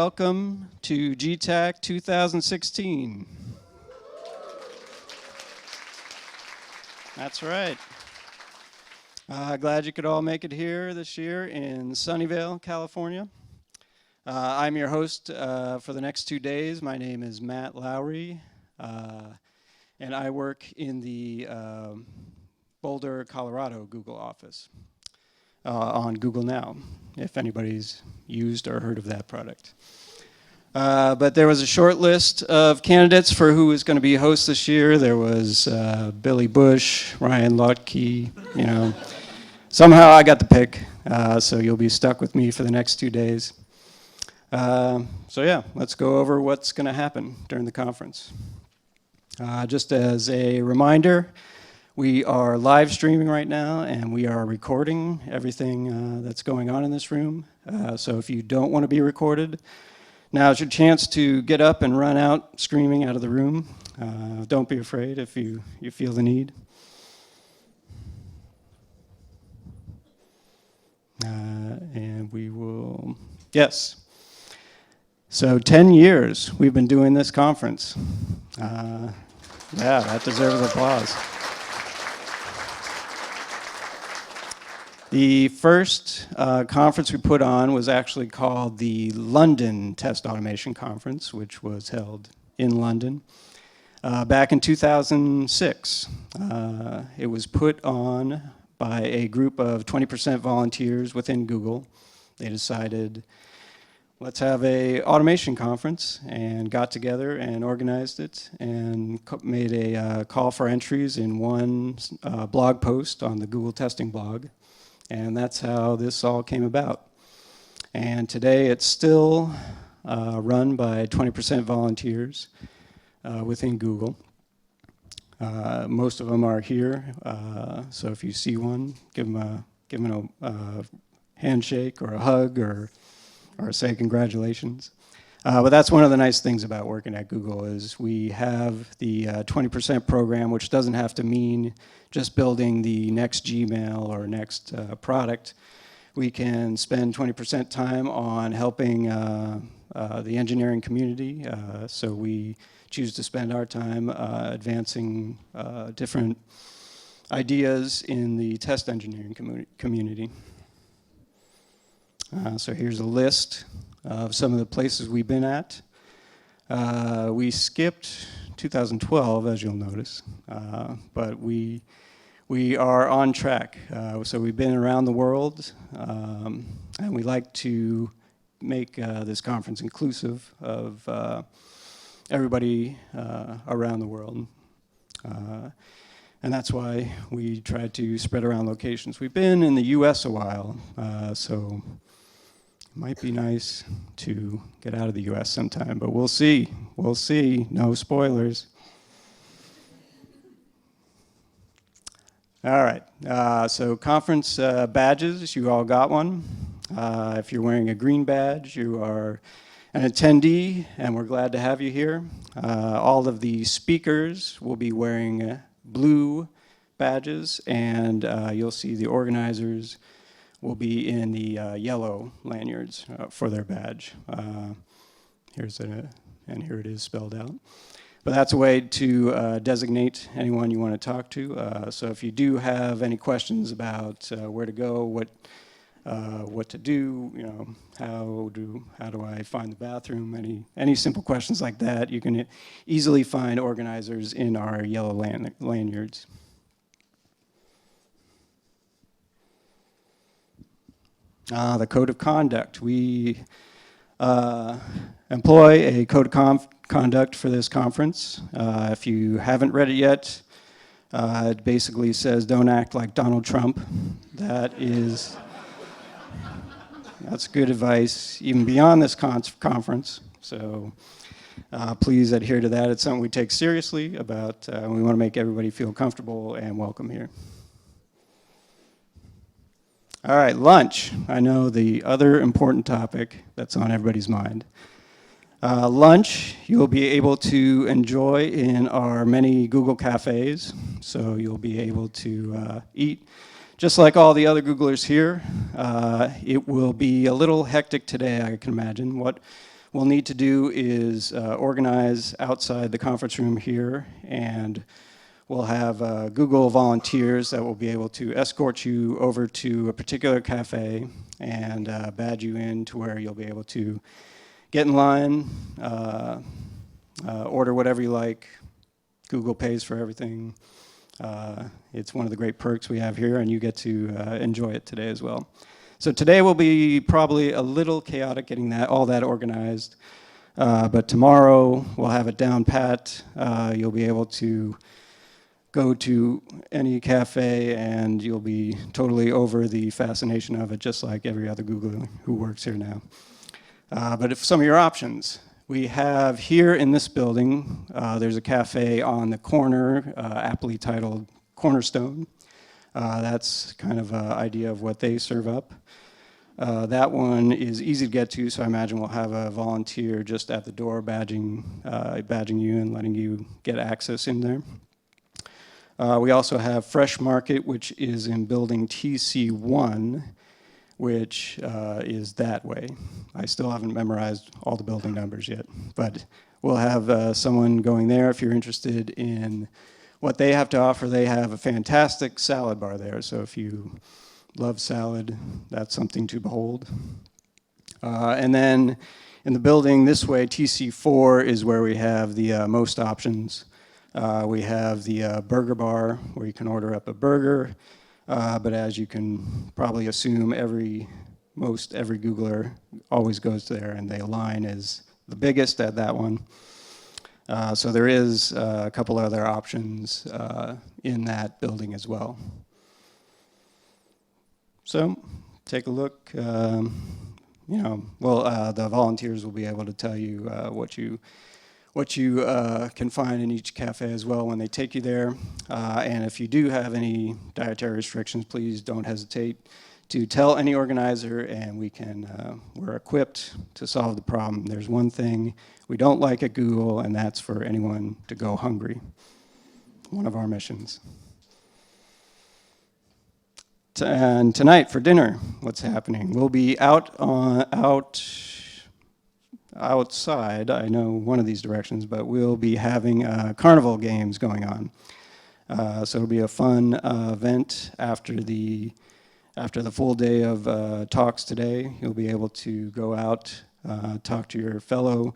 welcome to GTAC 2016. That's right. Glad you could all make it here this year in Sunnyvale, California. I'm your host for the next 2 days. My name is Matt Lowry, and I work in the Boulder, Colorado Google office on Google Now, if anybody's used or heard of that product. But there was a short list of candidates for who was going to be host this year. There was Billy Bush, Ryan Lotke, Somehow I got the pick, so you'll be stuck with me for the next 2 days. So yeah, let's go over what's going to happen during the conference. Just as a reminder, we are live streaming right now, and we are recording everything that's going on in this room. So if you don't want to be recorded, now's your chance to get up and run out screaming out of the room. Don't be afraid if you feel the need. And we will, yes. So 10 years we've been doing this conference. Yeah, that deserves applause. The first conference we put on was actually called the London Test Automation Conference, which was held in London back in 2006. It was put on by a group of 20% volunteers within Google. They decided, let's have a automation conference, and got together and organized it and made a call for entries in one blog post on the Google testing blog. And that's how this all came about. And today it's still run by 20% volunteers within Google. Most of them are here, so if you see one, give them a handshake or a hug or say congratulations. But that's one of the nice things about working at Google is we have the 20% program, which doesn't have to mean just building the next Gmail or next product. We can spend 20% time on helping the engineering community. So we choose to spend our time advancing different ideas in the test engineering community. So here's a list of some of the places we've been at. We skipped 2012, as you'll notice, but we are on track. So we've been around the world, and we like to make this conference inclusive of everybody around the world. And that's why we try to spread around locations. We've been in the US a while, so it might be nice to get out of the US sometime, but we'll see. We'll see. No spoilers. All right, so conference badges, you all got one. If you're wearing a green badge, you are an attendee, and we're glad to have you here. All of the speakers will be wearing blue badges, and you'll see the organizers will be in the yellow lanyards for their badge. And here it is spelled out. But that's a way to designate anyone you want to talk to. So if you do have any questions about where to go, what to do, how do I find the bathroom, any simple questions like that, you can easily find organizers in our yellow lanyards. The code of conduct. We employ a code of conduct for this conference. If you haven't read it yet, it basically says don't act like Donald Trump. That's good advice even beyond this conference. So please adhere to that. It's something we take seriously we want to make everybody feel comfortable and welcome here. All right, lunch. I know the other important topic that's on everybody's mind. Lunch, you'll be able to enjoy in our many Google cafes. So you'll be able to eat just like all the other Googlers here. It will be a little hectic today, I can imagine. What we'll need to do is organize outside the conference room here, and we'll have Google volunteers that will be able to escort you over to a particular cafe and badge you in to where you'll be able to get in line, order whatever you like. Google pays for everything. It's one of the great perks we have here, and you get to enjoy it today as well. So today will be probably a little chaotic getting all that organized, but tomorrow we'll have it down pat. You'll be able to go to any cafe and you'll be totally over the fascination of it, just like every other Googler who works here now. But if some of your options, we have here in this building, there's a cafe on the corner, aptly titled Cornerstone. That's kind of an idea of what they serve up. That one is easy to get to, so I imagine we'll have a volunteer just at the door badging you and letting you get access in there. We also have Fresh Market, which is in building TC1, which is that way. I still haven't memorized all the building numbers yet, but we'll have someone going there if you're interested in what they have to offer. They have a fantastic salad bar there, so if you love salad, that's something to behold. And then in the building this way, TC4 is where we have the most options. We have the burger bar where you can order up a burger, but as you can probably assume, most every Googler always goes there, and the line is the biggest at that one. So there is a couple other options in that building as well. So take a look. The volunteers will be able to tell you what you can find in each cafe as well when they take you there. And if you do have any dietary restrictions, please don't hesitate to tell any organizer, and we're equipped to solve the problem. There's one thing we don't like at Google, and that's for anyone to go hungry. One of our missions. And tonight for dinner, what's happening? We'll be outside, I know one of these directions, but we'll be having carnival games going on. So it'll be a fun event after the full day of talks today. You'll be able to go out, talk to your fellow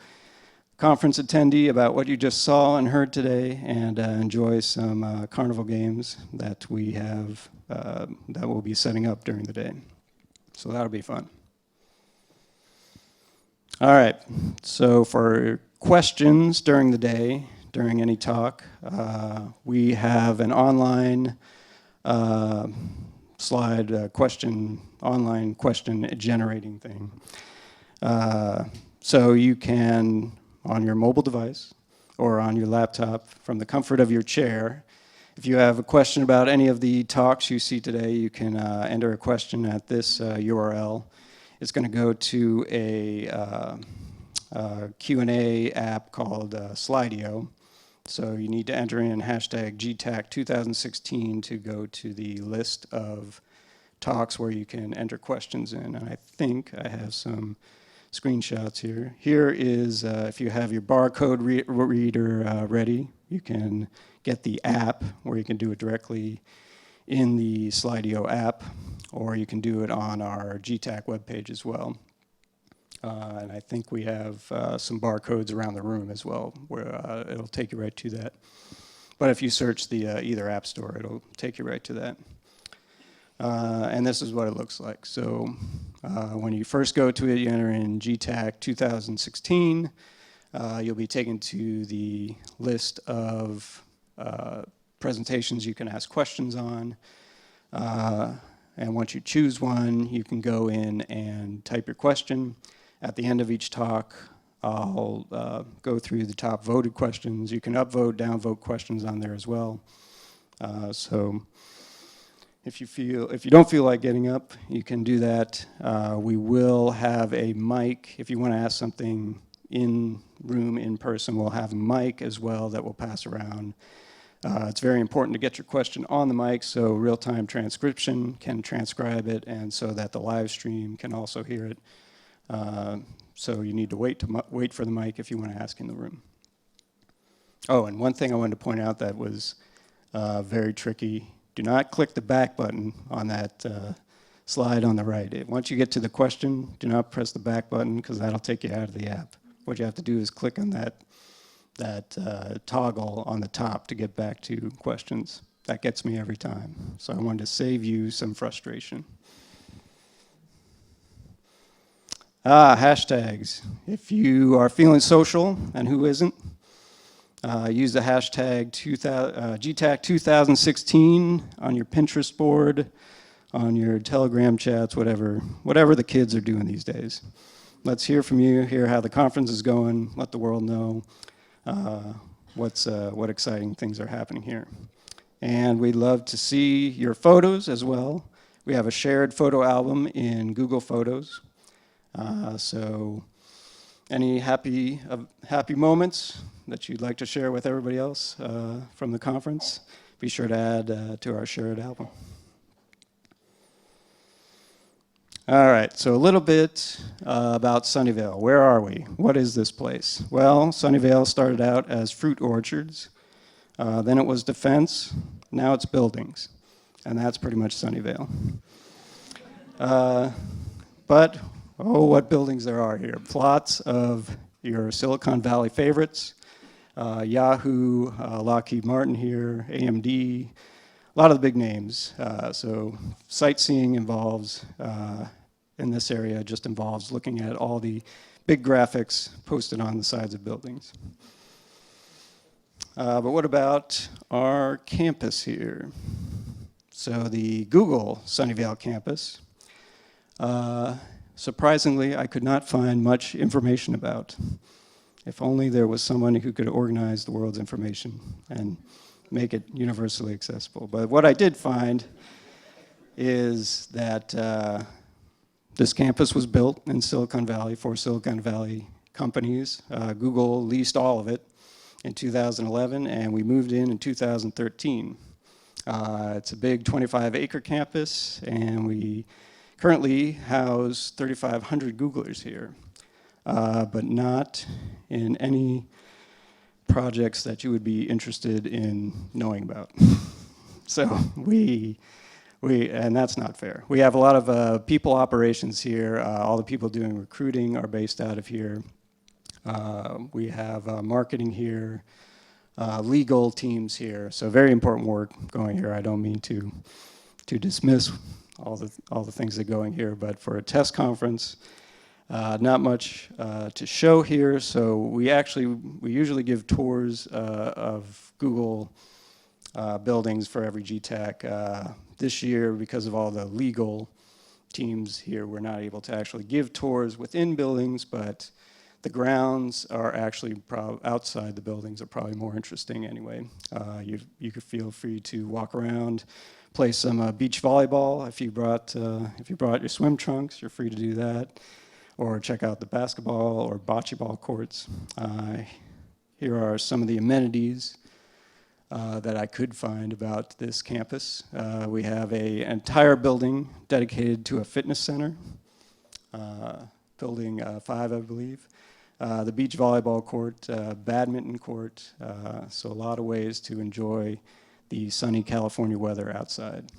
conference attendee about what you just saw and heard today, and enjoy some carnival games that we have that we'll be setting up during the day. So that'll be fun. All right, so for questions during the day, during any talk, we have an online slide online question generating thing. So you can, on your mobile device or on your laptop, from the comfort of your chair, if you have a question about any of the talks you see today, you can enter a question at this URL. It's going to go to a Q&A app called Slido. So you need to enter in hashtag GTAC 2016 to go to the list of talks where you can enter questions in. And I think I have some screenshots here. Here is, if you have your barcode reader ready, you can get the app where you can do it directly in the Slido app, or you can do it on our GTAC webpage as well. And I think we have some barcodes around the room as well, where it'll take you right to that. But if you search the either app store, it'll take you right to that. And this is what it looks like. So when you first go to it, you enter in GTAC 2016. You'll be taken to the list of presentations you can ask questions on. And once you choose one, you can go in and type your question. At the end of each talk, I'll go through the top voted questions. You can upvote, downvote questions on there as well. So if you don't feel like getting up, you can do that. We will have a mic. If you want to ask something in room, in person, we'll have a mic as well that we'll pass around. It's very important to get your question on the mic so real-time transcription can transcribe it, and so that the live stream can also hear it. so you need to wait for the mic if you want to ask in the room. Oh, and one thing I wanted to point out that was very tricky. Do not click the back button on that slide on the right. Once you get to the question, do not press the back button because that'll take you out of the app. What you have to do is click on that toggle on the top to get back to questions. That gets me every time. So I wanted to save you some frustration. Hashtags. If you are feeling social, and who isn't, use the hashtag GTAC 2016 on your Pinterest board, on your Telegram chats, whatever the kids are doing these days. Let's hear from you, hear how the conference is going, let the world know what exciting things are happening here. And we'd love to see your photos as well. We have a shared photo album in Google Photos. So any happy moments that you'd like to share with everybody else from the conference, be sure to add to our shared album. All right, so a little bit about Sunnyvale. Where are we? What is this place? Well, Sunnyvale started out as fruit orchards. Then it was defense. Now it's buildings. And that's pretty much Sunnyvale. But, oh, what buildings there are here. Plots of your Silicon Valley favorites. Yahoo, Lockheed Martin here, AMD, a lot of the big names. So sightseeing involves, in this area, just involves looking at all the big graphics posted on the sides of buildings. But what about our campus here? So the Google Sunnyvale campus, surprisingly, I could not find much information about. If only there was someone who could organize the world's information and make it universally accessible. But what I did find is that this campus was built in Silicon Valley for Silicon Valley companies. Google leased all of it in 2011, and we moved in 2013. It's a big 25-acre campus, and we currently house 3,500 Googlers here, but not in any projects that you would be interested in knowing about. So and that's not fair. We have a lot of people operations here. All the people doing recruiting are based out of here. We have marketing here, legal teams here. So very important work going here. I don't mean to dismiss all the things that go in here, but for a test conference, not much to show here. So we usually give tours of Google buildings for every GTAC. This year, because of all the legal teams here, we're not able to actually give tours within buildings, but the grounds are actually outside the buildings are probably more interesting anyway. You could feel free to walk around, play some beach volleyball. If you brought your swim trunks, you're free to do that, or check out the basketball or bocce ball courts. Here are some of the amenities that I could find about this campus. We have an entire building dedicated to a fitness center, building 5, I believe. The beach volleyball court, badminton court, so a lot of ways to enjoy the sunny California weather outside.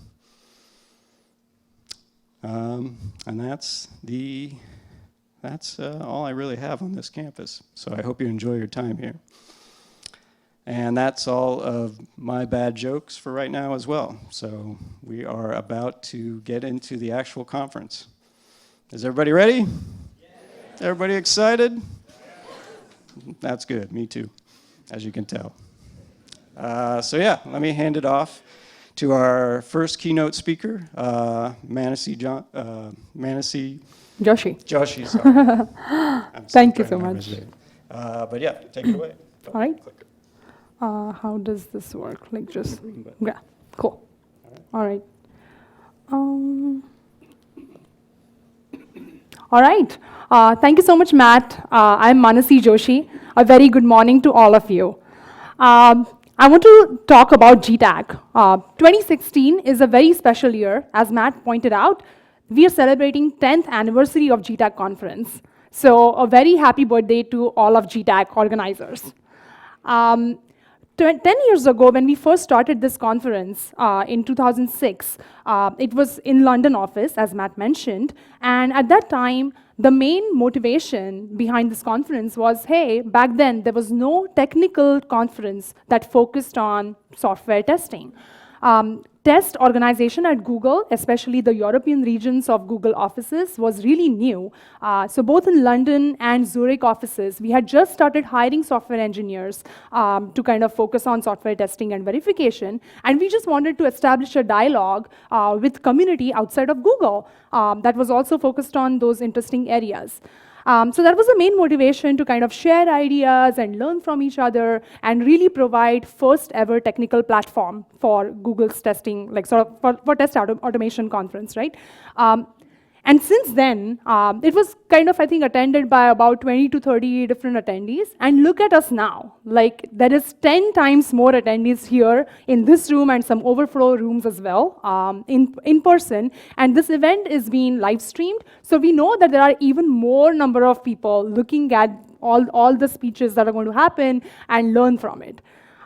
And that's all I really have on this campus. So I hope you enjoy your time here. And that's all of my bad jokes for right now as well. So we are about to get into the actual conference. Is everybody ready? Yeah. Everybody excited? Yeah. That's good, me too, as you can tell. So yeah, let me hand it off to our first keynote speaker, Manasi Joshi, sorry. Thank you so much. But yeah, take it away. All right. How does this work? Like just, yeah, cool. All right. All right. Thank you so much, Matt. I'm Manasi Joshi. A very good morning to all of you. I want to talk about GTAC. 2016 is a very special year. As Matt pointed out, we are celebrating 10th anniversary of GTAC conference. So a very happy birthday to all of GTAC organizers. Um, 10 years ago, when we first started this conference in 2006, it was in London office, as Matt mentioned. And at that time, the main motivation behind this conference was, hey, back then, there was no technical conference that focused on software testing. Test organization at Google, especially the European regions of Google offices, was really new. So both in London and Zurich offices, we had just started hiring software engineers to kind of focus on software testing and verification. And we just wanted to establish a dialogue with community outside of Google that was also focused on those interesting areas. So that was the main motivation to kind of share ideas and learn from each other and really provide first ever technical platform for Google's testing, like sort of for test automation conference, right? And since then, it was kind of, I think, attended by about 20 to 30 different attendees. And look at us now. Like, there is 10 times more attendees here in this room and some overflow rooms as well, in person. And this event is being live streamed. So we know that there are even more number of people looking at all the speeches that are going to happen and learn from it.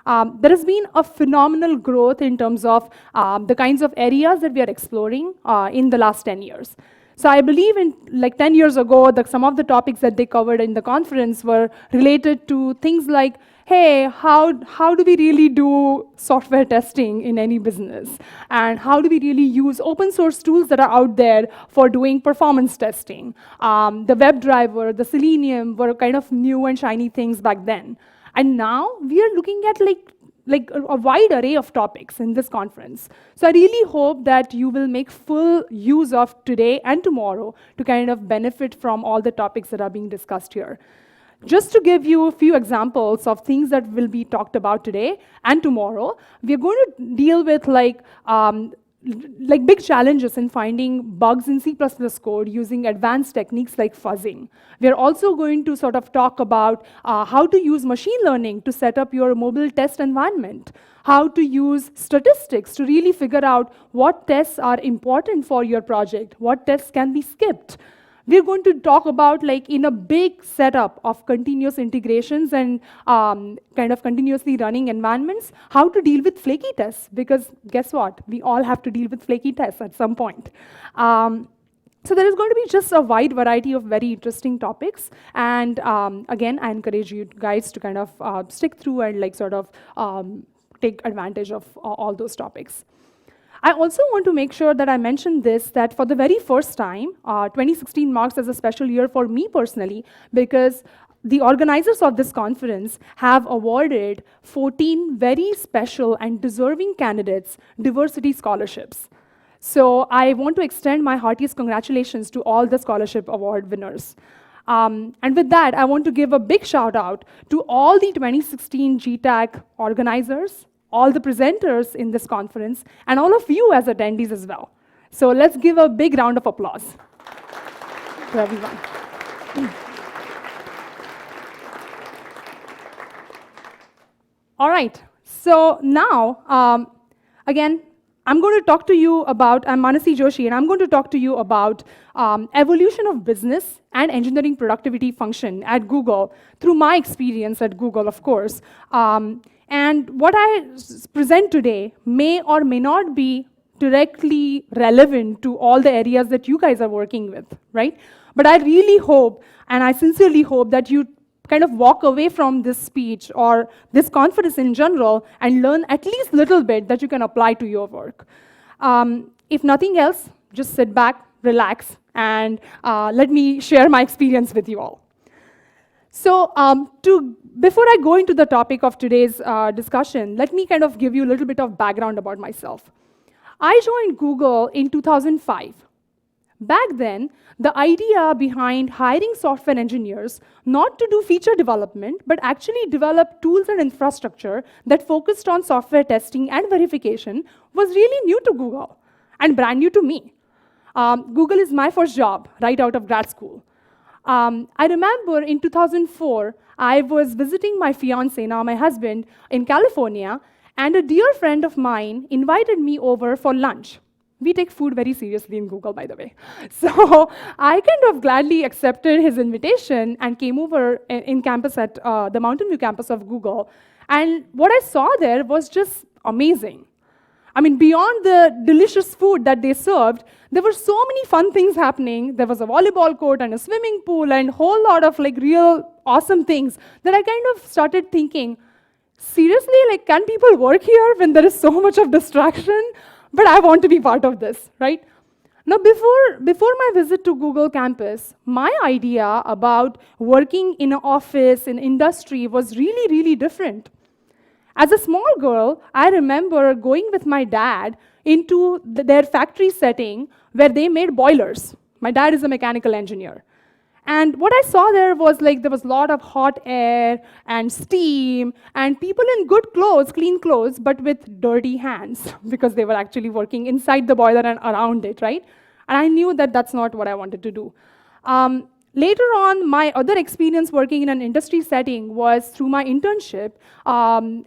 There has been a phenomenal growth in terms of the kinds of areas that we are exploring in the last 10 years. So I believe in, like 10 years ago, some of the topics that they covered in the conference were related to things like, hey, how do we really do software testing in any business? And how do we really use open source tools that are out there for doing performance testing? The WebDriver, the Selenium were kind of new and shiny things back then. And now we are looking at like a wide array of topics in this conference. So I really hope that you will make full use of today and tomorrow to kind of benefit from all the topics that are being discussed here. Just to give you a few examples of things that will be talked about today and tomorrow, we're going to deal with like big challenges in finding bugs in C++ code using advanced techniques like fuzzing. We're also going to sort of talk about how to use machine learning to set up your mobile test environment, how to use statistics to really figure out what tests are important for your project, what tests can be skipped. We're going to talk about, like, in a big setup of continuous integrations and kind of continuously running environments, how to deal with flaky tests, because guess what? We all have to deal with flaky tests at some point. So there is going to be just a wide variety of very interesting topics. And again, I encourage you guys to kind of stick through and like sort of take advantage of all those topics. I also want to make sure that I mention this, that for the very first time, 2016 marks as a special year for me personally, because the organizers of this conference have awarded 14 very special and deserving candidates diversity scholarships. So I want to extend my heartiest congratulations to all the scholarship award winners. And with that, I want to give a big shout out to all the 2016 GTAC organizers, all the presenters in this conference, and all of you as attendees as well. So let's give a big round of applause to everyone. All right, so now, again, I'm going to talk to you about, I'm Manasi Joshi, and I'm going to talk to you about evolution of business and engineering productivity function at Google through my experience at Google, of course. And what I present today may or may not be directly relevant to all the areas that you guys are working with, right? But I really hope, and I sincerely hope, that you kind of walk away from this speech or this conference in general and learn at least a little bit that you can apply to your work. If nothing else, just sit back, relax, and let me share my experience with you all. So before I go into the topic of today's discussion, let me kind of give you a little bit of background about myself. I joined Google in 2005. Back then, the idea behind hiring software engineers not to do feature development, but actually develop tools and infrastructure that focused on software testing and verification was really new to Google and brand new to me. Google is my first job right out of grad school. I remember in 2004, I was visiting my fiancé, now my husband, in California, and a dear friend of mine invited me over for lunch. We take food very seriously in Google, by the way. So I kind of gladly accepted his invitation and came over in campus at the Mountain View campus of Google. And what I saw there was just amazing. I mean, beyond the delicious food that they served, there were so many fun things happening. There was a volleyball court and a swimming pool and a whole lot of like real awesome things that I kind of started thinking, seriously, like, can people work here when there is so much of distraction? But I want to be part of this, right? Now, before my visit to Google campus, my idea about working in an office, in industry, was really, really different. As a small girl, I remember going with my dad into their factory setting where they made boilers. My dad is a mechanical engineer. And what I saw there was like there was a lot of hot air and steam and people in good clothes, clean clothes, but with dirty hands because they were actually working inside the boiler and around it, right? And I knew that that's not what I wanted to do. Later on, my other experience working in an industry setting was through my internship,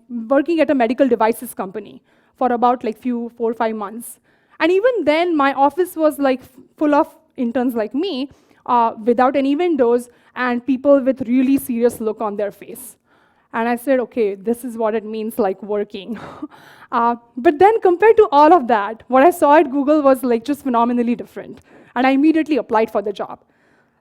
working at a medical devices company for about like 4 or 5 months. And even then, my office was like full of interns like me, without any windows, and people with really serious look on their face. And I said, okay, this is what it means like working. But then compared to all of that, what I saw at Google was like just phenomenally different. And I immediately applied for the job.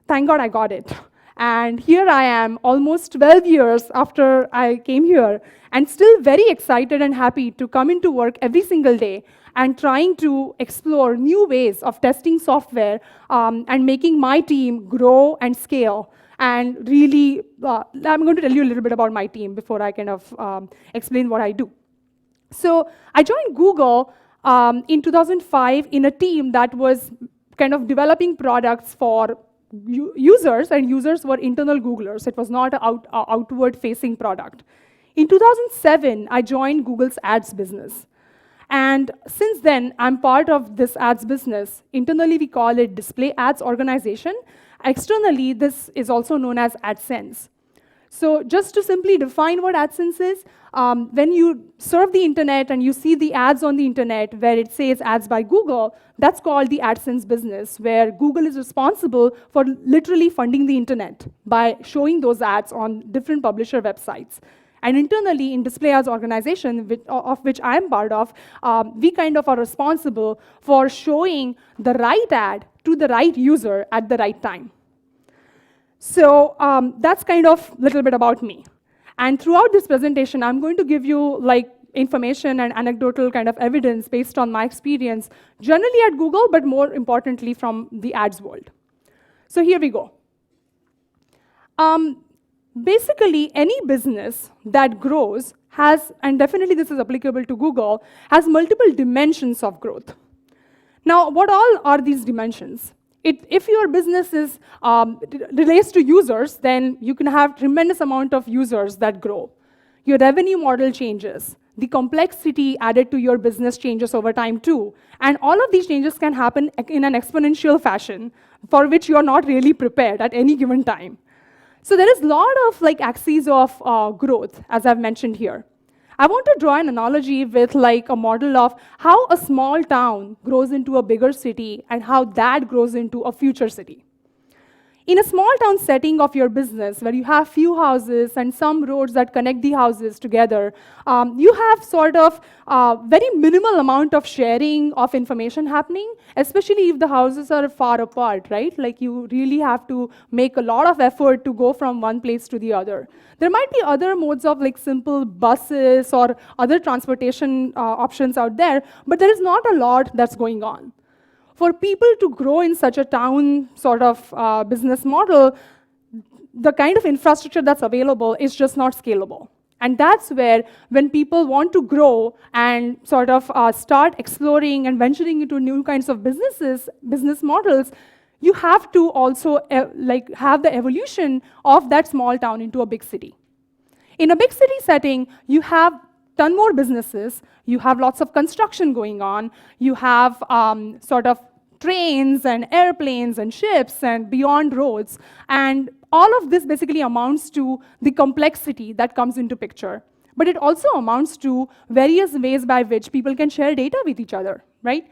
Thank God I got it. And here I am, almost 12 years after I came here, and still very excited and happy to come into work every single day and trying to explore new ways of testing software and making my team grow and scale. And really, I'm going to tell you a little bit about my team before I kind of explain what I do. So I joined Google in 2005 in a team that was kind of developing products for users, and users were internal Googlers. It was not an outward-facing product. In 2007, I joined Google's ads business. And since then, I'm part of this ads business. Internally, we call it Display Ads Organization. Externally, this is also known as AdSense. So just to simply define what AdSense is, when you surf the internet and you see the ads on the internet where it says ads by Google, that's called the AdSense business, where Google is responsible for literally funding the internet by showing those ads on different publisher websites. And internally, in Display Ads Organization, of which I'm part of, we kind of are responsible for showing the right ad to the right user at the right time. So that's kind of a little bit about me. And throughout this presentation, I'm going to give you like information and anecdotal kind of evidence based on my experience, generally at Google, but more importantly from the ads world. So here we go. Basically, any business that grows has, and definitely this is applicable to Google, has multiple dimensions of growth. Now, what all are these dimensions? If your business is, relates to users, then you can have tremendous amount of users that grow. Your revenue model changes. The complexity added to your business changes over time too. And all of these changes can happen in an exponential fashion for which you're not really prepared at any given time. So there is a lot of like axes of growth, as I've mentioned here. I want to draw an analogy with like a model of how a small town grows into a bigger city and how that grows into a future city. In a small town setting of your business, where you have few houses and some roads that connect the houses together, you have sort of very minimal amount of sharing of information happening, especially if the houses are far apart, right? Like you really have to make a lot of effort to go from one place to the other. There might be other modes of like simple buses or other transportation options out there, but there is not a lot that's going on. For people to grow in such a town sort of business model, the kind of infrastructure that's available is just not scalable. And that's where, when people want to grow and sort of start exploring and venturing into new kinds of business models, you have to also like have the evolution of that small town into a big city. In a big city setting, you have ton more businesses, you have lots of construction going on, you have sort of trains and airplanes and ships and beyond roads, and all of this basically amounts to the complexity that comes into picture. But it also amounts to various ways by which people can share data with each other, right?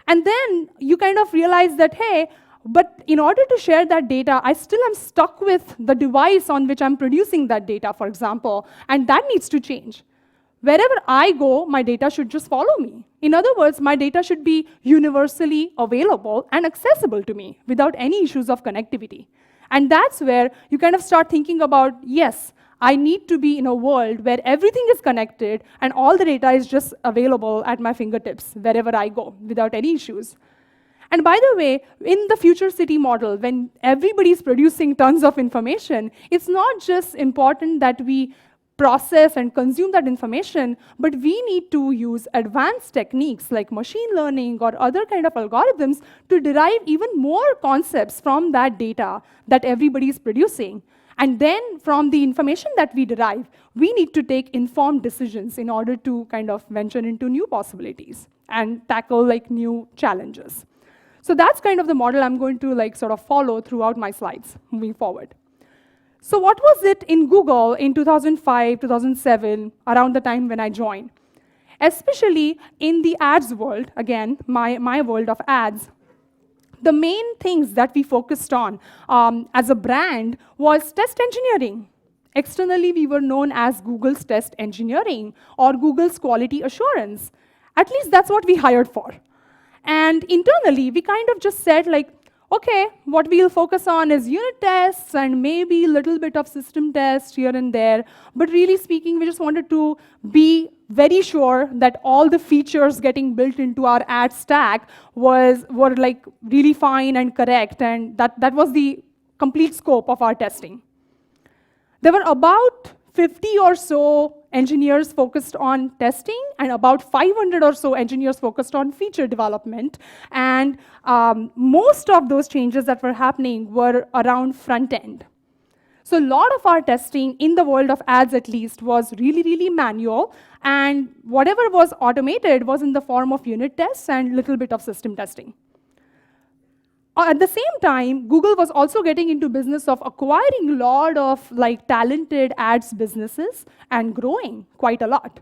And then you kind of realize that, hey, but in order to share that data, I still am stuck with the device on which I'm producing that data, for example, and that needs to change. Wherever I go, my data should just follow me. In other words, my data should be universally available and accessible to me without any issues of connectivity. And that's where you kind of start thinking about, yes, I need to be in a world where everything is connected and all the data is just available at my fingertips wherever I go without any issues. And by the way, in the future city model, when everybody's producing tons of information, it's not just important that we process and consume that information, but we need to use advanced techniques like machine learning or other kind of algorithms to derive even more concepts from that data that everybody is producing. And then from the information that we derive, we need to take informed decisions in order to kind of venture into new possibilities and tackle like new challenges. So that's kind of the model I'm going to like sort of follow throughout my slides moving forward. So what was it in Google in 2005, 2007, around the time when I joined? Especially in the ads world, again, my world of ads, the main things that we focused on as a brand was test engineering. Externally, we were known as Google's test engineering or Google's quality assurance. At least that's what we hired for. And internally, we kind of just said, like, okay, what we'll focus on is unit tests and maybe a little bit of system tests here and there. But really speaking, we just wanted to be very sure that all the features getting built into our ad stack were like really fine and correct. And that was the complete scope of our testing. There were about 50 or so engineers focused on testing and about 500 or so engineers focused on feature development. And most of those changes that were happening were around front end. So a lot of our testing, in the world of ads at least, was really, really manual. And whatever was automated was in the form of unit tests and a little bit of system testing. At the same time, Google was also getting into business of acquiring a lot of like talented ads businesses and growing quite a lot.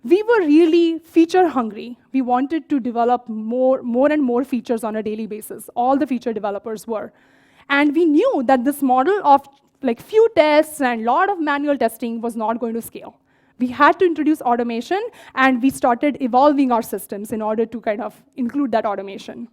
We were really feature hungry. We wanted to develop more and more features on a daily basis. All the feature developers were. And we knew that this model of like few tests and a lot of manual testing was not going to scale. We had to introduce automation, and we started evolving our systems in order to kind of include that automation.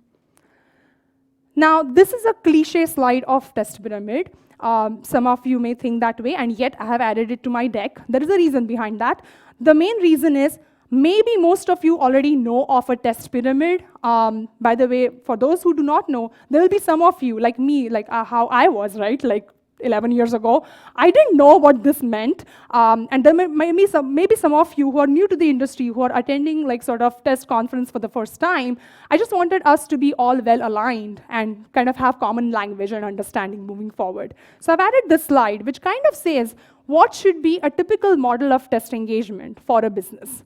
Now, this is a cliche slide of test pyramid. Some of you may think that way, and yet I have added it to my deck. There is a reason behind that. The main reason is maybe most of you already know of a test pyramid. By the way, for those who do not know, there will be some of you, like me, like how I was, right? Like 11 years ago. I didn't know what this meant. And there may be some of you who are new to the industry, who are attending like sort of test conference for the first time. I just wanted us to be all well aligned and kind of have common language and understanding moving forward. So I've added this slide, which kind of says what should be a typical model of test engagement for a business.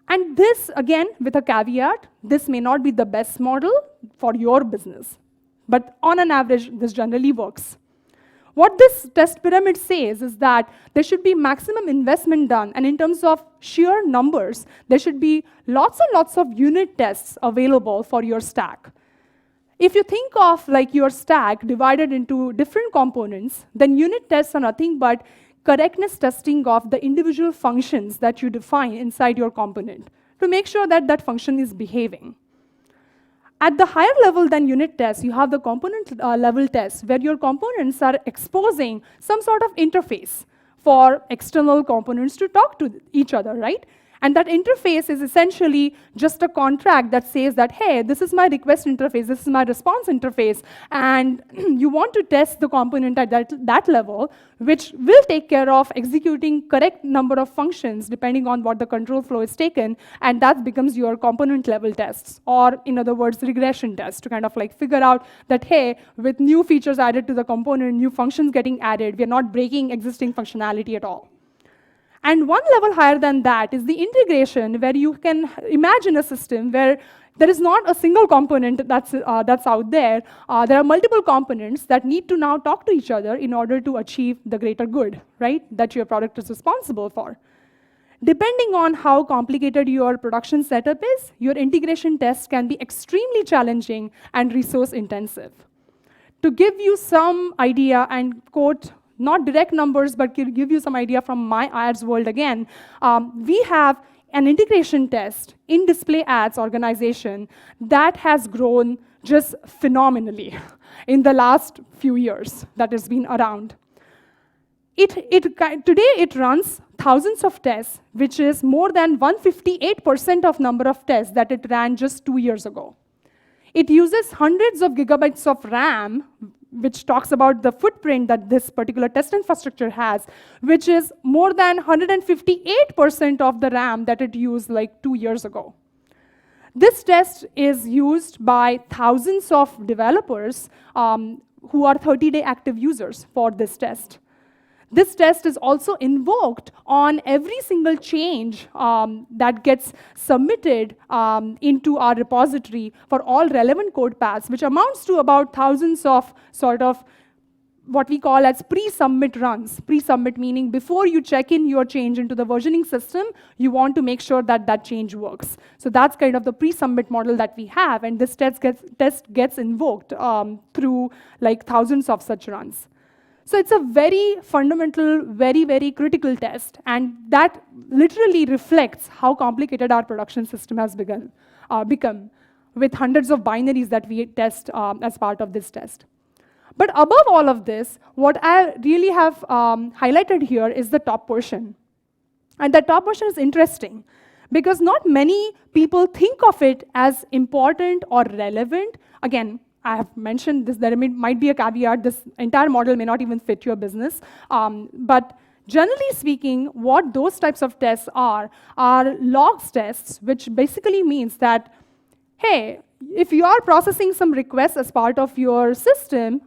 And this, again, with a caveat, this may not be the best model for your business. But on an average, this generally works. What this test pyramid says is that there should be maximum investment done, and in terms of sheer numbers, there should be lots and lots of unit tests available for your stack. If you think of like your stack divided into different components, then unit tests are nothing but correctness testing of the individual functions that you define inside your component to make sure that that function is behaving. At the higher level than unit tests, you have the component level tests, where your components are exposing some sort of interface for external components to talk to each other, right? And that interface is essentially just a contract that says that, hey, this is my request interface, this is my response interface, and you want to test the component at that level, which will take care of executing correct number of functions depending on what the control flow is taken, and that becomes your component level tests, or in other words, regression tests, to kind of like figure out that, hey, with new features added to the component, new functions getting added, we're not breaking existing functionality at all. And one level higher than that is the integration, where you can imagine a system where there is not a single component that's out there. There are multiple components that need to now talk to each other in order to achieve the greater good, right, that your product is responsible for. Depending on how complicated your production setup is, your integration tests can be extremely challenging and resource intensive. To give you some idea and quote, not direct numbers, but give you some idea from my ads world again, we have an integration test in display ads organization that has grown just phenomenally in the last few years that has been around. Today it runs thousands of tests, which is more than 158% of number of tests that it ran just 2 years ago. It uses hundreds of gigabytes of RAM, which talks about the footprint that this particular test infrastructure has, which is more than 158% of the RAM that it used like 2 years ago. This test is used by thousands of developers who are 30-day active users for this test. This test is also invoked on every single change that gets submitted into our repository for all relevant code paths, which amounts to about thousands of sort of what we call as pre-submit runs. Pre-submit meaning before you check in your change into the versioning system, you want to make sure that that change works. So that's kind of the pre-submit model that we have, and this test gets invoked through like thousands of such runs. So it's a very fundamental, very, very critical test, and that literally reflects how complicated our production system has become with hundreds of binaries that we test as part of this test. But above all of this, what I really have highlighted here is the top portion. And the top portion is interesting, because not many people think of it as important or relevant. Again, I have mentioned this, there might be a caveat, this entire model may not even fit your business. But generally speaking, what those types of tests are logs tests, which basically means that, hey, if you are processing some requests as part of your system,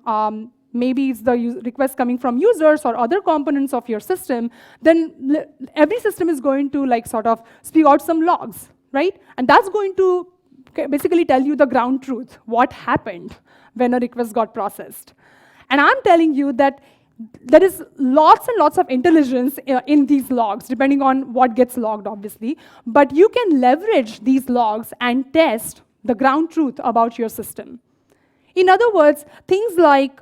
maybe it's the request coming from users or other components of your system, then every system is going to like sort of spew out some logs, right? And that's going to basically tell you the ground truth, what happened when a request got processed. And I'm telling you that there is lots and lots of intelligence in these logs, depending on what gets logged, obviously. But you can leverage these logs and test the ground truth about your system. In other words, things like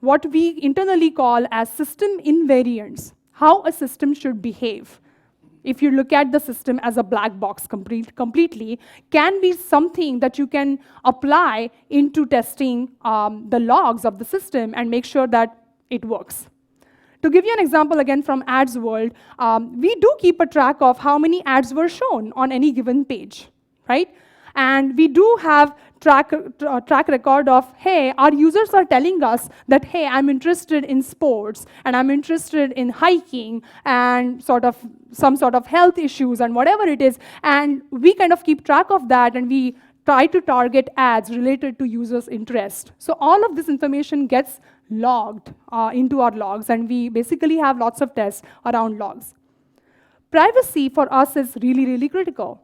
what we internally call as system invariants, how a system should behave. If you look at the system as a black box completely, can be something that you can apply into testing the logs of the system and make sure that it works. To give you an example again from ads world, we do keep a track of how many ads were shown on any given page, right? And we do have track record of, hey, our users are telling us that, hey, I'm interested in sports, and I'm interested in hiking, and some sort of health issues, and whatever it is. And we kind of keep track of that, and we try to target ads related to users' interest. So all of this information gets logged into our logs, and we basically have lots of tests around logs. Privacy for us is really, really critical.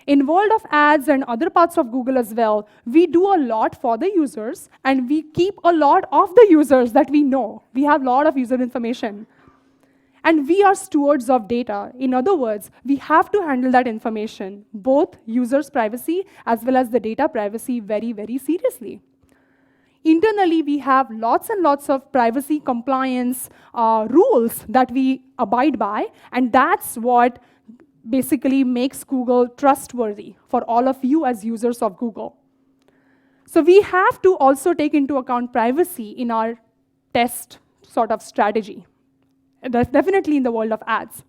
In world of ads and other parts of Google as well, we do a lot for the users, and we keep a lot of the users that we know. We have a lot of user information. And we are stewards of data. In other words, we have to handle that information, both users' privacy as well as the data privacy, very, very seriously. Internally, we have lots and lots of privacy compliance rules that we abide by, and that's what basically makes Google trustworthy for all of you as users of Google. So we have to also take into account privacy in our test sort of strategy. That's definitely in the world of ads.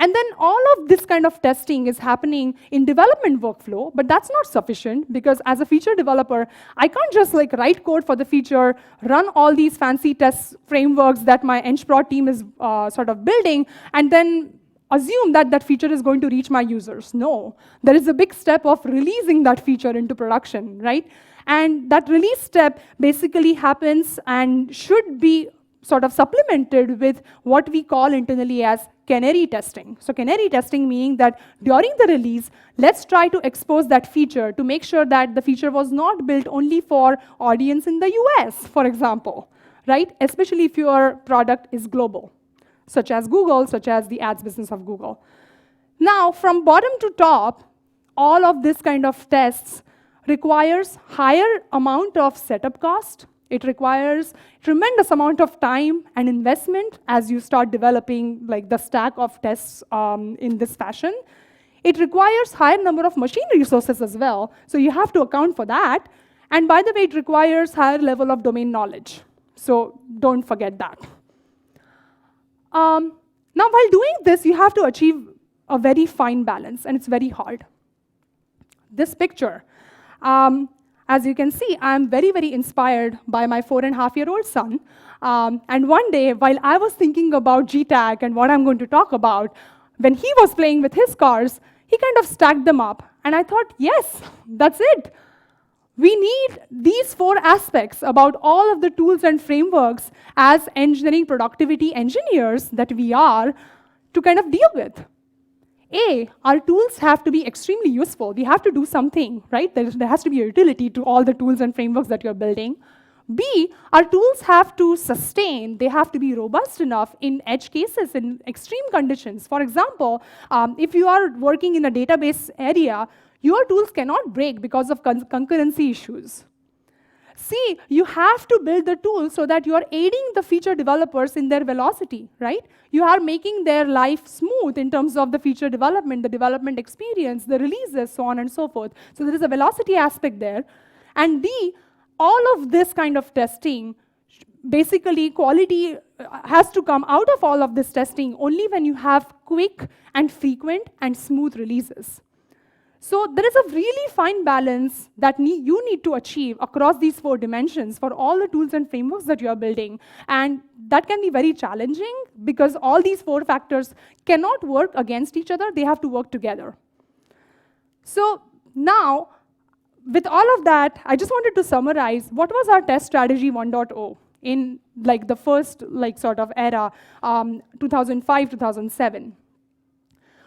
And then all of this kind of testing is happening in development workflow, but that's not sufficient, because as a feature developer, I can't just like write code for the feature, run all these fancy test frameworks that my EngineProd team is sort of building, and then assume that that feature is going to reach my users. No, there is a big step of releasing that feature into production, right? And that release step basically happens and should be sort of supplemented with what we call internally as canary testing. So canary testing meaning that during the release, let's try to expose that feature to make sure that the feature was not built only for audience in the US, for example, right? Especially if your product is global, such as Google, such as the ads business of Google. Now, from bottom to top, all of this kind of tests requires higher amount of setup cost. It requires tremendous amount of time and investment as you start developing like the stack of tests in this fashion. It requires higher number of machine resources as well, so you have to account for that. And by the way, it requires higher level of domain knowledge, so don't forget that. Now, while doing this, you have to achieve a very fine balance, and it's very hard. This picture, as you can see, I'm very, very inspired by my 4.5-year-old son. And one day, while I was thinking about GTAC and what I'm going to talk about, when he was playing with his cars, he kind of stacked them up. And I thought, yes, that's it. We need these 4 aspects about all of the tools and frameworks as engineering productivity engineers that we are to kind of deal with. A, our tools have to be extremely useful. We have to do something, right? There has to be a utility to all the tools and frameworks that you're building. B, our tools have to sustain. They have to be robust enough in edge cases, in extreme conditions. For example, if you are working in a database area, your tools cannot break because of concurrency issues. C, you have to build the tool so that you are aiding the feature developers in their velocity, right? You are making their life smooth in terms of the feature development, the development experience, the releases, so on and so forth. So there is a velocity aspect there. And D, all of this kind of testing, basically quality has to come out of all of this testing only when you have quick and frequent and smooth releases. So there is a really fine balance that you need to achieve across these 4 dimensions for all the tools and frameworks that you are building. And that can be very challenging because all these 4 factors cannot work against each other. They have to work together. So now, with all of that, I just wanted to summarize what was our test strategy 1.0 in like the first like sort of era, 2005, 2007.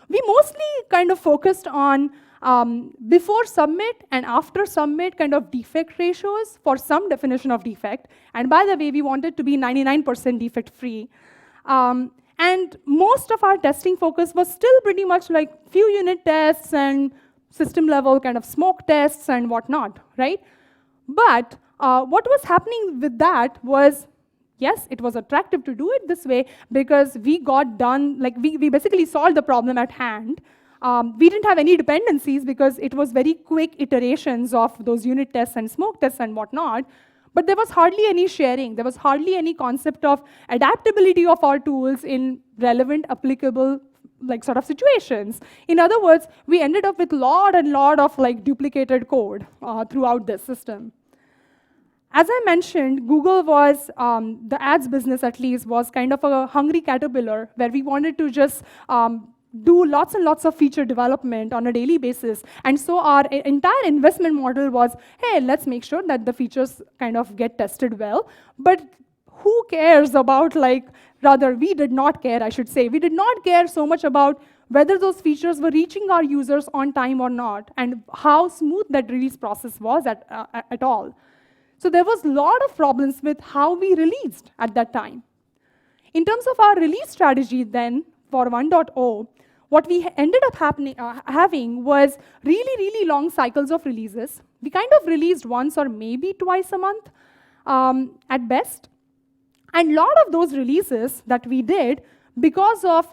We mostly kind of focused on before submit and after submit kind of defect ratios for some definition of defect. And by the way, we wanted to be 99% defect free. And most of our testing focus was still pretty much like few unit tests and system level kind of smoke tests and whatnot, right? But what was happening with that was, yes, it was attractive to do it this way because we got done, like we basically solved the problem at hand. We didn't have any dependencies because it was very quick iterations of those unit tests and smoke tests and whatnot. But there was hardly any sharing. There was hardly any concept of adaptability of our tools in relevant, applicable like sort of situations. In other words, we ended up with lot of like duplicated code throughout this system. As I mentioned, Google was, the ads business at least, was kind of a hungry caterpillar where we wanted to just do lots and lots of feature development on a daily basis. And so our entire investment model was, hey, let's make sure that the features kind of get tested well. But who cares about rather, we did not care, I should say. We did not care so much about whether those features were reaching our users on time or not, and how smooth that release process was at all. So there was a lot of problems with how we released at that time. In terms of our release strategy then, for 1.0, what we ended up having was really long cycles of releases. We kind of released once or maybe twice a month at best. And a lot of those releases that we did, because of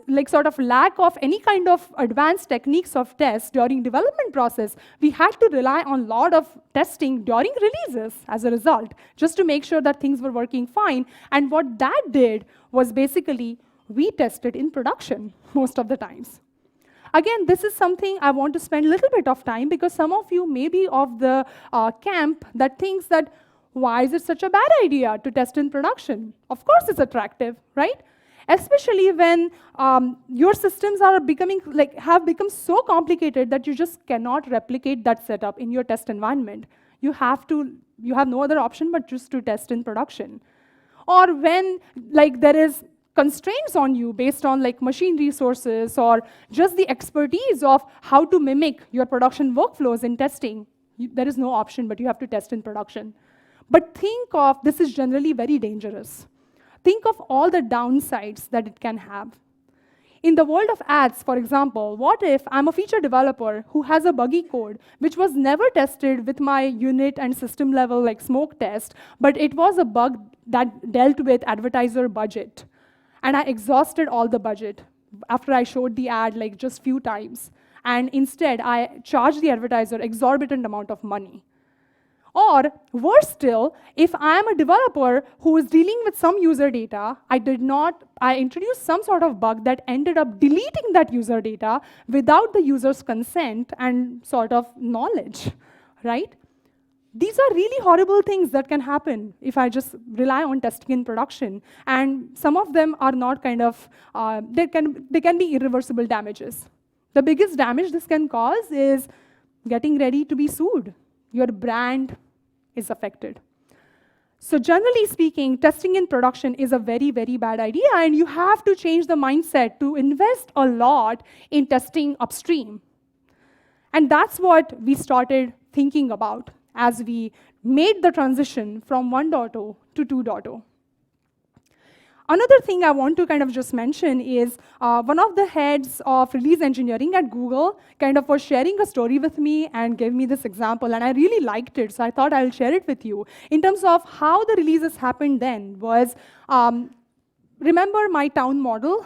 like sort of lack of any kind of advanced techniques of test during development process, we had to rely on a lot of testing during releases as a result, just to make sure that things were working fine. And what that did was basically we tested in production most of the times. Again, this is something I want to spend a little bit of time because some of you may be of the camp that thinks that why is it such a bad idea to test in production? Of course it's attractive, right? Especially when your systems are have become so complicated that you just cannot replicate that setup in your test environment. You have no other option but just to test in production. Or when there is constraints on you based on machine resources or just the expertise of how to mimic your production workflows in testing, there is no option but you have to test in production. But think of, this is generally very dangerous. Think of all the downsides that it can have. In the world of ads, for example, what if I'm a feature developer who has a buggy code which was never tested with my unit and system level like smoke test, but it was a bug that dealt with advertiser budget. And I exhausted all the budget after I showed the ad like just few times. And instead, I charged the advertiser exorbitant amount of money. Or worse still, if I am a developer who is dealing with some user data, I introduced some sort of bug that ended up deleting that user data without the user's consent and sort of knowledge, right? These are really horrible things that can happen if I just rely on testing in production. And some of them are not kind of, they can be irreversible damages. The biggest damage this can cause is getting ready to be sued. Your brand is affected. So generally speaking, testing in production is a very, very bad idea, and you have to change the mindset to invest a lot in testing upstream. And that's what we started thinking about as we made the transition from 1.0 to 2.0. Another thing I want to kind of just mention is one of the heads of release engineering at Google kind of was sharing a story with me and gave me this example, and I really liked it, so I thought I'll share it with you. In terms of how the releases happened then was, remember my town model?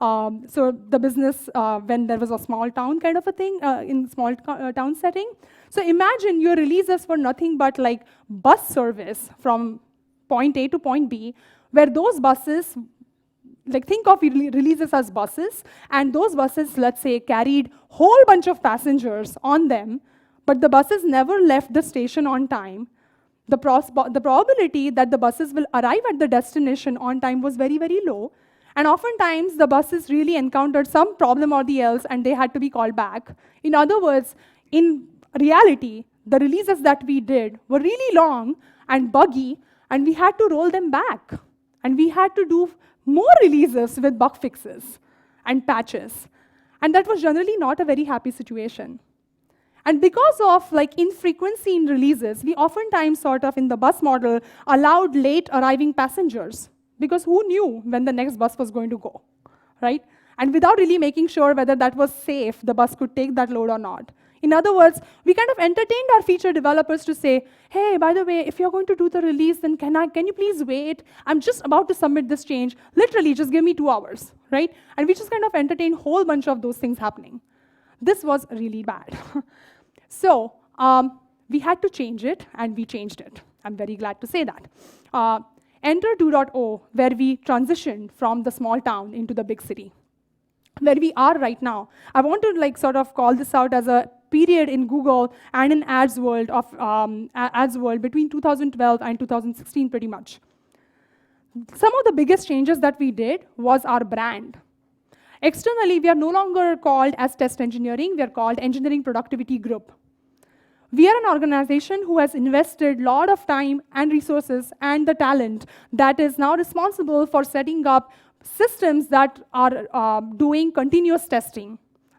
So the business, when there was a small town kind of a thing, in small town setting. So imagine your releases were nothing but like bus service from point A to point B, where those buses, like think of releases as buses, and those buses, let's say, carried whole bunch of passengers on them, but the buses never left the station on time. The probability that the buses will arrive at the destination on time was very, very low. And oftentimes, the buses really encountered some problem or the else, and they had to be called back. In other words, in reality, the releases that we did were really long and buggy, and we had to roll them back. And we had to do more releases with bug fixes and patches. And that was generally not a very happy situation. And because of like infrequency in releases, we oftentimes sort of in the bus model allowed late arriving passengers, because who knew when the next bus was going to go, right? And without really making sure whether that was safe, the bus could take that load or not. In other words, we kind of entertained our feature developers to say, hey, by the way, if you're going to do the release, then can you please wait? I'm just about to submit this change. Literally, just give me 2 hours, right? And we just kind of entertained a whole bunch of those things happening. This was really bad. So we had to change it, and we changed it. I'm very glad to say that. Enter 2.0, where we transitioned from the small town into the big city, where we are right now. I want to like sort of call this out as a period in Google and in ads world between 2012 and 2016 pretty much. Some of the biggest changes that we did was our brand. Externally, we are no longer called as test engineering, we are called engineering productivity group. We are an organization who has invested a lot of time and resources and the talent that is now responsible for setting up systems that are doing continuous testing,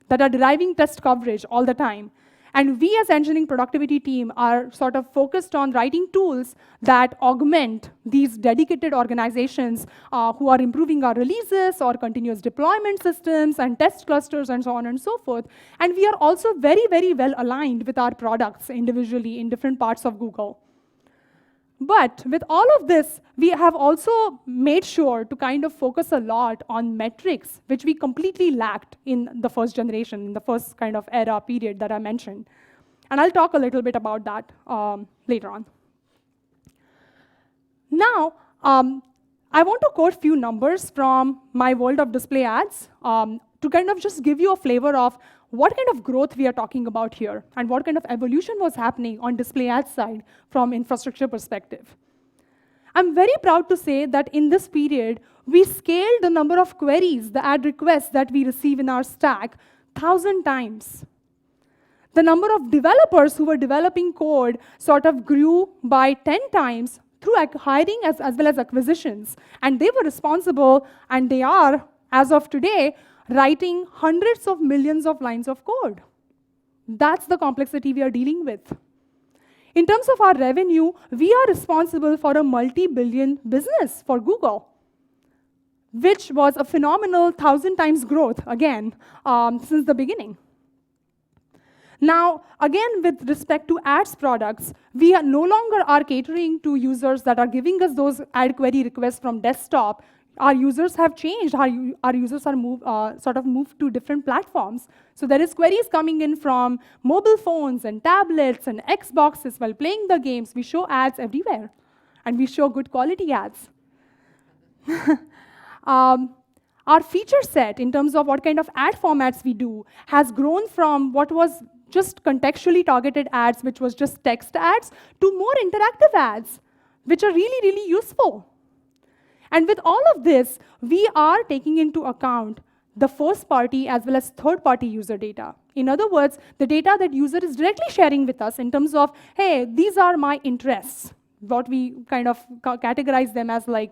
that are deriving test coverage all the time. And we as engineering productivity team are sort of focused on writing tools that augment these dedicated organizations who are improving our releases or continuous deployment systems and test clusters and so on and so forth. And we are also very, very well aligned with our products individually in different parts of Google. But with all of this, we have also made sure to kind of focus a lot on metrics, which we completely lacked in the first generation, in the first kind of era period that I mentioned. And I'll talk a little bit about that later on. Now, I want to quote a few numbers from my world of display ads to kind of just give you a flavor of what kind of growth we are talking about here and what kind of evolution was happening on display ads side from infrastructure perspective. I'm very proud to say that in this period, we scaled the number of queries, the ad requests that we receive in our stack 1,000 times. The number of developers who were developing code sort of grew by 10 times through hiring as well as acquisitions. And they were responsible, and they are, as of today, writing hundreds of millions of lines of code. That's the complexity we are dealing with. In terms of our revenue, we are responsible for a multi-billion business for Google. which was a phenomenal 1,000 times growth, again, since the beginning. Now, again, with respect to ads products, we are no longer are catering to users that are giving us those ad query requests from desktop. Our users have changed. Our users are sort of moved to different platforms. So there is queries coming in from mobile phones and tablets and Xboxes while playing the games. We show ads everywhere, and we show good quality ads. Our feature set, in terms of what kind of ad formats we do, has grown from what was just contextually targeted ads, which was just text ads, to more interactive ads, which are really, really useful. And with all of this, we are taking into account the first-party as well as third-party user data. In other words, the data that user is directly sharing with us in terms of, hey, these are my interests, what we kind of categorize them as like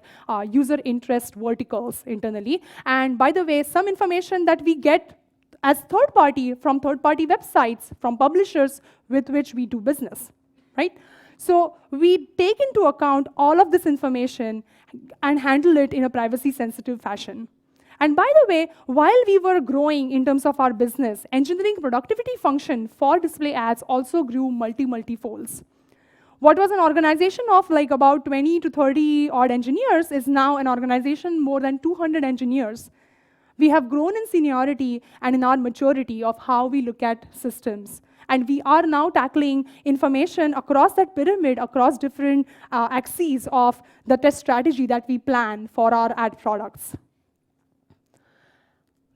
user interest verticals internally. And by the way, some information that we get as third-party from third-party websites, from publishers with which we do business, right? So we take into account all of this information and handle it in a privacy-sensitive fashion. And by the way, while we were growing in terms of our business, engineering productivity function for display ads also grew multi-folds. What was an organization of like about 20 to 30 odd engineers is now an organization more than 200 engineers. We have grown in seniority and in our maturity of how we look at systems. And we are now tackling information across that pyramid, across different axes of the test strategy that we plan for our ad products.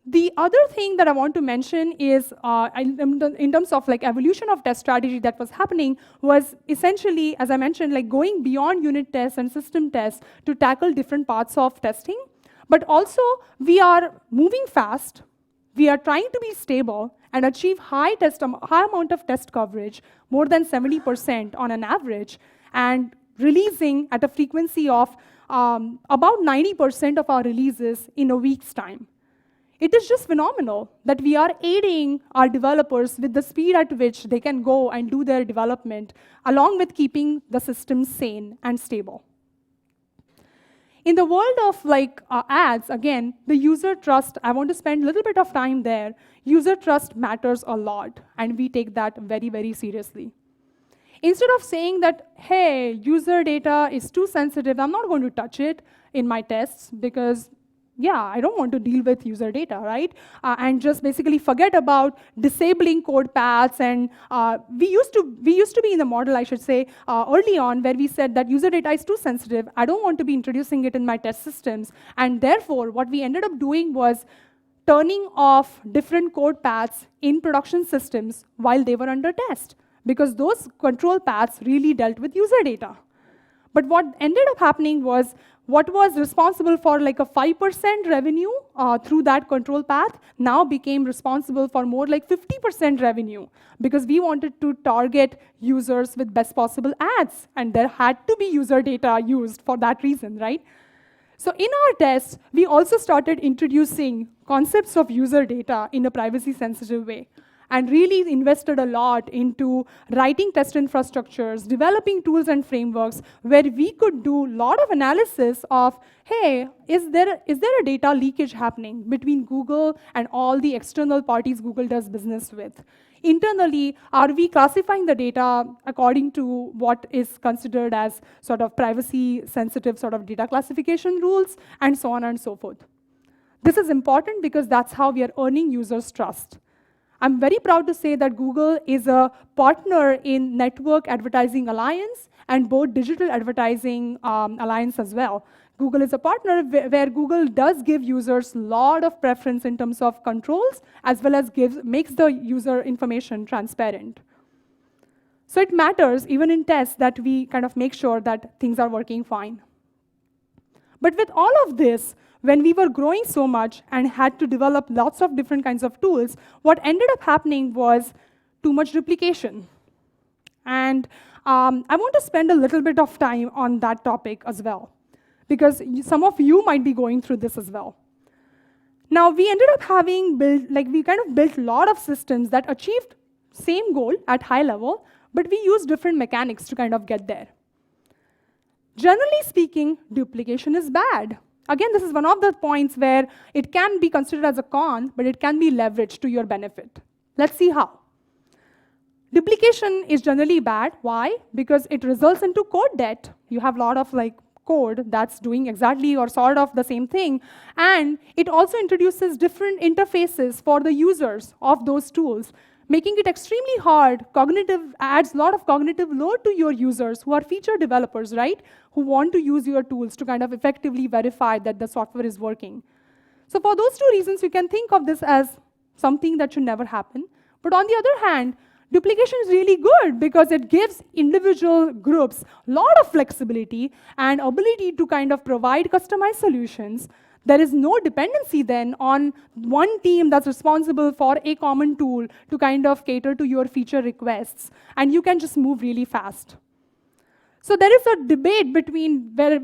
The other thing that I want to mention is, in terms of like evolution of test strategy that was happening, was essentially, as I mentioned, like going beyond unit tests and system tests to tackle different parts of testing. But also, we are moving fast. We are trying to be stable and achieve high amount of test coverage, more than 70% on an average, and releasing at a frequency of about 90% of our releases in a week's time. It is just phenomenal that we are aiding our developers with the speed at which they can go and do their development, along with keeping the system sane and stable. In the world of like ads, again, the user trust, I want to spend a little bit of time there. User trust matters a lot, and we take that very, very seriously. Instead of saying that, hey, user data is too sensitive, I'm not going to touch it in my tests because yeah, I don't want to deal with user data, right? And just basically forget about disabling code paths. And we used to be in the model, I should say, early on, where we said that user data is too sensitive. I don't want to be introducing it in my test systems. And therefore, what we ended up doing was turning off different code paths in production systems while they were under test, because those control paths really dealt with user data. But what ended up happening was, what was responsible for like a 5% revenue through that control path now became responsible for more like 50% revenue, because we wanted to target users with best possible ads, and there had to be user data used for that reason, right? So in our tests, we also started introducing concepts of user data in a privacy-sensitive way, and really invested a lot into writing test infrastructures, developing tools and frameworks where we could do a lot of analysis of, hey, is there a data leakage happening between Google and all the external parties Google does business with? Internally, are we classifying the data according to what is considered as sort of privacy-sensitive sort of data classification rules, and so on and so forth? This is important because that's how we are earning users' trust. I'm very proud to say that Google is a partner in Network Advertising Alliance and both Digital Advertising Alliance as well. Google is a partner where Google does give users a lot of preference in terms of controls, as well as makes the user information transparent. So it matters, even in tests, that we kind of make sure that things are working fine. But with all of this, when we were growing so much and had to develop lots of different kinds of tools, what ended up happening was too much duplication. And I want to spend a little bit of time on that topic as well, because some of you might be going through this as well. Now, we ended up we kind of built a lot of systems that achieved same goal at high level, but we used different mechanics to kind of get there. Generally speaking, duplication is bad. Again, this is one of the points where it can be considered as a con, but it can be leveraged to your benefit. Let's see how. Duplication is generally bad. Why? Because it results into code debt. You have a lot of code that's doing exactly or sort of the same thing. And it also introduces different interfaces for the users of those tools, making it extremely hard, adds a lot of cognitive load to your users who are feature developers, right? Who want to use your tools to kind of effectively verify that the software is working. So for those two reasons, you can think of this as something that should never happen. But on the other hand, duplication is really good because it gives individual groups a lot of flexibility and ability to kind of provide customized solutions. There is no dependency then on one team that's responsible for a common tool to kind of cater to your feature requests. And you can just move really fast. So there is a debate between where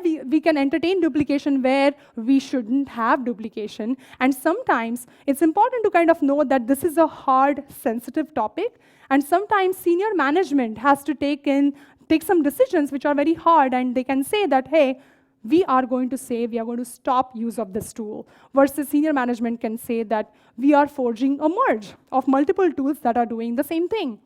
we can entertain duplication, where we shouldn't have duplication. And sometimes it's important to kind of know that this is a hard, sensitive topic. And sometimes senior management has to take some decisions which are very hard. And they can say that, hey, we are going to stop use of this tool. Versus senior management can say that we are forging a merge of multiple tools that are doing the same thing.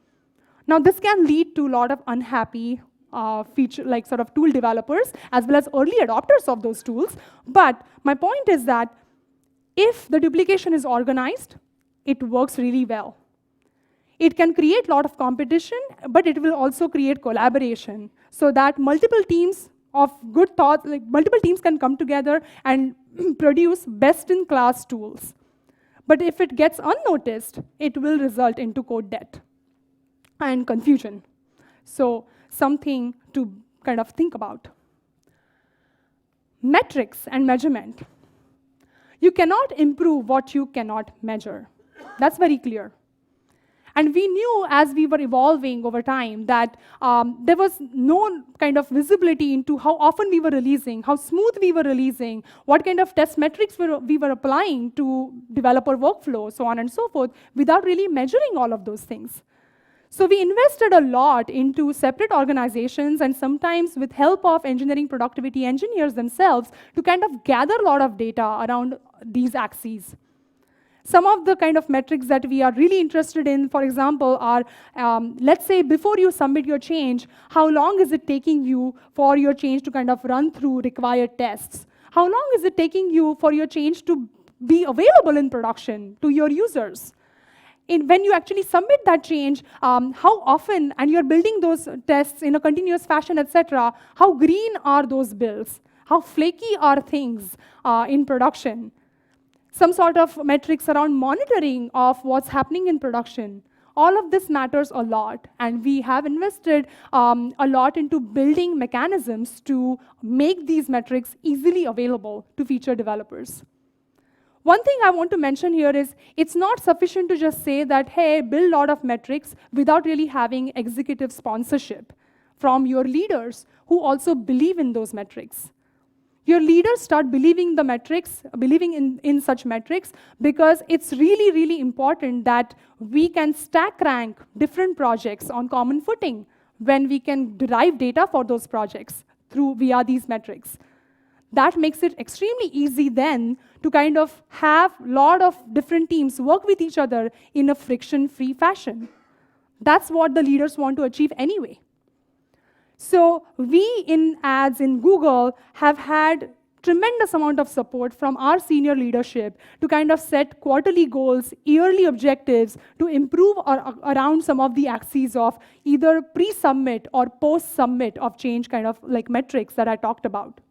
Now, this can lead to a lot of unhappy tool developers, as well as early adopters of those tools. But my point is that if the duplication is organized, it works really well. It can create a lot of competition, but it will also create collaboration so that multiple teams of good thoughts, multiple teams can come together and produce best-in-class tools. But if it gets unnoticed, it will result into code debt and confusion. So something to kind of think about. Metrics and measurement. You cannot improve what you cannot measure. That's very clear. And we knew as we were evolving over time that there was no kind of visibility into how often we were releasing, how smooth we were releasing, what kind of test metrics we were applying to developer workflow, so on and so forth, without really measuring all of those things. So we invested a lot into separate organizations and sometimes with help of engineering productivity engineers themselves to kind of gather a lot of data around these axes. Some of the kind of metrics that we are really interested in, for example, are, let's say before you submit your change, how long is it taking you for your change to kind of run through required tests? How long is it taking you for your change to be available in production to your users? When you actually submit that change, how often, and you're building those tests in a continuous fashion, etc., how green are those builds? How flaky are things in production? Some sort of metrics around monitoring of what's happening in production. All of this matters a lot, and we have invested a lot into building mechanisms to make these metrics easily available to feature developers. One thing I want to mention here is it's not sufficient to just say that, hey, build a lot of metrics without really having executive sponsorship from your leaders who also believe in those metrics. Your leaders start believing the metrics, believing in such metrics, because it's really, really important that we can stack rank different projects on common footing when we can derive data for those projects via these metrics. That makes it extremely easy then to kind of have a lot of different teams work with each other in a friction-free fashion. That's what the leaders want to achieve anyway. So we in ads in Google have had tremendous amount of support from our senior leadership to kind of set quarterly goals, yearly objectives to improve around some of the axes of either pre-submit or post-submit of change kind of like metrics that I talked about.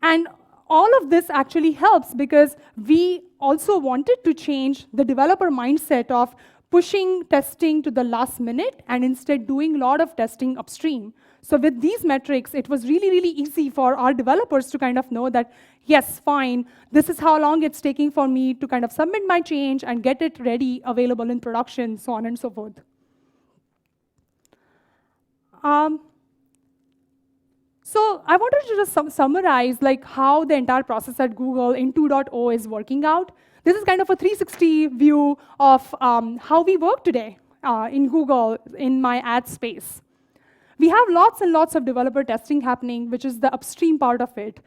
And all of this actually helps because we also wanted to change the developer mindset of pushing testing to the last minute and instead doing a lot of testing upstream. So with these metrics, it was really, really easy for our developers to kind of know that, yes, fine, this is how long it's taking for me to kind of submit my change and get it ready, available in production, so on and so forth. So I wanted to just summarize like how the entire process at Google in 2.0 is working out. This is kind of a 360 view of how we work today in Google in my ad space. We have lots and lots of developer testing happening, which is the upstream part of it,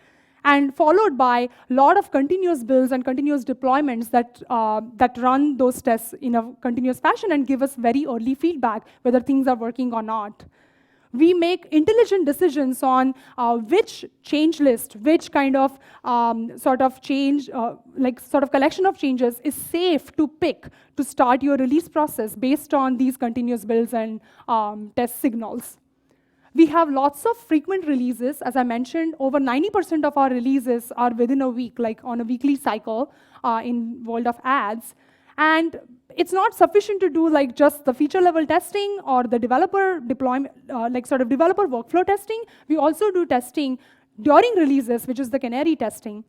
and followed by a lot of continuous builds and continuous deployments that run those tests in a continuous fashion and give us very early feedback whether things are working or not. We make intelligent decisions on which change list, which kind of change, collection of changes is safe to pick to start your release process based on these continuous builds and test signals. We have lots of frequent releases. As I mentioned, over 90% of our releases are within a week, like on a weekly cycle in world of ads. And it's not sufficient to do like just the feature level testing or the developer deployment, developer workflow testing. We also do testing during releases, which is the canary testing,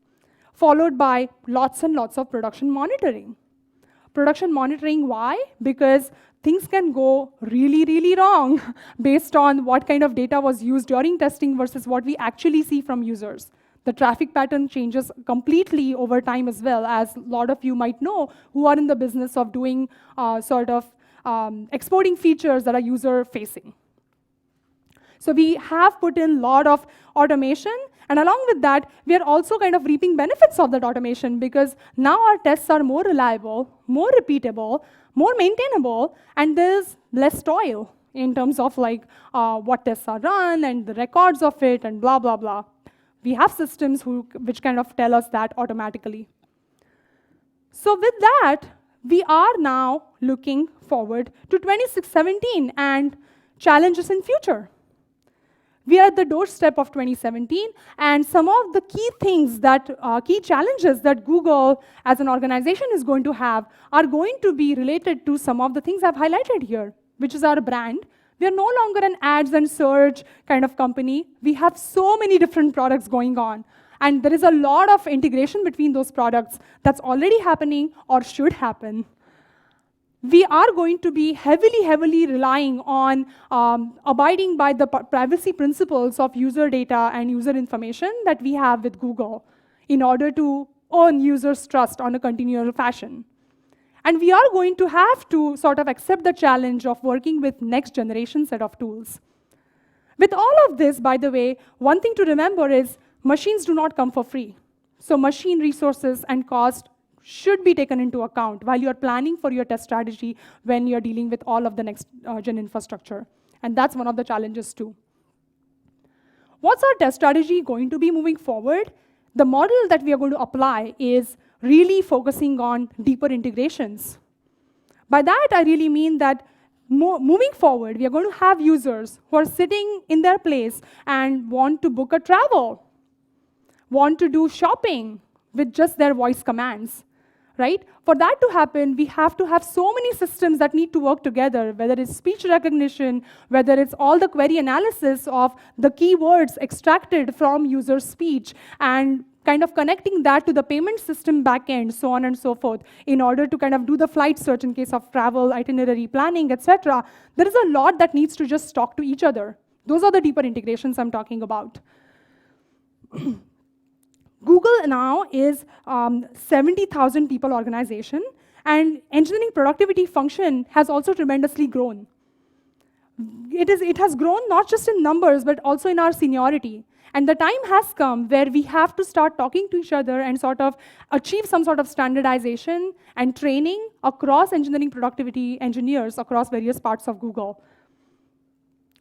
followed by lots and lots of production monitoring. Production monitoring, why? Because things can go really, really wrong based on what kind of data was used during testing versus what we actually see from users. The traffic pattern changes completely over time as well, as a lot of you might know who are in the business of doing exporting features that are user-facing. So we have put in a lot of automation, and along with that, we are also kind of reaping benefits of that automation because now our tests are more reliable, more repeatable, more maintainable, and there's less toil in terms of what tests are run and the records of it and blah, blah, blah. We have systems which kind of tell us that automatically. So with that, we are now looking forward to 2017 and challenges in future. We are at the doorstep of 2017, and some of the key things key challenges that Google as an organization is going to have are going to be related to some of the things I've highlighted here, which is our brand. We are no longer an ads and search kind of company. We have so many different products going on, and there is a lot of integration between those products that's already happening or should happen. We are going to be heavily relying on abiding by the privacy principles of user data and user information that we have with Google in order to earn users' trust on a continual fashion. And we are going to have to sort of accept the challenge of working with next generation set of tools. With all of this, by the way, one thing to remember is machines do not come for free. So machine resources and cost should be taken into account while you're planning for your test strategy when you're dealing with all of the next gen infrastructure. And that's one of the challenges too. What's our test strategy going to be moving forward? The model that we are going to apply is really focusing on deeper integrations. By that, I really mean that moving forward, we are going to have users who are sitting in their place and want to book a travel, want to do shopping with just their voice commands, right? For that to happen, we have to have so many systems that need to work together, whether it's speech recognition, whether it's all the query analysis of the keywords extracted from user speech, and kind of connecting that to the payment system backend, so on and so forth, in order to kind of do the flight search in case of travel, itinerary planning, etc. There is a lot that needs to just talk to each other. Those are the deeper integrations I'm talking about. Google now is 70,000 people organization, and engineering productivity function has also tremendously grown. It has grown not just in numbers, but also in our seniority. And the time has come where we have to start talking to each other and sort of achieve some sort of standardization and training across engineering productivity engineers across various parts of Google.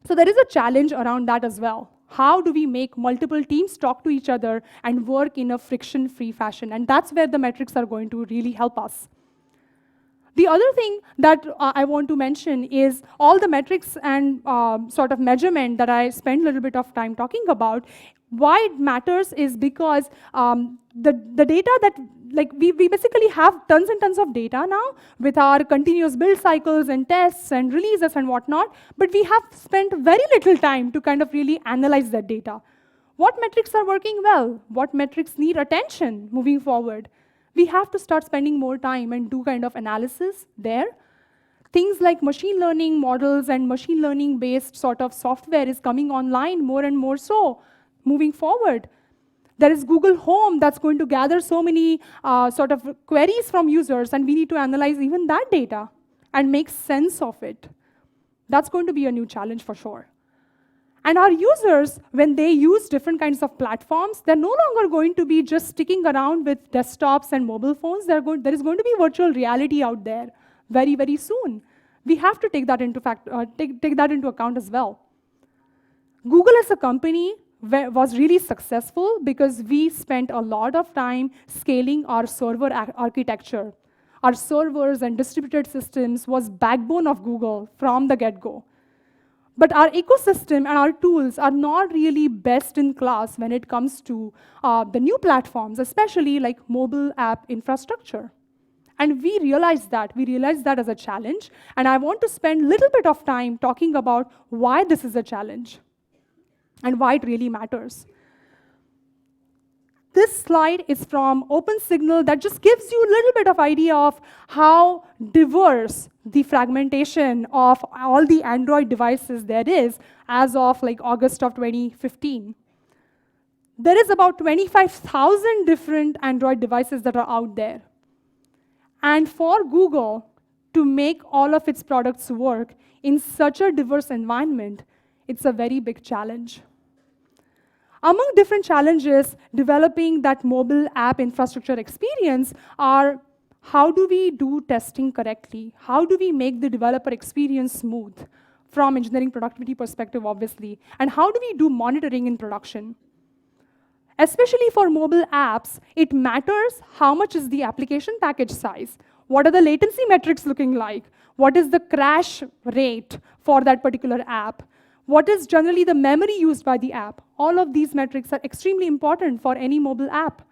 So there is a challenge around that as well. How do we make multiple teams talk to each other and work in a friction-free fashion? And that's where the metrics are going to really help us. The other thing that I want to mention is all the metrics and sort of measurement that I spent a little bit of time talking about. Why it matters is because the data that, we basically have tons and tons of data now with our continuous build cycles and tests and releases and whatnot, but we have spent very little time to kind of really analyze that data. What metrics are working well? What metrics need attention moving forward? We have to start spending more time and do kind of analysis there. Things like machine learning models and machine learning-based sort of software is coming online more and more so moving forward. There is Google Home that's going to gather so many sort of queries from users, and we need to analyze even that data and make sense of it. That's going to be a new challenge for sure. And our users, when they use different kinds of platforms, they're no longer going to be just sticking around with desktops and mobile phones. There is going to be virtual reality out there very, very soon. We have to take that into take that into account as well. Google as a company was really successful because we spent a lot of time scaling our server architecture. Our servers and distributed systems was backbone of Google from the get-go. But our ecosystem and our tools are not really best in class when it comes to the new platforms, especially like mobile app infrastructure. And we realized that. We realized that as a challenge. And I want to spend a little bit of time talking about why this is a challenge and why it really matters. This slide is from OpenSignal that just gives you a little bit of idea of how diverse the fragmentation of all the Android devices there is as of like August of 2015. There is about 25,000 different Android devices that are out there. And for Google to make all of its products work in such a diverse environment, it's a very big challenge. Among different challenges developing that mobile app infrastructure experience are how do we do testing correctly? How do we make the developer experience smooth from engineering productivity perspective, obviously? And how do we do monitoring in production? Especially for mobile apps, it matters how much is the application package size. What are the latency metrics looking like? What is the crash rate for that particular app? What is generally the memory used by the app? All of these metrics are extremely important for any mobile app.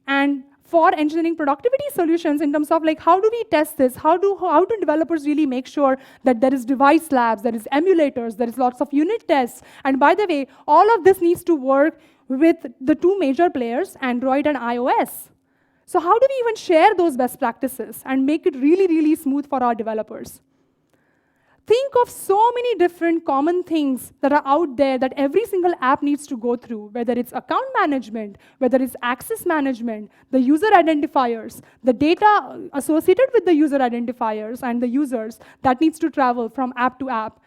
And for engineering productivity solutions in terms of like how do we test this? How do developers really make sure that there is device labs, there is emulators, there is lots of unit tests? And by the way, all of this needs to work with the two major players, Android and iOS. So how do we even share those best practices and make it really, really smooth for our developers? Think of so many different common things that are out there that every single app needs to go through, whether it's account management, whether it's access management, the user identifiers, the data associated with the user identifiers and the users that needs to travel from app to app.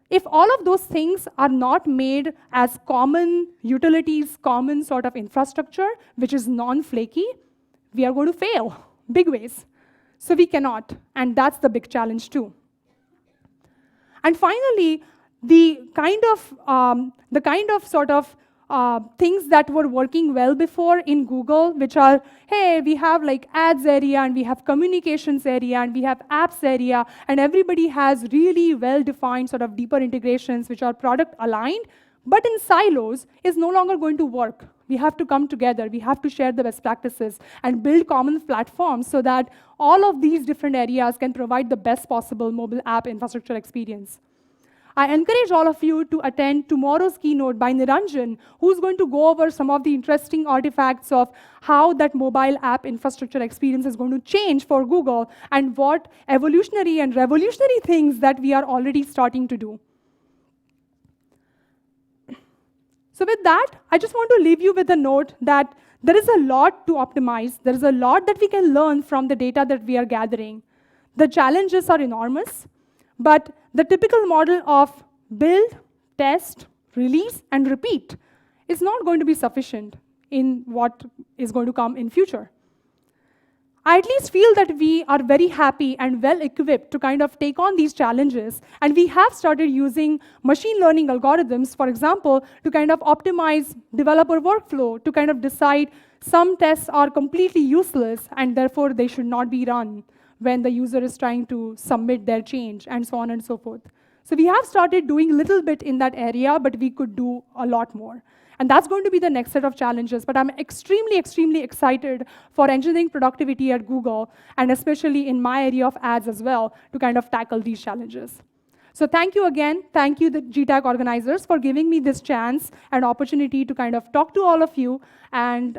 If all of those things are not made as common utilities, common sort of infrastructure, which is non-flaky, we are going to fail big ways. So we cannot, and that's the big challenge too. And finally, the kind of sort of things that were working well before in Google, which are, hey, we have like ads area, and we have communications area, and we have apps area, and everybody has really well-defined sort of deeper integrations which are product aligned, but in silos is no longer going to work. We have to come together. We have to share the best practices and build common platforms so that all of these different areas can provide the best possible mobile app infrastructure experience. I encourage all of you to attend tomorrow's keynote by Niranjan, who's going to go over some of the interesting artifacts of how that mobile app infrastructure experience is going to change for Google and what evolutionary and revolutionary things that we are already starting to do. So with that, I just want to leave you with a note that there is a lot to optimize. There is a lot that we can learn from the data that we are gathering. The challenges are enormous, but the typical model of build, test, release, and repeat is not going to be sufficient in what is going to come in future. I at least feel that we are very happy and well-equipped to kind of take on these challenges, and we have started using machine learning algorithms, for example, to kind of optimize developer workflow, to kind of decide some tests are completely useless, and therefore they should not be run when the user is trying to submit their change, and so on and so forth. So we have started doing a little bit in that area, but we could do a lot more. And that's going to be the next set of challenges. But I'm extremely, extremely excited for engineering productivity at Google, and especially in my area of ads as well, to kind of tackle these challenges. So thank you again. Thank you, the GTAC organizers, for giving me this chance and opportunity to kind of talk to all of you. And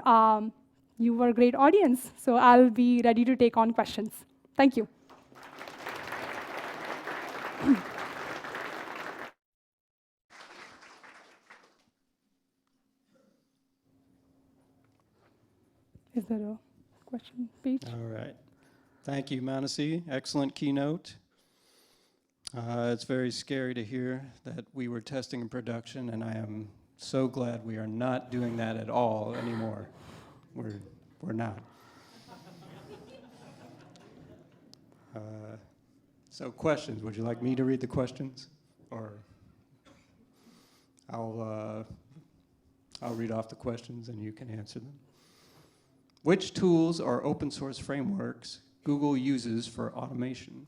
you were a great audience. So I'll be ready to take on questions. Thank you. Is there a question page? All right. Thank you, Manasi. Excellent keynote. It's very scary to hear that we were testing in production, and I am so glad we are not doing that at all anymore. We're not. So questions, would you like me to read the questions? Or I'll read off the questions and you can answer them. Which tools or open source frameworks Google uses for automation?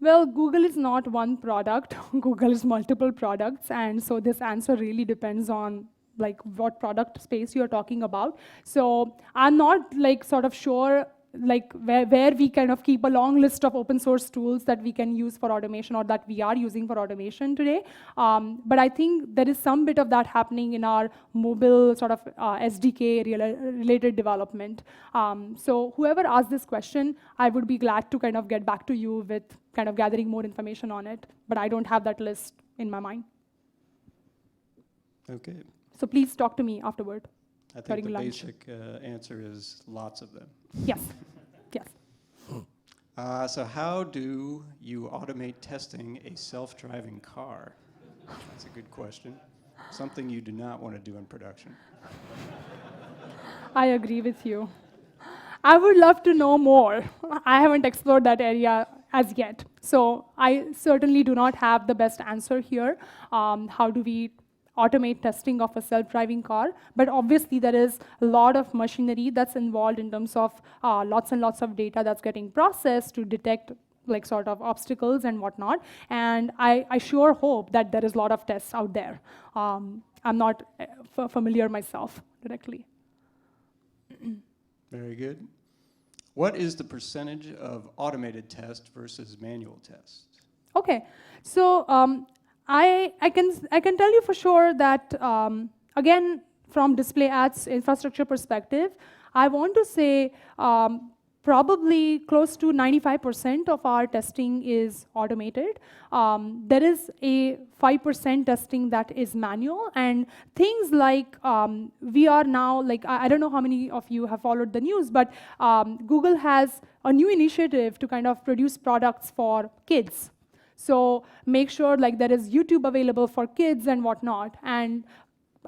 Well, Google is not one product. Google is multiple products, and so this answer really depends on like what product space you're talking about. So I'm not like sort of sure like where we kind of keep a long list of open source tools that we can use for automation or that we are using for automation today. But I think there is some bit of that happening in our mobile sort of SDK related development. So whoever asked this question, I would be glad to kind of get back to you with kind of gathering more information on it, but I don't have that list in my mind. Okay. So please talk to me afterward. I think the lunch. basic answer is lots of them. Yes, yes. So how do you automate testing a self-driving car? That's a good question. Something you do not want to do in production. I agree with you. I would love to know more. I haven't explored that area as yet. So I certainly do not have the best answer here. How do we automate testing of a self-driving car? But obviously there is a lot of machinery that's involved in terms of lots and lots of data that's getting processed to detect like sort of obstacles and whatnot. And I sure hope that there is a lot of tests out there. I'm not familiar myself directly. Very good. What is the percentage of automated test versus manual test? Okay, so I can tell you for sure that again from display ads infrastructure perspective, I want to say probably close to 95% of our testing is automated. There is a 5% testing that is manual, and things like we are now, like I don't know how many of you have followed the news, but Google has a new initiative to kind of produce products for kids. So make sure like there is YouTube available for kids and whatnot, and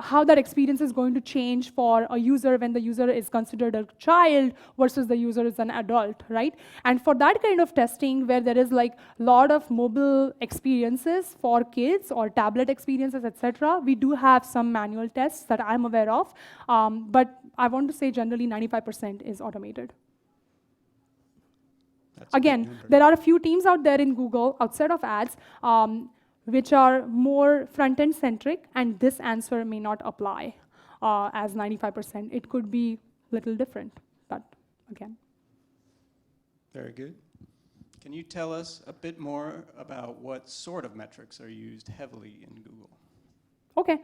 how that experience is going to change for a user when the user is considered a child versus the user is an adult, right? And for that kind of testing where there is like a lot of mobile experiences for kids or tablet experiences, etc., we do have some manual tests that I'm aware of, but I want to say generally 95% is automated. Again, there are a few teams out there in Google outside of ads which are more front-end centric, and this answer may not apply as 95%. It could be a little different, but again. Very good. Can you tell us a bit more about what sort of metrics are used heavily in Google? Okay.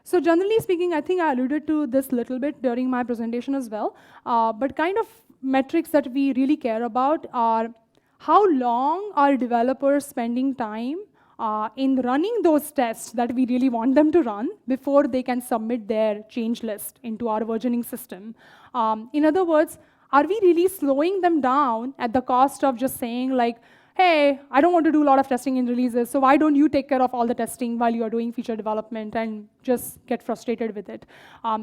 So generally speaking, I think I alluded to this little bit during my presentation as well, but kind of metrics that we really care about are how long are developers spending time in running those tests that we really want them to run before they can submit their change list into our versioning system. In other words, are we really slowing them down at the cost of just saying like, hey, I don't want to do a lot of testing in releases, so why don't you take care of all the testing while you're doing feature development and just get frustrated with it?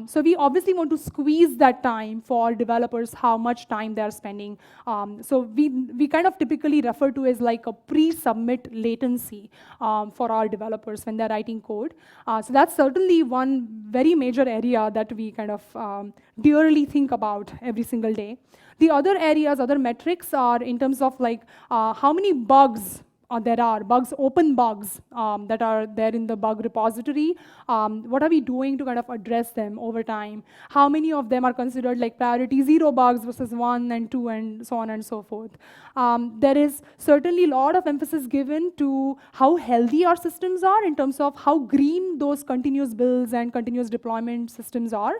So we obviously want to squeeze that time for developers, how much time they're spending. So we kind of typically refer to as like a pre-submit latency for our developers when they're writing code. So that's certainly one very major area that we kind of dearly think about every single day. The other areas, other metrics are in terms of like how many bugs there are, open bugs that are there in the bug repository. What are we doing to kind of address them over time? How many of them are considered like priority 0 bugs versus 1 and 2 and so on and so forth? There is certainly a lot of emphasis given to how healthy our systems are in terms of how green those continuous builds and continuous deployment systems are,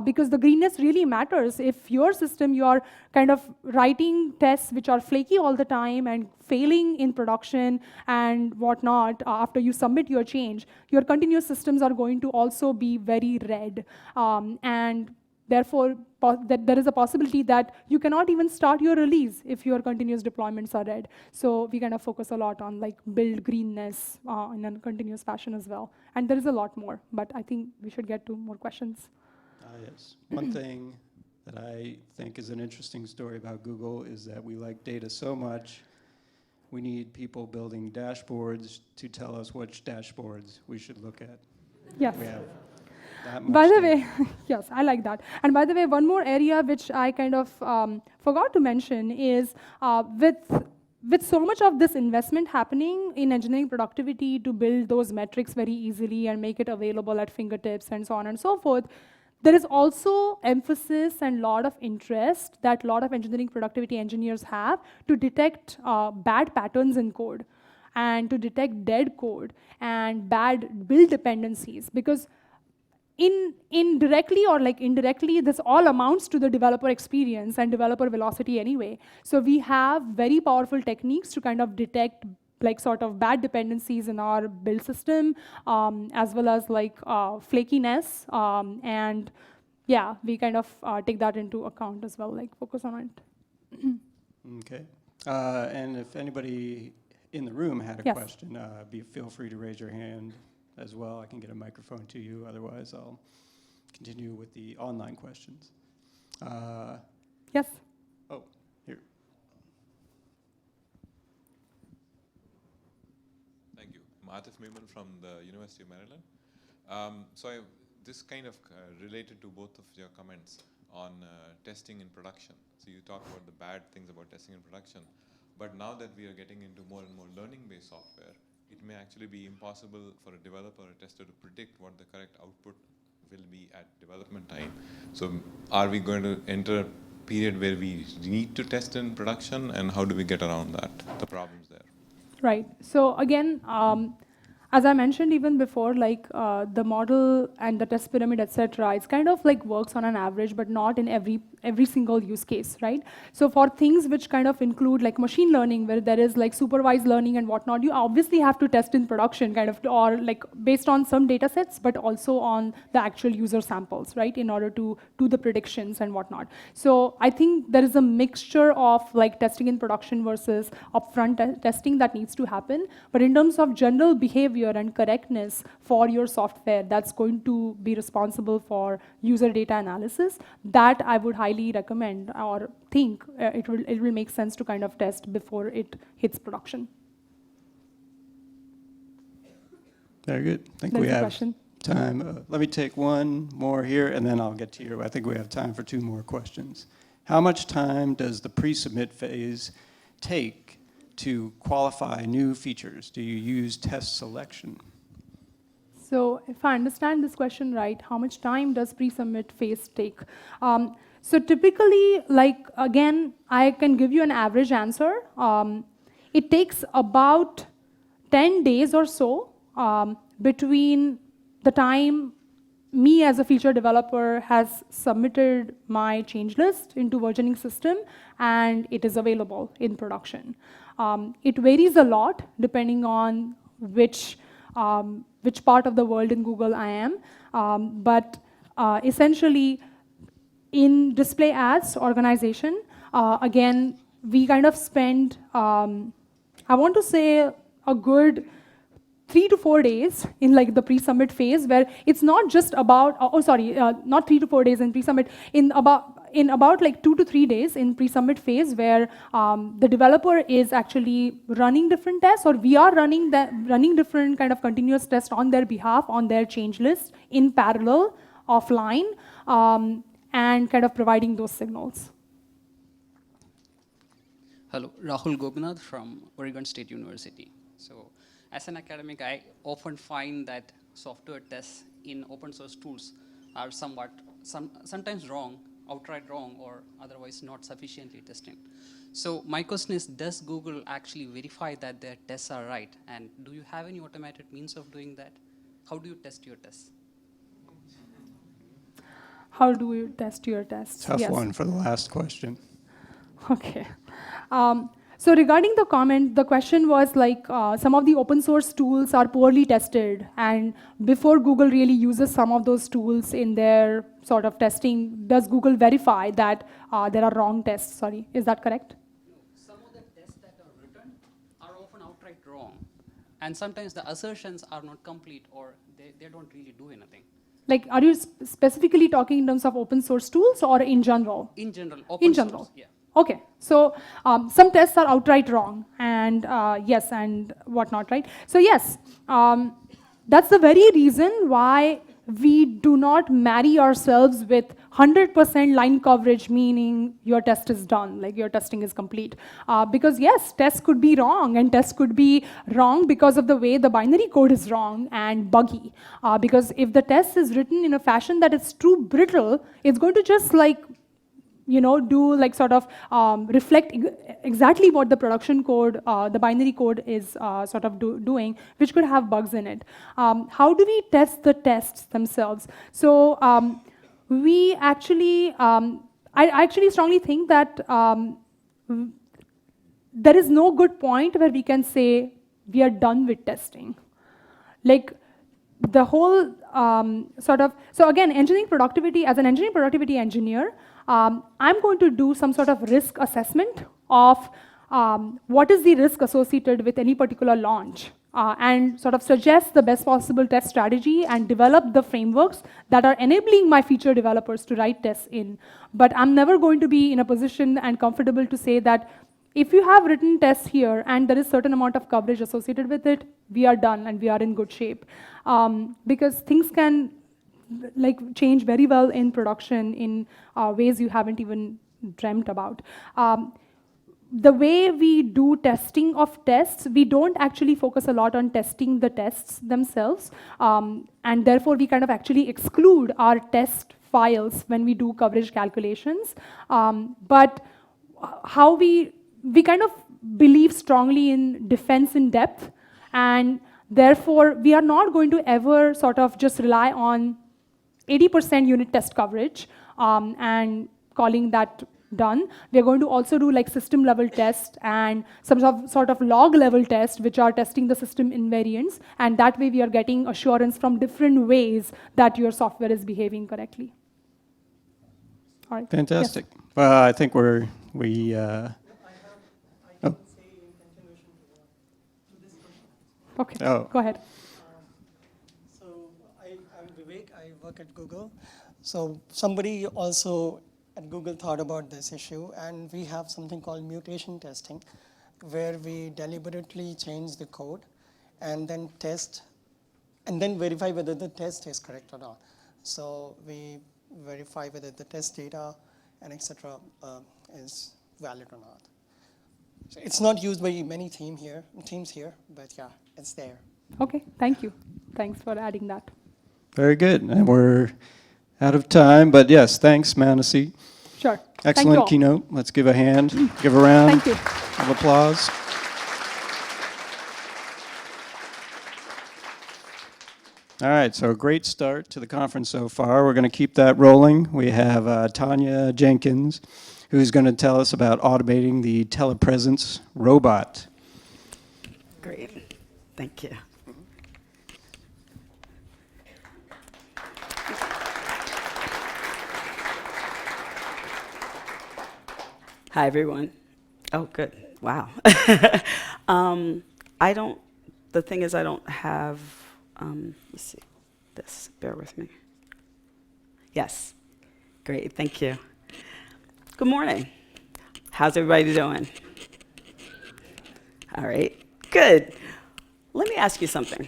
because the greenness really matters. If your system, you are kind of writing tests which are flaky all the time and failing in production and whatnot after you submit your change, your continuous systems are going to also be very red. And Therefore, that there is a possibility that you cannot even start your release if your continuous deployments are red. So we kind of focus a lot on like build greenness in a continuous fashion as well. And there is a lot more, but I think we should get to more questions. Yes. One thing that I think is an interesting story about Google is that we like data so much, we need people building dashboards to tell us which dashboards we should look at. Yes. We have that much By the data. way, yes, I like that. And by the way, one more area which I kind of forgot to mention is with so much of this investment happening in engineering productivity to build those metrics very easily and make it available at fingertips and so on and so forth, there is also emphasis and a lot of interest that a lot of engineering productivity engineers have to detect bad patterns in code and to detect dead code and bad build dependencies, because indirectly or like indirectly, this all amounts to the developer experience and developer velocity anyway. So we have very powerful techniques to kind of detect like sort of bad dependencies in our build system, as well as like flakiness. And yeah, we kind of take that into account as well, like focus on it. Okay. And if anybody in the room had a Yes. question, feel free to raise your hand as well. I can get a microphone to you. Otherwise, I'll continue with the online questions. Yes. Oh, here. Thank you. I'm Atif Mimon from the University of Maryland. This kind of related to both of your comments on testing in production. So you talk about the bad things about testing in production, but now that we are getting into more and more learning-based software, it may actually be impossible for a developer or a tester to predict what the correct output will be at development time. So are we going to enter a period where we need to test in production, and how do we get around that, the problems there? Right. So again, as I mentioned even before, like the model and the test pyramid, etc., it's kind of like works on an average, but not in every single use case, right? So for things which kind of include like machine learning, where there is like supervised learning and whatnot, you obviously have to test in production, kind of, or like based on some data sets, but also on the actual user samples, right, in order to do the predictions and whatnot. So I think there is a mixture of like testing in production versus upfront testing that needs to happen. But in terms of general behavior and correctness for your software that's going to be responsible for user data analysis, that I would highly recommend or think it will make sense to kind of test before it hits production. Very good. I think There's we a have question. time. Let me take one more here, and then I'll get to you. I think we have time for two more questions. How much time does the pre-submit phase take to qualify new features? Do you use test selection? So if I understand this question right, how much time does pre-submit phase take? So typically, like again, I can give you an average answer. It takes about 10 days or so between the time me as a feature developer has submitted my change list into versioning system and it is available in production. It varies a lot depending on which part of the world in Google I am, but essentially in display ads organization, again, we kind of spend, I want to say a good 3 to 4 days in like the pre-submit phase, where it's not just about, not 3 to 4 days in pre-submit, in about like 2 to 3 days in pre-submit phase, where the developer is actually running different tests, or we are running different kind of continuous tests on their behalf on their change list in parallel, offline, and kind of providing those signals. Hello, Rahul Gopinath from Oregon State University. So, as an academic, I often find that software tests in open source tools are sometimes wrong, outright wrong, or otherwise not sufficiently tested. So my question is, does Google actually verify that their tests are right? And do you have any automated means of doing that? How do you test your tests? How do you test your tests? Tough Yes. one for the last question. Okay. So regarding the comment, the question was like some of the open source tools are poorly tested, and before Google really uses some of those tools in their sort of testing, does Google verify that there are wrong tests? Sorry, is that correct? Some of the tests that are written are often outright wrong. And sometimes the assertions are not complete or they don't really do anything. Like, are you specifically talking in terms of open source tools or in general? In general, In open general. source, yeah. Okay, so some tests are outright wrong, and yes, and whatnot, right? So yes, that's the very reason why we do not marry ourselves with 100% line coverage, meaning your test is done, like your testing is complete. Because yes, tests could be wrong, and tests could be wrong because of the way the binary code is wrong and buggy. Because if the test is written in a fashion that is too brittle, it's going to just like do like sort of reflect exactly what the production code, the binary code is sort of doing, which could have bugs in it. How do we test the tests themselves? So we actually, I actually strongly think that there is no good point where we can say we are done with testing. Like, the whole so again, engineering productivity, as an engineering productivity engineer, I'm going to do some sort of risk assessment of what is the risk associated with any particular launch, and sort of suggest the best possible test strategy and develop the frameworks that are enabling my feature developers to write tests in. But I'm never going to be in a position and comfortable to say that if you have written tests here and there is certain amount of coverage associated with it, we are done and we are in good shape. Because things can like change very well in production in ways you haven't even dreamt about. The way we do testing of tests, we don't actually focus a lot on testing the tests themselves, and therefore we kind of actually exclude our test files when we do coverage calculations. But how we kind of believe strongly in defense in depth, and therefore we are not going to ever sort of just rely on 80% unit test coverage and calling that done. We are going to also do like system level test and some sort of log level test, which are testing the system invariants, and that way we are getting assurance from different ways that your software is behaving correctly. All right. Fantastic. Yes. Well, I think we. Okay, Oh. go ahead. So I'm Vivek, I work at Google. So somebody also at Google thought about this issue, and we have something called mutation testing, where we deliberately change the code and then test, and then verify whether the test is correct or not. So we verify whether the test data and etc. Is valid or not. So it's not used by many teams here, but yeah, it's there. Okay, thank you. Thanks for adding that. Very good. And we're out of time, but yes, thanks, Manasi. Sure. Thank you Excellent all. keynote. Let's give a hand, give a round Thank you. of applause. All right, so a great start to the conference so far. We're going to keep that rolling. We have Tanya Jenkins, who's going to tell us about automating the telepresence robot. Great. Thank you. Hi, everyone. Oh, good. Wow. The thing is, I don't have, let's see, this. Bear with me. Yes. Great. Thank you. Good morning. How's everybody doing? All right. Good. Let me ask you something.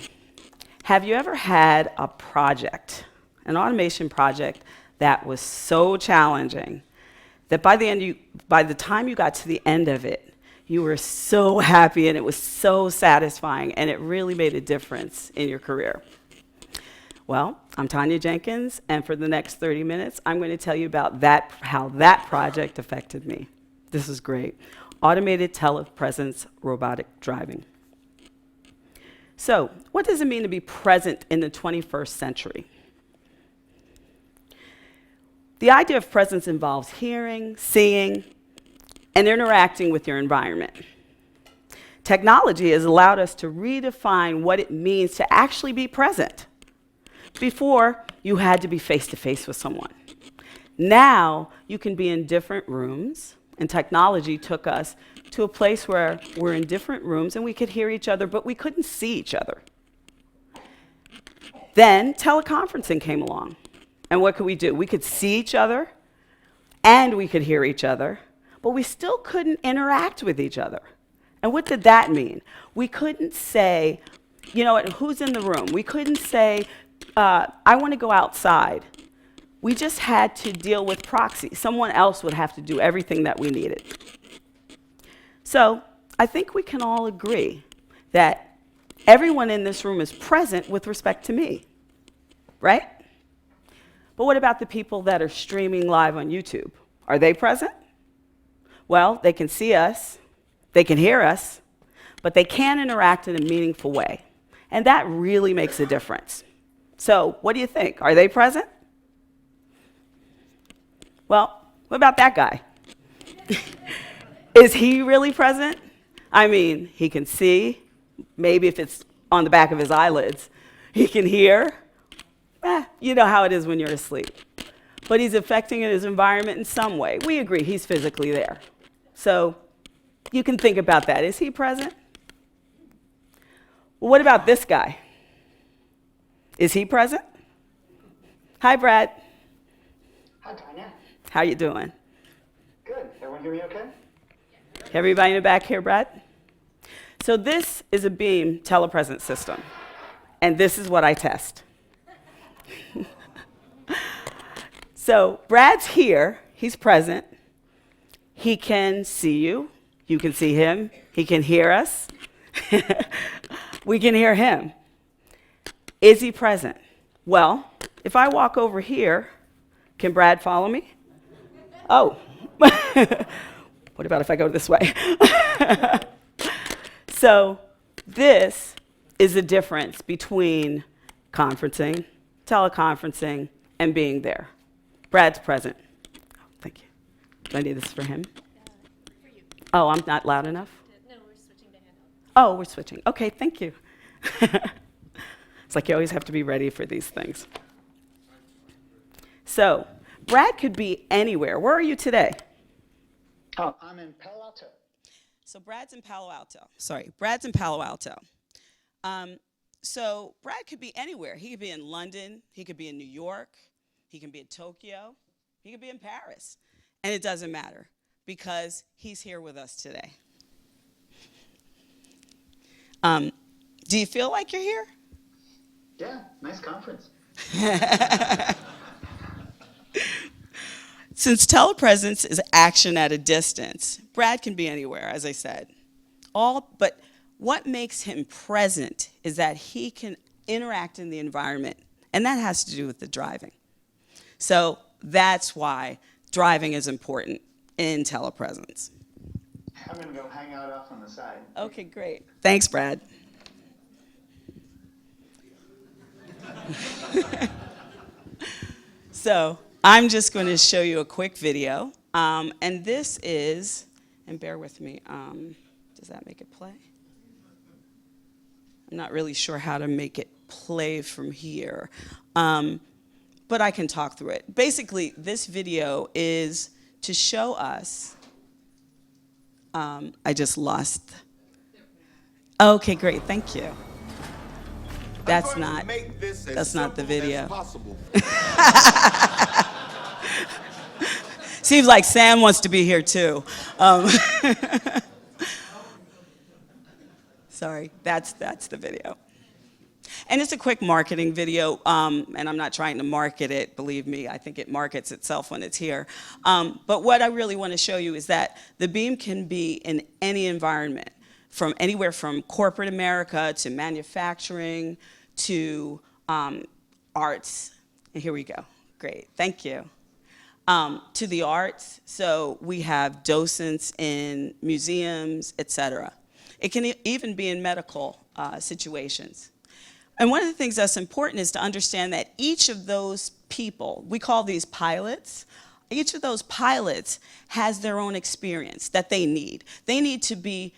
Have you ever had a project, an automation project, that was so challenging that by the time you got to the end of it, you were so happy and it was so satisfying and it really made a difference in your career? Well, I'm Tanya Jenkins, and for the next 30 minutes, I'm going to tell you about how that project affected me. This is great. Automated telepresence robotic driving. So, what does it mean to be present in the 21st century? The idea of presence involves hearing, seeing, and interacting with your environment. Technology has allowed us to redefine what it means to actually be present. Before, you had to be face-to-face with someone. Now, you can be in different rooms, and technology took us to a place where we're in different rooms and we could hear each other, but we couldn't see each other. Then teleconferencing came along. And what could we do? We could see each other and we could hear each other, but we still couldn't interact with each other. And what did that mean? We couldn't say, you know what, who's in the room? We couldn't say, I want to go outside. We just had to deal with proxy. Someone else would have to do everything that we needed. So I think we can all agree that everyone in this room is present with respect to me, right? But what about the people that are streaming live on YouTube? Are they present? Well, they can see us, they can hear us, but they can't interact in a meaningful way. And that really makes a difference. So what do you think? Are they present? Well, what about that guy? Is he really present? I mean, he can see, maybe if it's on the back of his eyelids. He can hear. You know how it is when you're asleep. But he's affecting his environment in some way. We agree he's physically there. So you can think about that. Is he present? Well, what about this guy? Is he present? Hi, Brad. Hi, Tanya. How you doing? Good. Everyone hear me okay? Everybody in the back here, Brad? So this is a beam telepresence system, and this is what I test. So Brad's here, he's present, he can see you can see him, he can hear us, we can hear him. Is he present? Well, if I walk over here, can Brad follow me? Oh. What about if I go this way? So this is the difference between conferencing, teleconferencing, and being there. Brad's present. Oh, thank you. Do I need this for him? For you. Oh, I'm not loud enough? No, we're switching to handheld. Oh, we're switching. Okay, thank you. It's like you always have to be ready for these things. So Brad could be anywhere. Where are you today? Oh, I'm in Palo Alto. So Brad's in Palo Alto. Brad's in Palo Alto. So Brad could be anywhere. He could be in London. He could be in New York. He can be in Tokyo. He could be in Paris. And it doesn't matter because he's here with us today. Do you feel like you're here? Yeah, nice conference. Since telepresence is action at a distance, Brad can be anywhere, as I said. But what makes him present is that he can interact in the environment, and that has to do with the driving. So that's why driving is important in telepresence. I'm going to go hang out off on the side. Okay, great. Thanks, Brad. So I'm just going to show you a quick video. And this is, and bear with me, does that make it play? I'm not really sure how to make it play from here. But I can talk through it. Basically, this video is to show us, I just lost. Okay, great, thank you. That's not the video. Seems like Sam wants to be here too. Sorry, that's the video. And it's a quick marketing video, and I'm not trying to market it, believe me, I think it markets itself when it's here. But what I really want to show you is that the beam can be in any environment, from anywhere from corporate America to manufacturing to arts. And here we go, great, thank you. To the arts, so we have docents in museums, etc. It can even be in medical situations. And one of the things that's important is to understand that each of those people, we call these pilots, each of those pilots has their own experience that they need. They need to be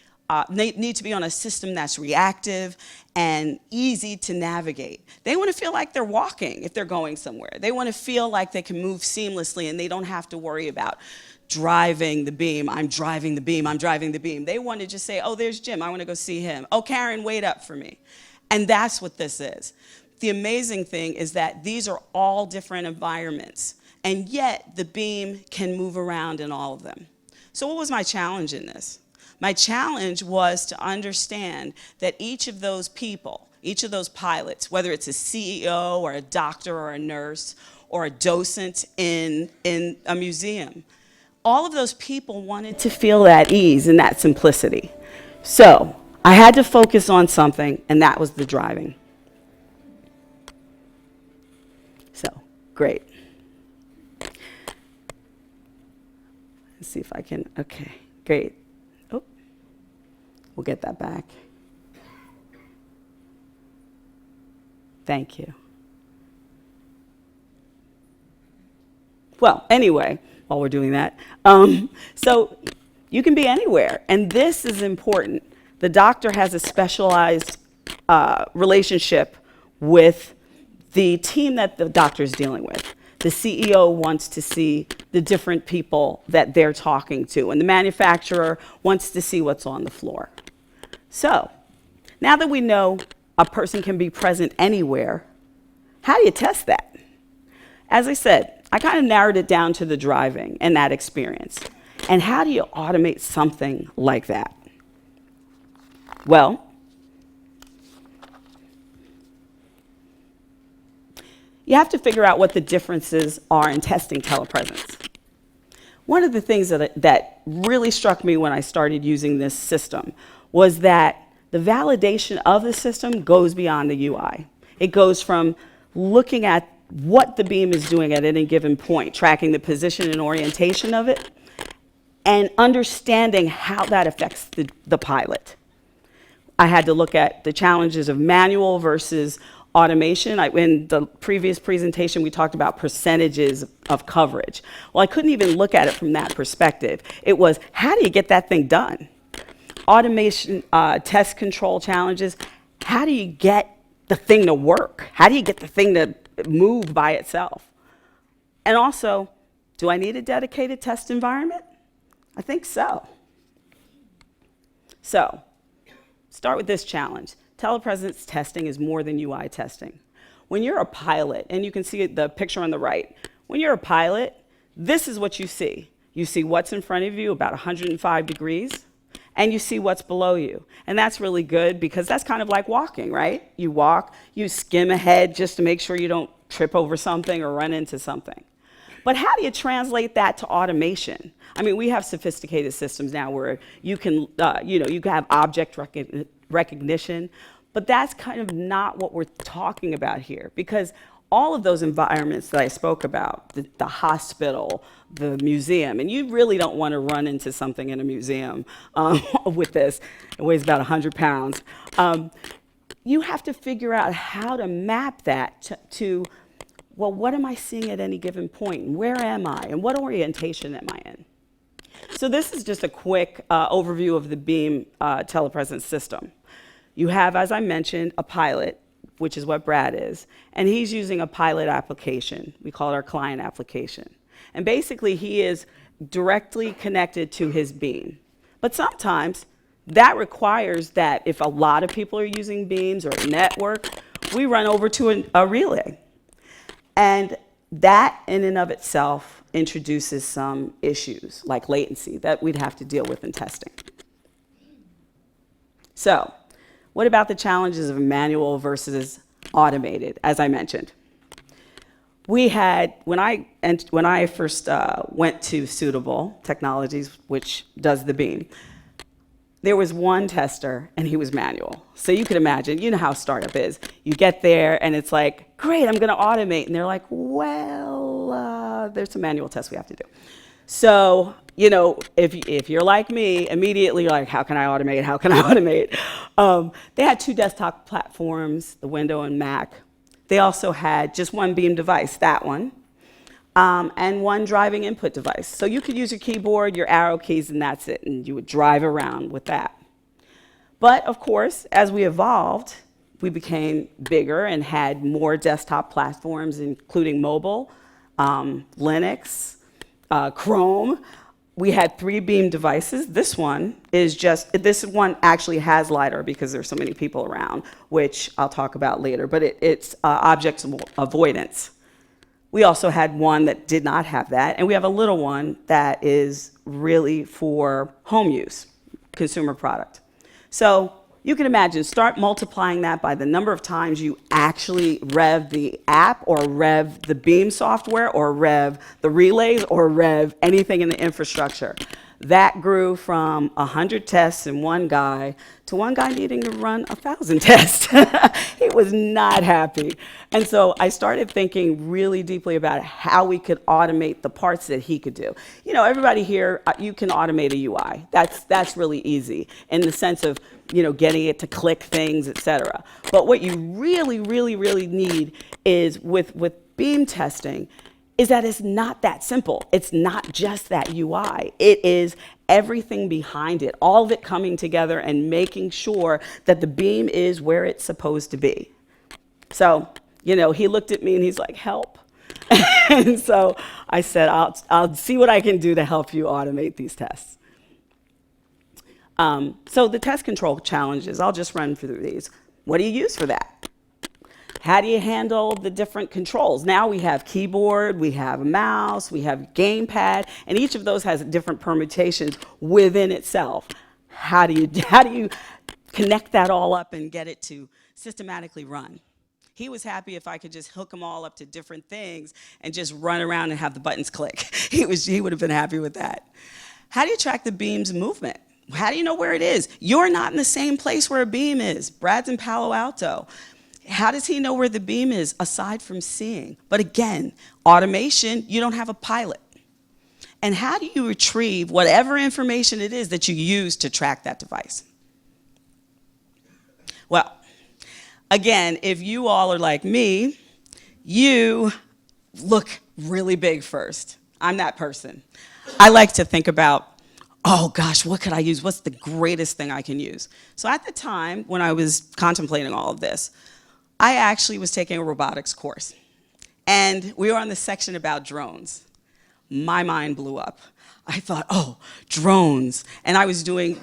need to be on a system that's reactive and easy to navigate. They want to feel like they're walking if they're going somewhere. They want to feel like they can move seamlessly and they don't have to worry about driving the beam. I'm driving the beam. I'm driving the beam. They want to just say, oh, there's Jim. I want to go see him. Oh, Karen, wait up for me. And that's what this is. The amazing thing is that these are all different environments, and yet the beam can move around in all of them. So what was my challenge in this? My challenge was to understand that each of those people, each of those pilots, whether it's a CEO or a doctor or a nurse or a docent in a museum, all of those people wanted to feel that ease and that simplicity. So I had to focus on something, and that was the driving. So, great. Let's see if I can, okay, great. Oh, we'll get that back. Thank you. Well, anyway, while we're doing that, so you can be anywhere, and this is important. The doctor has a specialized relationship with the team that the doctor is dealing with. The CEO wants to see the different people that they're talking to, and the manufacturer wants to see what's on the floor. So, now that we know a person can be present anywhere, how do you test that? As I said, I kind of narrowed it down to the driving and that experience. And how do you automate something like that? Well, you have to figure out what the differences are in testing telepresence. One of the things that really struck me when I started using this system was that the validation of the system goes beyond the UI. It goes from looking at what the beam is doing at any given point, tracking the position and orientation of it, and understanding how that affects the pilot. I had to look at the challenges of manual versus automation. In the previous presentation, we talked about percentages of coverage. Well, I couldn't even look at it from that perspective. It was, how do you get that thing done? Automation, test control challenges, how do you get the thing to work? How do you get the thing to move by itself? And also, do I need a dedicated test environment? I think so. So, start with this challenge. Telepresence testing is more than UI testing. When you're a pilot, and you can see the picture on the right, when you're a pilot, this is what you see. You see what's in front of you about 105 degrees, and you see what's below you. And that's really good because that's kind of like walking, right? You walk, you skim ahead just to make sure you don't trip over something or run into something. But how do you translate that to automation? I mean, we have sophisticated systems now where you can, you can have object recognition, but that's kind of not what we're talking about here, because all of those environments that I spoke about, the hospital, the museum, and you really don't want to run into something in a museum with this. It weighs about 100 pounds. You have to figure out how to map that to, well, what am I seeing at any given point? Where am I? And what orientation am I in? So this is just a quick overview of the beam telepresence system. You have, as I mentioned, a pilot, which is what Brad is, and he's using a pilot application. We call it our client application. And basically, he is directly connected to his beam. But sometimes that requires that if a lot of people are using beams or a network, we run over to a relay. And that in and of itself introduces some issues like latency that we'd have to deal with in testing. So, what about the challenges of manual versus automated, as I mentioned? We had, when I first went to Suitable Technologies, which does the beam, there was one tester and he was manual. So you can imagine, you know how a startup is. You get there and it's like, great, I'm gonna automate. And they're like, well, there's some manual tests we have to do. So, you know, if you're like me, immediately you're like, how can I automate? How can I automate? They had 2 desktop platforms, the Windows and Mac. They also had just one beam device, that one, and one driving input device. So you could use your keyboard, your arrow keys, and that's it, and you would drive around with that. But of course, as we evolved, we became bigger and had more desktop platforms, including mobile, Linux, Chrome. We had 3 Beam devices. This one actually has LiDAR because there's so many people around, which I'll talk about later, but it's object avoidance. We also had one that did not have that, and we have a little one that is really for home use, consumer product. So you can imagine, start multiplying that by the number of times you actually rev the app or rev the Beam software or rev the relays or rev anything in the infrastructure. That grew from 100 tests in one guy to one guy needing to run 1,000 tests. He was not happy. And so I started thinking really deeply about how we could automate the parts that he could do. You know, everybody here, you can automate a UI. That's really easy in the sense of, you know, getting it to click things, et cetera. But what you really, really, really need is with Beam testing, is that it's not that simple. It's not just that UI. It is everything behind it, all of it coming together and making sure that the Beam is where it's supposed to be. So, you know, he looked at me and he's like, help. And so I said, I'll see what I can do to help you automate these tests. So the test control challenges, I'll just run through these. What do you use for that? How do you handle the different controls? Now we have keyboard, we have a mouse, we have gamepad, and each of those has different permutations within itself. How do you connect that all up and get it to systematically run? He was happy if I could just hook them all up to different things and just run around and have the buttons click. He would have been happy with that. How do you track the Beam's movement? How do you know where it is? You're not in the same place where a Beam is. Brad's in Palo Alto. How does he know where the Beam is aside from seeing? But again, automation, you don't have a pilot. And how do you retrieve whatever information it is that you use to track that device? Well, again, if you all are like me, you look really big first. I'm that person. I like to think about, oh gosh, what could I use? What's the greatest thing I can use? So at the time when I was contemplating all of this, I actually was taking a robotics course. And we were on the section about drones. My mind blew up. I thought, oh, drones. And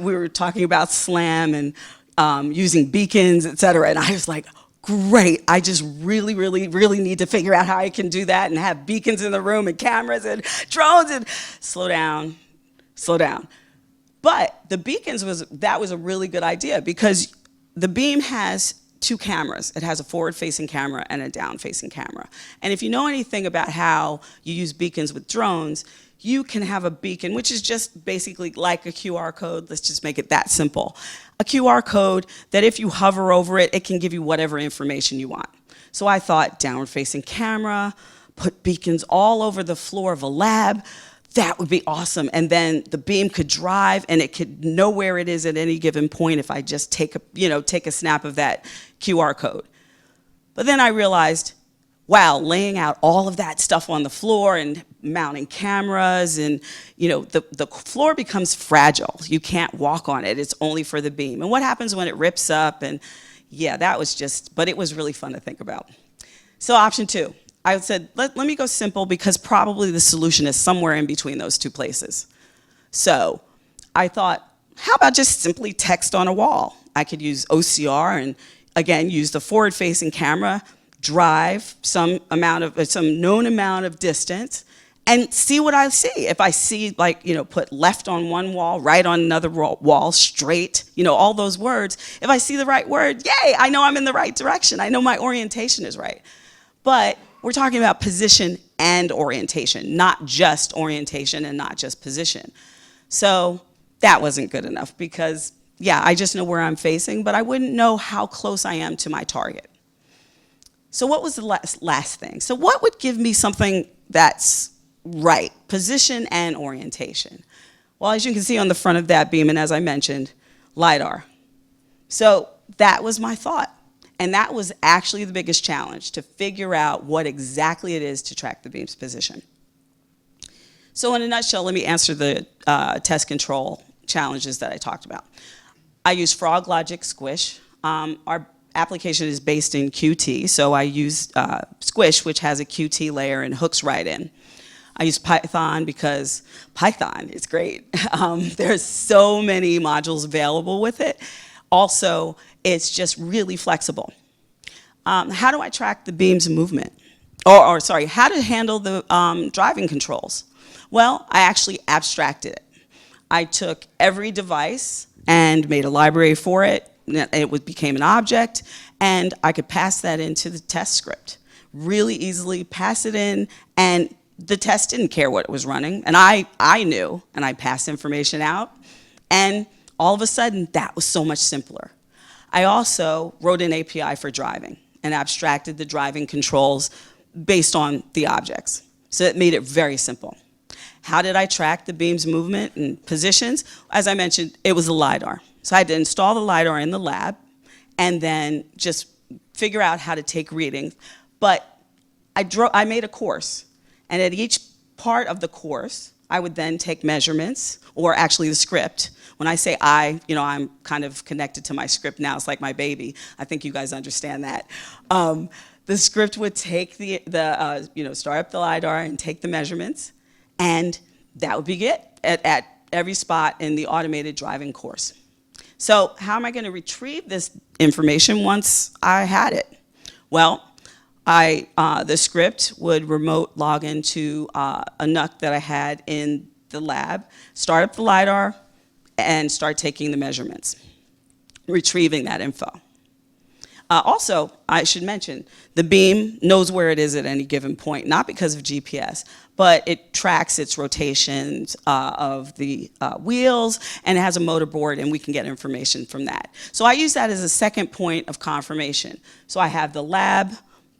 we were talking about SLAM and using beacons, et cetera. And I was like, great, I just really, really, really need to figure out how I can do that and have beacons in the room and cameras and drones and slow down. But the beacons that was a really good idea because the Beam has 2 cameras. It has a forward-facing camera and a down-facing camera. And if you know anything about how you use beacons with drones, you can have a beacon, which is just basically like a QR code. Let's just make it that simple. A QR code that if you hover over it, it can give you whatever information you want. So I thought downward-facing camera, put beacons all over the floor of a lab. That would be awesome. And then the Beam could drive and it could know where it is at any given point if I just take a snap of that QR code. But then I realized, wow, laying out all of that stuff on the floor and mounting cameras and, the floor becomes fragile. You can't walk on it. It's only for the Beam. And what happens when it rips up? And yeah, but it was really fun to think about. So option 2. I said, let me go simple because probably the solution is somewhere in between those 2 places. So I thought, how about just simply text on a wall? I could use OCR and, again, use the forward-facing camera, drive some known amount of distance, and see what I see. If I see, put left on one wall, right on another wall, straight, all those words. If I see the right word, yay, I know I'm in the right direction. I know my orientation is right. But we're talking about position and orientation, not just orientation and not just position. So that wasn't good enough because, yeah, I just know where I'm facing, but I wouldn't know how close I am to my target. So what was the last thing? So what would give me something that's right, position and orientation? Well, as you can see on the front of that Beam, and as I mentioned, LiDAR. So that was my thought. And that was actually the biggest challenge, to figure out what exactly it is to track the Beam's position. So in a nutshell, let me answer the test control challenges that I talked about. I use Frog Logic Squish. Our application is based in Qt, so I use Squish, which has a Qt layer and hooks right in. I use Python because Python is great. There's so many modules available with it. Also, it's just really flexible. How do I track the beam's movement? Or sorry, how to handle the driving controls? Well, I actually abstracted it. I took every device and made a library for it. It became an object, and I could pass that into the test script. Really easily pass it in, and the test didn't care what it was running, and I knew, and I passed information out, and all of a sudden, that was so much simpler. I also wrote an API for driving and abstracted the driving controls based on the objects. So it made it very simple. How did I track the beam's movement and positions? As I mentioned, it was a LiDAR. So I had to install the LiDAR in the lab and then just figure out how to take readings. But I made a course, and at each part of the course, I would then take measurements, or actually the script. When I say I'm kind of connected to my script now. It's like my baby. I think you guys understand that. The script would take start up the LiDAR and take the measurements, and that would be it at every spot in the automated driving course. So how am I going to retrieve this information once I had it? Well, the script would remote log into a NUC that I had in the lab, start up the LiDAR, and start taking the measurements, retrieving that info. Also, I should mention, the beam knows where it is at any given point, not because of GPS, but it tracks its rotations of the wheels, and it has a motor board, and we can get information from that. So I use that as a second point of confirmation. So I have the lab,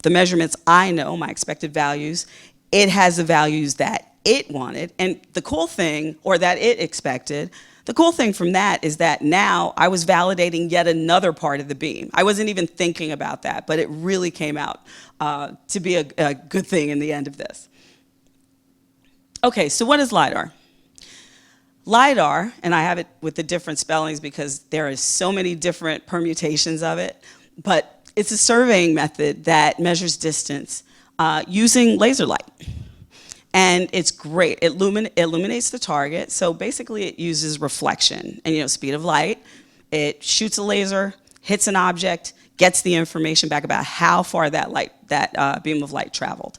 the measurements I know, my expected values. It has the values that it wanted, and the cool thing, or that it expected, the cool thing from that is that now I was validating yet another part of the beam. I wasn't even thinking about that, but it really came out to be a good thing in the end of this. Okay, so what is LiDAR? LiDAR, and I have it with the different spellings because there are so many different permutations of it, but it's a surveying method that measures distance using laser light. And it's great. It illuminates the target. So basically it uses reflection and speed of light. It shoots a laser, hits an object, gets the information back about how far that beam of light traveled.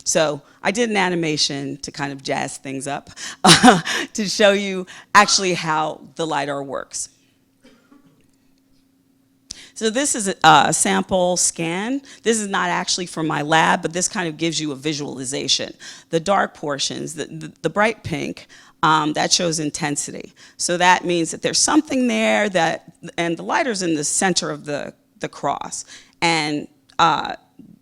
So I did an animation to kind of jazz things up to show you actually how the LiDAR works. So this is a sample scan. This is not actually from my lab, but this kind of gives you a visualization. The dark portions, the bright pink, that shows intensity. So that means that there's something there and the LiDAR's in the center of the cross. And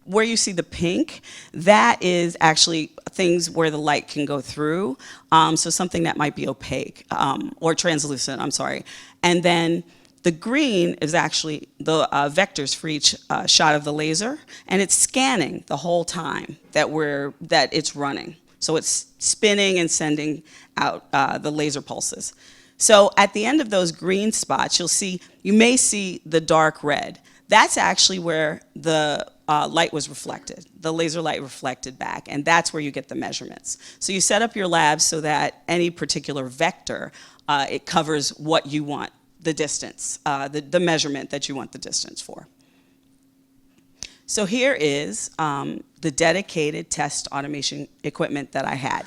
where you see the pink, that is actually things where the light can go through. So something that might be opaque, or translucent, I'm sorry. And then the green is actually the vectors for each shot of the laser, and it's scanning the whole time that it's running. So it's spinning and sending out the laser pulses. So at the end of those green spots, you may see the dark red. That's actually where the light was reflected, the laser light reflected back, and that's where you get the measurements. So you set up your lab so that any particular vector, it covers what you want. The distance, the measurement that you want the distance for. So here is the dedicated test automation equipment that I had.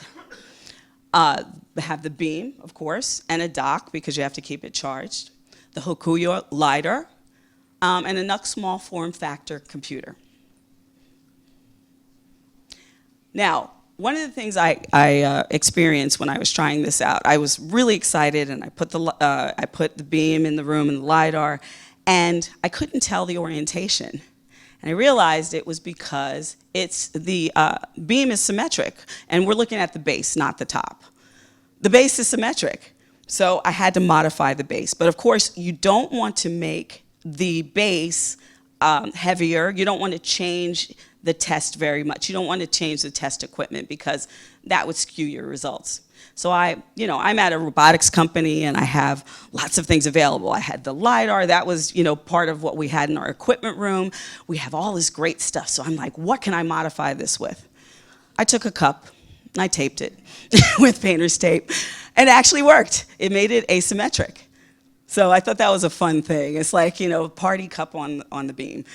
I have the beam, of course, and a dock because you have to keep it charged, the Hokuyo LiDAR, and a NUC small form factor computer. Now, one of the things I experienced when I was trying this out, I was really excited, and I put the beam in the room and the LiDAR, and I couldn't tell the orientation. And I realized it was because the beam is symmetric, and we're looking at the base, not the top. The base is symmetric, so I had to modify the base. But of course, you don't want to make the base heavier. You don't want to change the test very much. You don't want to change the test equipment because that would skew your results. So I'm at a robotics company and I have lots of things available. I had the LiDAR, that was, part of what we had in our equipment room. We have all this great stuff. So I'm like, what can I modify this with? I took a cup and I taped it with painter's tape, and it actually worked. It made it asymmetric. So I thought that was a fun thing. It's like, party cup on the beam.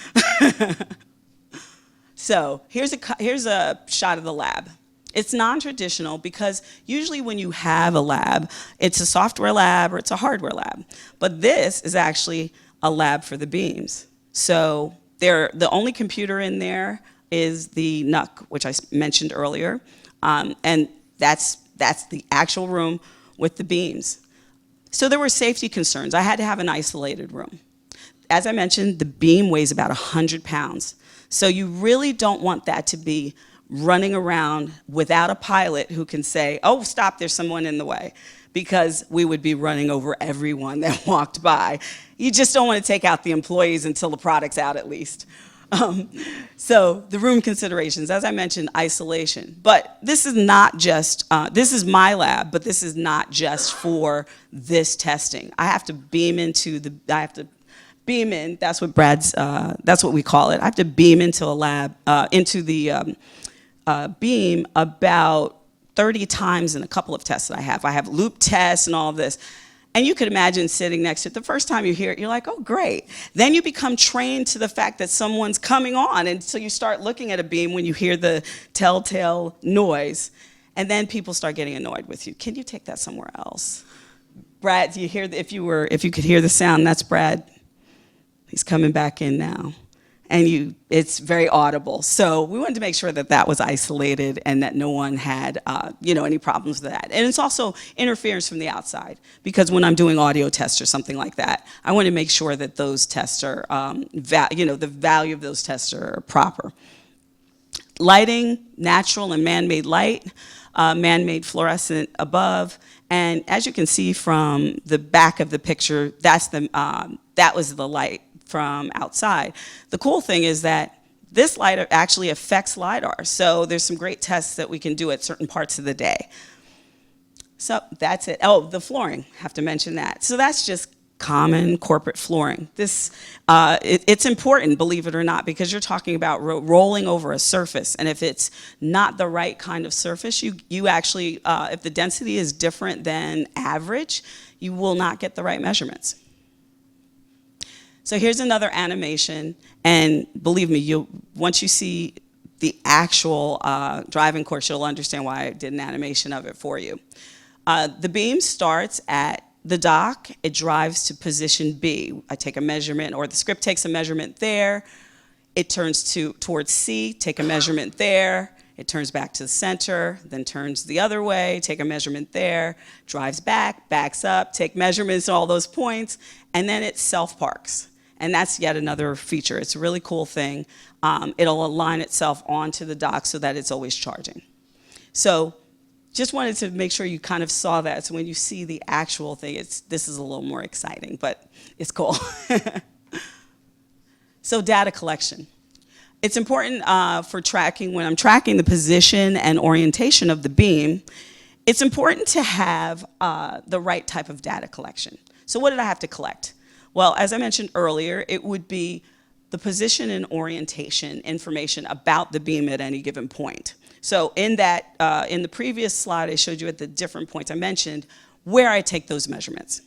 So here's a shot of the lab. It's non-traditional because usually when you have a lab, it's a software lab or it's a hardware lab. But this is actually a lab for the beams. So the only computer in there is the NUC, which I mentioned earlier. And that's the actual room with the beams. So there were safety concerns. I had to have an isolated room. As I mentioned, the beam weighs about 100 pounds. So you really don't want that to be running around without a pilot who can say, oh, stop, there's someone in the way, because we would be running over everyone that walked by. You just don't want to take out the employees until the product's out at least. So the room considerations, as I mentioned, isolation. But this is not just, this is my lab, but this is not just for this testing. I have to beam into that's what that's what we call it. I have to beam into a lab, into the beam about 30 times in a couple of tests that I have. I have loop tests and all of this. And you could imagine sitting next to it. The first time you hear it, you're like, oh, great. Then you become trained to the fact that someone's coming on. And so you start looking at a beam when you hear the telltale noise. And then people start getting annoyed with you. Can you take that somewhere else? Brad, do you hear, if you could hear the sound, that's Brad. He's coming back in now. And it's very audible. So we wanted to make sure that that was isolated and that no one had, any problems with that. And it's also interference from the outside, because when I'm doing audio tests or something like that, I want to make sure that those tests are, the value of those tests are proper. Lighting, natural and man-made light, man-made fluorescent above. And as you can see from the back of the picture, that was the light from outside. The cool thing is that this light actually affects LiDAR, so there's some great tests that we can do at certain parts of the day. So that's it. Oh, the flooring, have to mention that. So that's just common corporate flooring. This, it's important, believe it or not, because you're talking about rolling over a surface, and if it's not the right kind of surface, you actually, if the density is different than average, you will not get the right measurements. So here's another animation, and believe me, once you see the actual driving course, you'll understand why I did an animation of it for you. The beam starts at the dock. It drives to position B. I take a measurement, or the script takes a measurement there. It turns towards C, take a measurement there. It turns back to the center, then turns the other way, take a measurement there, drives back, backs up, take measurements at all those points, and then it self-parks. And that's yet another feature. It's a really cool thing. It'll align itself onto the dock so that it's always charging. So just wanted to make sure you kind of saw that. So when you see the actual thing, this is a little more exciting, but it's cool. So data collection. It's important for tracking, when I'm tracking the position and orientation of the beam, it's important to have the right type of data collection. So what did I have to collect? Well, as I mentioned earlier, it would be the position and orientation information about the beam at any given point. So in the previous slide, I showed you at the different points I mentioned where I take those measurements.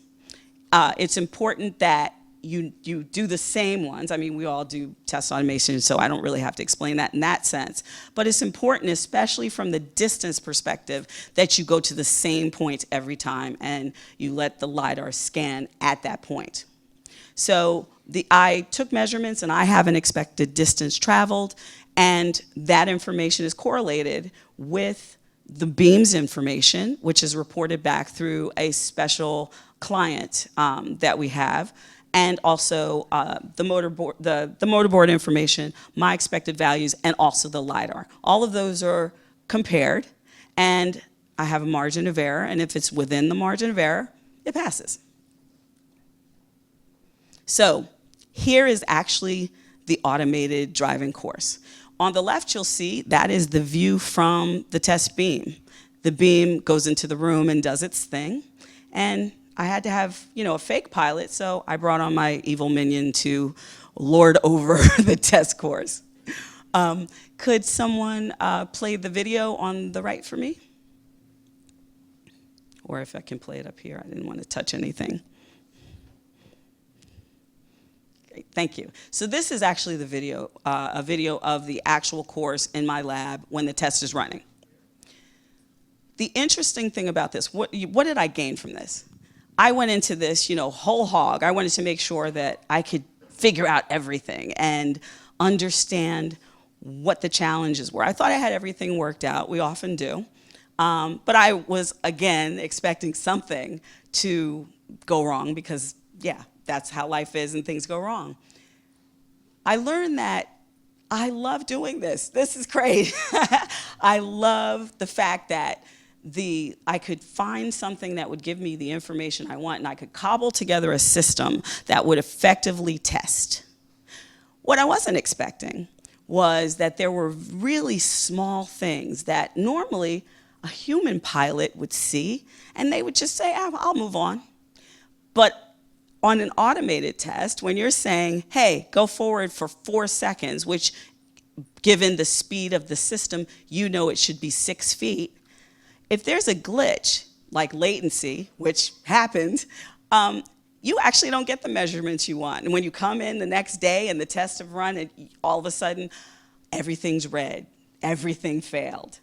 It's important that you do the same ones. I mean, we all do test automation, so I don't really have to explain that in that sense. But it's important, especially from the distance perspective, that you go to the same point every time and you let the LiDAR scan at that point. So I took measurements and I have an expected distance traveled, and that information is correlated with the beam's information, which is reported back through a special client that we have, and also the motorboard information, my expected values, and also the LiDAR. All of those are compared, and I have a margin of error, and if it's within the margin of error, it passes. So here is actually the automated driving course. On the left, you'll see that is the view from the test beam. The beam goes into the room and does its thing. And I had to have, a fake pilot, so I brought on my evil minion to lord over the test course. Could someone play the video on the right for me? Or if I can play it up here, I didn't want to touch anything. Great, thank you. So this is actually the video, a video of the actual course in my lab when the test is running. The interesting thing about this, what did I gain from this? I went into this, whole hog. I wanted to make sure that I could figure out everything and understand what the challenges were. I thought I had everything worked out. We often do. But I was, again, expecting something to go wrong because, yeah, that's how life is and things go wrong. I learned that I love doing this. This is great. I love the fact that I could find something that would give me the information I want, and I could cobble together a system that would effectively test. What I wasn't expecting was that there were really small things that normally a human pilot would see, and they would just say, I'll move on. But on an automated test, when you're saying, hey, go forward for 4 seconds, which given the speed of the system, it should be 6 feet. If there's a glitch, like latency, which happened, you actually don't get the measurements you want. And when you come in the next day and the tests have run, and all of a sudden, everything's red, everything failed.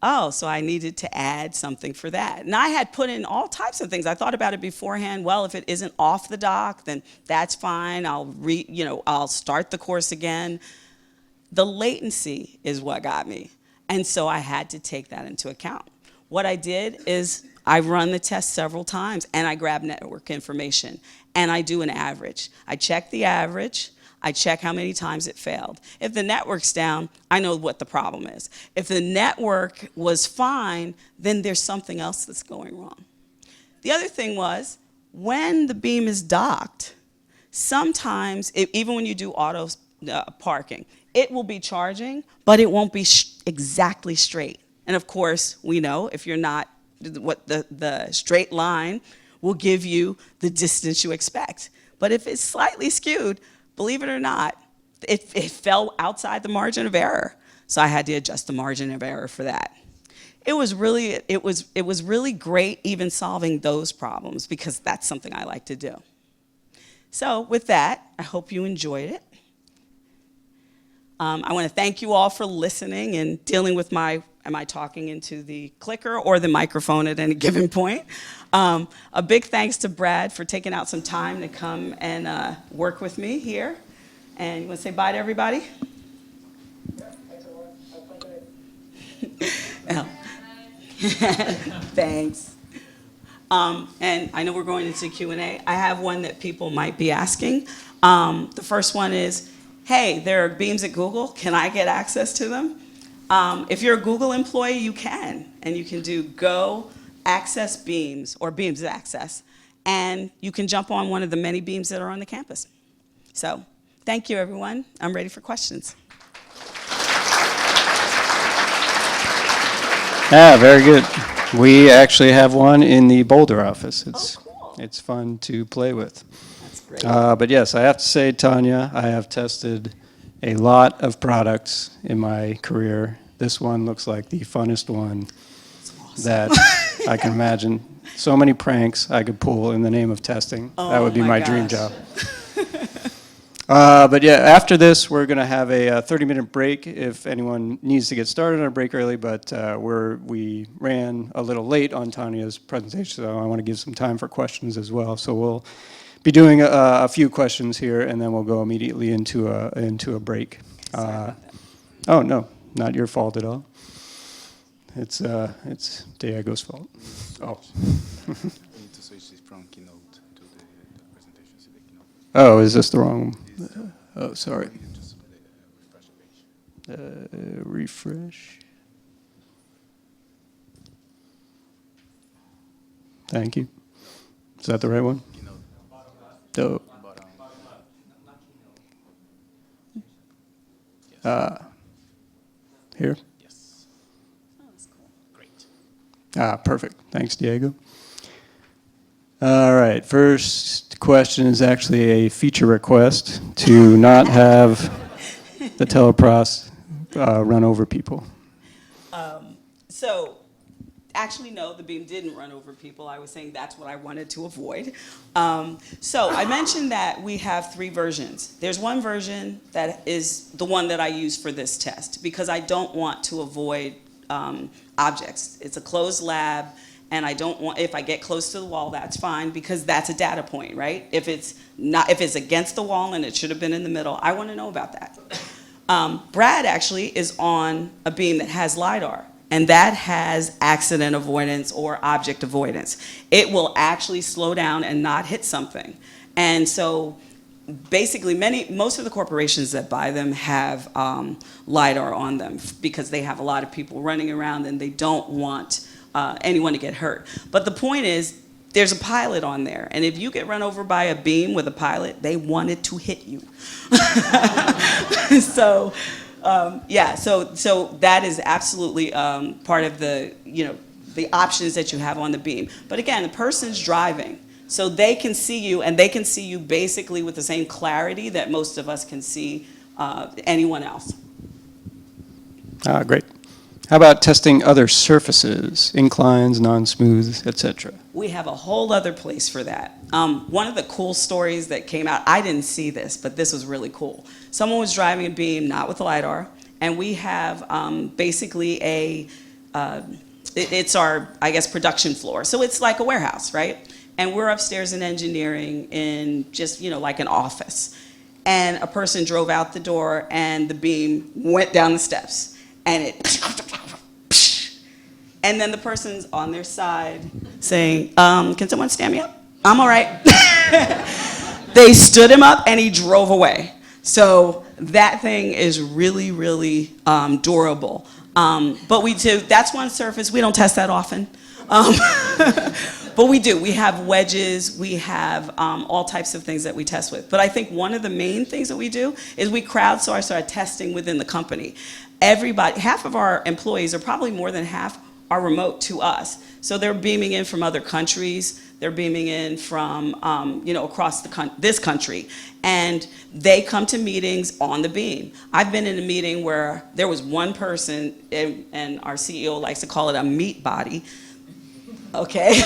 Oh, so I needed to add something for that. And I had put in all types of things. I thought about it beforehand. Well, if it isn't off the dock, then that's fine. I'll start the course again. The latency is what got me. And so I had to take that into account. What I did is I run the test several times, and I grab network information, and I do an average. I check the average. I check how many times it failed. If the network's down, I know what the problem is. If the network was fine, then there's something else that's going wrong. The other thing was, when the beam is docked, sometimes, even when you do auto parking, it will be charging, but it won't be exactly straight. And of course, we know if you're not, what the straight line will give you the distance you expect. But if it's slightly skewed, believe it or not, it fell outside the margin of error. So I had to adjust the margin of error for that. It was really great even solving those problems because that's something I like to do. So with that, I hope you enjoyed it. I want to thank you all for listening and dealing with am I talking into the clicker or the microphone at any given point? A big thanks to Brad for taking out some time to come and work with me here. And you want to say bye to everybody? Yeah, thanks a lot. Have a fun day. Thanks. And I know we're going into Q&A. I have one that people might be asking. The first one is, hey, there are beams at Google. Can I get access to them? If you're a Google employee, you can. And you can do Go Access Beams or Beams Access. And you can jump on one of the many beams that are on the campus. So thank you, everyone. I'm ready for questions. Yeah, very good. We actually have one in the Boulder office. Cool. It's fun to play with. That's great. But yes, I have to say, Tanya, I have tested a lot of products in my career. This one looks like the funnest one that I can imagine. So many pranks I could pull in the name of testing. That would be my dream job. But yeah, after this, we're going to have a 30-minute break if anyone needs to get started on a break early, but we ran a little late on Tanya's presentation, so I want to give some time for questions as well. So we'll be doing a few questions here, and then we'll go immediately into a break. Oh, no, not your fault at all. It's Diego's fault. Oh. We need to switch this from Keynote to the presentation. See the Keynote. Oh, is this the wrong one? Oh, sorry. Just refresh the page. Refresh. Thank you. Is that the right one? Keynote. Oh. Bottom. here? Yes. Oh, that's cool. Great. Perfect. Thanks, Diego. All right, first question is actually a feature request to not have the teleprompter run over people. So, actually, no, the beam didn't run over people. I was saying that's what I wanted to avoid. So, I mentioned that we have 3 versions. There's one version that is the one that I use for this test because I don't want to avoid objects. It's a closed lab, and I don't want, if I get close to the wall, that's fine because that's a data point, right? If it's against the wall and it should have been in the middle, I want to know about that. Brad actually is on a beam that has LiDAR, and that has accident avoidance or object avoidance. It will actually slow down and not hit something. And so basically most of the corporations that buy them have LiDAR on them because they have a lot of people running around and they don't want anyone to get hurt. But the point is, there's a pilot on there, and if you get run over by a beam with a pilot, they want it to hit you. So, yeah, so that is absolutely part of the options that you have on the beam. But again, the person's driving, so they can see you, and they can see you basically with the same clarity that most of us can see anyone else. Great. How about testing other surfaces, inclines, non-smooth, etc.? We have a whole other place for that. One of the cool stories that came out, I didn't see this, but this was really cool. Someone was driving a beam, not with LiDAR, and we have basically it's our, I guess, production floor. So it's like a warehouse, right? And we're upstairs in engineering in just, like an office. And a person drove out the door and the beam went down the steps. And and then the person's on their side saying, can someone stand me up? I'm all right. They stood him up and he drove away. So that thing is really, really durable. But we do, that's one surface, we don't test that often. But we do, we have wedges, we have all types of things that we test with. But I think one of the main things that we do is we crowdsource our testing within the company. Everybody, half of our employees, or probably more than half, are remote to us. So they're beaming in from other countries, they're beaming in from across this country, and they come to meetings on the beam. I've been in a meeting where there was one person, and our CEO likes to call it a meat body. Okay,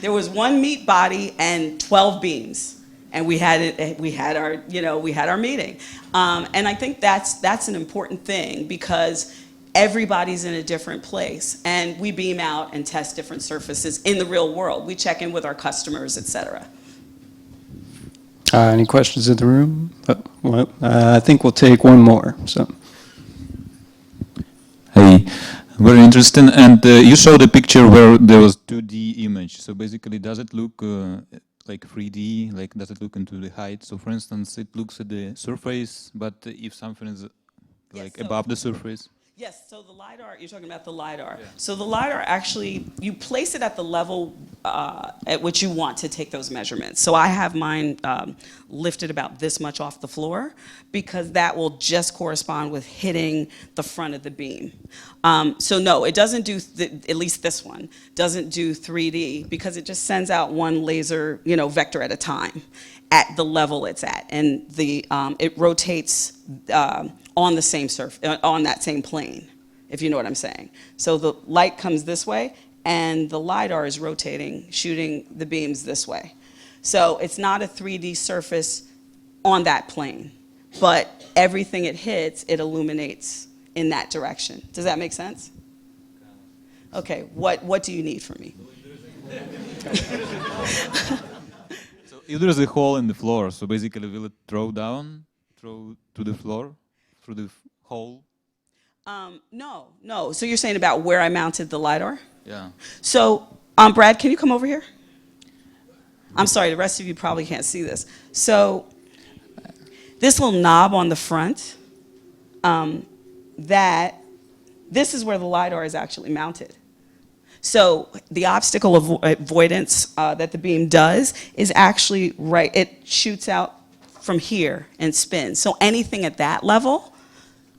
there was one meat body and 12 beams, and we had our meeting, and I think that's an important thing because everybody's in a different place, and we beam out and test different surfaces in the real world. We check in with our customers, etc. Any questions in the room? Well, I think we'll take one more. So. Hey, very interesting. And you showed a picture where there was 2D image. So basically, does it look like 3D? Like, does it look into the height? So for instance, it looks at the surface, but if something is like above the surface? Yes, so the LiDAR, you're talking about the LiDAR. Yeah. So the LiDAR actually, you place it at the level at which you want to take those measurements. So I have mine lifted about this much off the floor because that will just correspond with hitting the front of the beam. So no, it doesn't do, at least this one, doesn't do 3D because it just sends out one laser, vector at a time at the level it's at. And it rotates on the same surface, on that same plane, if you know what I'm saying. So the light comes this way, and the LiDAR is rotating, shooting the beams this way. So it's not a 3D surface on that plane, but everything it hits, it illuminates in that direction. Does that make sense? Okay, what do you need from me? So if there's a hole in the floor, so basically will it throw to the floor? Through the hole? No. So you're saying about where I mounted the LiDAR? Yeah. So, Brad, can you come over here? I'm sorry, the rest of you probably can't see this. So, this little knob on the front, this is where the LiDAR is actually mounted. So the obstacle avoidance that the beam does is actually it shoots out from here and spins. So anything at that level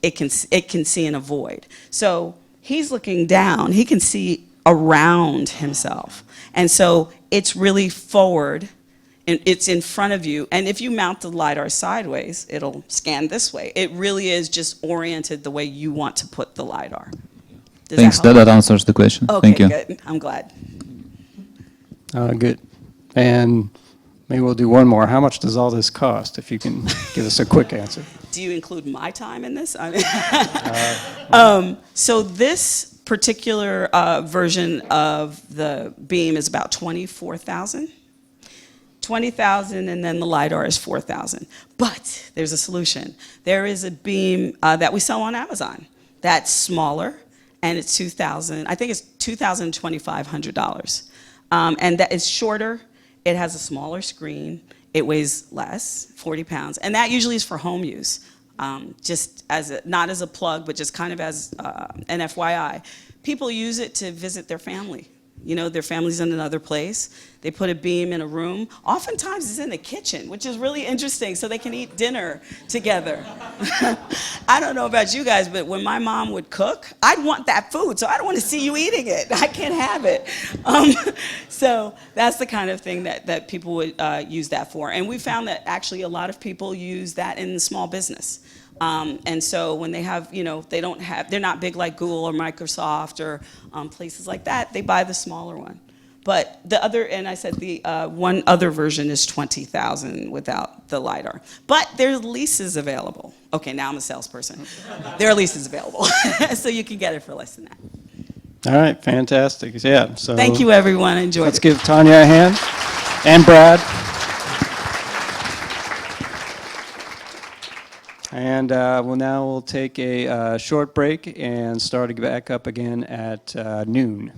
it can see in a void. So he's looking down, he can see around himself. And so it's really forward, and it's in front of you. And if you mount the LiDAR sideways, it'll scan this way. It really is just oriented the way you want to put the LiDAR. Does Thanks, help? that answers the question. Okay, Thank you. good. I'm glad. Good. And maybe we'll do one more. How much does all this cost, if you can give us a quick answer? Do you include my time in this? I mean, so this particular version of the beam is about 24,000. 20,000, and then the LiDAR is 4,000. But there's a solution. There is a beam that we sell on Amazon that's smaller, and it's 2,000. I think it's $2,500. And that is shorter. It has a smaller screen. It weighs less, 40 pounds, and that usually is for home use. Just as not as a plug, but just kind of as an FYI. People use it to visit their family. You know, their family's in another place. They put a beam in a room. Oftentimes it's in the kitchen, which is really interesting, so they can eat dinner together. I don't know about you guys, but when my mom would cook, I'd want that food, so I don't want to see you eating it. I can't have it. So that's the kind of thing that people would use that for. And we found that actually a lot of people use that in small business. And so when they have, you know, they're not big like Google or Microsoft or places like that, they buy the smaller one. But the other, and I said the one other version is 20,000 without the LiDAR. But there's leases available. Okay, now I'm a salesperson. There are leases available, so you can get it for less than that. All right, fantastic. Yeah, so Thank you, everyone. Enjoy. let's give Tanya a hand, and Brad. And we'll take a short break and start back up again at noon.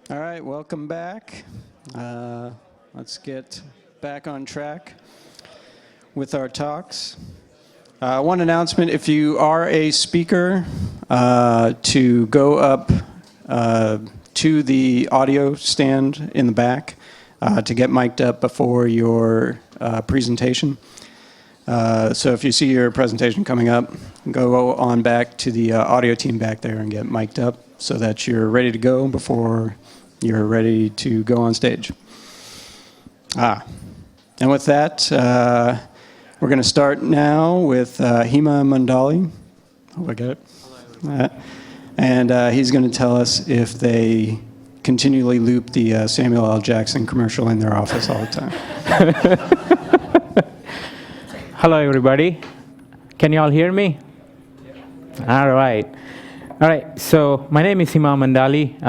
All right, welcome back. Let's get back on track with our talks. One announcement, if you are a speaker, to go up to the audio stand in the back to get mic'd up before your presentation. So if you see your presentation coming up, go on back to the audio team back there and get mic'd up so that you're ready to go before you're ready to go on stage. And with that, we're going to start now with Hima Mandali. Hope I get it. And he's going to tell us if they continually loop the Samuel L. Jackson commercial in their office all the time. Hello, everybody. Can you all hear me? All right. All right, so my name is Hima Mandali,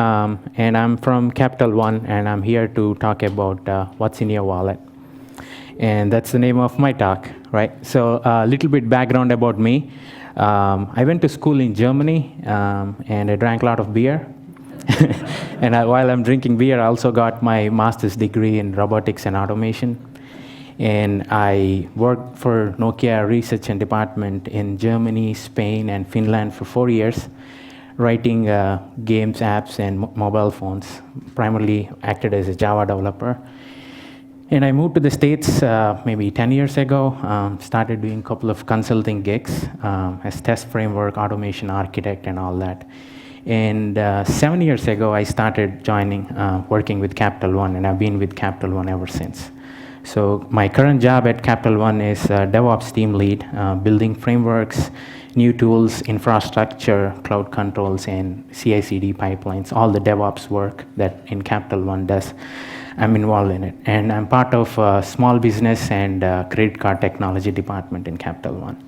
and I'm from Capital One, and I'm here to talk about what's in your wallet. And that's the name of my talk, right? So a little bit background about me. I went to school in Germany, and I drank a lot of beer. And while I'm drinking beer, I also got my master's degree in robotics and automation. And I worked for Nokia Research and Department in Germany, Spain, and Finland for 4 years, writing games, apps, and mobile phones. Primarily acted as a Java developer. And I moved to the States maybe 10 years ago, started doing a couple of consulting gigs as test framework, automation architect, and all that. And 7 years ago, I started working with Capital One, and I've been with Capital One ever since. So my current job at Capital One is DevOps team lead, building frameworks, new tools, infrastructure, cloud controls, and CI/CD pipelines, all the DevOps work that in Capital One does. I'm involved in it. And I'm part of small business and credit card technology department in Capital One.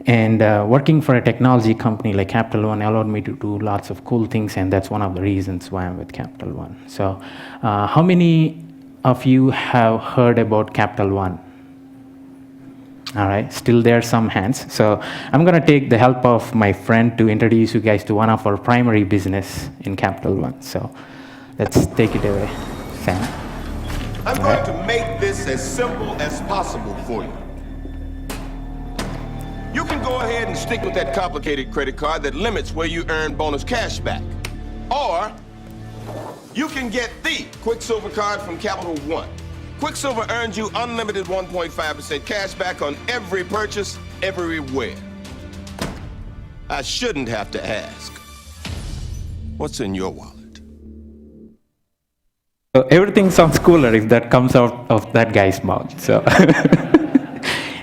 And working for a technology company like Capital One allowed me to do lots of cool things, and that's one of the reasons why I'm with Capital One. So how many of you have heard about Capital One? All right, still there are some hands. So I'm going to take the help of my friend to introduce you guys to one of our primary business in Capital One. So let's take it away, Sam. I'm going to make this as simple as possible for you. You can go ahead and stick with that complicated credit card that limits where you earn bonus cash back. Or you can get the Quicksilver card from Capital One. Quicksilver earns you unlimited 1.5% cash back on every purchase, everywhere. I shouldn't have to ask. What's in your wallet? So everything sounds cooler if that comes out of that guy's mouth. So,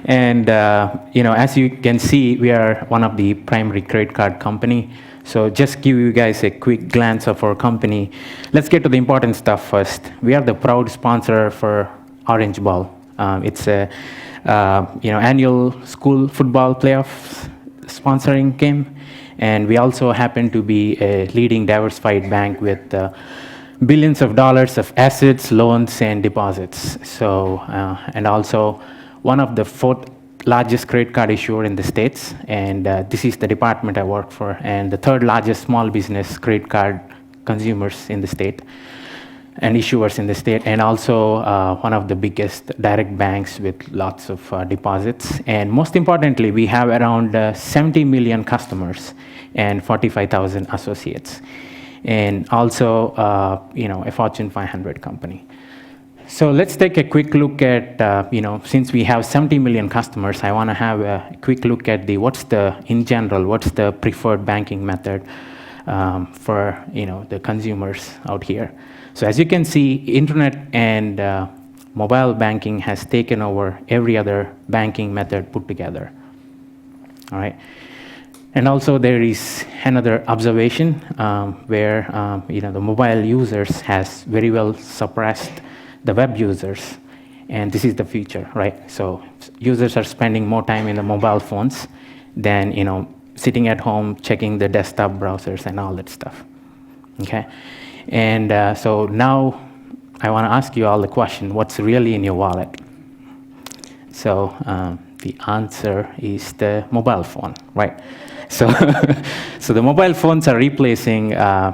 and as you can see, we are one of the primary credit card company. So just give you guys a quick glance of our company. Let's get to the important stuff first. We are the proud sponsor for Orange Bowl. It's a annual school football playoff sponsoring game, and we also happen to be a leading diversified bank with billions of dollars of assets, loans, and deposits. So and also one of the fourth largest credit card issuer in the States, and this is the department I work for, and the third largest small business credit card consumers in the state and issuers in the state, and also one of the biggest direct banks with lots of deposits. And most importantly, we have around 70 million customers and 45,000 associates, and also a Fortune 500 company. So let's take a quick look at, since we have 70 million customers, I want to have a quick look at what's the preferred banking method for, the consumers out here. So as you can see, internet and mobile banking has taken over every other banking method put together. All right. And also there is another observation where, the mobile users has very well suppressed the web users, and this is the future, right? So users are spending more time in the mobile phones than sitting at home checking the desktop browsers and all that stuff. Okay, and so now I want to ask you all the question: what's really in your wallet? So The answer is the mobile phone, right? So, so the mobile phones are replacing,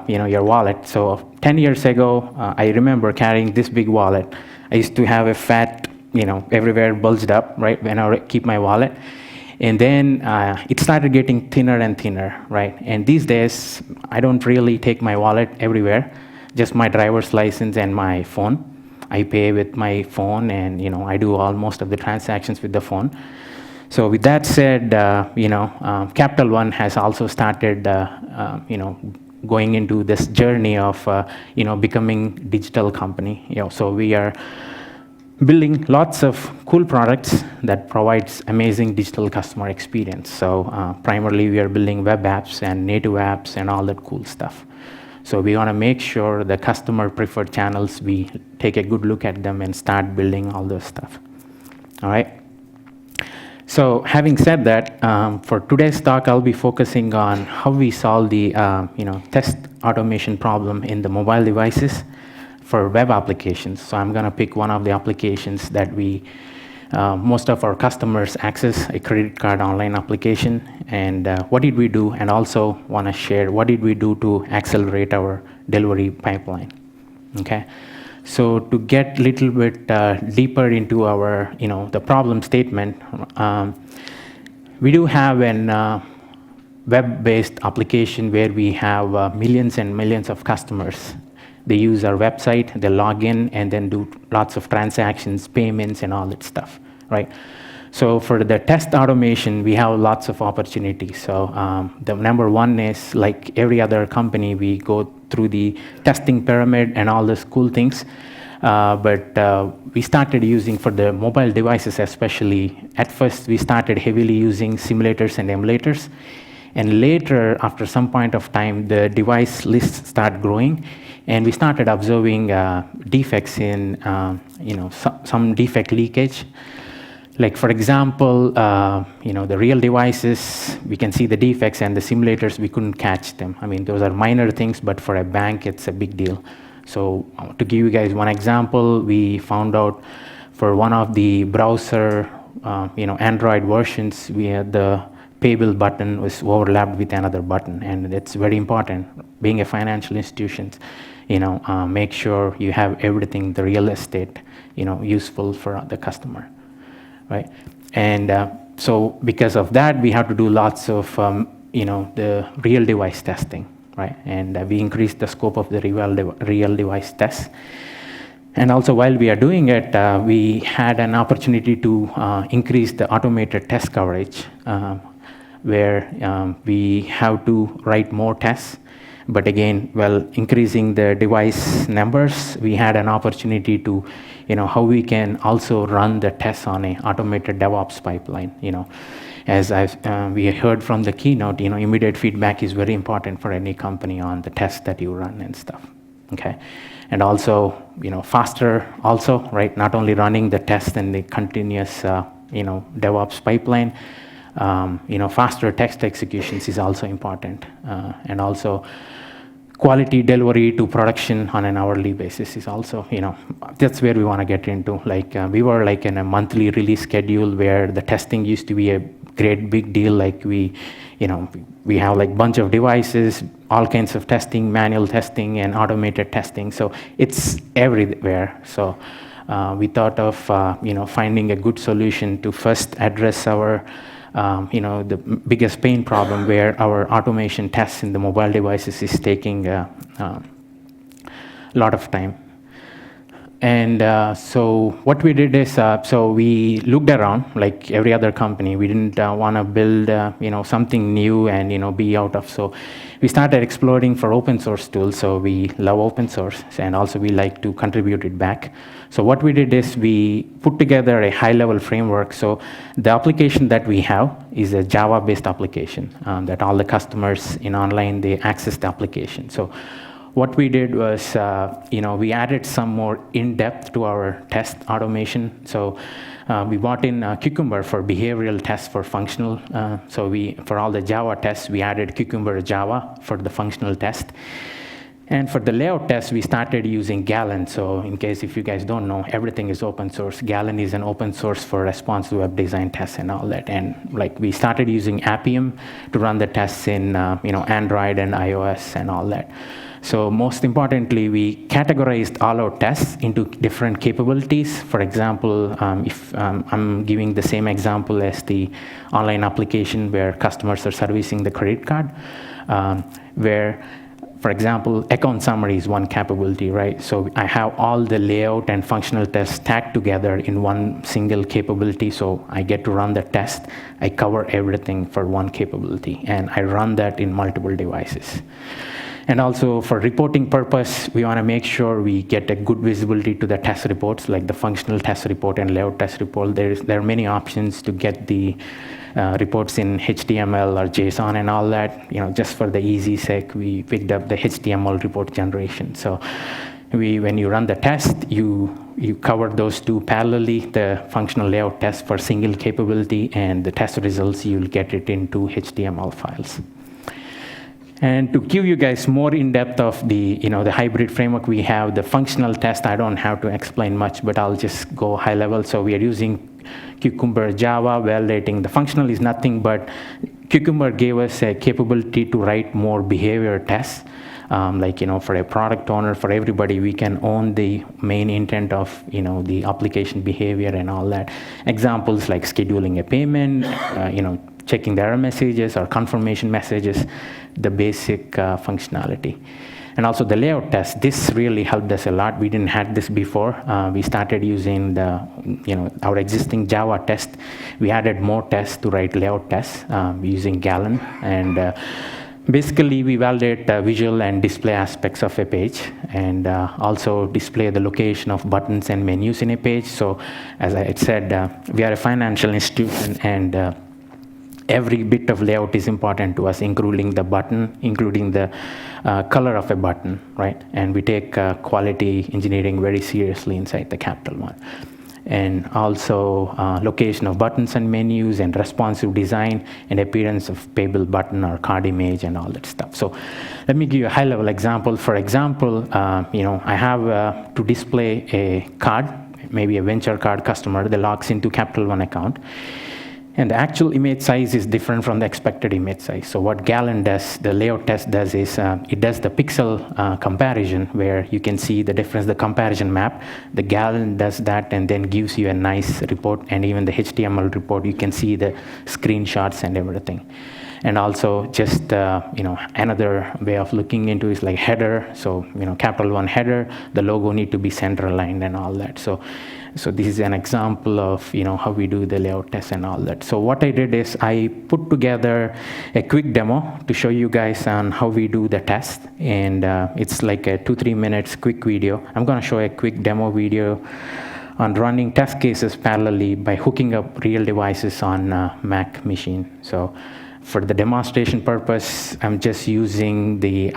your wallet. So 10 years ago, I remember carrying this big wallet. I used to have a fat, everywhere bulged up, right, when I keep my wallet. And then it started getting thinner and thinner, right? And these days, I don't really take my wallet everywhere, just my driver's license and my phone. I pay with my phone, and I do most of the transactions with the phone. So with that said, Capital One has also started, going into this journey of, becoming digital company. So we are building lots of cool products that provides amazing digital customer experience. So primarily we are building web apps and native apps and all that cool stuff. So we want to make sure the customer preferred channels, we take a good look at them and start building all those stuff. All right. So having said that, for today's talk, I'll be focusing on how we solve the test automation problem in the mobile devices for web applications. So I'm going to pick one of the applications that most of our customers access, a credit card online application, and what did we do, and also want to share what did we do to accelerate our delivery pipeline. Okay. So to get a little bit deeper into our, the problem statement, we do have an web-based application where we have millions and millions of customers. They use our website, they log in, and then do lots of transactions, payments, and all that stuff, right? So for the test automation, we have lots of opportunities. So the number one is, like every other company, we go through the testing pyramid and all those cool things. But we started using, for the mobile devices especially, at first we started heavily using simulators and emulators. And later, after some point of time, the device lists start growing, and we started observing defects in, some defect leakage. Like, for example, the real devices, we can see the defects, and the simulators, we couldn't catch them. I mean, those are minor things, but for a bank, it's a big deal. So to give you guys one example, we found out for one of the browser, Android versions, we had the pay bill button was overlapped with another button, and it's very important. Being a financial institution, make sure you have everything, the real estate, useful for the customer, right? And so because of that, we have to do lots of, the real device testing, right? And we increased the scope of the real device tests. And also, while we are doing it, we had an opportunity to increase the automated test coverage, where we have to write more tests. But again, increasing the device numbers, we had an opportunity to, how we can also run the tests on an automated DevOps pipeline. As we heard from the keynote, immediate feedback is very important for any company on the tests that you run and stuff. Okay, and also, faster also, right? Not only running the test and the continuous, DevOps pipeline. Faster test executions is also important, and also quality delivery to production on an hourly basis is also, that's where we want to get into. Like we were like in a monthly release schedule where the testing used to be a great big deal. Like we have like bunch of devices, all kinds of testing, manual testing and automated testing. So it's everywhere. So we thought of, finding a good solution to first address our the biggest pain problem, where our automation tests in the mobile devices is taking a lot of time. And so what we did is, so we looked around like every other company. We didn't want to build, something new and, be out of. So we started exploring for open source tools. So we love open source, and also we like to contribute it back. So what we did is we put together a high-level framework. So the application that we have is a Java-based application that all the customers in online, they access the application. So what we did was, we added some more in-depth to our test automation. So we brought in Cucumber for behavioral tests for functional. So for all the Java tests, we added Cucumber Java for the functional test. And for the layout test, we started using Gallon. So in case if you guys don't know, everything is open source. Gallon is an open source for responsive web design tests and all that. And like we started using Appium to run the tests in Android and iOS and all that. So most importantly, we categorized all our tests into different capabilities. For example, if I'm giving the same example as the online application where customers are servicing the credit card, where, for example, account summary is one capability, right? So I have all the layout and functional tests stacked together in one single capability, so I get to run the test. I cover everything for one capability, and I run that in multiple devices. And also for reporting purpose, we want to make sure we get a good visibility to the test reports, like the functional test report and layout test report. There are many options to get the reports in HTML or JSON and all that. Just for the easy sake, we picked up the HTML report generation. So when you run the test, you cover those two parallelly, the functional layout test for single capability, and the test results, you'll get it into HTML files. And to give you guys more in depth of the hybrid framework we have, the functional test, I don't have to explain much, but I'll just go high level. So we are using Cucumber Java, validating. The functional is nothing but Cucumber gave us a capability to write more behavior tests. For a product owner, for everybody, we can own the main intent of, the application behavior and all that. Examples like scheduling a payment, checking the error messages or confirmation messages, the basic functionality. And also the layout test, this really helped us a lot. We didn't have this before. We started using our existing Java test. We added more tests to write layout tests using Gallon. And basically, we validate visual and display aspects of a page, and also display the location of buttons and menus in a page. So as I said, we are a financial institution, and every bit of layout is important to us, including the button, including the color of a button, right? And we take quality engineering very seriously inside the Capital One. And also location of buttons and menus, and responsive design, and appearance of payable button or card image, and all that stuff. So let me give you a high-level example. For example, I have to display a card, maybe a venture card customer that logs into Capital One account. And the actual image size is different from the expected image size. So what Gallon does, the layout test does, is it does the pixel comparison, where you can see the difference, the comparison map. The Gallon does that and then gives you a nice report, and even the HTML report, you can see the screenshots and everything. And also just another way of looking into is like header. So Capital One header, the logo need to be center aligned and all that. So this is an example of how we do the layout test and all that. So what I did is I put together a quick demo to show you guys on how we do the test, and it's like a 2-3 minutes quick video. I'm going to show a quick demo video on running test cases parallelly by hooking up real devices on Mac machine. So for the demonstration purpose, I'm just using the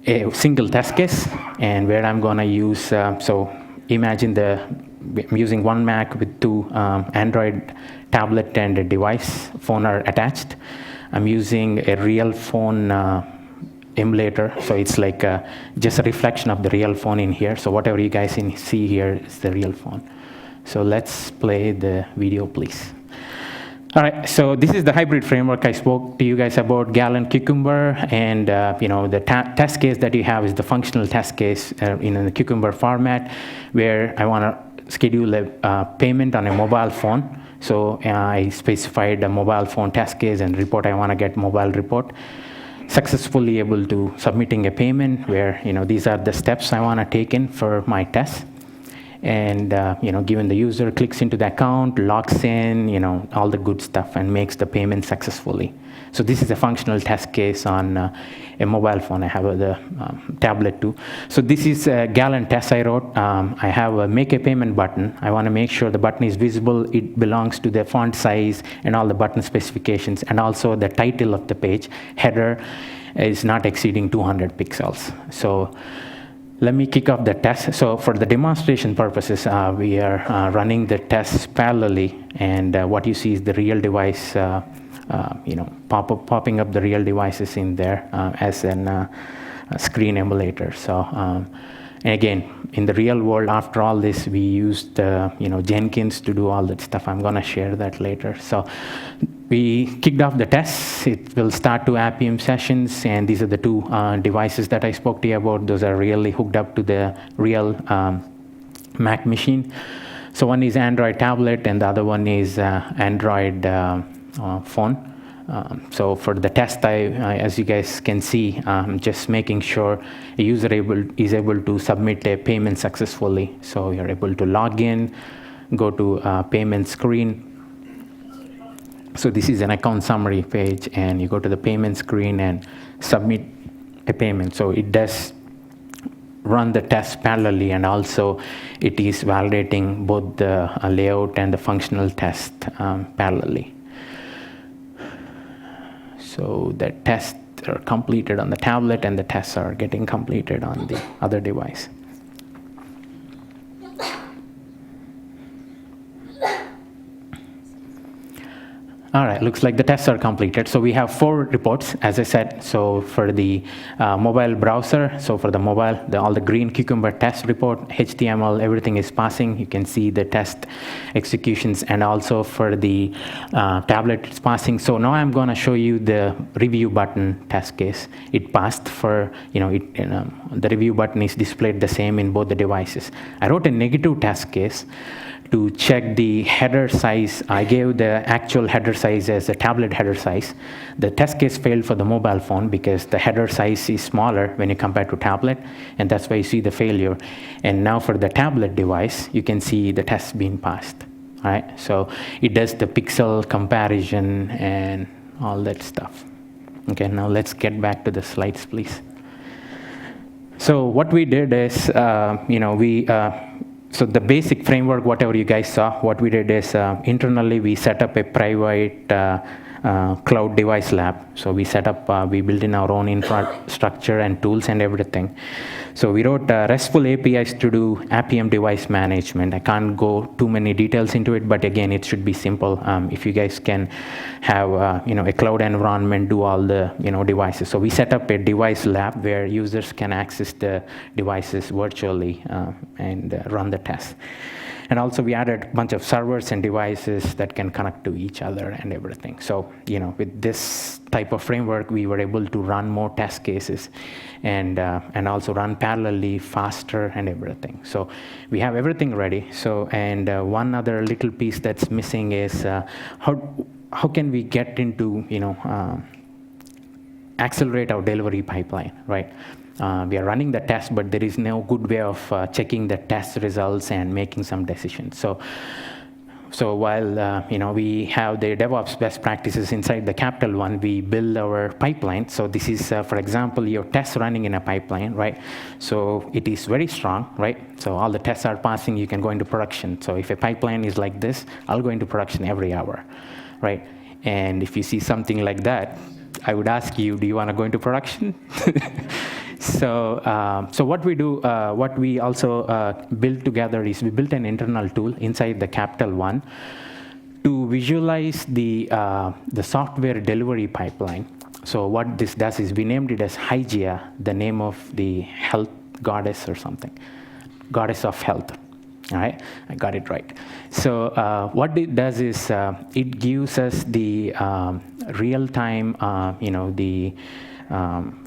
a single test case, and where I'm going to use, so imagine I'm using one Mac with 2 Android tablet and a device, phone are attached. I'm using a real phone emulator, so it's like just a reflection of the real phone in here. So whatever you guys see here is the real phone. So let's play the video, please. All right, so this is the hybrid framework I spoke to you guys about, Gallon, Cucumber, and the test case that you have is the functional test case in the Cucumber format, where I want to schedule a payment on a mobile phone. So I specified a mobile phone test case and report. I want to get mobile report. Successfully able to submitting a payment, where these are the steps I want to take in for my test. And given the user clicks into the account, logs in, all the good stuff, and makes the payment successfully. So this is a functional test case on a mobile phone. I have the tablet too. So this is a Gallon test I wrote. I have a make a payment button. I want to make sure the button is visible. It belongs to the font size and all the button specifications, and also the title of the page, header, is not exceeding 200 pixels. So let me kick off the test. So for the demonstration purposes, we are running the tests parallelly, and what you see is the real device popping up the real devices in there as a screen emulator. So, and again, in the real world, after all this, we used Jenkins to do all that stuff. I'm going to share that later. So we kicked off the tests. It will start 2 Appium sessions, and these are the 2 devices that I spoke to you about. Those are really hooked up to the real Mac machine. So one is Android tablet, and the other one is Android phone. So for the test, as you guys can see, just making sure a user is able to submit a payment successfully. So you're able to log in, go to payment screen. So this is an account summary page, and you go to the payment screen and submit a payment. So it does run the test parallelly, and also it is validating both the layout and the functional test parallelly. So the tests are completed on the tablet, and the tests are getting completed on the other device. All right, looks like the tests are completed. So we have 4 reports, as I said. So for the mobile browser, so for the mobile, all the green cucumber test report, HTML, everything is passing. You can see the test executions, and also for the tablet, it's passing. So now I'm going to show you the review button test case. It passed for, the review button is displayed the same in both the devices. I wrote a negative test case to check the header size. I gave the actual header size as a tablet header size. The test case failed for the mobile phone because the header size is smaller when you compare to tablet, and that's why you see the failure. And now for the tablet device, you can see the test being passed. All right, so it does the pixel comparison and all that stuff. Okay, now let's get back to the slides, please. So what we did is, so the basic framework, whatever you guys saw, what we did is internally we set up a private cloud device lab. So we set up, we built in our own infrastructure and tools and everything. So we wrote RESTful APIs to do Appium device management. I can't go too many details into it, but again, it should be simple. If you guys can have a cloud environment, do all the devices. So we set up a device lab where users can access the devices virtually and run the test. And also we added a bunch of servers and devices that can connect to each other and everything. So, with this type of framework, we were able to run more test cases and also run parallelly faster and everything. So we have everything ready. So, and one other little piece that's missing is how can we get into, accelerate our delivery pipeline, right? We are running the test, but there is no good way of checking the test results and making some decisions. So while we have the DevOps best practices inside the Capital One, we build our pipeline. So this is, for example, your tests running in a pipeline, right? So it is very strong, right? So all the tests are passing, you can go into production. So if a pipeline is like this, I'll go into production every hour, right? And if you see something like that, I would ask you, do you want to go into production? So what we do, what we also built together is we built an internal tool inside the Capital One to visualize the software delivery pipeline. So what this does is we named it as Hygia, the name of the health goddess or something, goddess of health. All right, I got it right. So what it does is it gives us the real-time,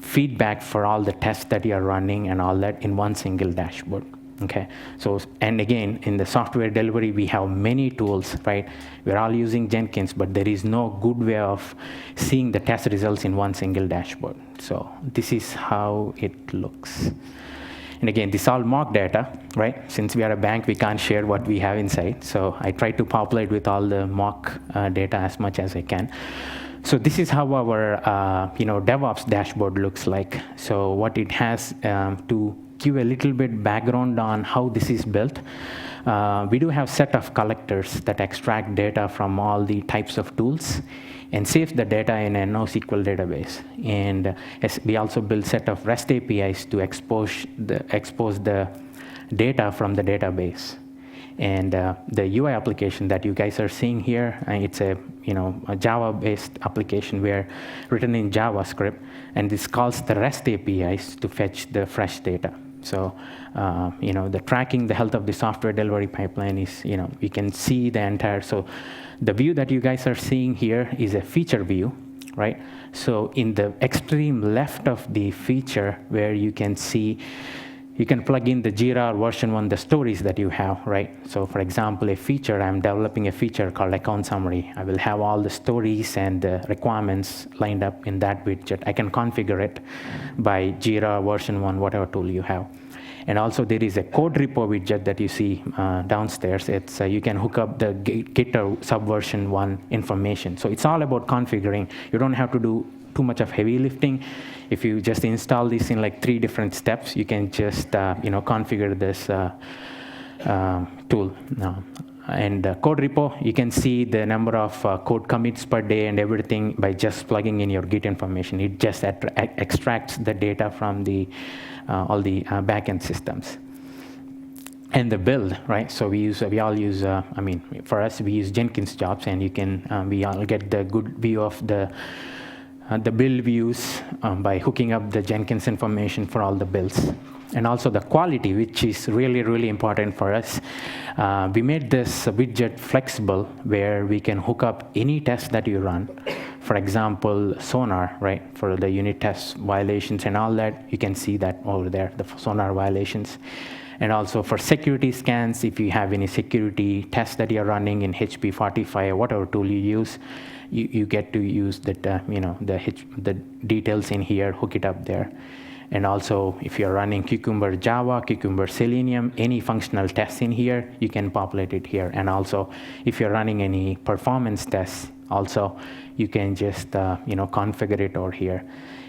feedback for all the tests that you're running and all that in one single dashboard. Okay, so, and again, in the software delivery, we have many tools, right? We're all using Jenkins, but there is no good way of seeing the test results in one single dashboard. So this is how it looks. And again, this is all mock data, right? Since we are a bank, we can't share what we have inside. So I try to populate with all the mock data as much as I can. So this is how our DevOps dashboard looks like. So what it has, to give a little bit background on how this is built, we do have set of collectors that extract data from all the types of tools and save the data in a NoSQL database. And we also build set of REST APIs to expose the data from the database. And the UI application that you guys are seeing here, it's a Java-based application where written in JavaScript, and this calls the REST APIs to fetch the fresh data. So, the tracking the health of the software delivery pipeline is, we can see the entire. So, the view that you guys are seeing here is a feature view, right? So, in the extreme left of the feature, where you can see. You can plug in the Jira version 1, the stories that you have, right? So for example, a feature, I'm developing a feature called account summary. I will have all the stories and the requirements lined up in that widget. I can configure it by Jira version 1, whatever tool you have. And also there is a code repo widget that you see downstairs. It's you can hook up the GitHub subversion 1 information. So it's all about configuring. You don't have to do too much of heavy lifting. If you just install this in like 3 different steps, you can just configure this tool. And code repo, you can see the number of code commits per day and everything by just plugging in your Git information. It just extracts the data from the all the backend systems. And the build, right? So we all use. For us, we use Jenkins jobs, and you can we all get the good view of the build views by hooking up the Jenkins information for all the builds. And also the quality, which is really, really important for us. We made this widget flexible where we can hook up any test that you run. For example, Sonar, right? For the unit test violations and all that, you can see that over there, the Sonar violations. And also for security scans, if you have any security tests that you're running in HP 45 or whatever tool you use, you get to use that, the details in here, hook it up there. And also, if you're running Cucumber Java, Cucumber Selenium, any functional tests in here, you can populate it here. And also, if you're running any performance tests, also, you can just, configure it over here.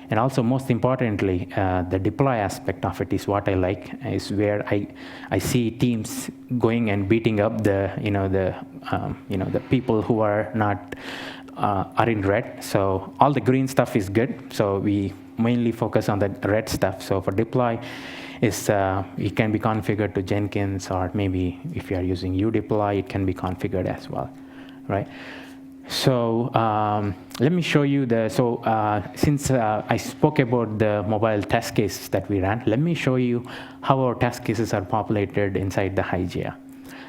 And also, most importantly, the deploy aspect of it is what I like, is where I see teams going and beating up the people who are not, are in red. So all the green stuff is good. So we mainly focus on the red stuff. So for deploy, it can be configured to Jenkins, or maybe if you are using udeploy, it can be configured as well, right? So let me show you since I spoke about the mobile test cases that we ran, let me show you how our test cases are populated inside the Hygieia.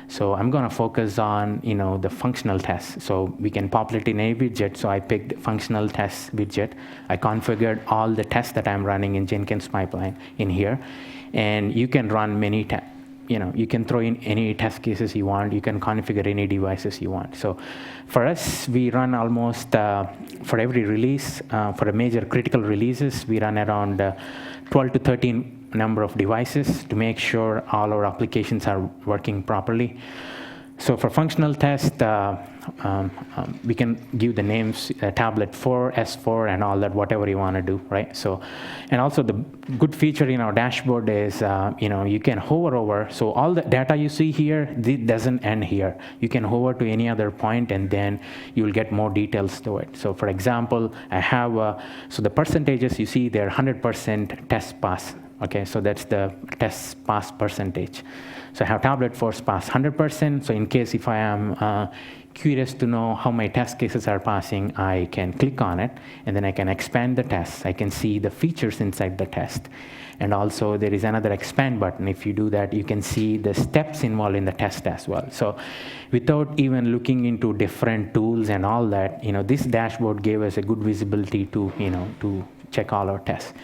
So I'm going to focus on, the functional tests. So we can populate in a widget. So I picked functional test widget. I configured all the tests that I'm running in Jenkins pipeline in here. And you can run many tests. You can throw in any test cases you want. You can configure any devices you want. So for us, we run almost, for every release, for a major critical releases, we run around 12 to 13 number of devices to make sure all our applications are working properly. So for functional test, we can give the names tablet 4, S4, and all that, whatever you want to do, right? So, and also the good feature in our dashboard is, you can hover over. So all the data you see here, it doesn't end here. You can hover to any other point, and then you'll get more details to it. So for example, I have, so the percentages you see, they're 100% test pass. Okay, so that's the test pass percentage. So I have tablet 4 pass 100%. So in case if I am curious to know how my test cases are passing, I can click on it, and then I can expand the test. I can see the features inside the test. And also there is another expand button. If you do that, you can see the steps involved in the test as well. So without even looking into different tools and all that, this dashboard gave us a good visibility to, to check all our tests.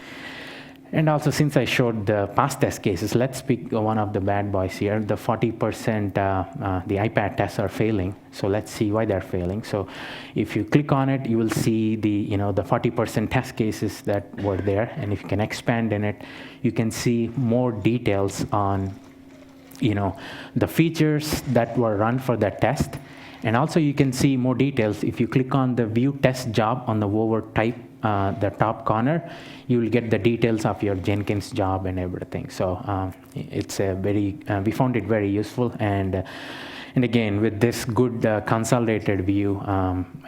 And also, since I showed the past test cases, let's pick one of the bad boys here. The 40% the iPad tests are failing. So let's see why they're failing. So if you click on it, you will see the the 40% test cases that were there. And if you can expand in it, you can see more details on the features that were run for that test. And also you can see more details if you click on the view test job on the over type, the top corner, you will get the details of your Jenkins job and everything. So it's a very, we found it very useful. And And again, with this good consolidated view,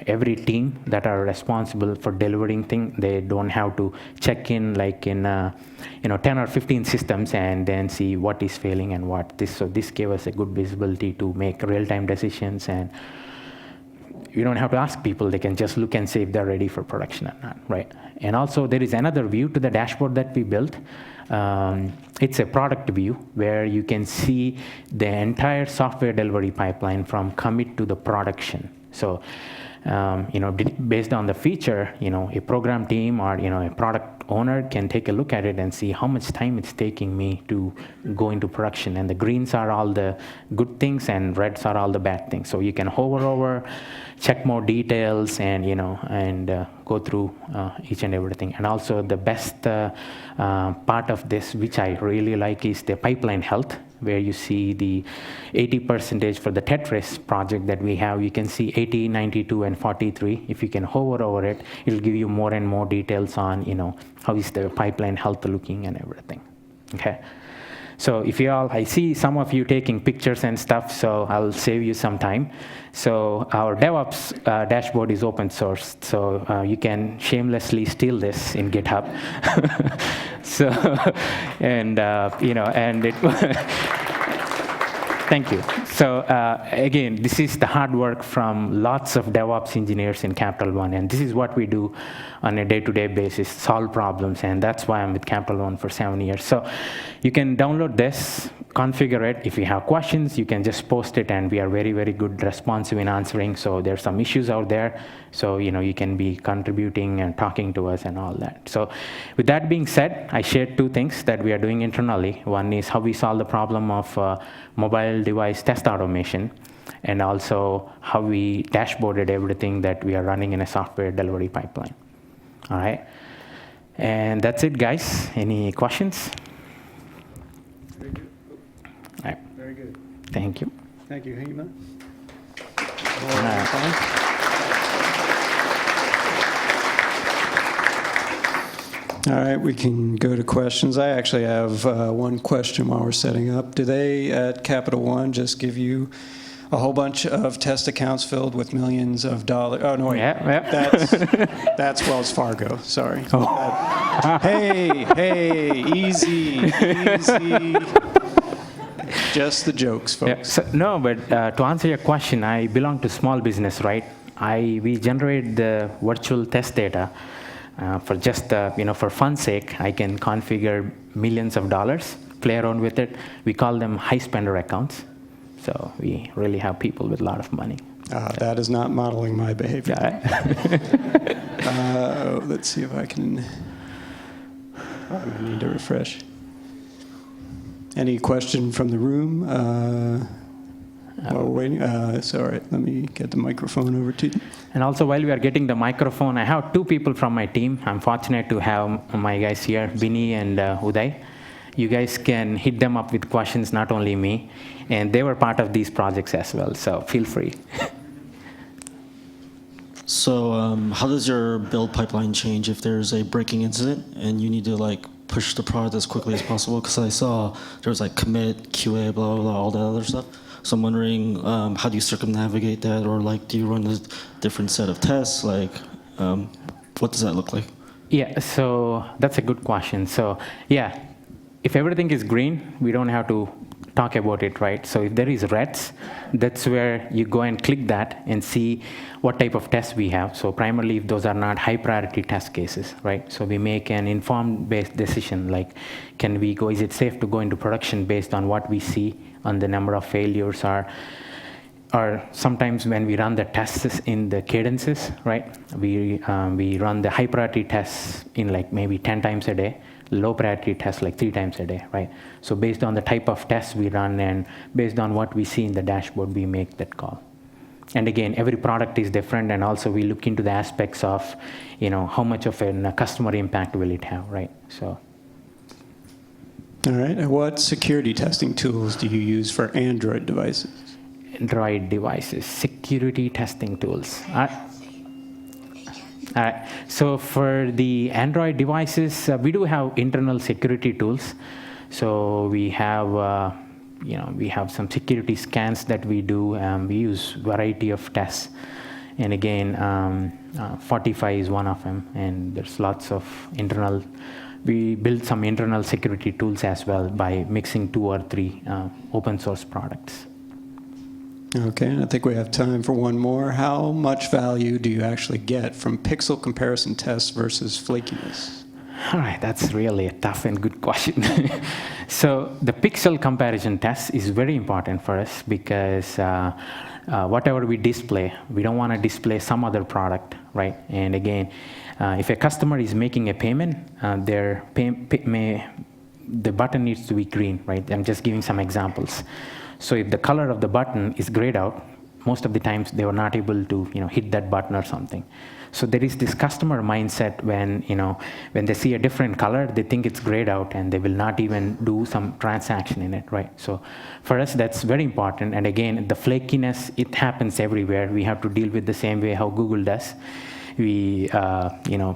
every team that are responsible for delivering things, they don't have to check in like in 10 or 15 systems and then see what is failing and what this. So this gave us a good visibility to make real-time decisions, and you don't have to ask people. They can just look and see if they're ready for production or not, right? And also there is another view to the dashboard that we built. It's a product view where you can see the entire software delivery pipeline from commit to the production. So, based on the feature, a program team or, a product owner can take a look at it and see how much time it's taking me to go into production. And the greens are all the good things and reds are all the bad things. So you can hover over, check more details, and, go through each and everything. And also the best part of this, which I really like, is the pipeline health, where you see the 80% for the Tetris project that we have. You can see 80, 92, and 43. If you can hover over it, it'll give you more and more details on, how is the pipeline health looking and everything, okay? So if I see some of you taking pictures and stuff, so I'll save you some time. So our DevOps dashboard is open source, so you can shamelessly steal this in GitHub. So, and it, thank you. So again, this is the hard work from lots of DevOps engineers in Capital One, and this is what we do on a day-to-day basis, solve problems, and that's why I'm with Capital One for 7 years. So you can download this, configure it. If you have questions, you can just post it, and we are very, very good responsive in answering. So there's some issues out there, so you can be contributing and talking to us and all that. So with that being said, I shared 2 things that we are doing internally. One is how we solve the problem of mobile device test automation, and also how we dashboarded everything that we are running in a software delivery pipeline. All right, and that's it, guys. Any questions? Very good. All right. Very good. Thank you. Thank you, Hema. All right, we can go to questions. I actually have one question while we're setting up. Do they at Capital One just give you a whole bunch of test accounts filled with millions of dollars? Oh, no, wait. Yeah. That's Wells Fargo. Sorry. Oh. Hey, easy. Just the jokes, folks. Yeah, so, no, but to answer your question, I belong to small business, right? We generate the virtual test data for just, for fun's sake. I can configure millions of dollars, play around with it. We call them high spender accounts. So we really have people with a lot of money. That is not modeling my behavior. Let's see if I can. I need to refresh. Any question from the room? While we're waiting, sorry, let me get the microphone over to you. And also, while we are getting the microphone, I have 2 people from my team. I'm fortunate to have my guys here, Bini and Uday. You guys can hit them up with questions, not only me. And they were part of these projects as well, so feel free. So how does your build pipeline change if there's a breaking incident and you need to push the product as quickly as possible? Because I saw there was commit, QA, blah, blah, blah, all that other stuff. So I'm wondering, how do you circumnavigate that? Or do you run a different set of tests? What does that look like? Yeah, so that's a good question. So yeah, if everything is green, we don't have to talk about it, right? So if there is reds, that's where you go and click that and see what type of tests we have. So primarily, if those are not high priority test cases, right? So we make an informed based decision, like, can we go, is it safe to go into production based on what we see on the number of failures, or sometimes when we run the tests in the cadences, right? We run the high priority tests in maybe 10 times a day, low priority tests 3 times a day, right? So based on the type of tests we run and based on what we see in the dashboard, we make that call. And again, every product is different, and also we look into the aspects of, how much of a customer impact will it have, right? So. All right, and what security testing tools do you use for Android devices? Android devices, security testing tools. So for the Android devices, we do have internal security tools. So we have we have some security scans that we do. We use variety of tests. And again, 45 is one of them, and there's lots of internal. We build some internal security tools as well by mixing 2 or 3 open source products. Okay, and I think we have time for one more. How much value do you actually get from pixel comparison tests versus flakiness? All right, that's really a tough and good question. So the pixel comparison test is very important for us because whatever we display, we don't want to display some other product, right? And again, if a customer is making a payment, the button needs to be green, right? I'm just giving some examples. So if the color of the button is grayed out, most of the times they were not able to hit that button or something. So there is this customer mindset when they see a different color, they think it's grayed out and they will not even do some transaction in it, right? So for us, that's very important. And again, the flakiness, it happens everywhere. We have to deal with the same way how Google does. We,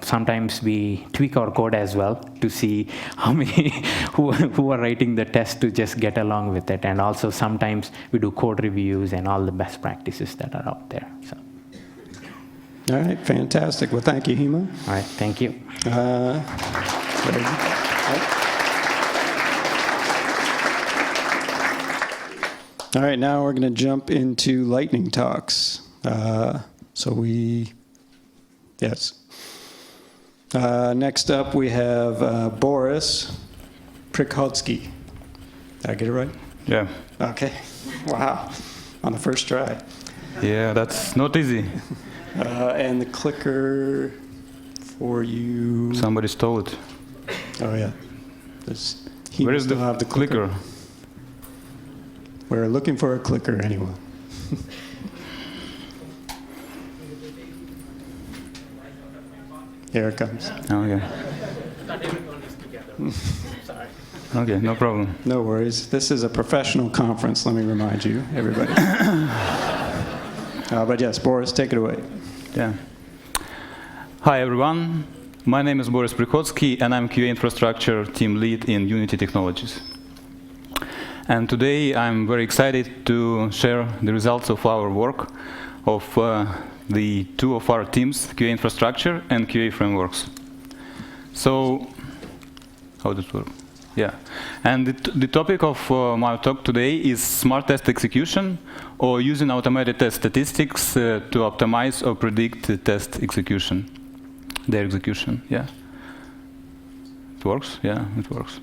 sometimes we tweak our code as well to see how many who are writing the test to just get along with it. And also sometimes we do code reviews and all the best practices that are out there. So. All right, fantastic. Well, thank you, Hema. All right, thank you. All right, now we're going to jump into lightning talks. Next up, we have Boris Prichodsky. Did I get it right? Yeah. Okay. Wow. On the first try. Yeah, that's not easy. And the clicker for you. Somebody stole it. Oh, yeah. Where is the clicker? We're looking for a clicker, anyone. Here it comes. Okay. Sorry. Okay, no problem. No worries. This is a professional conference, let me remind you, everybody. But yes, Boris, take it away. Yeah. Hi, everyone. My name is Boris Prichodsky, and I'm QA Infrastructure Team Lead in Unity Technologies. And today, I'm very excited to share the results of our work of the 2 of our teams, QA Infrastructure and QA Frameworks. So, how does it work? Yeah. And the topic of my talk today is smart test execution, or using automated test statistics to optimize or predict test execution, their execution. Yeah. It works? Yeah, it works.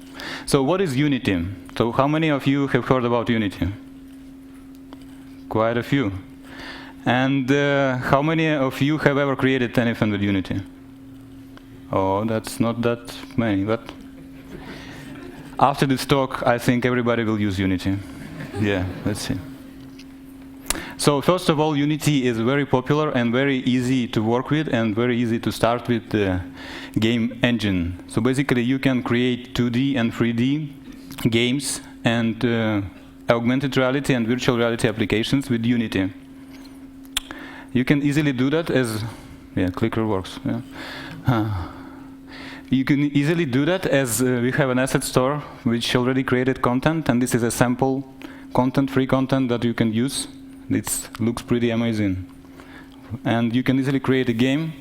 So what is Unity? So how many of you have heard about Unity? Quite a few. And how many of you have ever created anything with Unity? Oh, that's not that many, but after this talk, I think everybody will use Unity. Yeah, let's see. So first of all, Unity is very popular and very easy to work with and very easy to start with the game engine. So basically, you can create 2D and 3D games and augmented reality and virtual reality applications with Unity. You can easily do that as, yeah, clicker works. Yeah. You can easily do that as we have an asset store which already created content, and this is a sample content, free content that you can use. It looks pretty amazing. And you can easily create a game,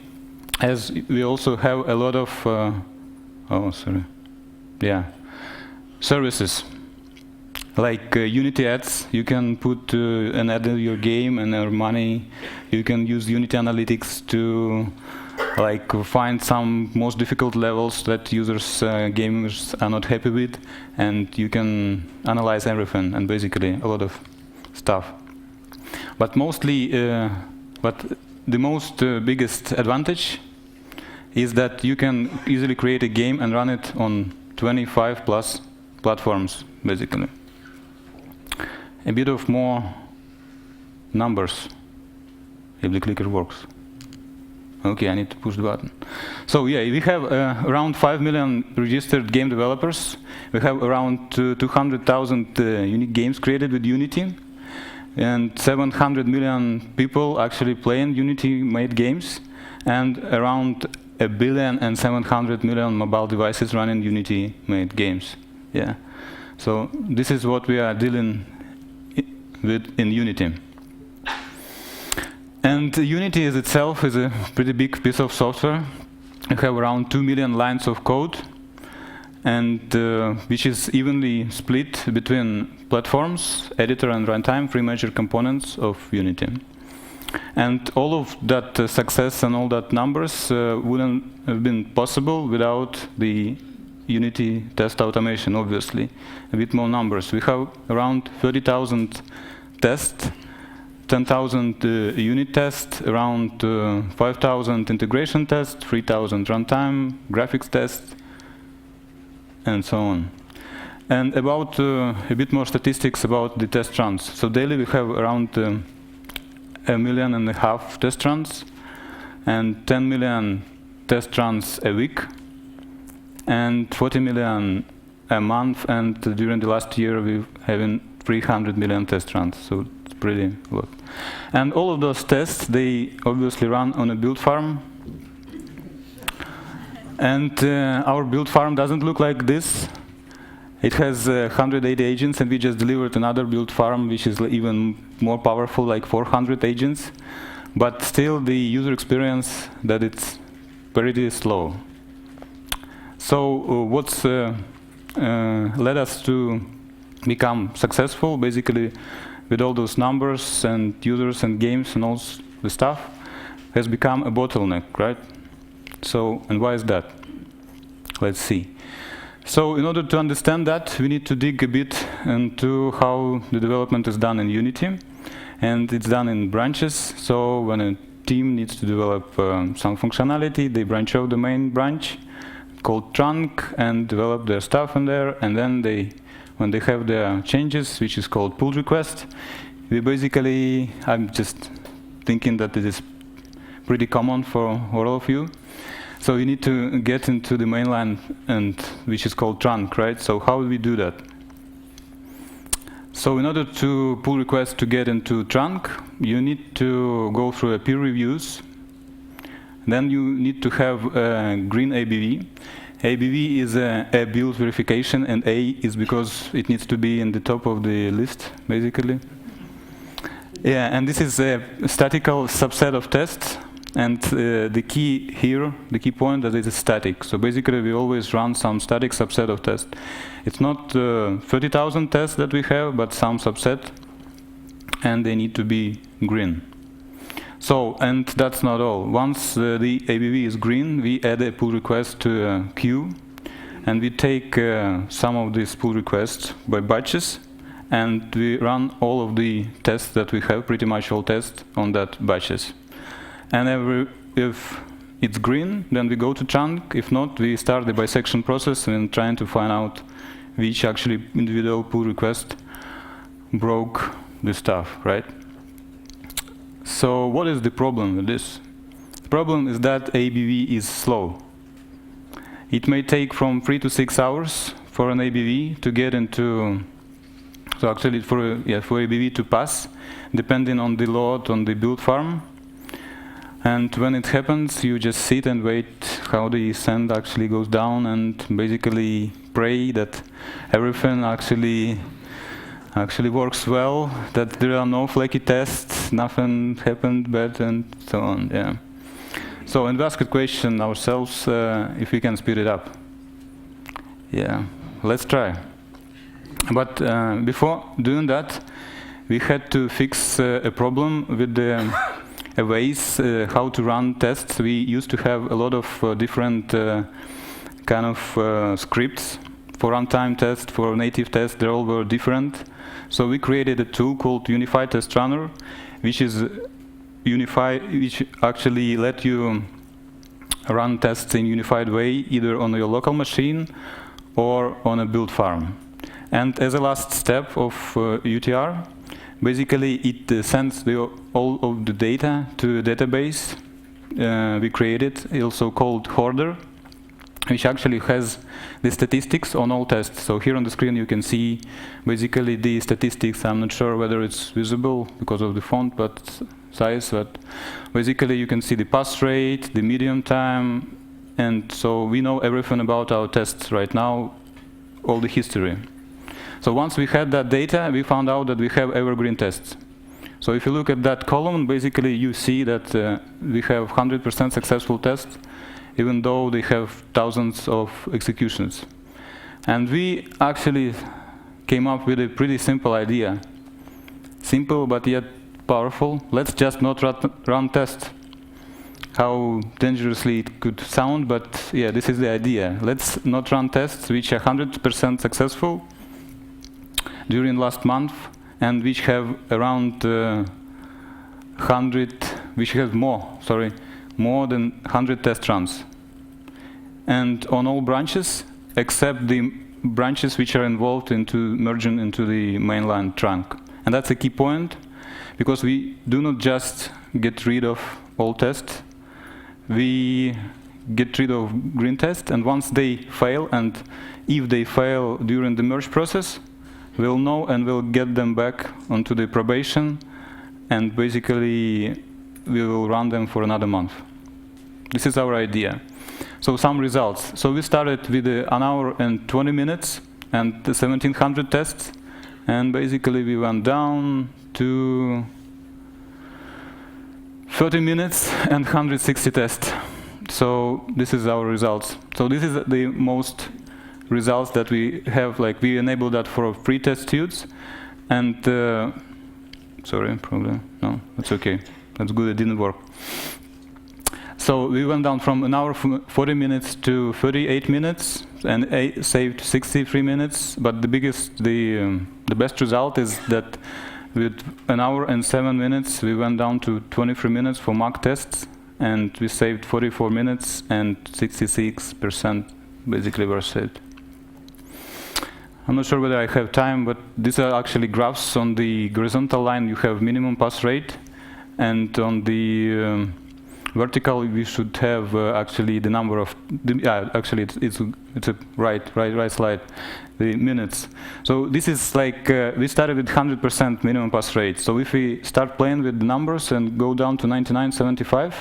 as we also have a lot of, services. Like Unity ads, you can put an ad in your game and earn money. You can use Unity Analytics to find some most difficult levels that gamers are not happy with, and you can analyze everything and basically a lot of stuff. But mostly, the most biggest advantage is that you can easily create a game and run it on 25 plus platforms, basically. A bit of more numbers, if the clicker works. Okay, I need to push the button. So yeah, we have around 5 million registered game developers. We have around 200,000 unique games created with Unity. And 700 million people actually playing Unity-made games. And around 1,700,000,000 mobile devices running Unity-made games. Yeah. So this is what we are dealing with in Unity. And Unity is itself is a pretty big piece of software. We have around 2 million lines of code, and which is evenly split between platforms, editor and runtime, three major components of Unity. And all of that success and all that numbers wouldn't have been possible without the Unity test automation, obviously. A bit more numbers. We have around 30,000 tests, 10,000 unit tests, around 5,000 integration tests, 3,000 runtime, graphics tests, and so on. And about a bit more statistics about the test runs. So daily we have around 1.5 million test runs, and 10 million test runs a week, and 40 million a month, and during the last year we've having 300 million test runs, so it's pretty a lot. And all of those tests, they obviously run on a build farm. And our build farm doesn't look like this. It has 180 agents, and we just delivered another build farm, which is even more powerful, like 400 agents. But still, the user experience, that it's pretty slow. So what's led us to become successful, basically, with all those numbers and users and games and all the stuff, has become a bottleneck, right? So, and why is that? Let's see. So in order to understand that, we need to dig a bit into how the development is done in Unity. And it's done in branches. So when a team needs to develop some functionality, they branch out the main branch called trunk and develop their stuff in there. And then when they have their changes, which is called pull request, we basically, I'm just thinking that it is pretty common for all of you. So you need to get into the mainline, and which is called trunk, right? So how do we do that? So in order to pull requests to get into trunk, you need to go through a peer reviews. Then you need to have a green ABV. ABV is a build verification, and A is because it needs to be in the top of the list, basically. Yeah, and this is a statical subset of tests. And the key here, the key point, that it is static. So basically, we always run some static subset of tests. It's not 30,000 tests that we have, but some subset, and they need to be green. So, and that's not all. Once the ABV is green, we add a pull request to a queue, and we take some of these pull requests by batches, and we run all of the tests that we have, pretty much all tests, on that batches. And if it's green, then we go to chunk. If not, we start the bisection process and trying to find out which actually individual pull request broke the stuff, right? So what is the problem with this? The problem is that ABV is slow. It may take from 3 to 6 hours for an ABV to get into, so actually for ABV to pass, depending on the load on the build farm. And when it happens, you just sit and wait how the send actually goes down, and basically pray that everything actually works well, that there are no flaky tests, nothing happened bad, and so on. Yeah. So, and we ask a question ourselves if we can speed it up. Yeah, let's try. But before doing that, we had to fix a problem with the ways how to run tests. We used to have a lot of different kind of scripts for runtime test, for native test. They all were different. So we created a tool called Unified Test Runner, which is which actually let you run tests in unified way, either on your local machine or on a build farm. And as a last step of UTR, basically, it sends all of the data to a database we created, also called Hoarder, which actually has the statistics on all tests. So here on the screen you can see basically the statistics. I'm not sure whether it's visible because of the font, but size. But basically you can see the pass rate, the median time, and so we know everything about our tests right now, all the history. So once we had that data, we found out that we have evergreen tests. So if you look at that column, basically you see that we have 100% successful tests, even though they have thousands of executions. And we actually came up with a pretty simple idea. Simple, but yet powerful. Let's just not run tests. How dangerously it could sound, but yeah, this is the idea. Let's not run tests which are 100% successful during last month, and which have around 100, which have more than 100 test runs. And on all branches, except the branches which are involved into merging into the mainline trunk. And that's a key point, because we do not just get rid of all tests, we get rid of green tests, and once they fail, and if they fail during the merge process, we'll know and we'll get them back onto the probation, and basically we will run them for another month. This is our idea. So some results. So we started with 1 hour and 20 minutes and 1,700 tests, and basically we went down to 30 minutes and 160 tests. So this is our results. So this is the most results that we have. Like, we enable that for pre-test suits, and sorry, probably no, that's okay. That's good. It didn't work. So we went down from 1 hour 40 minutes to 38 minutes, and saved 63 minutes. But the best result is that with 1 hour and 7 minutes, we went down to 23 minutes for mock tests, and we saved 44 minutes, and 66% basically were saved. I'm not sure whether I have time, but these are actually graphs. On the horizontal line, you have minimum pass rate, and on the vertical, we should have actually the number of, actually it's a right slide, the minutes. So this is like, we started with 100% minimum pass rate. So if we start playing with the numbers and go down to 99.75,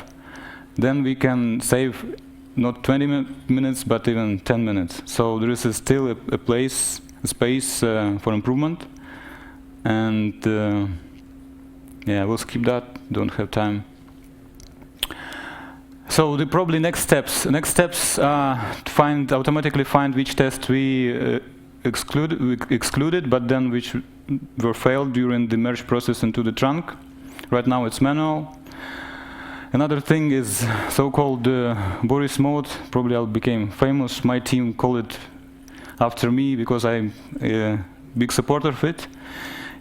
then we can save not 20 minutes, but even 10 minutes. So there is still a space for improvement. And yeah, we'll skip that, don't have time. So the probably next steps automatically find which test we excluded, but then which were failed during the merge process into the trunk. Right now it's manual. Another thing is so-called Boris mode. Probably I became famous. My team called it after me because I'm a big supporter of it.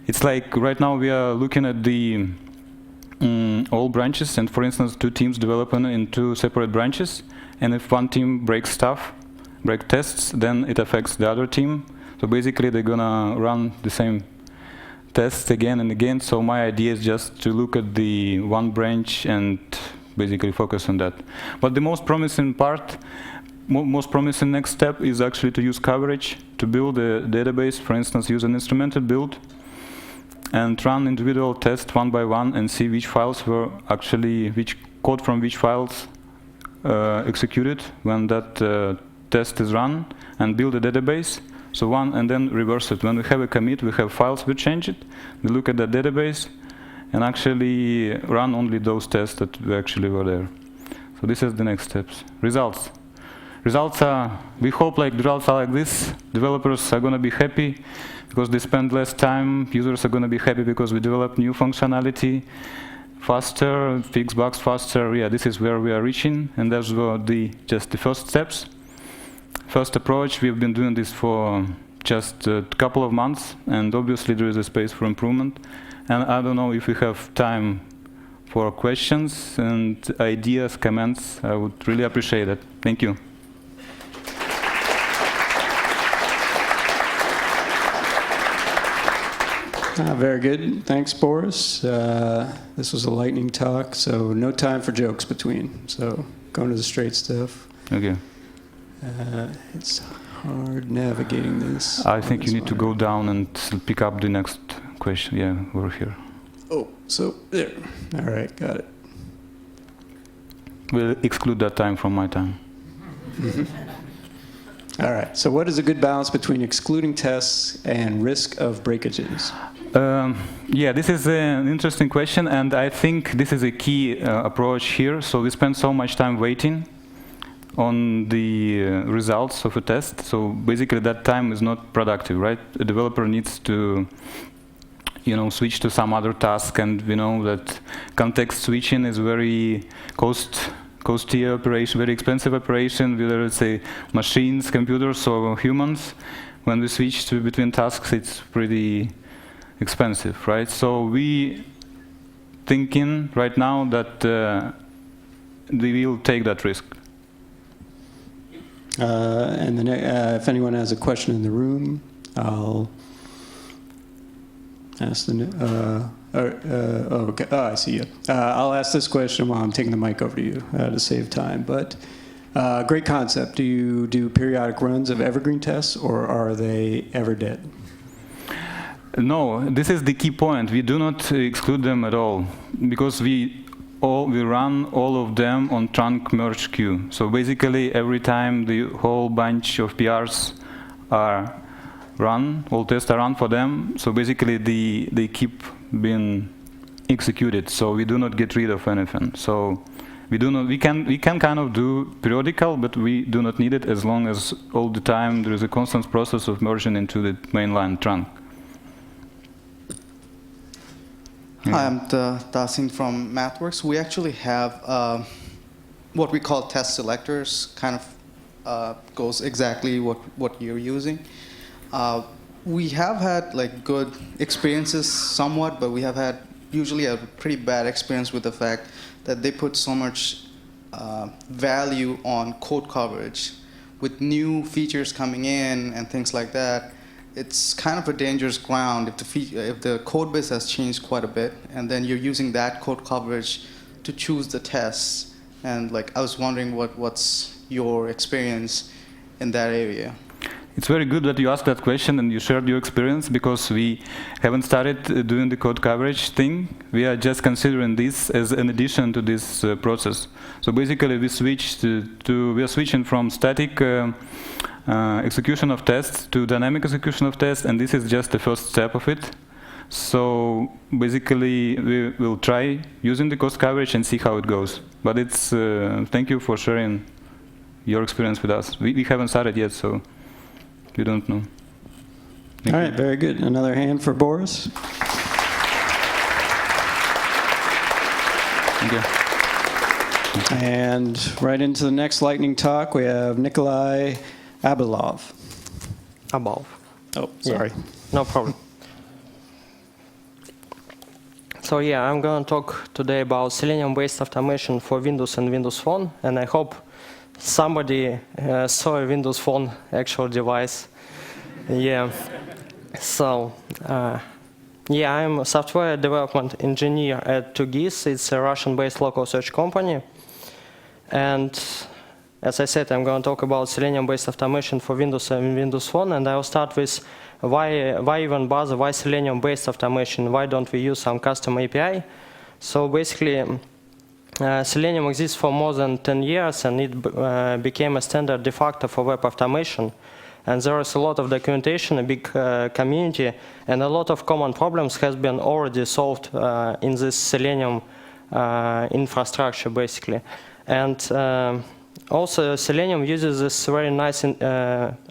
It's like right now we are looking at the all branches, and for instance 2 teams developing in 2 separate branches, and if one team breaks tests, then it affects the other team. So basically they're gonna run the same tests again and again. So my idea is just to look at the one branch and basically focus on that. But the most promising part, most promising next step is actually to use coverage to build a database. For instance, use an instrumented build and run individual tests one by one and see which files were actually, which code from which files executed when that test is run, and build a database. So one, and then reverse it. When we have a commit, we have files, we change it, we look at the database, and actually run only those tests that actually were there. So this is the next steps. Results. Results are, we hope like the results are like this. Developers are going to be happy because they spend less time. Users are going to be happy because we develop new functionality faster, fix bugs faster. Yeah, this is where we are reaching, and those were just the first steps. First approach, we've been doing this for just a couple of months, and obviously there is a space for improvement. And I don't know if we have time for questions and ideas, comments. I would really appreciate it. Thank you. Very good. Thanks, Boris. This was a lightning talk, so no time for jokes between. So going to the straight stuff. Okay. It's hard navigating this. I think you need to go down and pick up the next question. Yeah, over here. Oh, so there. All right, got it. We'll exclude that time from my time. All right. So what is a good balance between excluding tests and risk of breakages? Yeah, this is an interesting question, and I think this is a key approach here. So we spend so much time waiting on the results of a test. So basically that time is not productive, right? A developer needs to switch to some other task, and we know that context switching is very costly operation, very expensive operation, whether it's machines, computers, or humans. When we switch between tasks, it's pretty expensive, right? So we thinking right now that we will take that risk. And then if anyone has a question in the room, I'll ask the. Okay. Oh, I see you. I'll ask this question while I'm taking the mic over to you to save time. But great concept. Do you do periodic runs of evergreen tests, or are they ever dead? No, this is the key point. We do not exclude them at all, because we run all of them on trunk merge queue. So basically, every time the whole bunch of PRs are run, all tests are run for them. So basically, they keep being executed. So we do not get rid of anything. So we do not. We can kind of do periodical, but we do not need it as long as all the time there is a constant process of merging into the mainline trunk. Hi, I'm Dasin from MathWorks. We actually have what we call test selectors, kind of goes exactly what you're using. We have had good experiences somewhat, but we have had usually a pretty bad experience with the fact that they put so much value on code coverage. With new features coming in and things like that, it's kind of a dangerous ground if the code base has changed quite a bit, and then you're using that code coverage to choose the tests. And I was wondering what's your experience in that area? It's very good that you asked that question and you shared your experience, because we haven't started doing the code coverage thing. We are just considering this as an addition to this process. So basically, we are switching from static execution of tests to dynamic execution of tests, and this is just the first step of it. So basically, we will try using the code coverage and see how it goes. But it's thank you for sharing your experience with us. We haven't started yet, so we don't know. All right, very good. Another hand for Boris. Thank you. And right into the next lightning talk, we have Nikolai Abelov. Above. Oh, sorry. Yeah, no problem. So yeah, I'm going to talk today about Selenium-based automation for Windows and Windows Phone, and I hope somebody saw a Windows Phone actual device. Yeah. So yeah, I'm a software development engineer at 2GIS. It's a Russian-based local search company. And as I said, I'm going to talk about Selenium-based automation for Windows and Windows Phone. And I'll start with why even bother? Why Selenium-based automation? Why don't we use some custom API? So basically, Selenium exists for more than 10 years, and it became a standard de facto for web automation. And there is a lot of documentation, a big community, and a lot of common problems has been already solved in this Selenium infrastructure, basically. And also, Selenium uses this very nice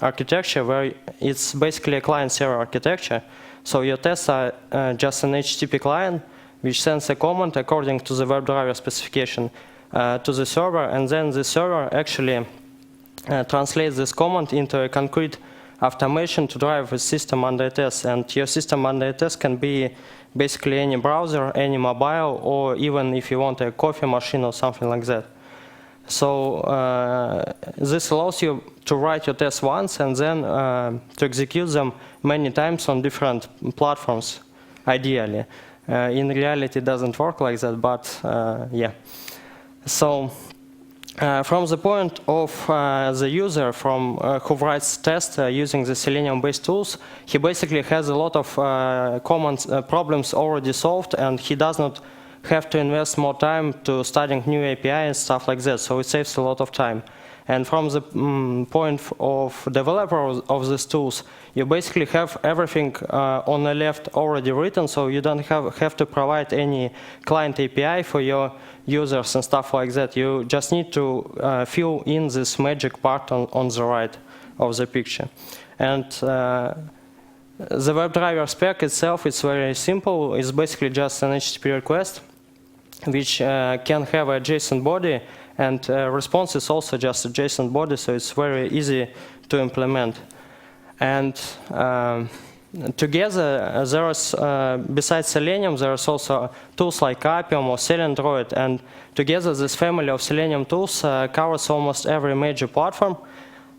architecture where it's basically a client-server architecture. So your tests are just an HTTP client, which sends a command according to the WebDriver specification to the server, and then the server actually translates this command into a concrete automation to drive a system under test. And your system under test can be basically any browser, any mobile, or even if you want a coffee machine or something like that. So this allows you to write your tests once and then to execute them many times on different platforms, ideally. In reality, it doesn't work like that, but yeah. So from the point of the user who writes tests using the Selenium-based tools, he basically has a lot of common problems already solved, and he does not have to invest more time to studying new API and stuff like that, so it saves a lot of time. And from the point of developer of these tools, you basically have everything on the left already written, so you don't have to provide any client API for your users and stuff like that. You just need to fill in this magic part on the right of the picture. And the WebDriver spec itself is very simple. It's basically just an HTTP request, which can have a JSON body, and response is also just a JSON body, so it's very easy to implement. And together, there is, besides Selenium, there is also tools like Appium or Selendroid, and together this family of Selenium tools covers almost every major platform,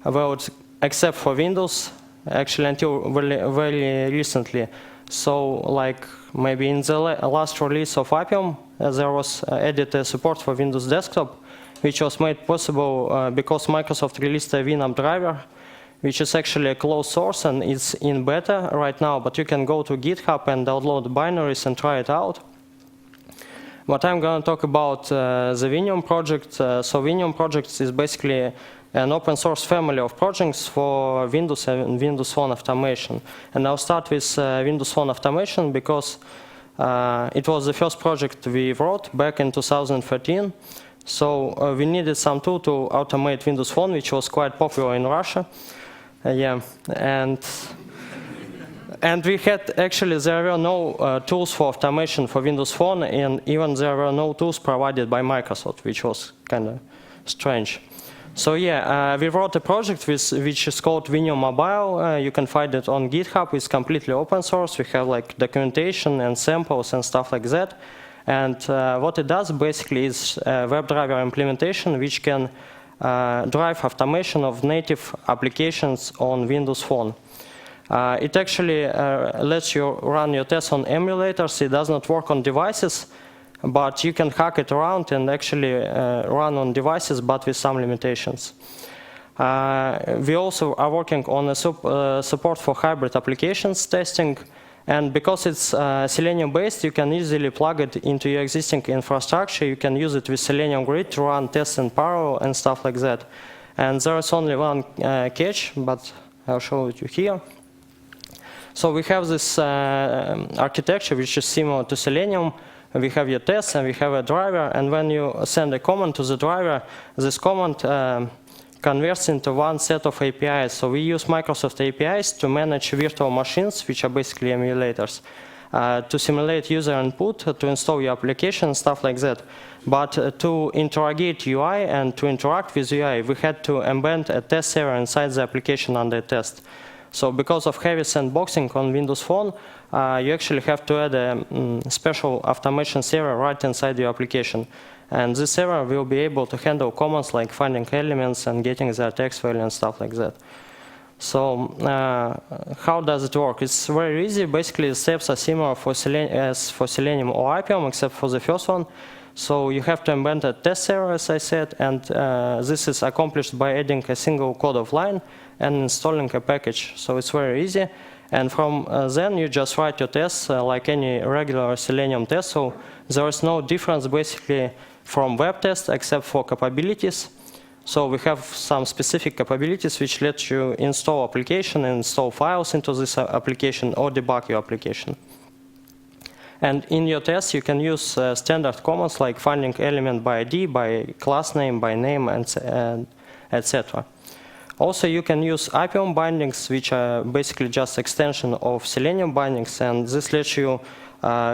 well, except for Windows, actually until very recently. So like maybe in the last release of Appium, there was added support for Windows Desktop, which was made possible because Microsoft released a WinApp driver, which is actually a closed source and it's in beta right now, but you can go to GitHub and download binaries and try it out. But I'm going to talk about the Vinium project. So Vinium project is basically an open source family of projects for Windows and Windows Phone automation. And I'll start with Windows Phone automation because it was the first project we wrote back in 2013. So we needed some tool to automate Windows Phone, which was quite popular in Russia. Yeah, and we had, actually, there were no tools for automation for Windows Phone, and even there were no tools provided by Microsoft, which was kind of strange. So yeah, we wrote a project which is called Vinium Mobile. You can find it on GitHub. It's completely open source. We have like documentation and samples and stuff like that. And what it does basically is a WebDriver implementation which can drive automation of native applications on Windows Phone. It actually lets you run your tests on emulators. It does not work on devices, but you can hack it around and actually run on devices, but with some limitations. We also are working on a support for hybrid applications testing. And because it's Selenium-based, you can easily plug it into your existing infrastructure. You can use it with Selenium Grid to run tests in parallel and stuff like that. And there is only one catch, but I'll show it you here. So we have this architecture which is similar to Selenium. We have your tests and we have a driver. And when you send a command to the driver, this command converts into one set of APIs. So we use Microsoft APIs to manage virtual machines, which are basically emulators, to simulate user input, to install your application, stuff like that. But to interrogate UI and to interact with UI, we had to embed a test server inside the application under test. So because of heavy sandboxing on Windows Phone, you actually have to add a special automation server right inside your application. And this server will be able to handle commands like finding elements and getting the text value and stuff like that. So how does it work? It's very easy. Basically, the steps are similar as for Selenium or Appium, except for the first one. So you have to embed a test server, as I said, and this is accomplished by adding a single code of line and installing a package. So it's very easy. And from then, you just write your tests like any regular Selenium test. So there is no difference, basically, from web test except for capabilities. So we have some specific capabilities which let you install application and install files into this application or debug your application. And in your tests, you can use standard commands like finding element by ID, by class name, by name, and etc. Also, you can use Appium bindings, which are basically just extension of Selenium bindings, and this lets you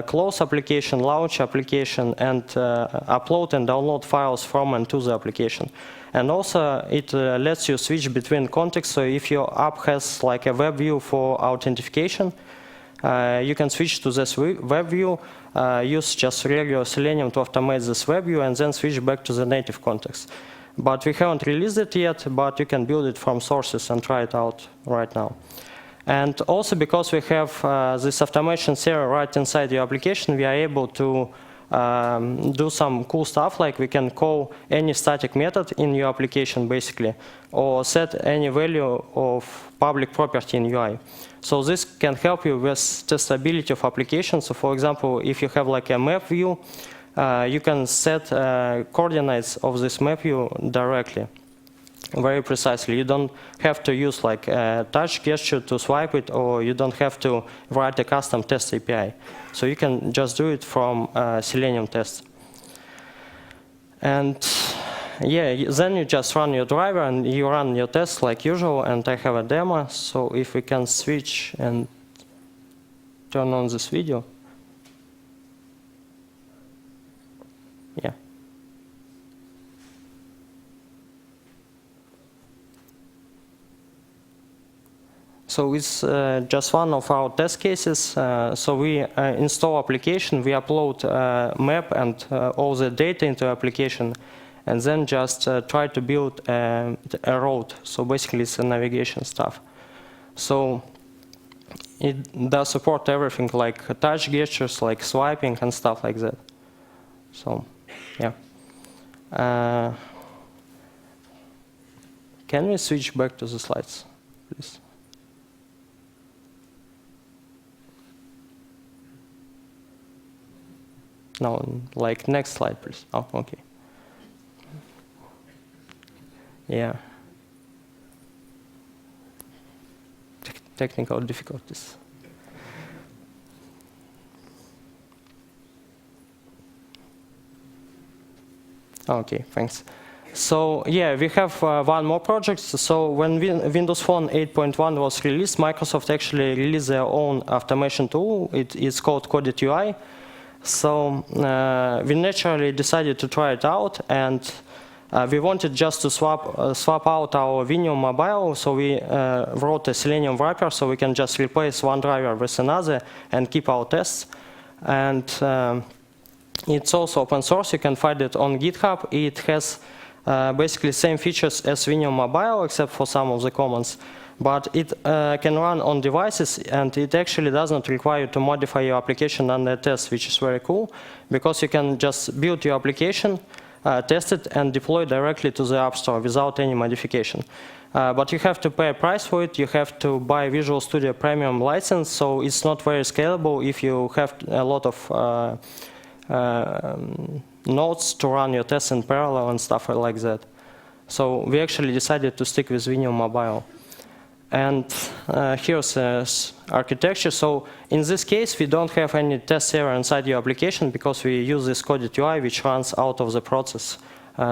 close application, launch application, and upload and download files from and to the application. And also, it lets you switch between contexts. So if your app has like a web view for authentication, you can switch to this web view, use just regular Selenium to automate this web view, and then switch back to the native context. But we haven't released it yet, but you can build it from sources and try it out right now. And also because we have this automation server right inside your application, we are able to do some cool stuff, like we can call any static method in your application, basically, or set any value of public property in UI. So this can help you with testability of applications. So for example, if you have like a map view, you can set coordinates of this map view directly. very precisely. You don't have to use like a touch gesture to swipe it, or you don't have to write a custom test API. So you can just do it from Selenium test. And yeah, then you just run your driver and you run your tests like usual, and I have a demo. So if we can switch and turn on this video. Yeah. So it's just one of our test cases. So we install application, we upload map and all the data into application, and then just try to build a road. So basically it's a navigation stuff. So it does support everything like touch gestures, like swiping and stuff like that. So yeah. Can we switch back to the slides, please? No, like next slide, please. Oh, okay. Yeah. Technical difficulties. Okay, thanks. So yeah, we have one more project. So when Windows Phone 8.1 was released, Microsoft actually released their own automation tool. It's called Coded UI. So we naturally decided to try it out, and we wanted just to swap out our Vimeo Mobile. So we wrote a Selenium wrapper, so we can just replace one driver with another and keep our tests. And it's also open source. You can find it on GitHub. It has basically same features as Vimeo Mobile, except for some of the commands. But it can run on devices, and it actually doesn't require you to modify your application under test, which is very cool, because you can just build your application, test it, and deploy directly to the App Store without any modification. But you have to pay a price for it. You have to buy Visual Studio Premium license, so it's not very scalable if you have a lot of nodes to run your tests in parallel and stuff like that. So we actually decided to stick with Vimeo Mobile. And here's the architecture. So in this case, we don't have any test server inside your application because we use this Coded UI, which runs out of the process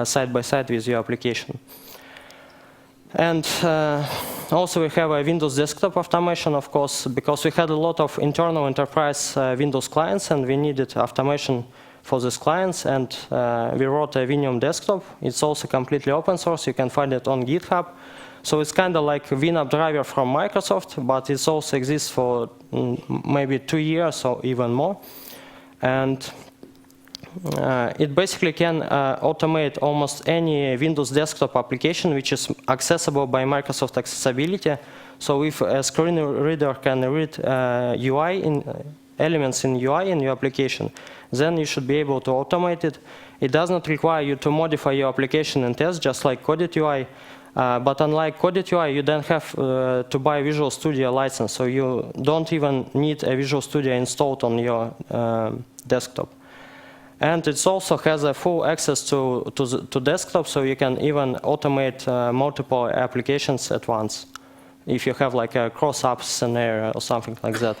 side by side with your application. And also we have a Windows desktop automation, of course, because we had a lot of internal enterprise Windows clients, and we needed automation for these clients, and we wrote a Vimium desktop. It's also completely open source. You can find it on GitHub. So it's kind of like a WinUp driver from Microsoft, but it also exists for maybe 2 years or even more. And it basically can automate almost any Windows desktop application which is accessible by Microsoft Accessibility. So if a screen reader can read UI elements in UI in your application, then you should be able to automate it. It does not require you to modify your application and test, just like Coded UI. But unlike Coded UI, you don't have to buy Visual Studio license, so you don't even need a Visual Studio installed on your desktop. And it also has a full access to desktop, so you can even automate multiple applications at once, if you have like a cross-app scenario or something like that.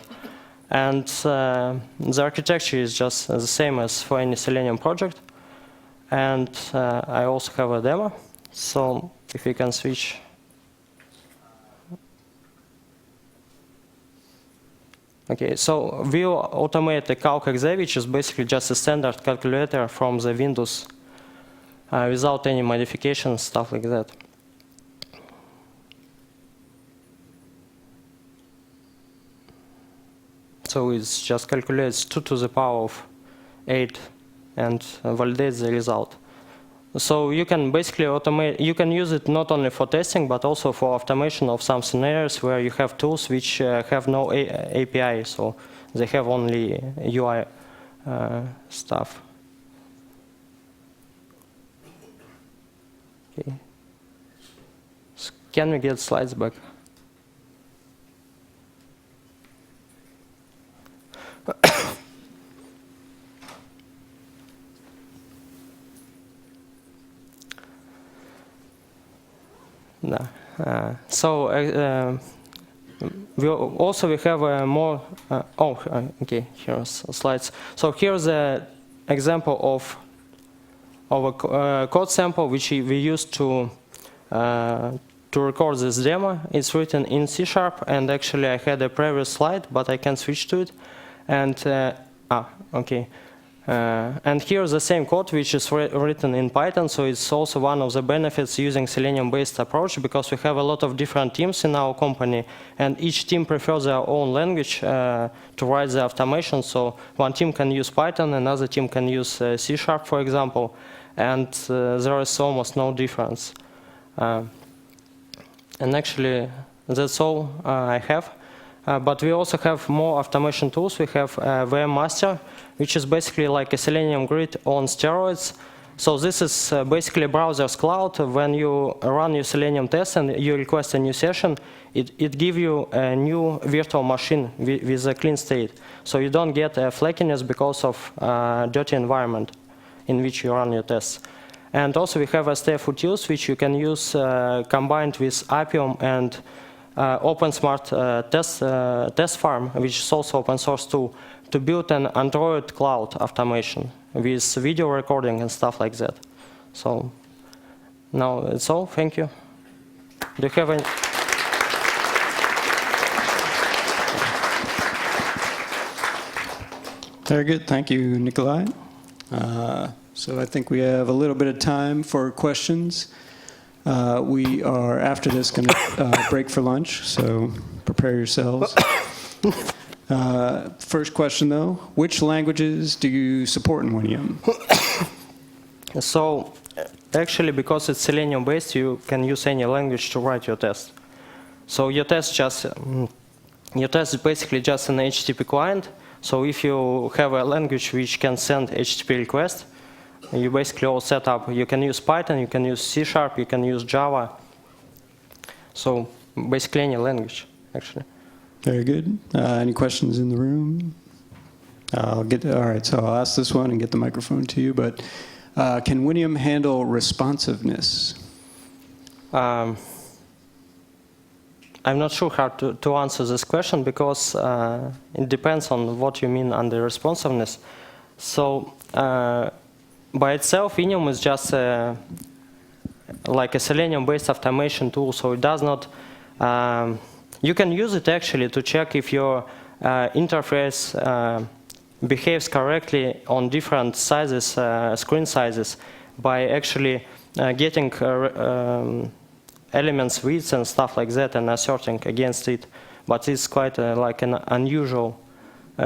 And the architecture is just the same as for any Selenium project. And I also have a demo. So if we can switch. Okay, so we'll automate the calc.exe, which is basically just a standard calculator from the Windows without any modifications, stuff like that. So it just calculates 2 to the power of 8 and validates the result. So you can basically automate, you can use it not only for testing, but also for automation of some scenarios where you have tools which have no API, so they have only UI stuff. Okay. So can we get slides back? No. We have more. Okay. Here's slides. So here's an example of a code sample which we used to record this demo. It's written in C#, and actually I had a previous slide, but I can switch to it. And okay. And here's the same code which is written in Python, so it's also one of the benefits using Selenium-based approach, because we have a lot of different teams in our company, and each team prefers their own language to write the automation. So one team can use Python, another team can use C#, for example, and there is almost no difference. And actually, that's all I have. But we also have more automation tools. We have VM Master, which is basically like a Selenium grid on steroids. So this is basically browser's cloud. When you run your Selenium test and you request a new session, it gives you a new virtual machine with a clean state. So you don't get flakiness because of dirty environment in which you run your tests. And also we have STF utils, which you can use combined with Appium and OpenSmart test farm, which is also open source tool, to build an Android cloud automation with video recording and stuff like that. So now it's all. Thank you. Do you have any? Very good. Thank you, Nikolai. So I think we have a little bit of time for questions. We are, after this, going to break for lunch, so prepare yourselves. First question, though. Which languages do you support in Winium? So actually, because it's Selenium-based, you can use any language to write your test. So your test is basically just an HTTP client. So if you have a language which can send HTTP request, you basically all set up. You can use Python, you can use C#, you can use Java. So basically any language, actually. Very good. Any questions in the room? All right, so I'll ask this one and get the microphone to you, but can Winium handle responsiveness? I'm not sure how to answer this question, because it depends on what you mean under responsiveness. So by itself, Winium is just like a Selenium-based automation tool, so it does not. You can use it actually to check if your interface behaves correctly on different sizes, screen sizes, by actually getting elements widths and stuff like that and asserting against it. But it's quite like an unusual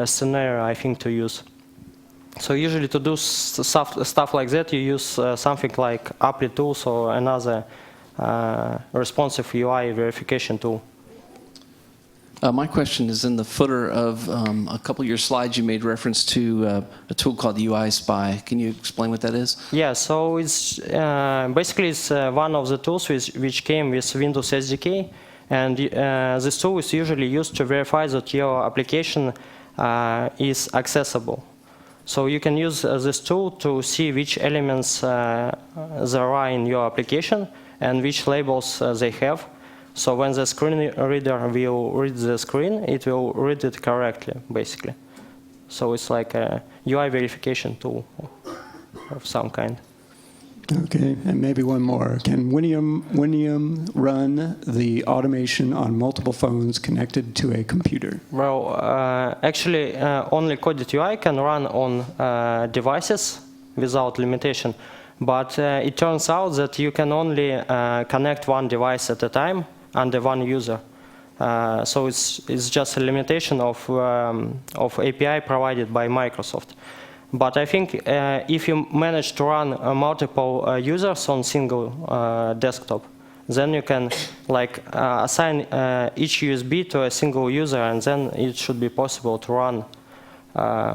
scenario, I think, to use. So usually to do stuff like that, you use something like Apply Tools or another responsive UI verification tool. My question is, in the footer of a couple of your slides, you made reference to a tool called UI Spy. Can you explain what that is? Yeah, so it's basically it's one of the tools which came with Windows SDK, and this tool is usually used to verify that your application is accessible. So you can use this tool to see which elements there are in your application and which labels they have. So when the screen reader will read the screen, it will read it correctly, basically. So it's like a UI verification tool of some kind. Okay, and maybe one more. Can Winium run the automation on multiple phones connected to a computer? Well, actually, only Coded UI can run on devices without limitation. But it turns out that you can only connect one device at a time under one user. So it's just a limitation of API provided by Microsoft. But I think if you manage to run multiple users on single desktop, then you can like assign each USB to a single user, and then it should be possible to run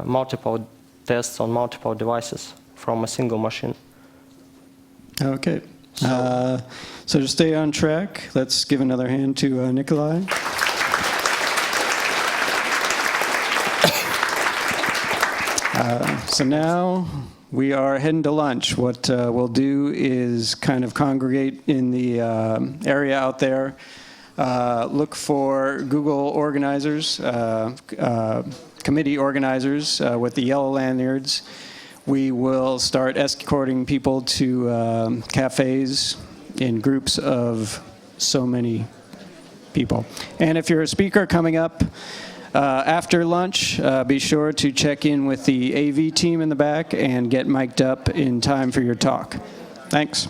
multiple tests on multiple devices from a single machine. Okay. So to stay on track, let's give another hand to Nikolai. So now We are heading to lunch. What we'll do is kind of congregate in the area out there, look for Google organizers, committee organizers with the yellow lanyards. We will start escorting people to cafes in groups of so many people. And if you're a speaker coming up after lunch, be sure to check in with the AV team in the back and get mic'd up in time for your talk. Thanks.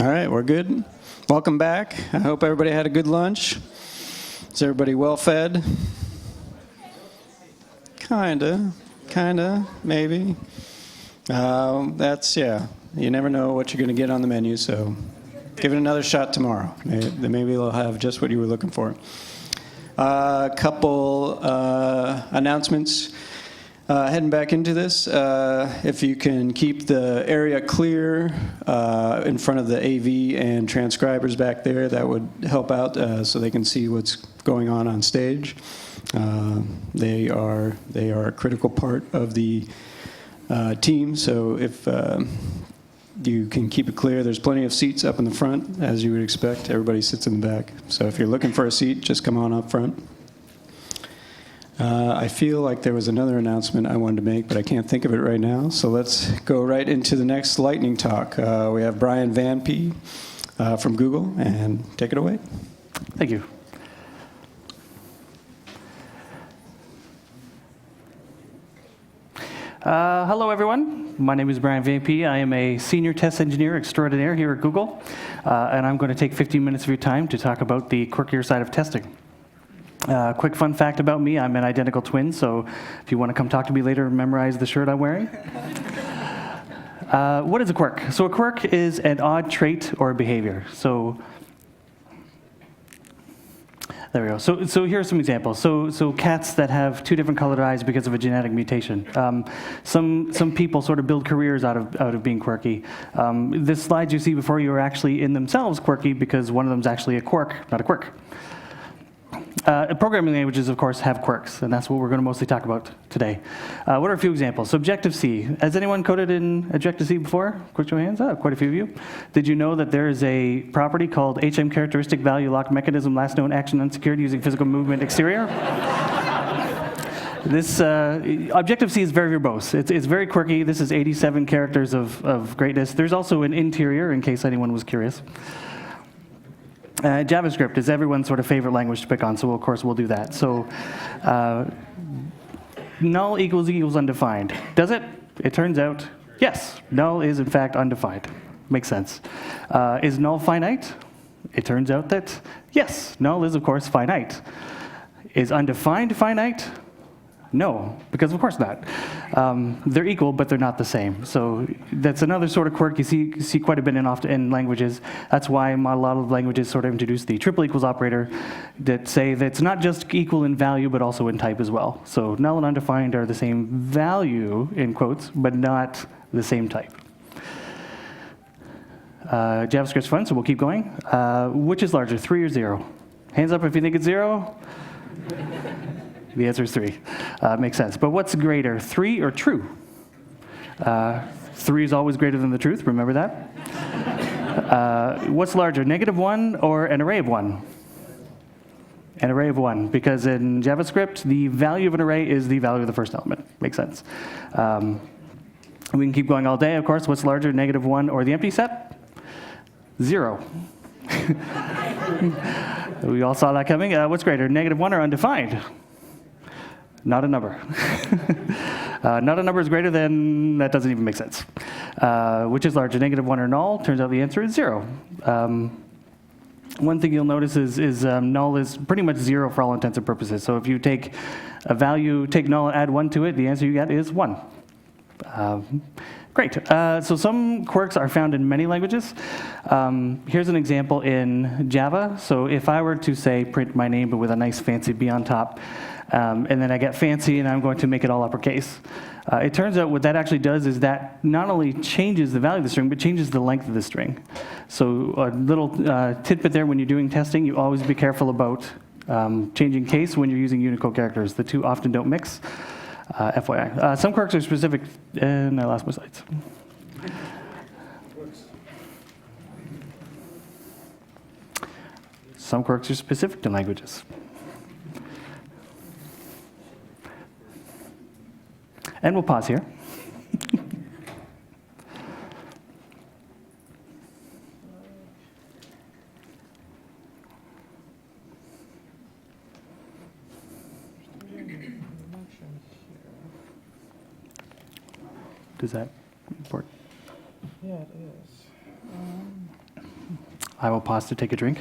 All right, we're good. Welcome back. I hope everybody had a good lunch. Is everybody well fed? Kinda, maybe. Yeah. You never know what you're going to get on the menu, so give it another shot tomorrow. Maybe they'll have just what you were looking for. A couple announcements. Heading back into this, if you can keep the area clear in front of the AV and transcribers back there, that would help out so they can see what's going on stage. They are a critical part of the team, so if you can keep it clear, there's plenty of seats up in the front, as you would expect. Everybody sits in the back. So if you're looking for a seat, just come on up front. I feel like there was another announcement I wanted to make, but I can't think of it right now. So let's go right into the next lightning talk. We have Brian Van P from Google, and take it away. Thank you. Hello, everyone. My name is Brian Van P. I am a senior test engineer extraordinaire here at Google, and I'm going to take 15 minutes of your time to talk about the quirkier side of testing. Quick fun fact about me, I'm an identical twin, so if you want to come talk to me later, memorize the shirt I'm wearing. What is a quirk? So a quirk is an odd trait or behavior. So there we go. So here are some examples. So cats that have two different colored eyes because of a genetic mutation. Some people sort of build careers out of being quirky. The slides you see before you are actually in themselves quirky because one of them is actually a quark, not a quirk. Programming languages, of course, have quirks, and that's what we're going to mostly talk about today. What are a few examples? So Objective-C. Has anyone coded in Objective-C before? Quick show of hands. Quite a few of you. Did you know that there is a property called HM characteristic value lock mechanism last known action unsecured using physical movement exterior? This Objective-C is very verbose. It's very quirky. This is 87 characters of greatness. There's also an interior, in case anyone was curious. JavaScript is everyone's sort of favorite language to pick on, so of course we'll do that. So null equals undefined. Does it? It turns out, yes, null is in fact undefined. Makes sense. Is null finite? It turns out that, yes, null is of course finite. Is undefined finite? No, because of course not. They're equal, but they're not the same. So that's another sort of quirk you see quite a bit in languages. That's why a lot of languages sort of introduce the triple equals operator that say that it's not just equal in value, but also in type as well. So null and undefined are the same value, in quotes, but not the same type. JavaScript's fun, so we'll keep going. Which is larger, 3 or 0? Hands up if you think it's 0. The answer is 3. Makes sense. But what's greater, 3 or true? 3 is always greater than the truth. Remember that? What's larger, -1 or an array of 1? An array of 1, because in JavaScript, the value of an array is the value of the first element. Makes sense. We can keep going all day, of course. What's larger, -1 or the empty set? 0. We all saw that coming. What's greater, -1 or undefined? Not a number. Not a number is greater than, that doesn't even make sense. Which is larger, -1 or null? Turns out the answer is 0. One thing you'll notice is null is pretty much 0 for all intents and purposes. So if you take a value, take null and add 1 to it, the answer you get is 1. Great. So some quirks are found in many languages. Here's an example in Java. So if I were to say print my name but with a nice fancy B on top, and then I get fancy and I'm going to make it all uppercase. It turns out what that actually does is that not only changes the value of the string, but changes the length of the string. So a little tidbit there, when you're doing testing, you always be careful about changing case when you're using Unicode characters. The two often don't mix. FYI. Some quirks are specific, and I lost my slides. Some quirks are specific to languages. And we'll pause here. Does that import? Yeah, it is. I will pause to take a drink.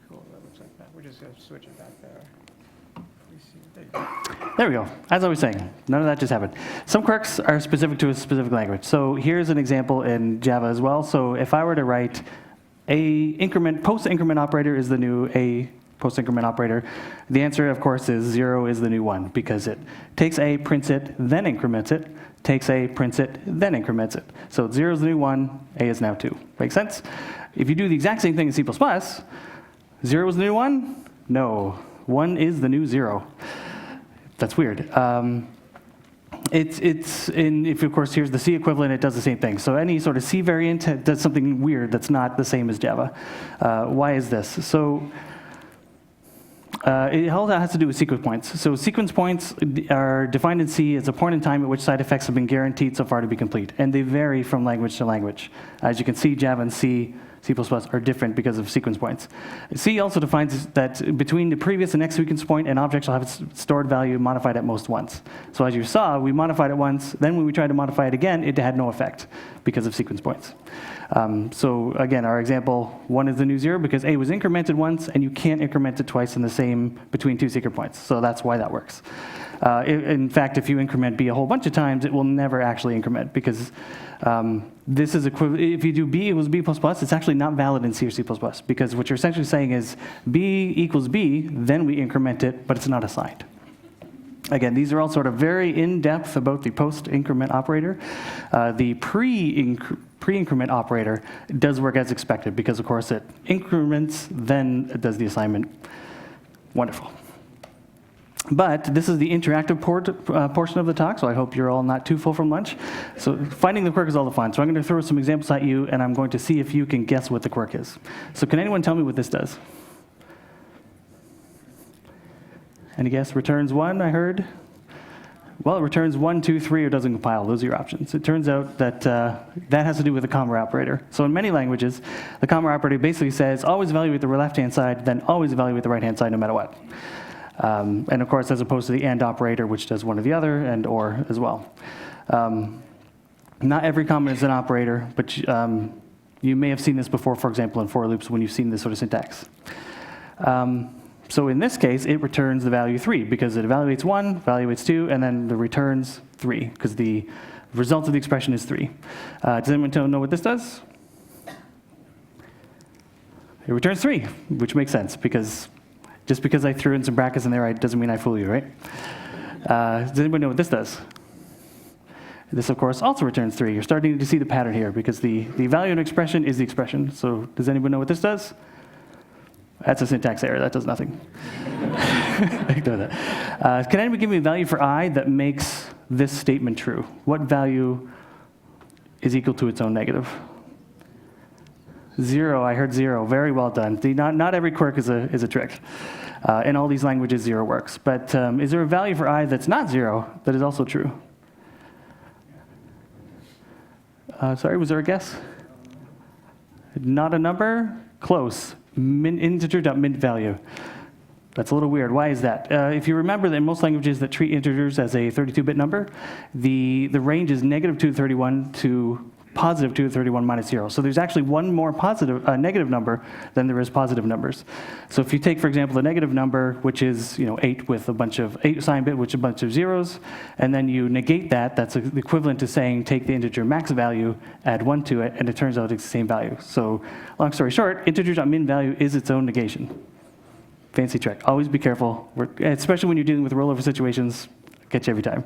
Cool, that looks like that. We're just going to switch it back there. There we go. As I was saying, none of that just happened. Some quirks are specific to a specific language. So here's an example in Java as well. So if I were to write post-increment operator is the new A post-increment operator, the answer, of course, is 0 is the new 1, because it takes A, prints it, then increments it, takes A, prints it, then increments it. So 0 is the new 1, A is now 2. Make sense? If you do the exact same thing in C++, 0 is the new 1? No. 1 is the new 0. That's weird. If of course here's the C equivalent, it does the same thing. So any sort of C variant does something weird that's not the same as Java. Why is this? So it all has to do with sequence points. So sequence points are defined in C as a point in time at which side effects have been guaranteed so far to be complete, and they vary from language to language. As you can see, Java and C are different because of sequence points. C also defines that between the previous and next sequence point, an object shall have its stored value modified at most once. So as you saw, we modified it once, then when we tried to modify it again, it had no effect because of sequence points. So again, our example, 1 is the new 0 because A was incremented once, and you can't increment it twice in the same between two secret points. So that's why that works. In fact, if you increment B a whole bunch of times, it will never actually increment because this is equivalent. If you do B equals B++, it's actually not valid in C or C++ because what you're essentially saying is B equals B, then we increment it, but it's not assigned. Again, these are all sort of very in-depth about the post-increment operator. The pre-increment operator does work as expected because, of course, it increments, then it does the assignment. Wonderful. But this is the interactive portion of the talk, so I hope you're all not too full from lunch. So finding the quirk is all the fun. So I'm going to throw some examples at you, and I'm going to see if you can guess what the quirk is. So can anyone tell me what this does? Any guess? Returns 1, I heard? Well, it returns 1, 2, 3, or doesn't compile. Those are your options. It turns out that that has to do with the comma operator. So in many languages, the comma operator basically says, always evaluate the left-hand side, then always evaluate the right-hand side no matter what. And of course, as opposed to the AND operator, which does one or the other, and or as well. Not every comma is an operator, but you may have seen this before, for example, in for loops when you've seen this sort of syntax. So in this case, it returns the value 3 because it evaluates 1, evaluates 2, and then it returns 3 because the result of the expression is 3. Does anyone know what this does? It returns 3, which makes sense because just because I threw in some brackets in there doesn't mean I fool you, right? Does anybody know what this does? This, of course, also returns 3. You're starting to see the pattern here because the value of an expression is the expression. So does anybody know what this does? That's a syntax error. That does nothing. Ignore that. Can anybody give me a value for I that makes this statement true? What value is equal to its own negative? 0. I heard 0. Very well done. Not every quirk is a trick. In all these languages, 0 works. But is there a value for I that's not 0 that is also true? Sorry, was there a guess? Not a number? Close. Integer.mint value. That's a little weird. Why is that? If you remember that in most languages that treat integers as a 32-bit number, the range is -2 to 31 to +2 to 31 minus 0. So there's actually one more negative number than there is positive numbers. So if you take, for example, the negative number, which is 8 with a bunch of 8 sign bit, which is a bunch of zeros, and then you negate that, that's equivalent to saying take the integer max value, add 1 to it, and it turns out it's the same value. So long story short, integer.min value is its own negation. Fancy trick. Always be careful, especially when you're dealing with rollover situations. Get you every time.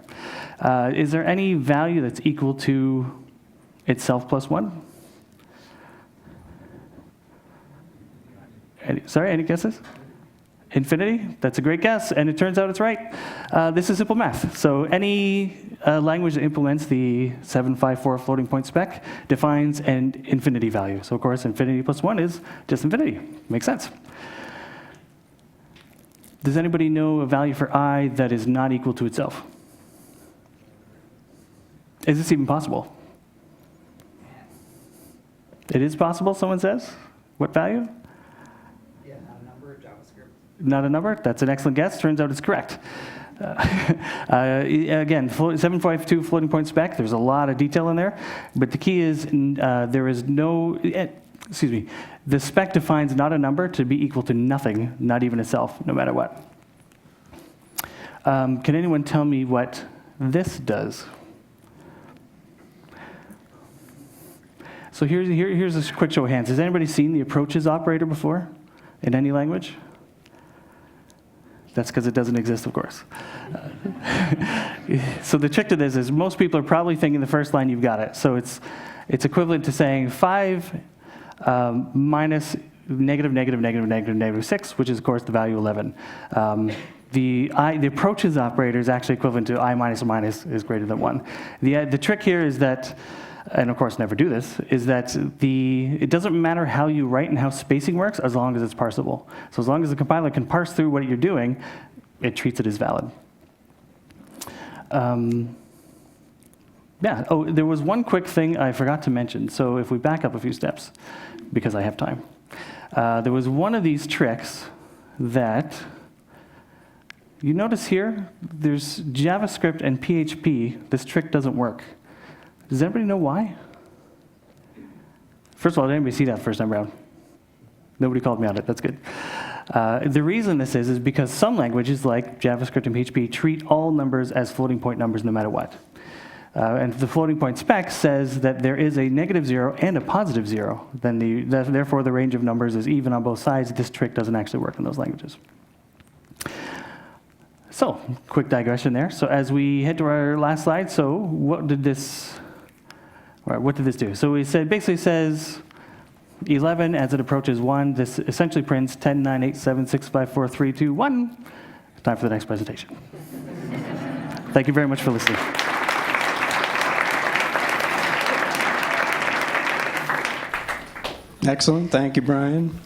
Is there any value that's equal to itself plus 1? Any guesses? Infinity? That's a great guess, and it turns out it's right. This is simple math. So any language that implements the 754 floating point spec defines an infinity value. So of course, infinity plus 1 is just infinity. Makes sense. Does anybody know a value for I that is not equal to itself? Is this even possible? It is possible, someone says. What value? Yeah, not a number, JavaScript. Not a number? That's an excellent guess. Turns out it's correct. Again, 752 floating point spec, there's a lot of detail in there, but the key is there is no, excuse me, the spec defines not a number to be equal to nothing, not even itself, no matter what. Can anyone tell me what this does? So here's a quick show of hands. Has anybody seen the approaches operator before in any language? That's because it doesn't exist, of course. So the trick to this is most people are probably thinking the first line, you've got it. So it's equivalent to saying 5 minus negative, negative, negative, negative, negative 6, which is, of course, the value 11. The approaches operator is actually equivalent to I minus minus is greater than 1. The trick here is that, and of course never do this, is that it doesn't matter how you write and how spacing works as long as it's parsable. So as long as the compiler can parse through what you're doing, it treats it as valid. Yeah, oh, there was one quick thing I forgot to mention. So if we back up a few steps, because I have time. There was one of these tricks that, you notice here, there's JavaScript and PHP. This trick doesn't work. Does anybody know why? First of all, did anybody see that first time around? Nobody called me on it, that's good. The reason this is because some languages like JavaScript and PHP treat all numbers as floating point numbers no matter what. And the floating point spec says that there is a -0 and a +0. Then therefore the range of numbers is even on both sides. This trick doesn't actually work in those languages. So, quick digression there. So as we head to our last slide, so what did this do? So we said, basically says 11 as it approaches 1. This essentially prints 10, 9, 8, 7, 6, 5, 4, 3, 2, 1. Time for the next presentation. Thank you very much for listening. Excellent, thank you, Brian.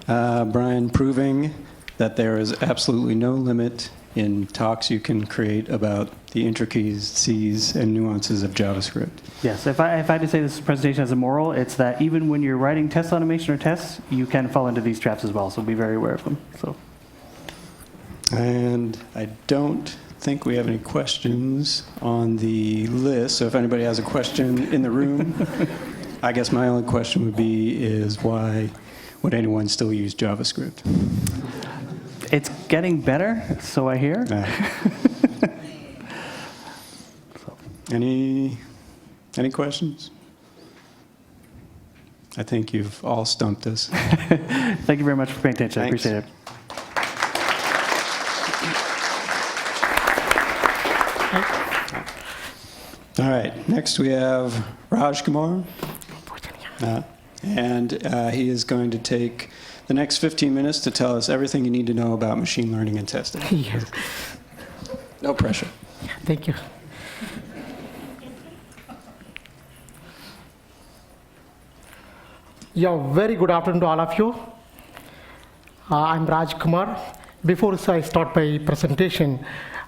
Brian proving that there is absolutely no limit in talks you can create about the intricacies and nuances of JavaScript. Yes, if I had to say this presentation as a moral, it's that even when you're writing test automation or tests, you can fall into these traps as well, so be very aware of them. So. And I don't think we have any questions on the list, so if anybody has a question in the room, I guess my only question would be is why would anyone still use JavaScript? It's getting better, so I hear. Any questions? I think you've all stumped us. Thank you very much for paying attention. I appreciate it. All right, next we have Raj Kumar. And he is going to take the next 15 minutes to tell us everything you need to know about machine learning and testing. Yes. No pressure. Thank you. Yeah, very good afternoon to all of you. I'm Raj Kumar. Before I start my presentation,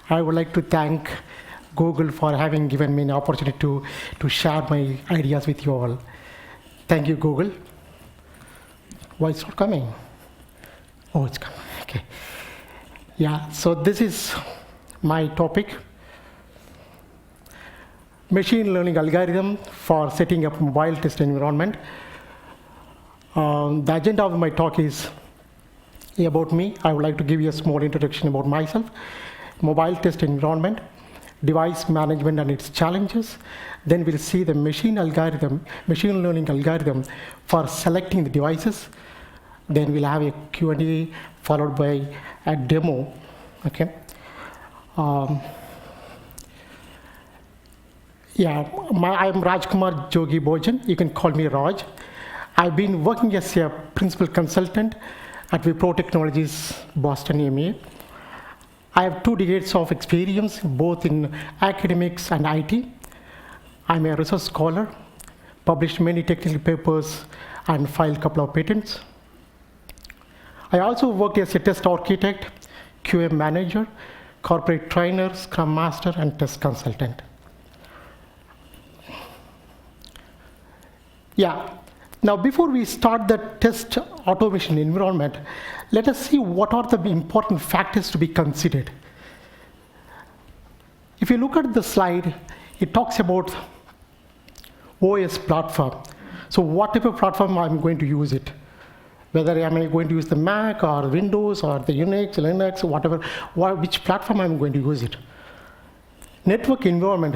I would like to thank Google for having given me an opportunity to share my ideas with you all. Thank you, Google. Why it's not coming? Oh, it's coming. Okay. Yeah, so this is my topic. Machine learning algorithm for setting up mobile test environment. The agenda of my talk is about me. I would like to give you a small introduction about myself. Mobile test environment, device management and its challenges. Then we'll see the machine learning algorithm for selecting the devices. Then we'll have a Q&A followed by a demo. Okay. I'm Raj Kumar Jogi Bojan. You can call me Raj. I've been working as a principal consultant at Wipro Technologies, Boston, EMEA. I have 2 decades of experience, both in academics and IT. I'm a research scholar, published many technical papers, and filed a couple of patents. I also worked as a test architect, QA manager, corporate trainer, Scrum Master, and test consultant. Yeah. Now, before we start the test automation environment, let us see what are the important factors to be considered. If you look at the slide, it talks about OS platform. So whatever platform I'm going to use it, whether am I going to use the Mac or Windows or the Unix, Linux, whatever, which platform I'm going to use it. Network environment,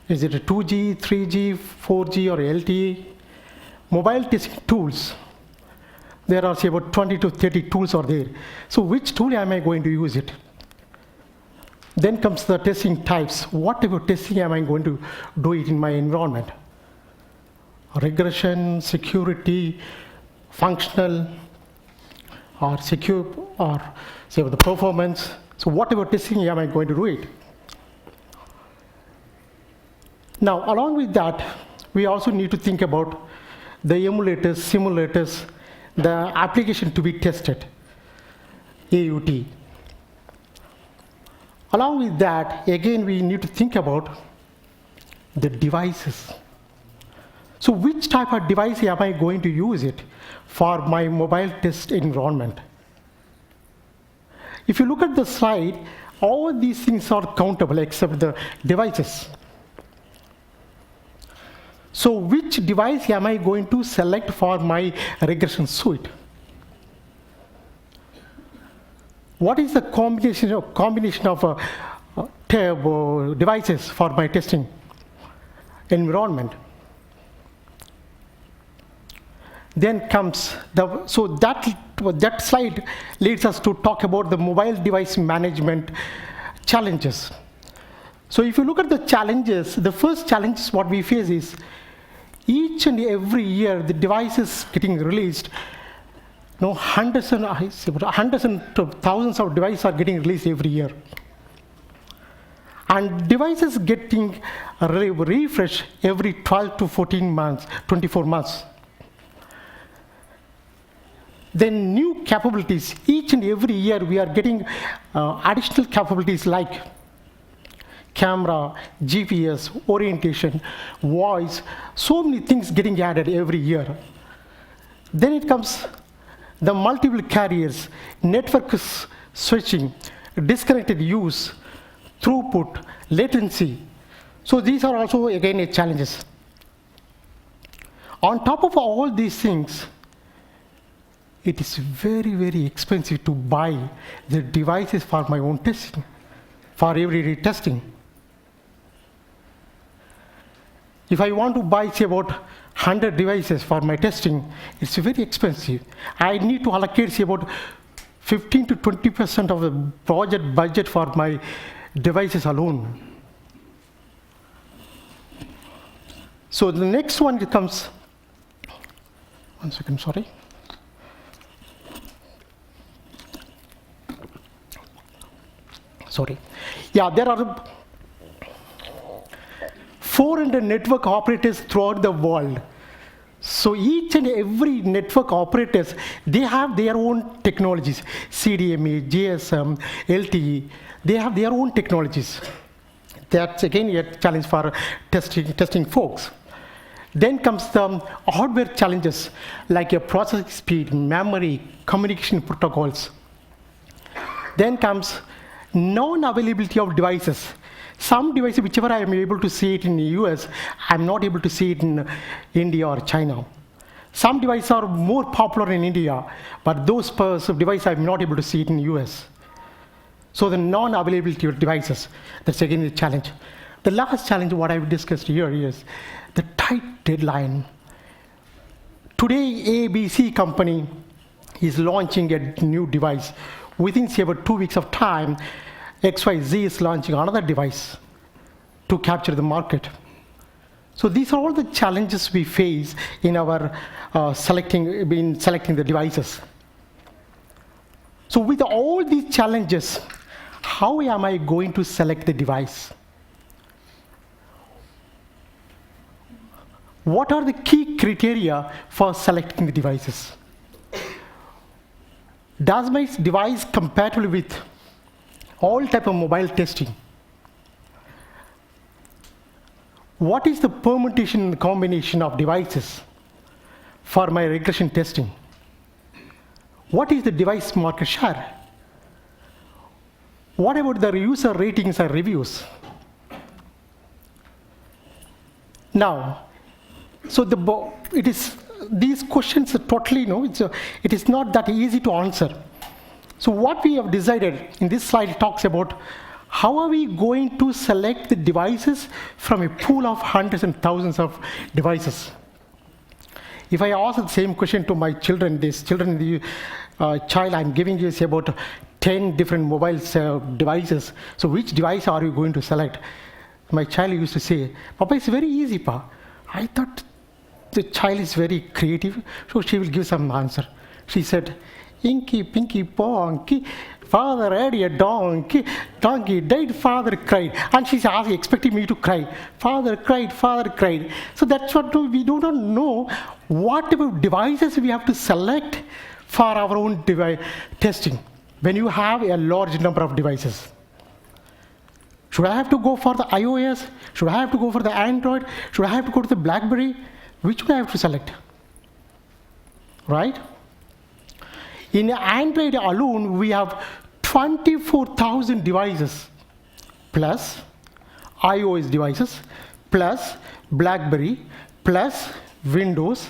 is it a 2G, 3G, 4G, or LTE? Mobile testing tools, there are say about 20 to 30 tools are there. So which tool am I going to use it? Then comes the testing types. Whatever testing am I going to do it in my environment? Regression, security, functional, or secure, or say the performance. So whatever testing am I going to do it? Now, along with that, we also need to think about the emulators, simulators, the application to be tested, AUT. Along with that, again, we need to think about the devices. So which type of device am I going to use it for my mobile test environment? If you look at the slide, all these things are countable except the devices. So which device am I going to select for my regression suite? What is the combination of devices for my testing environment? Then comes so that slide leads us to talk about the mobile device management challenges. So if you look at the challenges, the first challenge what we face is each and every year the devices getting released. Hundreds and thousands of devices are getting released every year. And devices getting refreshed every 12 to 14 months, 24 months. Then new capabilities, each and every year we are getting additional capabilities like camera, GPS, orientation, voice, so many things getting added every year. Then it comes the multiple carriers, network switching, disconnected use, throughput, latency. So these are also again challenges. On top of all these things, it is very, very expensive to buy the devices for my own testing, for everyday testing. If I want to buy, say, about 100 devices for my testing, it's very expensive. I need to allocate, say, about 15 to 20% of the project budget for my devices alone. So the next one comes, one second, sorry. Sorry. Yeah, there are 400 network operators throughout the world. So each and every network operators, they have their own technologies, CDMA, GSM, LTE, they have their own technologies. That's again a challenge for testing folks. Then comes the hardware challenges like a processing speed, memory, communication protocols. Then comes non-availability of devices. Some devices, whichever I am able to see it in the US, I'm not able to see it in India or China. Some devices are more popular in India, but those devices I'm not able to see it in the US. So the non-availability of devices, that's again a challenge. The last challenge, what I've discussed here is the tight deadline. Today, ABC company is launching a new device. Within, say, about 2 weeks of time, XYZ is launching another device to capture the market. So these are all the challenges we face in our selecting the devices. So with all these challenges, how am I going to select the device? What are the key criteria for selecting the devices? Does my device compatible with all type of mobile testing? What is the permutation and combination of devices for my regression testing? What is the device market share? What about the user ratings and reviews? Now, so these questions are totally, it is not that easy to answer. So what we have decided in this slide, it talks about how are we going to select the devices from a pool of hundreds and thousands of devices. If I ask the same question to my children, the child I'm giving you is about 10 different mobile devices. So which device are you going to select? My child used to say, Papa, it's very easy, Pa. I thought the child is very creative, so she will give some answer. She said, Inky, Pinky, Ponky, father had a donkey, donkey died, father cried. And she's expecting me to cry. Father cried, father cried. So that's what we do not know what type of devices we have to select for our own testing when you have a large number of devices. Should I have to go for the iOS? Should I have to go for the Android? Should I have to go to the BlackBerry? Which one I have to select? Right? In Android alone, we have 24,000 devices, plus iOS devices, plus BlackBerry, plus Windows.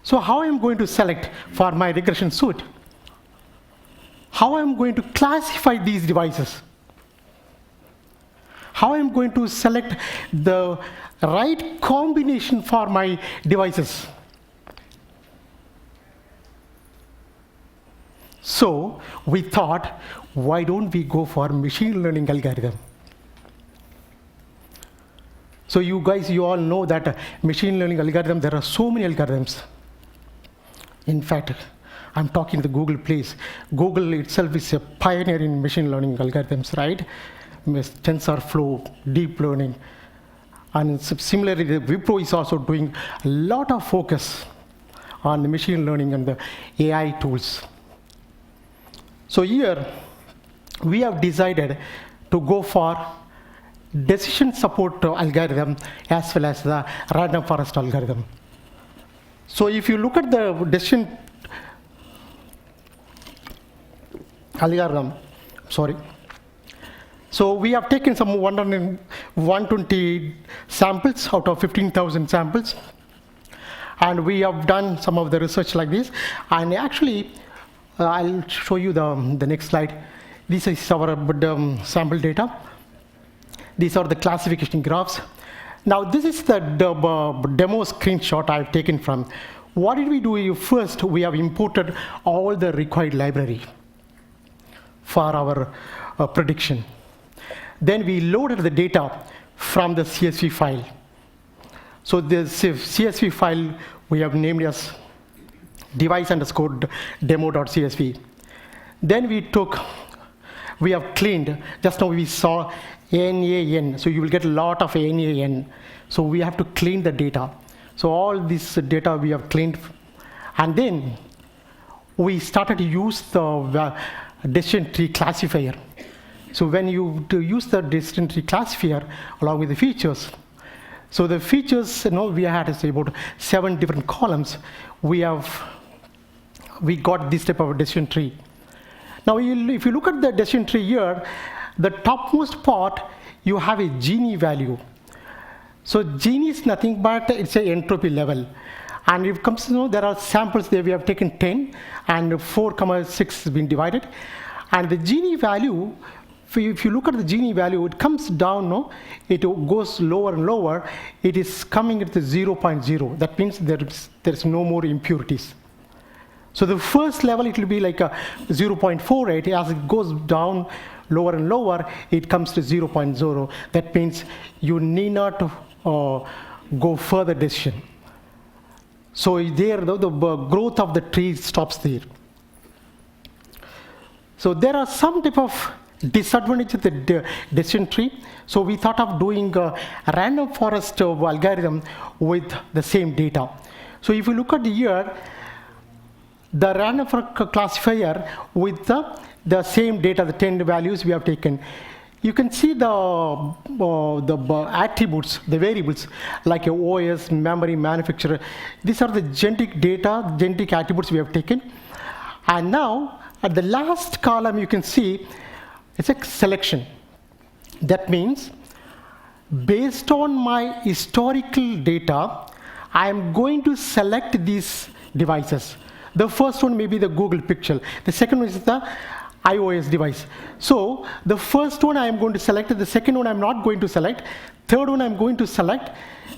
So how am I going to select for my regression suite? How am I going to classify these devices? How am I going to select the right combination for my devices? So we thought, why don't we go for machine learning algorithm? So you guys, you all know that machine learning algorithm, there are so many algorithms. In fact, I'm talking the Google place. Google itself is a pioneer in machine learning algorithms, right? TensorFlow, deep learning. And similarly, the Wipro is also doing a lot of focus on the machine learning and the AI tools. So here, we have decided to go for decision support algorithm as well as the random forest algorithm. So if you look at the decision algorithm, so we have taken some 120 samples out of 15,000 samples, and we have done some of the research like this. And actually, I'll show you the next slide. This is our sample data. These are the classification graphs. Now this is the demo screenshot I've taken from. What did we do? First, we have imported all the required library for our prediction. Then we loaded the data from the CSV file. So the CSV file we have named as device_demo.csv. Then we have cleaned, just now we saw NAN, so you will get a lot of NAN. So we have to clean the data. So all this data we have cleaned, and then we started to use the decision tree classifier. So when you use the decision tree classifier along with the features, so the features, we had about 7 different columns. We got this type of decision tree. Now, if you look at the decision tree here, the topmost part, you have a Gini value. So Gini is nothing but it's an entropy level. And if it comes to there are samples there, we have taken 10, and 4,6 has been divided. And the Gini value, if you look at the Gini value, it comes down, it goes lower and lower. It is coming at the 0.0. That means there's no more impurities. So the first level, it will be like a 0.48. As it goes down lower and lower, it comes to 0.0. That means you need not go further decision. So there, the growth of the tree stops there. So there are some type of disadvantage of the decision tree. So we thought of doing a random forest algorithm with the same data. So if you look at here, the random forest classifier with the same data, the 10 values we have taken, you can see the attributes, the variables, like OS, memory, manufacturer. These are the genetic data, genetic attributes we have taken. And now, at the last column, you can see it's a selection. That means Based on my historical data, I am going to select these devices. The first one may be the Google Pixel. The second one is the iOS device. So the first one I am going to select, the second one I'm not going to select, third one I'm going to select.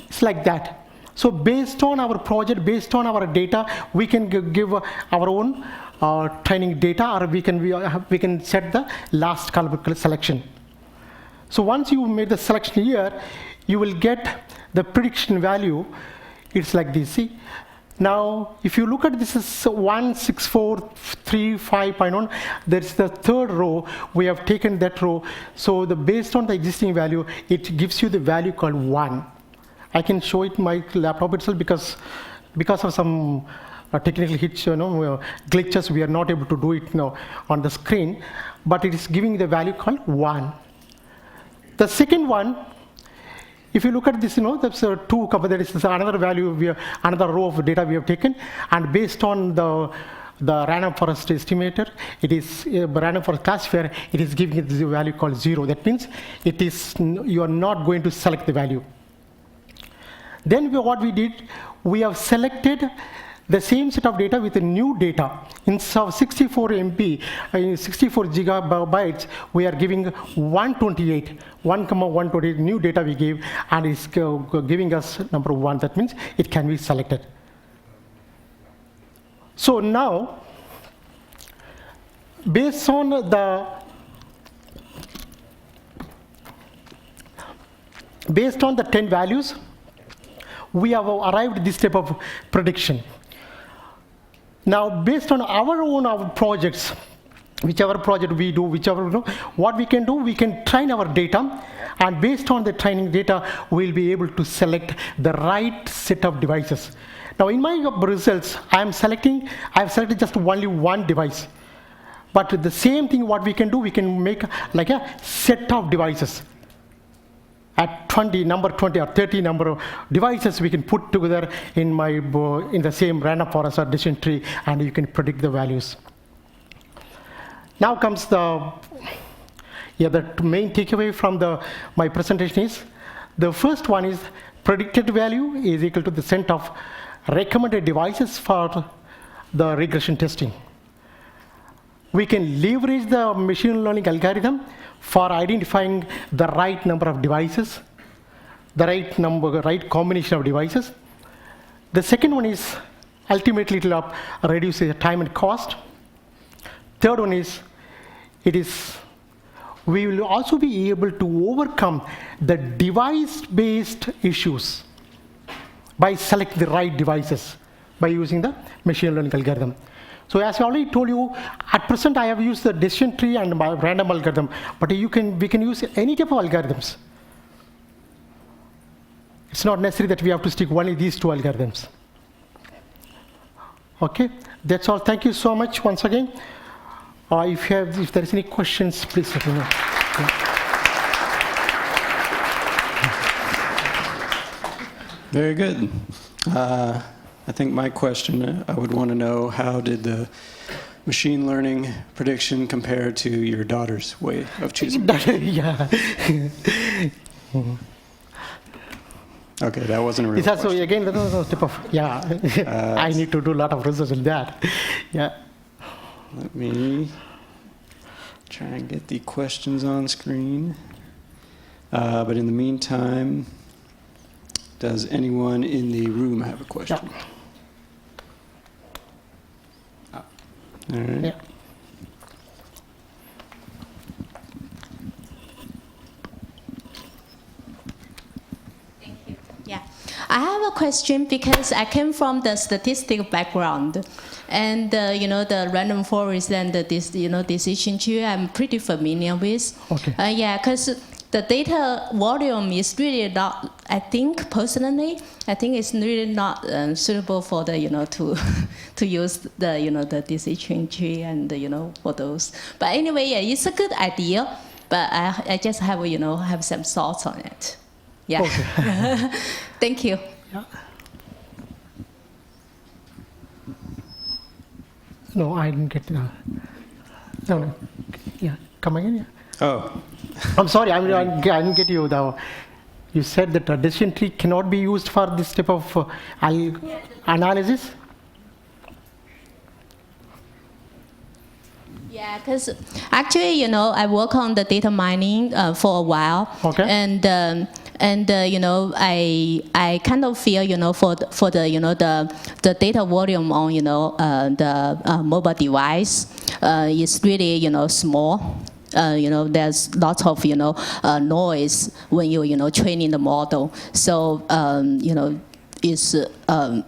It's like that. So based on our project, based on our data, we can give our own training data, or we can set the last selection. So once you made the selection here, you will get the prediction value. It's like this. See, now if you look at this is 16435.1. That's the third row. We have taken that row. So based on the existing value, it gives you the value called 1. I can show it in my laptop itself because of some technical hitch, glitches, we are not able to do it now on the screen. But it is giving the value called 1. The second one, if you look at this, that's 2, that is another value, another row of data we have taken, and based on the random forest estimator, it is random forest classifier, it is giving it the value called 0. That means you are not going to select the value. Then what we did, we have selected the same set of data with the new data. Instead of 64 MB, 64 gigabytes, we are giving 128, 1,128 new data we gave, and it's giving us number 1. That means it can be selected. So now, based on the based on the 10 values, we have arrived at this type of prediction. Now, based on our projects, whichever project we do, what we can do, we can train our data, and based on the training data, we'll be able to select the right set of devices. Now, in my results, I've selected just only one device. But the same thing, what we can do, we can make like a set of devices. At number 20 or 30 number of devices we can put together in the same random forest or decision tree, and you can predict the values. Now comes the main takeaway from my presentation is, the first one is predicted value is equal to the set of recommended devices for the regression testing. We can leverage the machine learning algorithm for identifying the right number of devices, the right combination of devices. The second one is ultimately it will reduce the time and cost. Third one is we will also be able to overcome the device-based issues by selecting the right devices by using the machine learning algorithm. So as I already told you, at present I have used the decision tree and my random algorithm, but we can use any type of algorithms. It's not necessary that we have to stick only these 2 algorithms. Okay, that's all. Thank you so much once again. If there is any questions, please let me know. Very good. I think my question, I would want to know, how did the machine learning prediction compare to your daughter's way of choosing? Yeah. Okay, that wasn't a real question. So again, that was a tip of, I need to do a lot of research on that. Yeah. Let me try and get the questions on screen. But in the meantime, does anyone in the room have a question? Yeah. All right. Yeah. Yeah, I have a question because I came from the statistical background, and the random forest and the decision tree I'm pretty familiar with. Okay. Yeah, because the data volume is really not. I think personally, it's really not suitable for the to use the decision tree and for those. But anyway, yeah, it's a good idea. But I just have some thoughts on it. Yeah. Okay. Thank you. Yeah. No, I didn't get that. No. Yeah, come again. Yeah. Oh. I'm sorry, I didn't get you though. You said that a decision tree cannot be used for this type of analysis? Yeah, because actually, you know, I work on the data mining for a while. Okay. And you know, I kind of feel, you know, for the you know the data volume on, you know, the mobile device is really, you know, small. You know, there's lots of, you know, noise when you know, training the model. So you know, is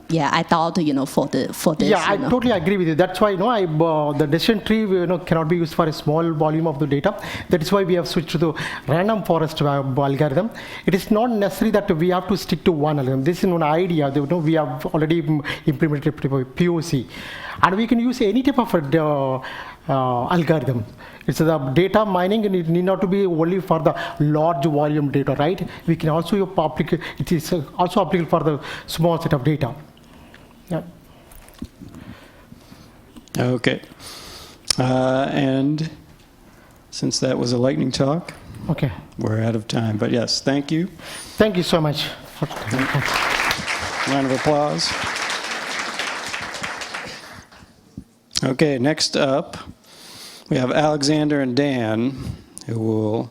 yeah, I thought, you know, for this. Yeah, I you know. totally agree with you. That's why, you know, the decision tree, you know, cannot be used for a small volume of the data. That is why we have switched to the random forest algorithm. It is not necessary that we have to stick to one algorithm. This is an idea. You know, we have already implemented POC, and we can use any type of algorithm. It's the data mining, and it need not to be only for the large volume data, right? We can also it is also applicable for the small set of data. Yeah. Okay. And since that was a lightning talk, okay, we're out of time. But yes, thank you. Thank you so much. Round of applause. Okay, next up, we have Alexander and Dan, who will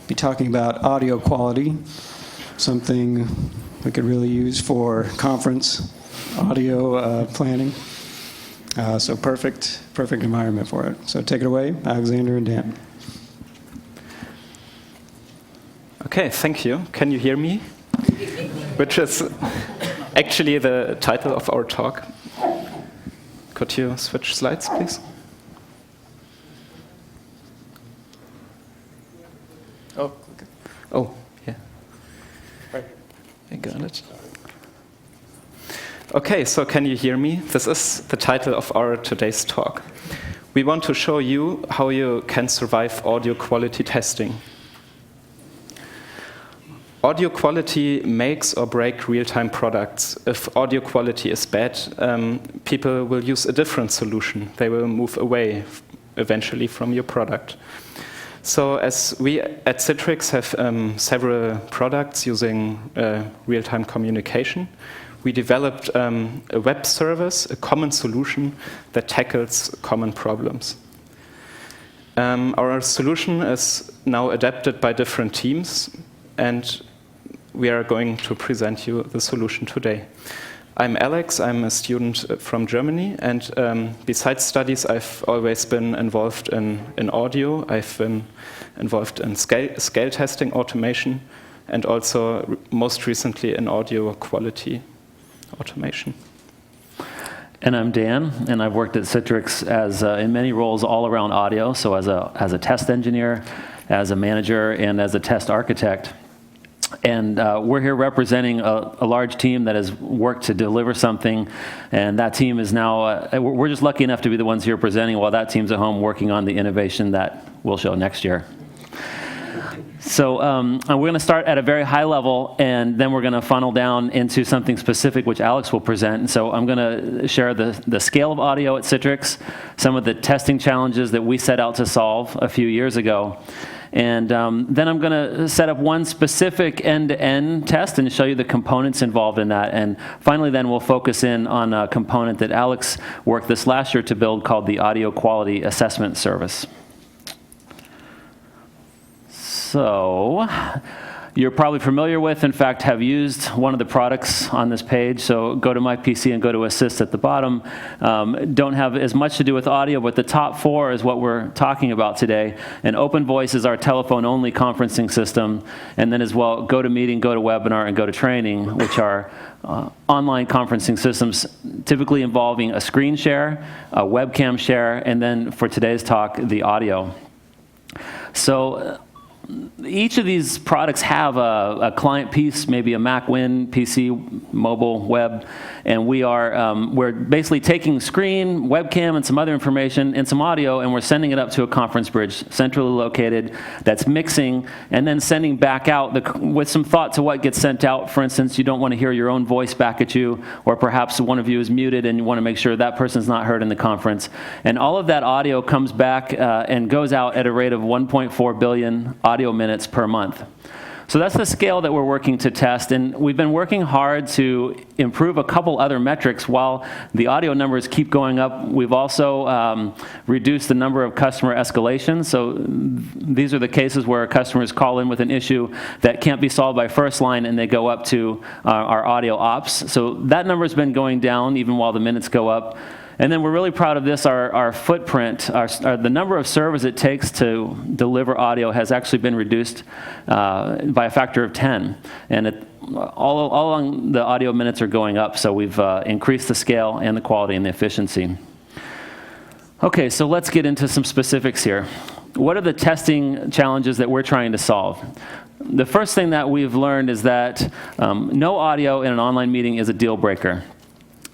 be talking about audio quality, something we could really use for conference audio planning. So perfect environment for it. So take it away, Alexander and Dan. Okay, thank you. Can you hear me? Which is actually the title of our talk. Could you switch slides, please? Oh, okay. Oh, yeah. Right. I got it. Okay, so can you hear me? This is the title of our today's talk. We want to show you how you can survive audio quality testing. Audio quality makes or breaks real-time products. If audio quality is bad, people will use a different solution. They will move away eventually from your product. So as we at Citrix have several products using real-time communication, we developed a web service, a common solution that tackles common problems. Our solution is now adapted by different teams, and we are going to present you the solution today. I'm Alex, I'm a student from Germany, and besides studies, I've always been involved in audio. I've been involved in scale testing, automation, and also most recently in audio quality automation. And I'm Dan, and I've worked at Citrix as in many roles all around audio, so as a test engineer, as a manager, and as a test architect. And we're here representing a large team that has worked to deliver something, and that team is now, we're just lucky enough to be the ones here presenting while that team's at home working on the innovation that we'll show next year. So we're going to start at a very high level, and then we're going to funnel down into something specific, which Alex will present. And so I'm going to share the scale of audio at Citrix, some of the testing challenges that we set out to solve a few years ago. And then I'm going to set up one specific end-to-end test and show you the components involved in that. And finally, then we'll focus in on a component that Alex worked this last year to build called the Audio Quality Assessment Service. So you're probably familiar with, in fact, have used one of the products on this page. So go to My PC and go to Assist at the bottom. Don't have as much to do with audio, but the top four is what we're talking about today. And OpenVoice is our telephone-only conferencing system. And then as well, GoToMeeting, GoToWebinar, and GoToTraining, which are online conferencing systems typically involving a screen share, a webcam share, and then for today's talk, the audio. So each of these products have a client piece, maybe a Mac Win, PC, mobile, web, and we're basically taking screen, webcam, and some other information and some audio, and we're sending it up to a conference bridge, centrally located, that's mixing, and then sending back out with some thought to what gets sent out. For instance, you don't want to hear your own voice back at you, or perhaps one of you is muted and you want to make sure that person's not heard in the conference. And all of that audio comes back and goes out at a rate of 1.4 billion audio minutes per month. So that's the scale that we're working to test, and we've been working hard to improve a couple other metrics. While the audio numbers keep going up, we've also reduced the number of customer escalations. So these are the cases where customers call in with an issue that can't be solved by first line, and they go up to our audio ops. So that number's been going down even while the minutes go up. And then we're really proud of this. Our footprint, the number of servers it takes to deliver audio has actually been reduced by a factor of 10. And all along the audio minutes are going up, so we've increased the scale and the quality and the efficiency. Okay, so let's get into some specifics here. What are the testing challenges that we're trying to solve? The first thing that we've learned is that no audio in an online meeting is a deal breaker.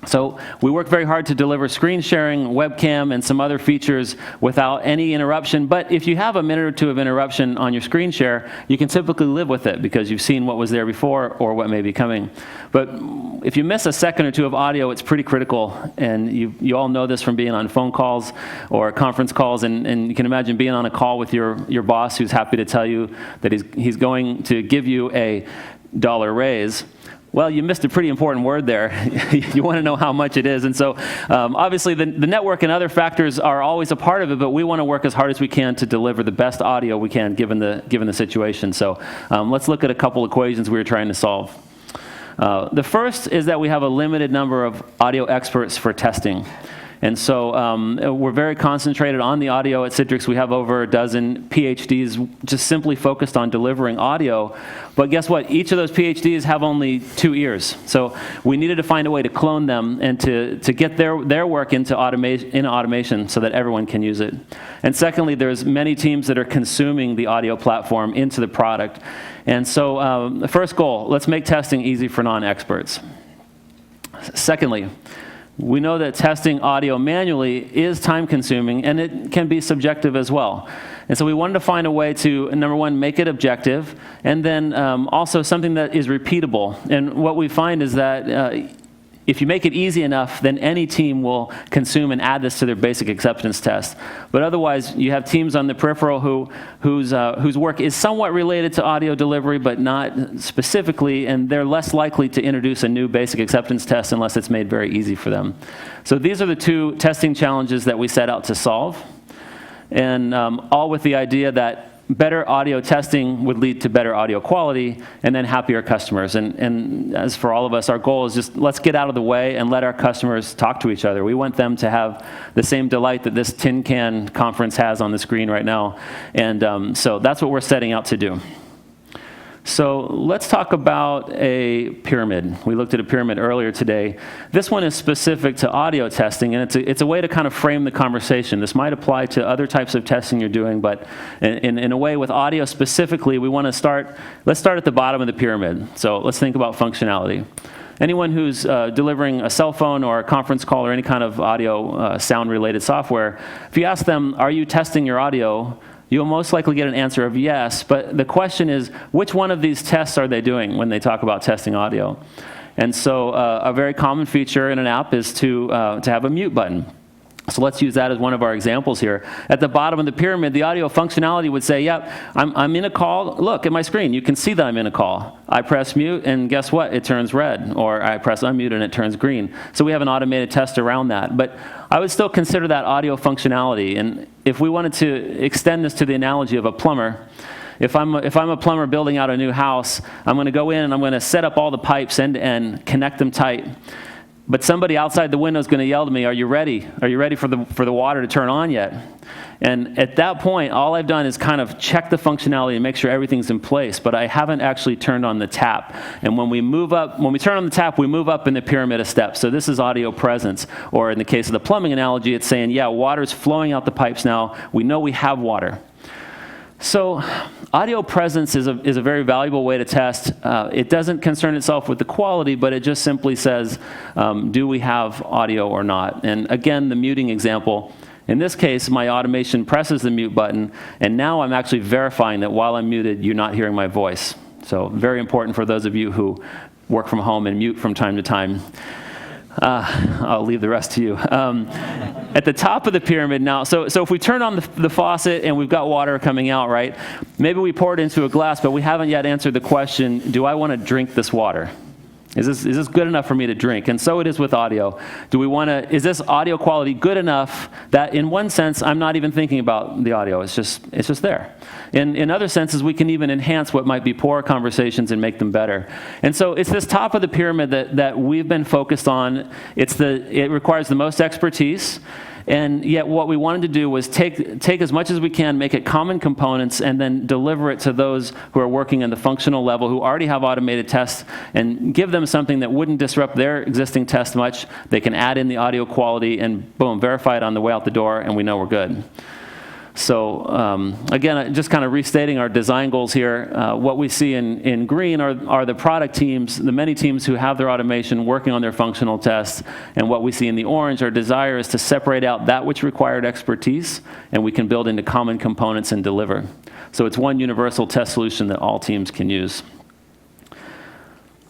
So we work very hard to deliver screen sharing, webcam, and some other features without any interruption. But if you have a minute or two of interruption on your screen share, you can typically live with it because you've seen what was there before or what may be coming. But if you miss a second or two of audio, it's pretty critical. And you all know this from being on phone calls or conference calls. And you can imagine being on a call with your boss who's happy to tell you that he's going to give you a $1 raise. Well, you missed a pretty important word there. You want to know how much it is. And so obviously the network and other factors are always a part of it, but we want to work as hard as we can to deliver the best audio we can given the situation. So let's look at a couple equations we were trying to solve. The first is that we have a limited number of audio experts for testing. And so we're very concentrated on the audio at Citrix. We have over a dozen PhDs just simply focused on delivering audio. But guess what? Each of those PhDs have only 2 ears. So we needed to find a way to clone them and to get their work into automation so that everyone can use it. And secondly, there's many teams that are consuming the audio platform into the product. And so the first goal, let's make testing easy for non-experts. Secondly, we know that testing audio manually is time-consuming, and it can be subjective as well. And so we wanted to find a way to, number one, make it objective, and then also something that is repeatable. And what we find is that if you make it easy enough, then any team will consume and add this to their basic acceptance test. But otherwise, you have teams on the peripheral whose work is somewhat related to audio delivery, but not specifically, and they're less likely to introduce a new basic acceptance test unless it's made very easy for them. So these are the 2 testing challenges that we set out to solve, and all with the idea that better audio testing would lead to better audio quality and then happier customers. And as for all of us, our goal is just let's get out of the way and let our customers talk to each other. We want them to have the same delight that this tin can conference has on the screen right now. And so that's what we're setting out to do. So let's talk about a pyramid. We looked at a pyramid earlier today. This one is specific to audio testing, and it's a way to kind of frame the conversation. This might apply to other types of testing you're doing, but in a way with audio specifically, we want to let's start at the bottom of the pyramid. So let's think about functionality. Anyone who's delivering a cell phone or a conference call or any kind of audio sound-related software, if you ask them, are you testing your audio, you'll most likely get an answer of yes, but the question is, which one of these tests are they doing when they talk about testing audio? And so a very common feature in an app is to have a mute button. So let's use that as one of our examples here. At the bottom of the pyramid, the audio functionality would say, yep, I'm in a call. Look at my screen. You can see that I'm in a call. I press mute, and guess what? It turns red. Or I press unmute, and it turns green. So we have an automated test around that. But I would still consider that audio functionality. And if we wanted to extend this to the analogy of a plumber, if I'm a plumber building out a new house, I'm going to go in and I'm going to set up all the pipes end to end, connect them tight. But somebody outside the window is going to yell to me, are you ready? Are you ready for the water to turn on yet? And at that point, all I've done is kind of check the functionality and make sure everything's in place, but I haven't actually turned on the tap. And when we turn on the tap, we move up in the pyramid of steps. So this is audio presence. Or in the case of the plumbing analogy, it's saying, yeah, water's flowing out the pipes now. We know we have water. So audio presence is a very valuable way to test. It doesn't concern itself with the quality, but it just simply says, do we have audio or not? And again, the muting example, in this case, my automation presses the mute button, and now I'm actually verifying that while I'm muted, you're not hearing my voice. So very important for those of you who work from home and mute from time to time. I'll leave the rest to you. At the top of the pyramid now, so if we turn on the faucet and we've got water coming out, right? Maybe we pour it into a glass, but we haven't yet answered the question, do I want to drink this water? Is this good enough for me to drink? And so it is with audio. Is this audio quality good enough that in one sense, I'm not even thinking about the audio, it's just there. In other senses, we can even enhance what might be poor conversations and make them better. And so it's this top of the pyramid that we've been focused on. It requires the most expertise. And yet what we wanted to do was take as much as we can, make it common components, and then deliver it to those who are working in the functional level, who already have automated tests, and give them something that wouldn't disrupt their existing test much. They can add in the audio quality and boom, verify it on the way out the door, and we know we're good. So again, just kind of restating our design goals here, what we see in green are the product teams, the many teams who have their automation working on their functional tests, and what we see in the orange, our desire is to separate out that which required expertise, and we can build into common components and deliver. So it's one universal test solution that all teams can use.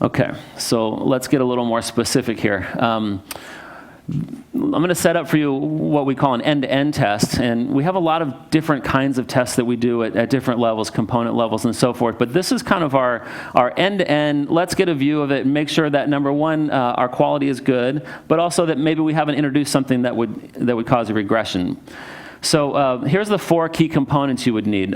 Okay, so let's get a little more specific here. I'm going to set up for you what we call an end-to-end test, and we have a lot of different kinds of tests that we do at different levels, component levels and so forth, but this is kind of our end-to-end. Let's get a view of it and make sure that, number one, our quality is good, but also that maybe we haven't introduced something that would cause a regression. So here's the 4 key components you would need.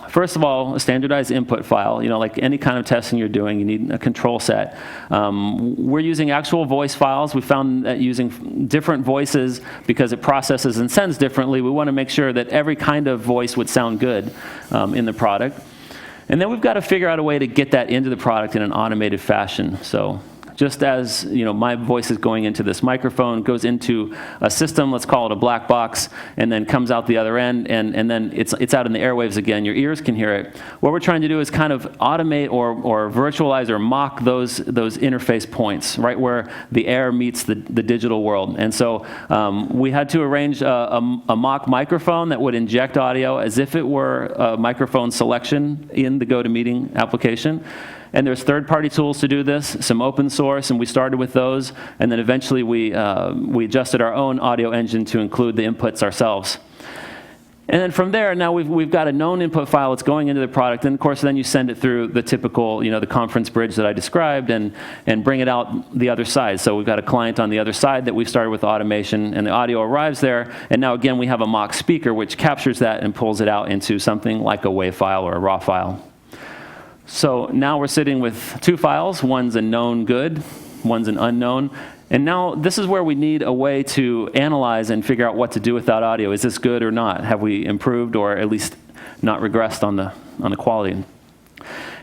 First of all, a standardized input file. Like any kind of testing you're doing, you need a control set. We're using actual voice files. We found that using different voices, because it processes and sends differently, we want to make sure that every kind of voice would sound good in the product. And then we've got to figure out a way to get that into the product in an automated fashion. So just as my voice is going into this microphone, goes into a system, let's call it a black box, and then comes out the other end, and then it's out in the airwaves again. Your ears can hear it. What we're trying to do is kind of automate or virtualize or mock those interface points, right where the air meets the digital world. And so we had to arrange a mock microphone that would inject audio as if it were a microphone selection in the GoToMeeting application. And there's third-party tools to do this, some open source, and we started with those. And then eventually we adjusted our own audio engine to include the inputs ourselves. And then from there, now we've got a known input file that's going into the product. And of course, then you send it through the typical, the conference bridge that I described, and bring it out the other side. So we've got a client on the other side that we've started with automation, and the audio arrives there. And now again, we have a mock speaker which captures that and pulls it out into something like a WAV file or a RAW file. So now we're sitting with 2 files. One's a known good, one's an unknown. And now this is where we need a way to analyze and figure out what to do with that audio. Is this good or not? Have we improved or at least not regressed on the quality?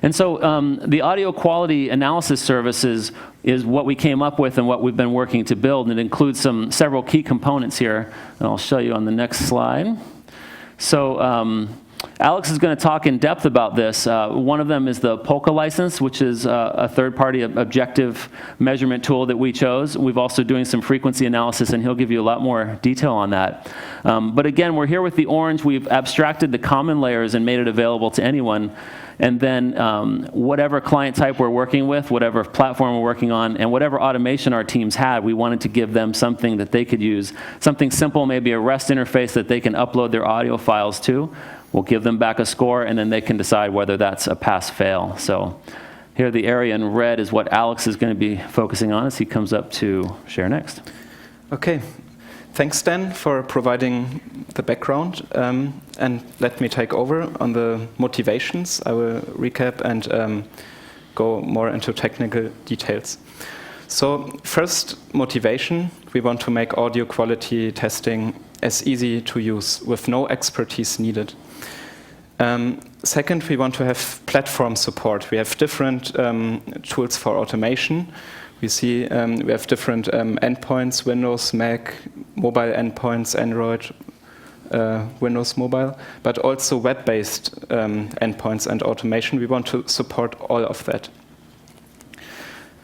And so the audio quality analysis services is what we came up with and what we've been working to build. And it includes several key components here. And I'll show you on the next slide. So Alex is going to talk in depth about this. One of them is the Polka license, which is a third-party objective measurement tool that we chose. We've also doing some frequency analysis, and he'll give you a lot more detail on that. But again, we're here with the orange. We've abstracted the common layers and made it available to anyone. And then whatever client type we're working with, whatever platform we're working on, and whatever automation our teams had, we wanted to give them something that they could use. Something simple, maybe a REST interface that they can upload their audio files to. We'll give them back a score, and then they can decide whether that's a pass-fail. So here, the area in red is what Alex is going to be focusing on as he comes up to share next. Okay. Thanks, Dan, for providing the background. And let me take over on the motivations. I will recap and go more into technical details. So first, motivation. We want to make audio quality testing as easy to use with no expertise needed. Second, we want to have platform support. We have different tools for automation. We see we have different endpoints, Windows, Mac, mobile endpoints, Android, Windows Mobile, but also web-based endpoints and automation. We want to support all of that.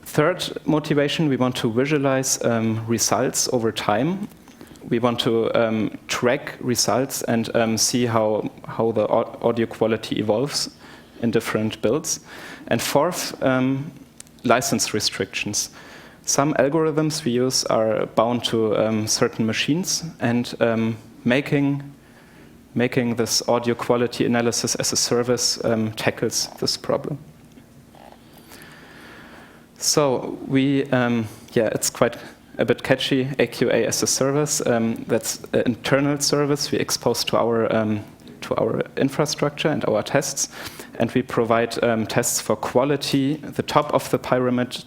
Third motivation, we want to visualize results over time. We want to track results and see how the audio quality evolves in different builds. And fourth, license restrictions. Some algorithms we use are bound to certain machines, and making this audio quality analysis as a service tackles this problem. So we, it's quite a bit catchy, AQA as a service. That's an internal service we expose to our infrastructure and our tests. And we provide tests for quality, the top of the pyramid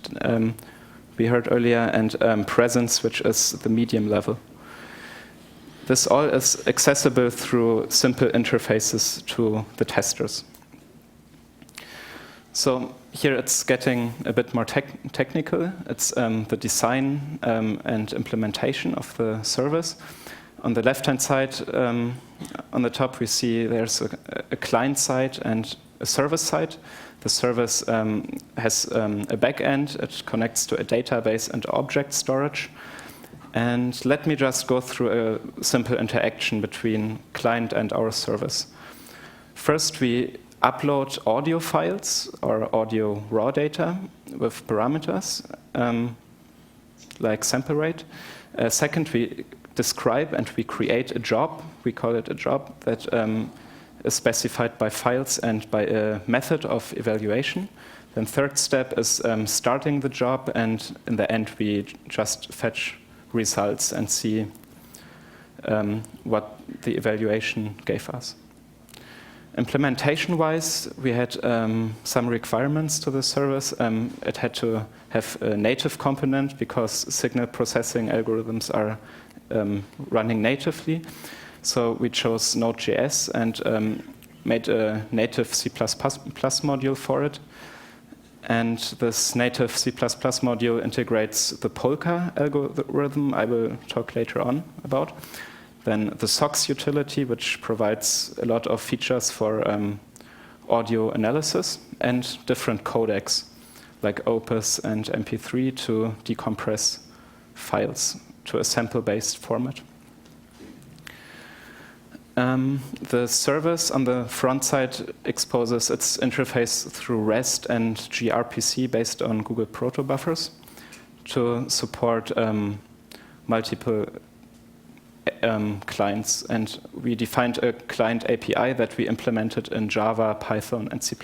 we heard earlier, and presence, which is the medium level. This all is accessible through simple interfaces to the testers. So here it's getting a bit more technical. It's the design and implementation of the service. On the left-hand side, on the top, we see there's a client side and a service side. The service has a backend. It connects to a database and object storage. And let me just go through a simple interaction between client and our service. First, we upload audio files or audio raw data with parameters like sample rate. Second, we describe and we create a job. We call it a job that is specified by files and by a method of evaluation. Then third step is starting the job, and in the end we just fetch results and see what the evaluation gave us. Implementation-wise, we had some requirements to the service. It had to have a native component because signal processing algorithms are running natively. So we chose Node.js and made a native C++ module for it. And this native C++ module integrates the Polka algorithm I will talk later on about. Then the SOX utility, which provides a lot of features for audio analysis, and different codecs like Opus and MP3 to decompress files to a sample-based format. The service on the front side exposes its interface through REST and gRPC based on Google proto-buffers to support multiple clients. And we defined a client API that we implemented in Java, Python, and C++.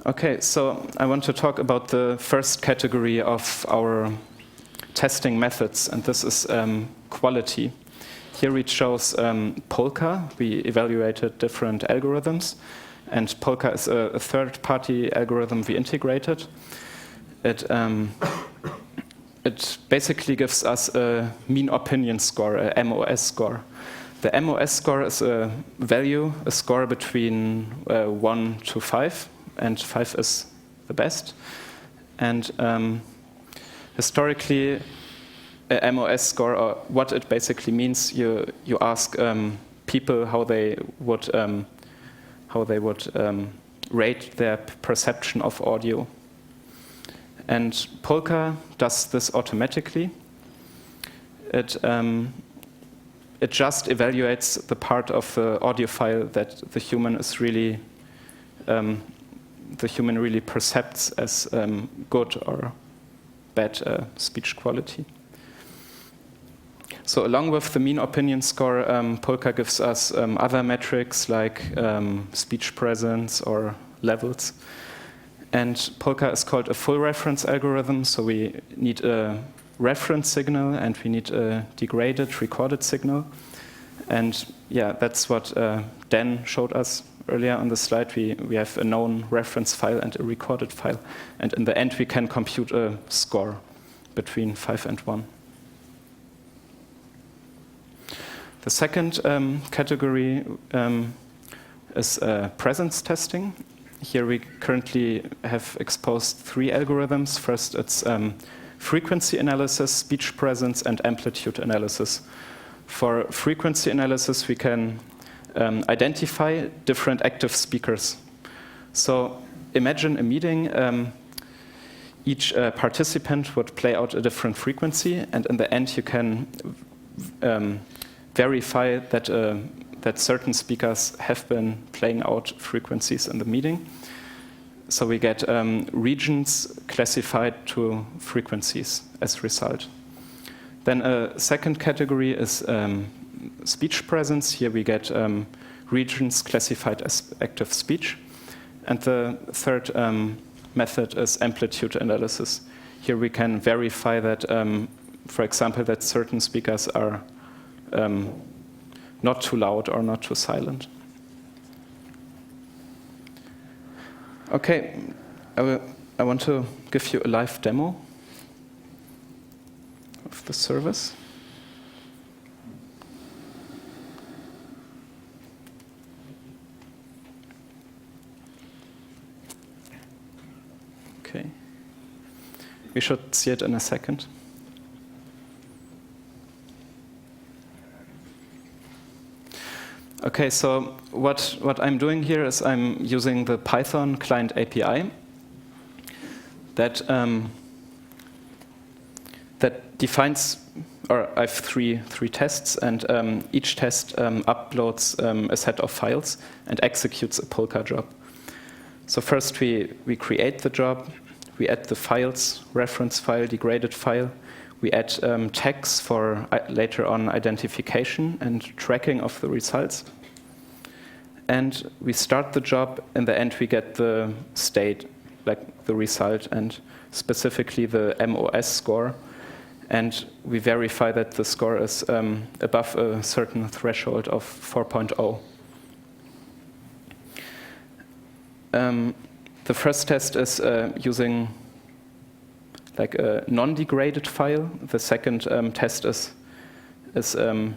Okay, so I want to talk about the first category of our testing methods, and this is quality. Here we chose Polka. We evaluated different algorithms, and Polka is a third-party algorithm we integrated. It basically gives us a mean opinion score, a MOS score. The MOS score is a value, a score between 1 to 5, and 5 is the best. And historically, a MOS score, or what it basically means, you ask people how they would rate their perception of audio. And Polka does this automatically. It just evaluates the part of the audio file that the human really perceives as good or bad speech quality. So along with the mean opinion score, Polka gives us other metrics like speech presence or levels. And Polka is called a full reference algorithm, so we need a reference signal and we need a degraded recorded signal. And yeah, that's what Dan showed us earlier on the slide. We have a known reference file and a recorded file. And in the end, we can compute a score between 5 and 1. The second category is presence testing. Here we currently have exposed 3 algorithms. First, it's frequency analysis, speech presence, and amplitude analysis. For frequency analysis, we can identify different active speakers. So imagine a meeting. Each participant would play out a different frequency, and in the end, you can verify that certain speakers have been playing out frequencies in the meeting. So we get regions classified to frequencies as result. Then a second category is speech presence. Here we get regions classified as active speech. And the third method is amplitude analysis. Here we can verify that, for example, that certain speakers are not too loud or not too silent. Okay, I want to give you a live demo of the service. Okay. We should see it in a second. Okay, so what I'm doing here is I'm using the Python client API that that defines, or I have three tests, and each test uploads a set of files and executes a Polka job. So first we create the job, we add the files, reference file, degraded file, we add tags for later on identification and tracking of the results. And we start the job, in the end we get the state, like the result, and specifically the MOS score. And we verify that the score is above a certain threshold of 4.0. The first test is using like a non-degraded file. The second test is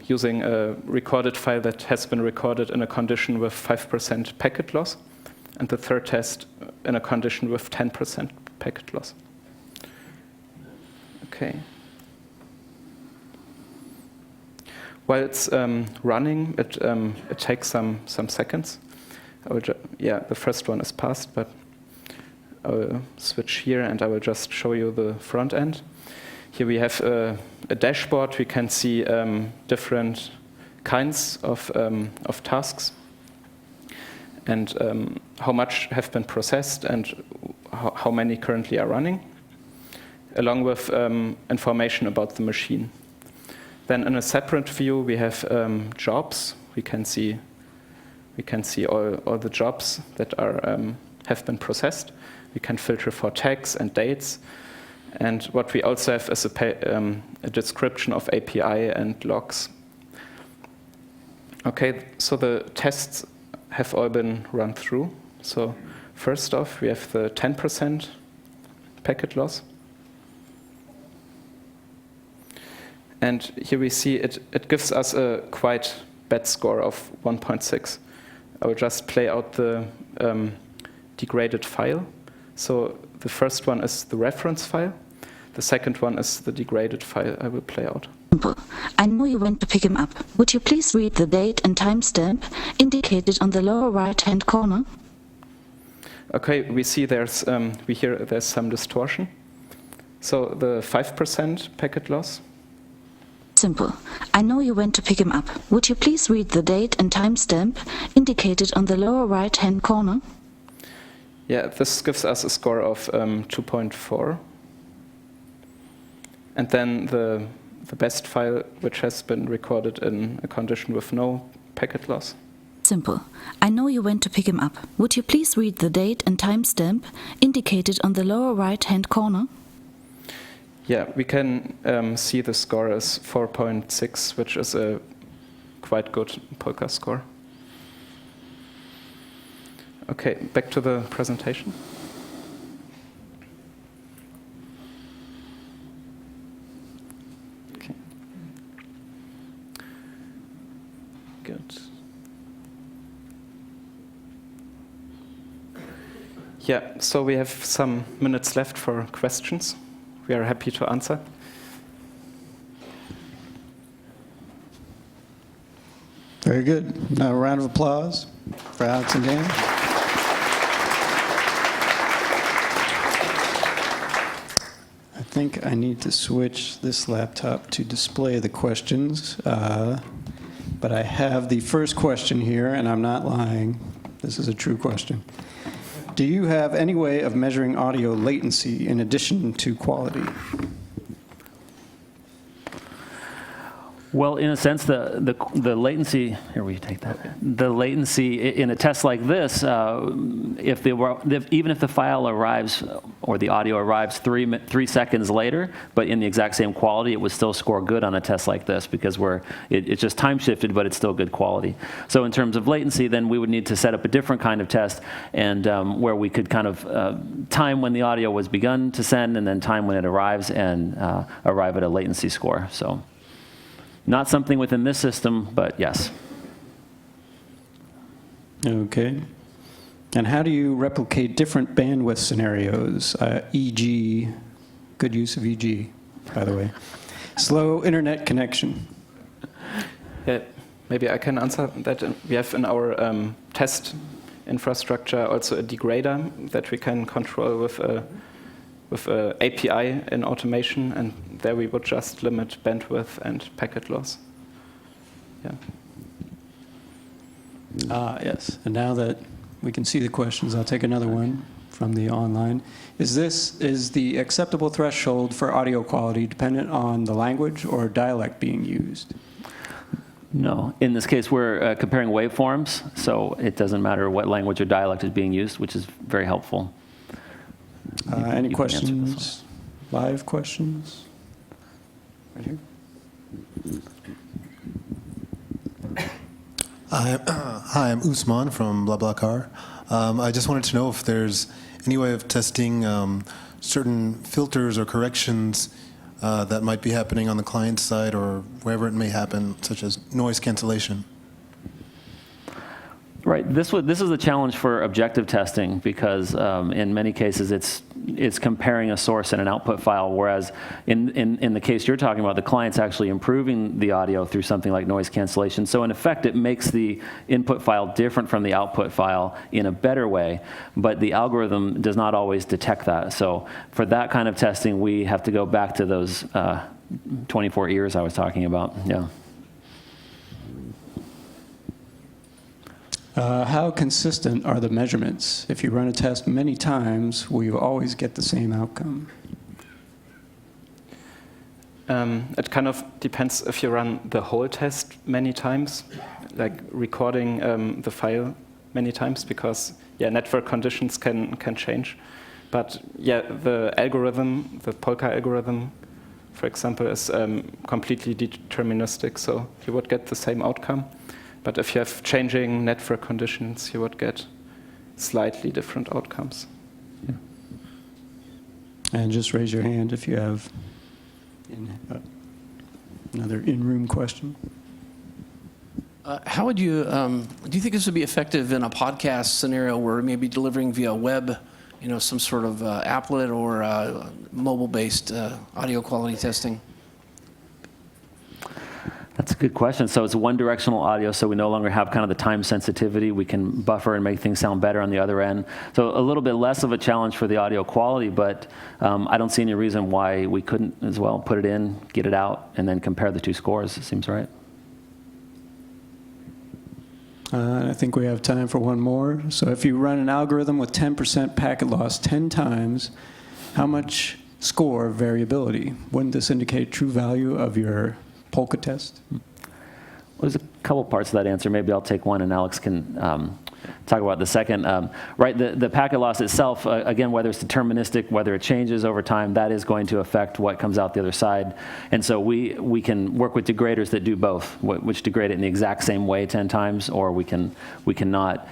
using a recorded file that has been recorded in a condition with 5% packet loss. And the third test in a condition with 10% packet loss. Okay. While it's running, it takes some seconds. The first one is passed, but I will switch here and I will just show you the front end. Here we have a dashboard. We can see different kinds of tasks and how much have been processed and how many currently are running, along with information about the machine. Then in a separate view, we have jobs. We can see all the jobs that have been processed. We can filter for tags and dates. And what we also have is a description of API and logs. Okay, so the tests have all been run through. So first off, we have the 10% packet loss. And here we see it gives us a quite bad score of 1.6. I will just play out the degraded file. So the first one is the reference file. The second one is the degraded file I will play out. Simple. I know you went to pick him up. Would you please read the date and timestamp indicated on the lower right-hand corner? Okay, we see there's some distortion. So the 5% packet loss. Simple. I know you went to pick him up. Would you please read the date and timestamp indicated on the lower right-hand corner? Yeah, this gives us a score of 2.4. And then the best file, which has been recorded in a condition with no packet loss. Simple. I know you went to pick him up. Would you please read the date and timestamp indicated on the lower right-hand corner? Yeah, we can see the score is 4.6, which is a quite good Polka score. Okay, back to the presentation. Okay. Good. Yeah, so we have some minutes left for questions. We are happy to answer. Very good. Now a round of applause for Alex and Dan. I think I need to switch this laptop to display the questions, but I have the first question here, and I'm not lying. This is a true question. Do you have any way of measuring audio latency in addition to quality? Well, in a sense, the latency, here we take that. The latency in a test like this, even if the file arrives or the audio arrives 3 seconds later, but in the exact same quality, it would still score good on a test like this because it's just time shifted, but it's still good quality. So in terms of latency, then we would need to set up a different kind of test and where we could kind of time when the audio was begun to send and then time when it arrives and arrive at a latency score. So. Not something within this system, but yes. Okay. And how do you replicate different bandwidth scenarios, e.g., good use of e.g., by the way, slow internet connection? Yeah, maybe I can answer that. We have in our test infrastructure also a degrader that we can control with a API in automation, and there we would just limit bandwidth and packet loss. Yeah. Yes. And now that we can see the questions, I'll take another one from the online. Is the acceptable threshold for audio quality dependent on the language or dialect being used? No. In this case, we're comparing waveforms, so it doesn't matter what language or dialect is being used, which is very helpful. Any questions? Live questions? Right here. Hi, I'm Usman from BlaBlaCar. I just wanted to know if there's any way of testing certain filters or corrections that might be happening on the client side or wherever it may happen, such as noise cancellation. Right. This is a challenge for objective testing because in many cases it's comparing a source and an output file, whereas in the case you're talking about, the client's actually improving the audio through something like noise cancellation. So in effect, it makes the input file different from the output file in a better way, but the algorithm does not always detect that. So for that kind of testing, we have to go back to those 24 ears I was talking about. Yeah. How consistent are the measurements? If you run a test many times, will you always get the same outcome? It kind of depends if you run the whole test many times, like recording the file many times, because network conditions can change. But the algorithm, the Polka algorithm, for example, is completely deterministic, so you would get the same outcome. But if you have changing network conditions, you would get slightly different outcomes. Yeah. And just raise your hand if you have another in-room question. How would you, do you think this would be effective in a podcast scenario where maybe delivering via web, some sort of applet or mobile-based audio quality testing? That's a good question. So it's one-directional audio, so we no longer have kind of the time sensitivity. We can buffer and make things sound better on the other end. So a little bit less of a challenge for the audio quality, but I don't see any reason why we couldn't as well put it in, get it out, and then compare the two scores. It seems right. I think we have time for one more. So if you run an algorithm with 10% packet loss 10 times, how much score variability? Wouldn't this indicate true value of your Polka test? Well, there's a couple parts of that answer. Maybe I'll take one and Alex can talk about the second. Right, the packet loss itself, again, whether it's deterministic, whether it changes over time, that is going to affect what comes out the other side. And so we can work with degraders that do both, which degrade it in the exact same way 10 times, or we cannot.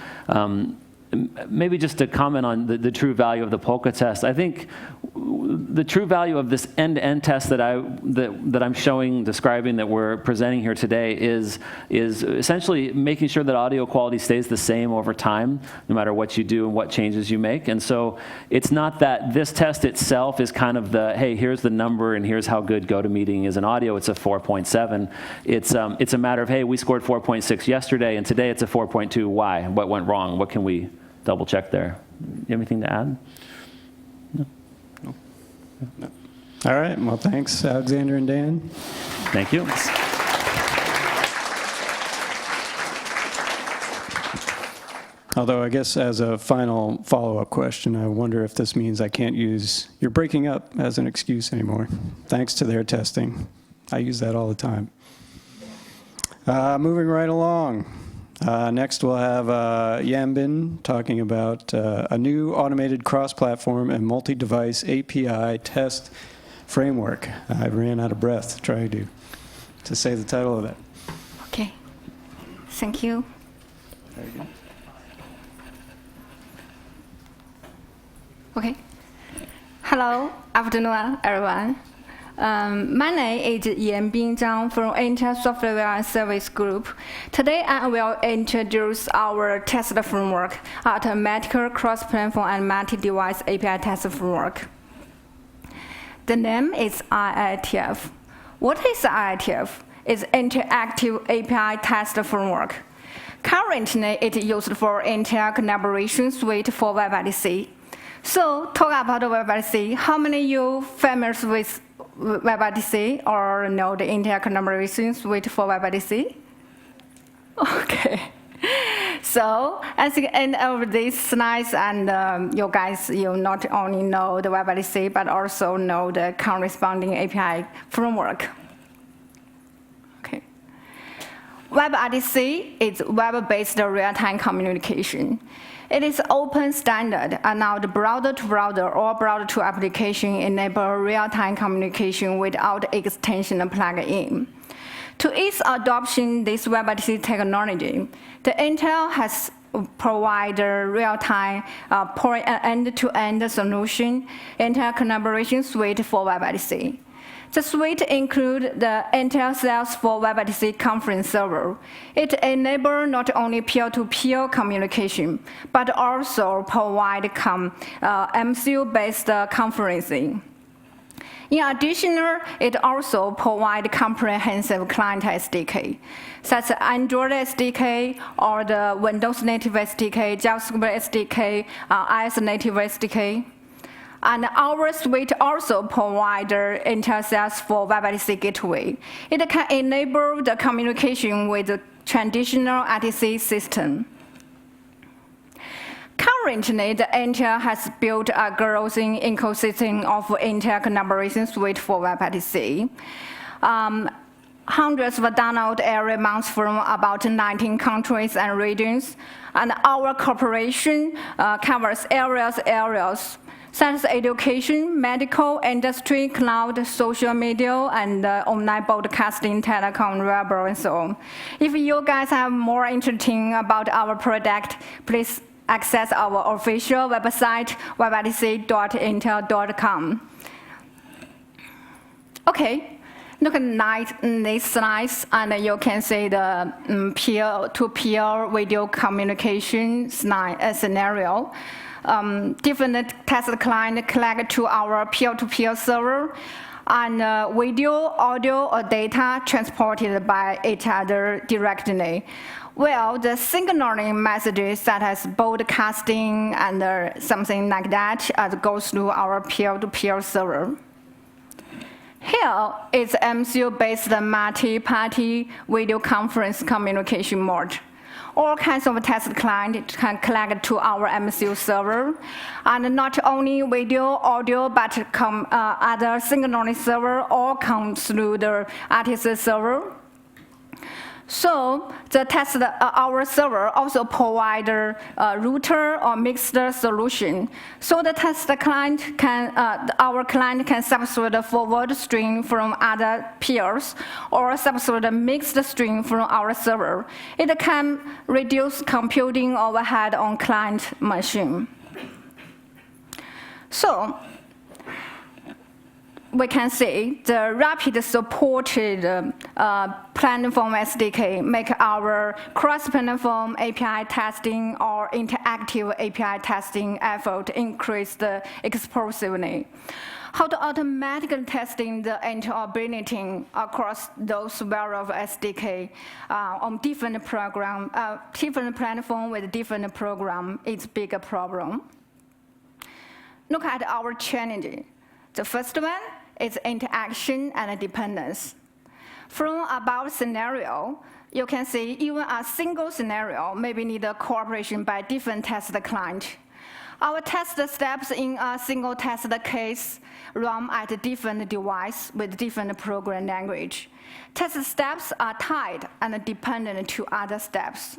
Maybe just to comment on the true value of the Polka test, I think the true value of this end-to-end test that I'm showing, describing, that we're presenting here today is essentially making sure that audio quality stays the same over time, no matter what you do and what changes you make. And so it's not that this test itself is kind of the, hey, here's the number and here's how good GoToMeeting is in audio. It's a 4.7. It's a matter of, hey, we scored 4.6 yesterday and today it's a 4.2. Why? What went wrong? What can we double check there? You have anything to add? No. No. All right. Well, thanks, Alexander and Dan. Thank you. Although I guess as a final follow-up question, I wonder if this means I can't use "you're breaking up" as an excuse anymore. Thanks to their testing. I use that all the time. Moving right along. Next we'll have Yambin talking about a new automated cross-platform and multi-device API test framework. I ran out of breath trying to say the title of that. Okay. Thank you. Very good. Okay. Hello, afternoon, everyone. My name is Yanbin Zhang from Intel Software and Service Group. Today I will introduce our test framework, Automatic Cross-Platform and Multi-Device API Test Framework. The name is IITF. What is IITF? It's Interactive API Test Framework. Currently, it is used for Intel Collaboration Suite for WebIDC. So, talk about WebIDC. How many of you familiar with WebIDC or know the Intel Collaboration Suite for WebIDC? Okay. So, at the end of this slides, and you guys, you not only know the WebIDC, but also know the corresponding API framework. Okay. WebIDC is web-based real-time communication. It is open standard, and now the browser-to-browser or browser-to-application enable real-time communication without extension plug-in. To ease adoption this WebIDC technology, the Intel has provided real-time end-to-end solution, Intel Collaboration Suite for WebIDC. The suite includes the Intel Sales for WebIDC conference server. It enables not only peer-to-peer communication, but also provide MCU-based conferencing. In addition, it also provides comprehensive client SDK, such as Android SDK or the Windows native SDK, JavaScript SDK, iOS native SDK. And our suite also provides Intel Sales for WebIDC Gateway. It can enable the communication with the traditional IDC system. Currently, the Intel has built a growing ecosystem of Intel Collaboration Suite for WebIDC. Hundreds of download every month from about 19 countries and regions. And our cooperation covers areas such as education, medical, industry, cloud, social media, and online broadcasting, telecom, reliable, and so on. If you guys have more interesting about our product, please access our official website, webidc.intel.com. Okay, look at these slides, and you can see the peer-to-peer video communication scenario. Different test clients connect to our peer-to-peer server, and video, audio, or data transported by each other directly. Well, the signaling messages such as broadcasting and something like that go through our peer-to-peer server. Here is MCU-based multi-party video conference communication mode. All kinds of test clients can connect to our MCU server, and not only video, audio, but other signaling server all come through the artist server. So the our server also provide a router or mixed solution. So the test client our client can substitute the forward stream from other peers or substitute the mixed stream from our server. It can reduce computing overhead on client machine. So we can see the rapid supported platform SDK make our cross-platform API testing or interactive API testing effort increase explosively. How to automatically testing the interoperability across those various SDK on different platform with different program is a bigger problem. Look at our challenge. The first one is interaction and dependence. From above scenario, you can see even a single scenario maybe need a cooperation by different test client. Our test steps in a single test case run at different device with different program language. Test steps are tied and dependent to other steps.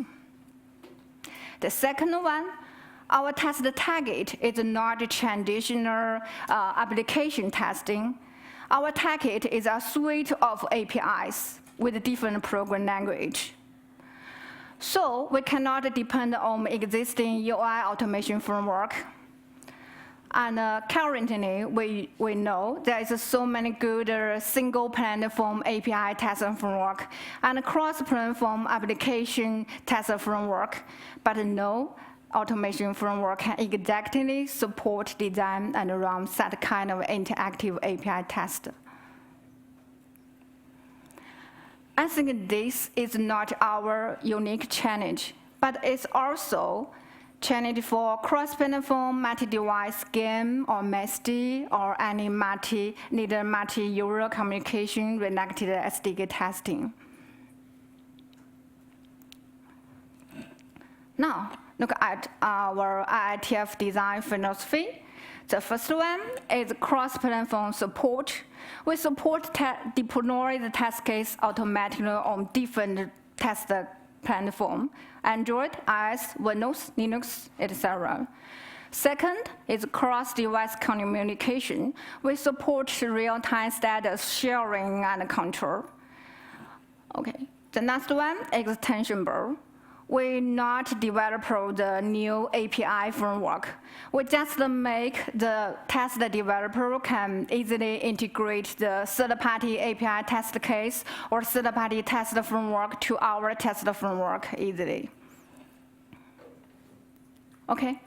The second one, our test target is not traditional application testing. Our target is a suite of APIs with different program language. So we cannot depend on existing UI automation framework. And currently, we know there is so many good single platform API testing framework and cross-platform application testing framework, but no automation framework can exactly support design and run that kind of interactive API test. I think this is not our unique challenge, but it's also challenge for cross-platform, multi-device game or MSD or any multi-user communication related SDK testing. Now, look at our IITF design philosophy. The first one is cross-platform support. We support deploy the test case automatically on different test platform, Android, iOS, Windows, Linux, etc. Second is cross-device communication. We support real-time status sharing and control. Okay, the next one is extensionable. We not develop the new API framework. We just make the test developer can easily integrate the third-party API test case or third-party test framework to our test framework easily. Okay.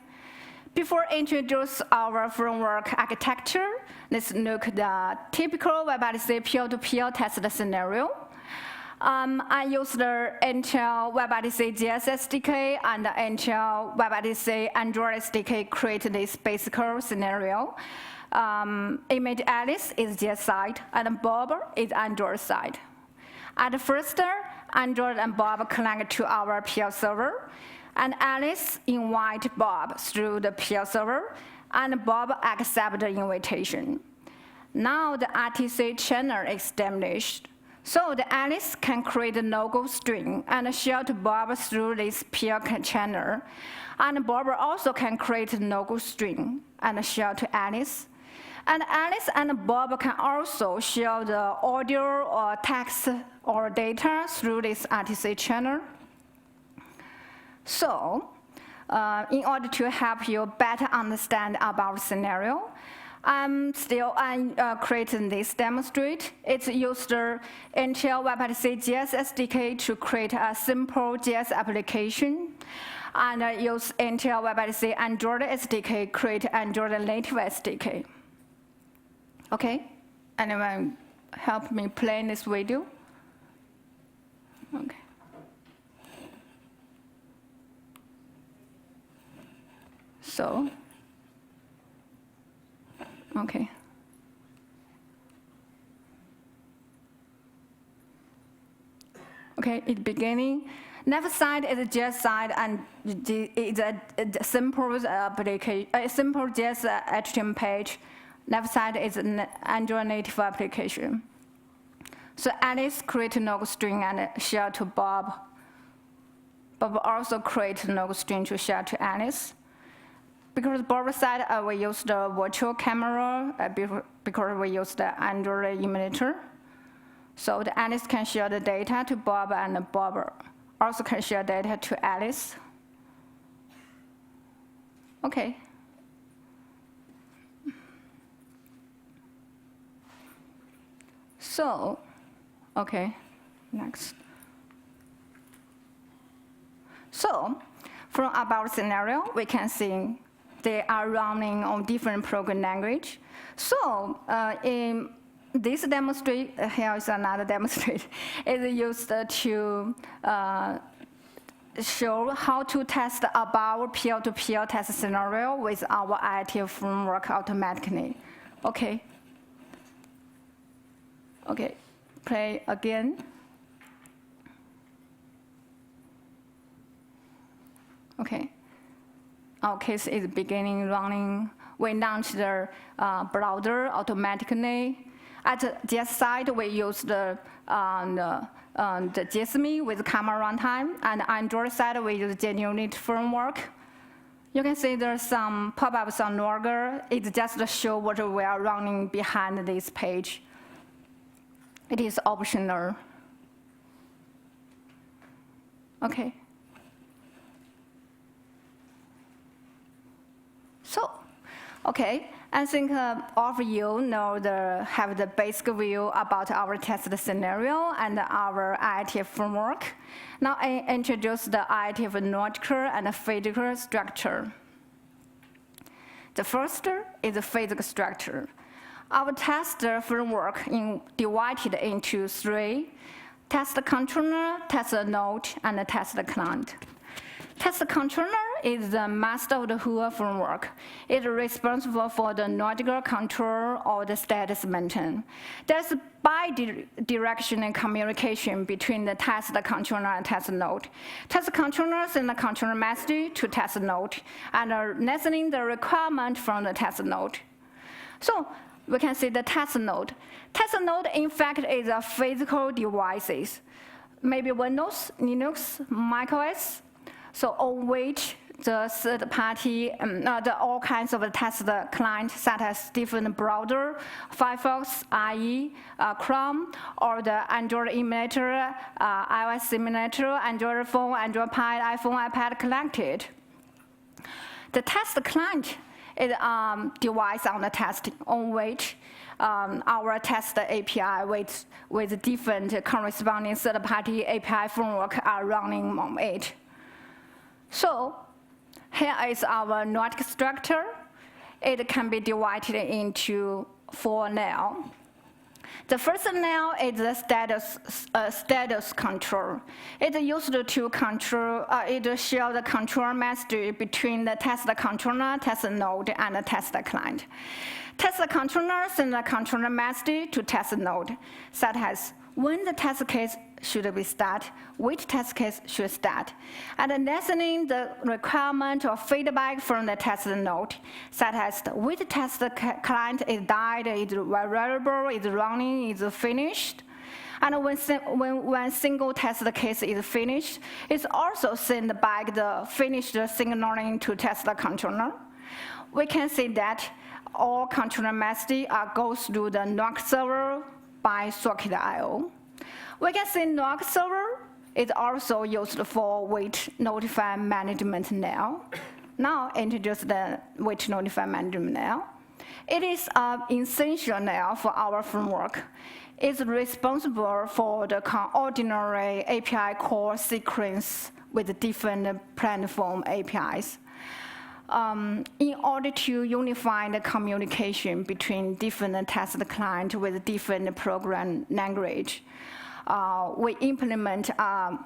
Before introduce our framework architecture, let's look at the typical WebRTC peer-to-peer test scenario. I use the Intel WebRTC JS SDK and the Intel WebRTC Android SDK create this basic scenario. Image Alice is JS side, and Bob is Android side. At first, Android and Bob connect to our peer server, and Alice invite Bob through the peer server, and Bob accept the invitation. Now the RTC channel is established. So the Alice can create a no-go string and share to Bob through this peer channel. And Bob also can create a no-go string and share to Alice. And Alice and Bob can also share the audio or text or data through this RTC channel. So, in order to help you better understand about the scenario, I'm creating this demonstrate. It's used the Intel WebRTC JS SDK to create a simple JS application. And I use Intel WebRTC Android SDK create Android native SDK. Okay? Anyone help me play this video? Okay. So, okay. Okay, it's beginning. Left side is a JS side, and it's a simple application, a simple JS HTML page. Left side is an Android native application. So Alice create a no-go string and share to Bob. Bob also create a no-go string to share to Alice. Because Bob side, we use the virtual camera because we use the Android emulator. So the Alice can share the data to Bob, and Bob also can share data to Alice. Okay. So, okay, next. So, from our scenario, we can see they are running on different program language. So, in this demonstrate, here is another demonstrate, is used to show how to test about peer-to-peer test scenario with our IITF framework automatically. Okay. Okay, play again. Okay. Our case is beginning running. We launch the browser automatically. At the JS side, we use the JSMI with camera runtime, and Android side, we use JUnit framework. You can see there's some pop-ups on Logger. It's just to show what we are running behind this page. It is optional. Okay. So, okay, I think all of you have the basic view about our test scenario and our IITF framework. Now I introduce the IITF logical and physical structure. The first is the physical structure. Our test framework divided into 3: test controller, test node, and test client. Test controller is the master of the whole framework. It is responsible for the logical control or the status maintain. There's bi-directional communication between the test controller and test node. Test controller sends the controller message to test node and listening the requirement from the test node. So we can see the test node. Test node, in fact, is a physical devices. Maybe Windows, Linux, macOS. So on which the third party, all kinds of test clients such as different browser, Firefox, IE, Chrome, or the Android emulator, iOS simulator, Android phone, Android Pie, iPhone, iPad collected. The test client is a device on the test on which our test API with different corresponding third-party API framework are running on it. So here is our logic structure. It can be divided into 4 layers. The first layer is the status control. It is used to control, it shares the control message between the test controller, test node, and the test client. Test controller sends the controller message to test node, such as when the test case should be start, which test case should start, and listening the requirement or feedback from the test node, such as which test client is died, is variable, is running, is finished. And when single test case is finished, it's also sent back the finished signaling to test controller. We can see that all controller messages goes through the NOC server by socket I/O. We can see NOC server is also used for wait notify management now. Now introduce the wait notify management now. It is an essential now for our framework. It's responsible for the ordinary API call sequence with different platform APIs. In order to unify the communication between different test clients with different program language, we implement a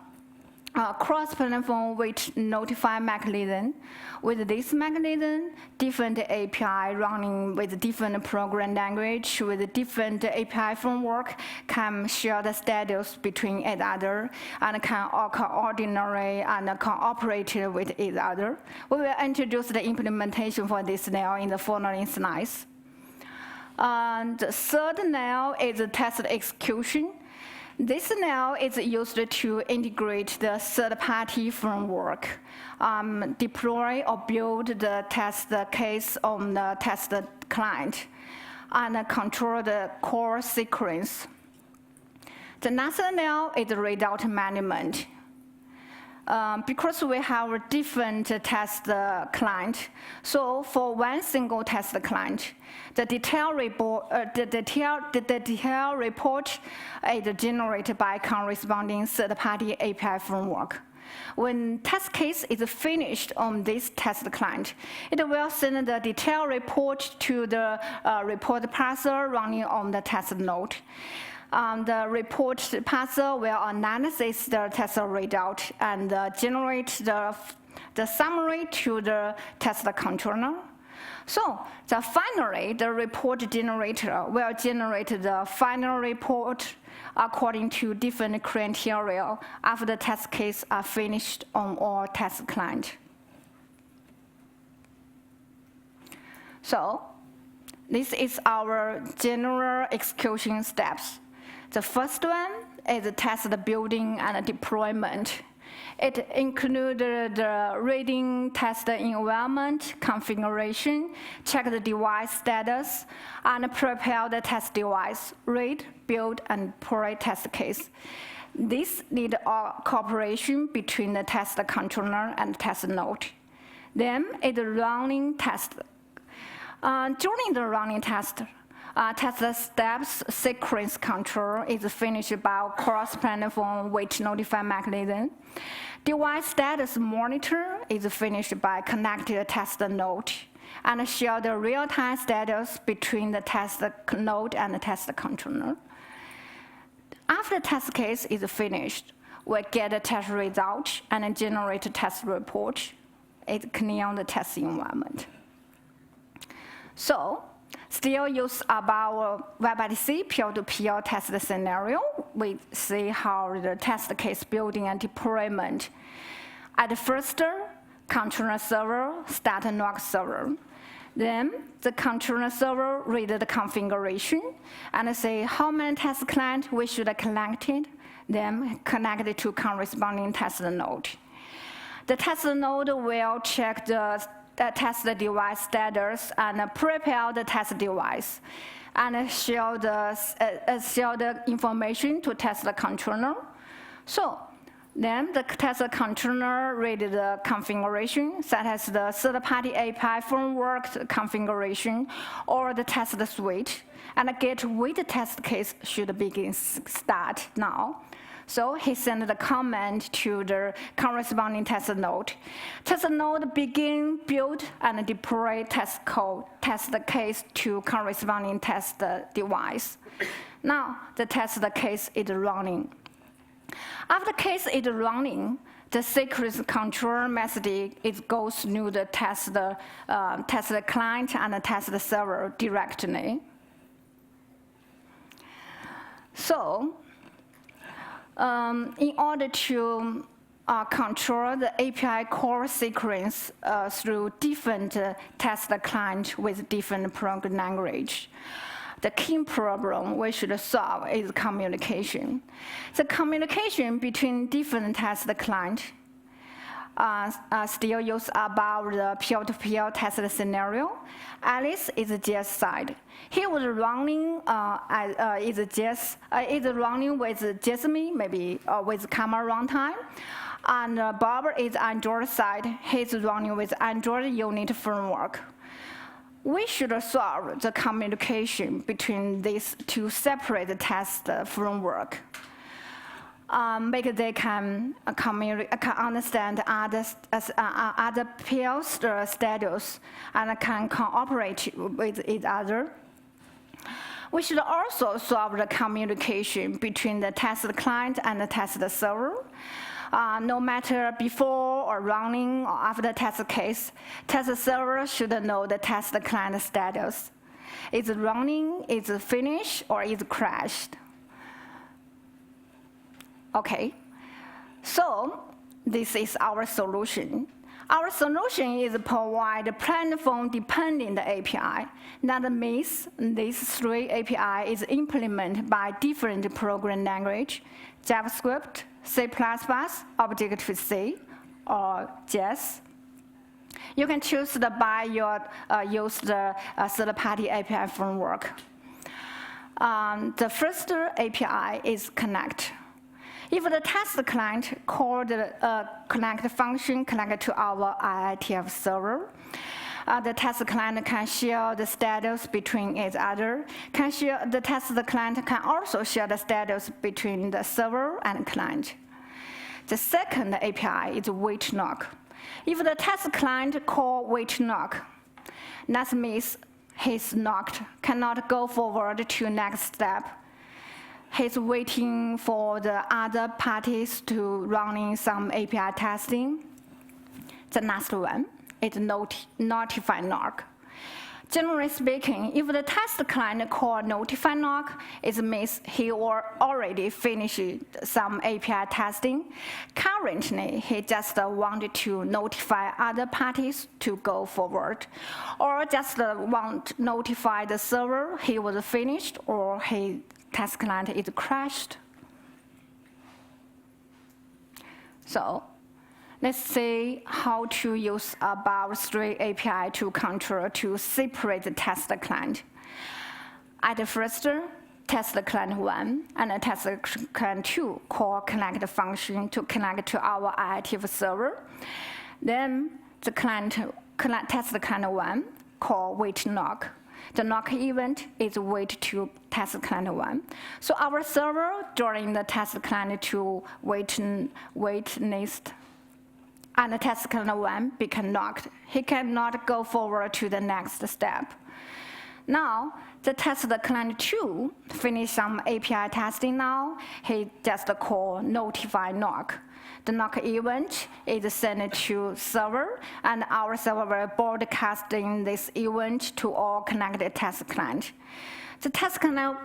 cross-platform wait notify mechanism. With this mechanism, different API running with different program language with different API framework can share the status between each other and can coordinate and cooperate with each other. We will introduce the implementation for this now in the following slides. And the third now is the test execution. This now is used to integrate the third-party framework, deploy or build the test case on the test client, and control the core sequence. The next now is result management. Because we have a different test client, so for one single test client, the detail report is generated by corresponding third-party API framework. When test case is finished on this test client, it will send the detail report to the report parser running on the test node. The report parser will analyze the test result and generate the summary to the test controller. So finally, the report generator will generate the final report according to different criteria after the test case are finished on all test clients. So this is our general execution steps. The first one is test the building and deployment. It includes the reading, test the environment, configuration, check the device status, and prepare the test device, read, build, and deploy test case. This needs cooperation between the test controller and test node. Then it's running test. During the running test, test steps sequence control is finished by cross-platform wait notify mechanism. Device status monitor is finished by connected test node and share the real-time status between the test node and the test controller. After the test case is finished, we get a test result and generate a test report. It cleans the test environment. So, still use about WebRTC peer-to-peer test scenario. We see how the test case building and deployment. At first, controller server start a NOC server. Then the controller server read the configuration and say how many test clients we should have collected, then connect it to corresponding test node. The test node will check the test device status and prepare the test device and share the information to test the controller. So then the test controller read the configuration, such as the third-party API framework configuration or the test suite, and get which test case should begin start now. So he sent the comment to the corresponding test node. Test node begin build and deploy test code, test case to corresponding test device. Now the test case is running. After case is running, the sequence control message goes through the test client and the test server directly. So, in order to control the API call sequence through different test clients with different program language, the key problem we should solve is communication. The communication between different test clients still use about the peer-to-peer test scenario. Alice is JS side. He was running is running with Jasmine, maybe with camera runtime. And Bob is Android side. He's running with Android unit framework. We should solve the communication between these two separate test framework. Make they can understand other peers' status and can cooperate with each other. We should also solve the communication between the test client and the test server. No matter before or running or after the test case, test server should know the test client status. Is it running, is it finished, or is it crashed? Okay, so this is our solution. Our solution is provide a platform-dependent API. That means these three API is implemented by different program language: JavaScript, C++, Objective-C, or JS. You can choose to buy use the third-party API framework. The first API is connect. If the test client called the connect function connected to our IITF server, the test client can share the status between each other. The test client can also share the status between the server and client. The second API is wait knock. If the test client call wait knock, that means he's knocked, cannot go forward to next step. He's waiting for the other parties to running some API testing. The last one is notify knock. Generally speaking, if the test client call notify knock, it means he already finished some API testing. Currently, he just wanted to notify other parties to go forward, or just want to notify the server he was finished or his test client is crashed. So let's see how to use about 3 API to control to separate the test client. At the first, test client 1 and test client 2 call connect function to connect to our active server. Then the test client 1 call wait knock. The knock event is wait to test client 1. So our server during the test client 2 wait list, and the test client 1 become knocked. He cannot go forward to the next step. Now, the test client 2 finish some API testing now. He just call notify knock. The knock event is sent to server, and our server will broadcasting this event to all connected test client. The test client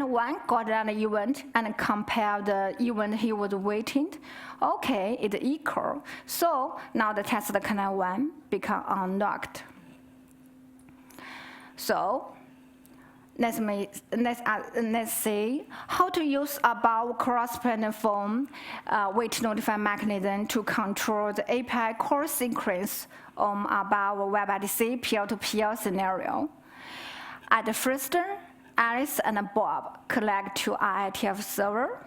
1 got that event and compare the event he was waiting. Okay, it's equal. So now the test client 1 become unlocked. So let's see how to use above cross-platform wait notify mechanism to control the API call sequence on above WebRTC peer-to-peer scenario. At the first, Alice and Bob connect to IITF server,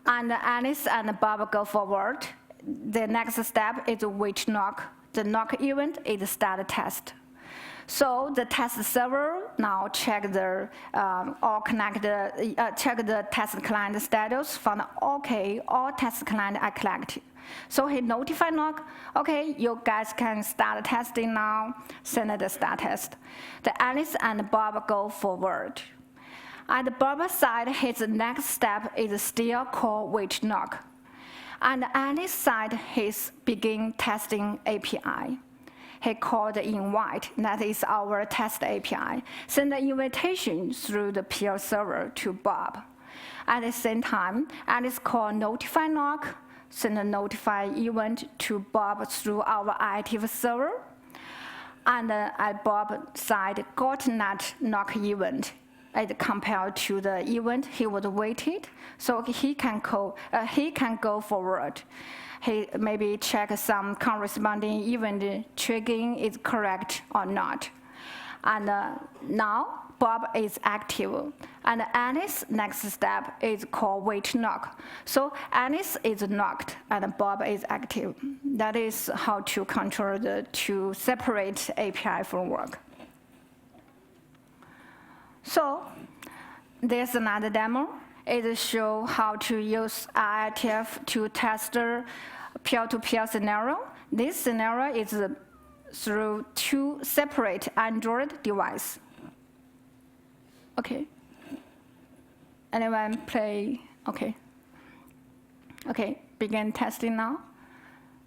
and Alice and Bob go forward. The next step is wait knock. The knock event is start test. So the test server now check the check the test client status. Found okay, all test client are connected. So he notify knock. Okay, you guys can start testing now. Send the start test. The Alice and Bob go forward. At the Bob's side, his next step is still call wait knock. And Alice's side, he's begin testing API. He called the invite, that is our test API. Send the invitation through the peer server to Bob. At the same time, Alice called notify knock, send a notify event to Bob through our active server. And at Bob's side, got that knock event. It compared to the event he was waited, so he can go forward. He maybe check some corresponding event triggering is correct or not. And now Bob is active. And Alice's next step is called wait knock. So Alice is knocked and Bob is active. That is how to control the two separate API framework. So there's another demo. It shows how to use IITF to test the peer-to-peer scenario. This scenario is through 2 separate Android devices. Okay. Anyone play? Okay. Okay, begin testing now.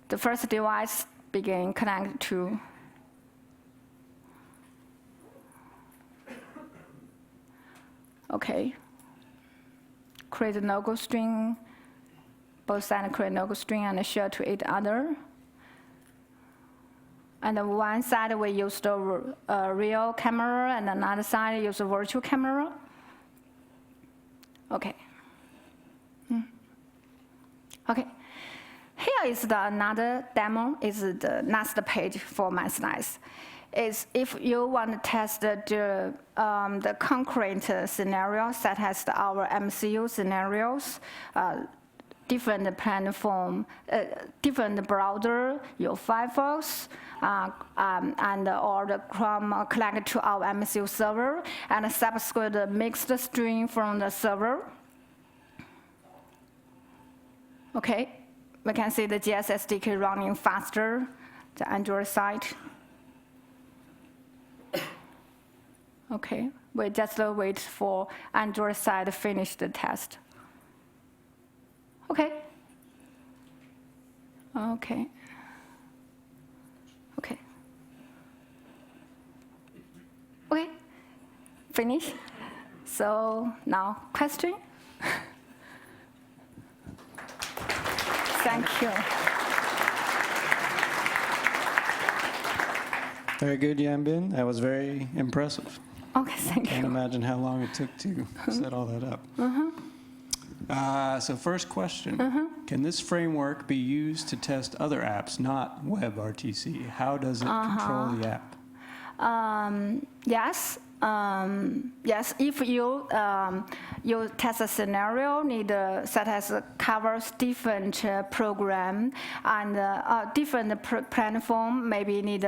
The first device begin connect to. Okay. Create a no-go string. Both sides create a no-go string and share to each other. And on one side we use the real camera, and another side use a virtual camera. Okay. Okay. Here is another demo. Is the last page for my slides. Is if you want to test the concrete scenario, such as our MCU scenarios, different platform, different browser, your Firefox, and or the Chrome connect to our MCU server, and subscribe the mixed string from the server. Okay, we can see the GSSDK running faster, the Android side. Okay, we just wait for Android side to finish the test. Okay. Okay. Okay. Okay, finish. So now, question? Thank you. Very good, Yanbin. That was very impressive. Okay, thank Can't you. imagine how long it took to set all that up. So first question, can this framework be used to test other apps, not WebRTC? How does it control the app? Yes. Yes, if you you test a scenario, need such as covers different program and different platform, maybe need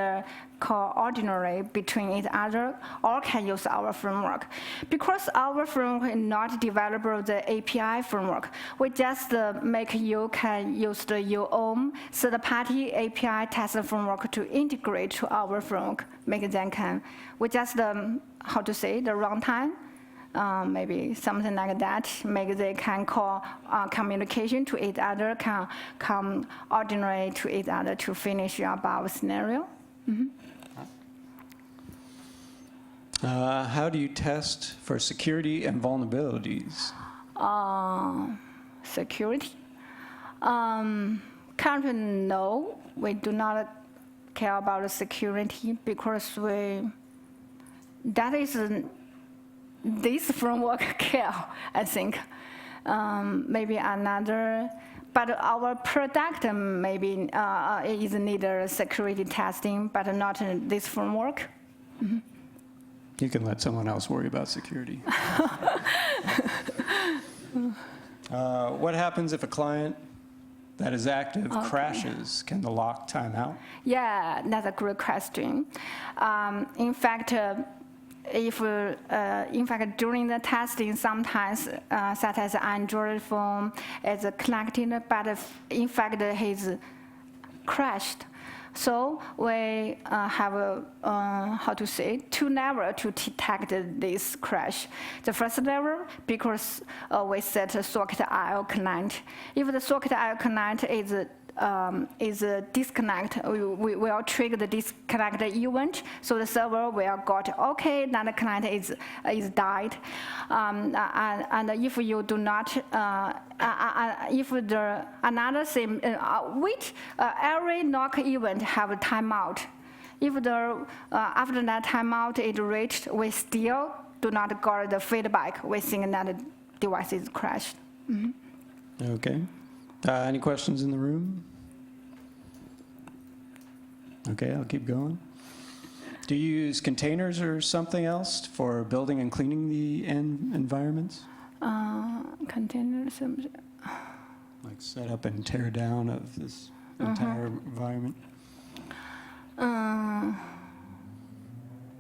coordinate between each other, or can use our framework. Because our framework is not developed the API framework, we just make you can use your own third-party API test framework to integrate to our framework. Make them can. We just how to say the runtime. Maybe something like that. Maybe they can call communication to each other, can coordinate to each other to finish your above scenario. How do you test for security and vulnerabilities? Security? Currently, no. We do not care about the security because that is this framework care, I think. Maybe another, but our product maybe is need security testing, but not this framework. You can let someone else worry about security. What happens if a client that is active crashes? Can the lock time out? Yeah, that's a great question. In fact, during the testing, sometimes such as Android phone is connected, but in fact he's crashed. So we have how to say 2 levels to detect this crash. The first level, because we set a socket IO client. If the socket IO client is disconnect, we will trigger the disconnect event, so the server will got okay, then the client is died, and if you do not, if the another same wait, every knock event have a timeout. If the after that timeout is reached, we still do not get the feedback. We think that the device is crashed. Okay. Any questions in the room? Okay, I'll keep going. Do you use containers or something else for building and cleaning the environments? Containers. Like set up and tear down of this entire environment?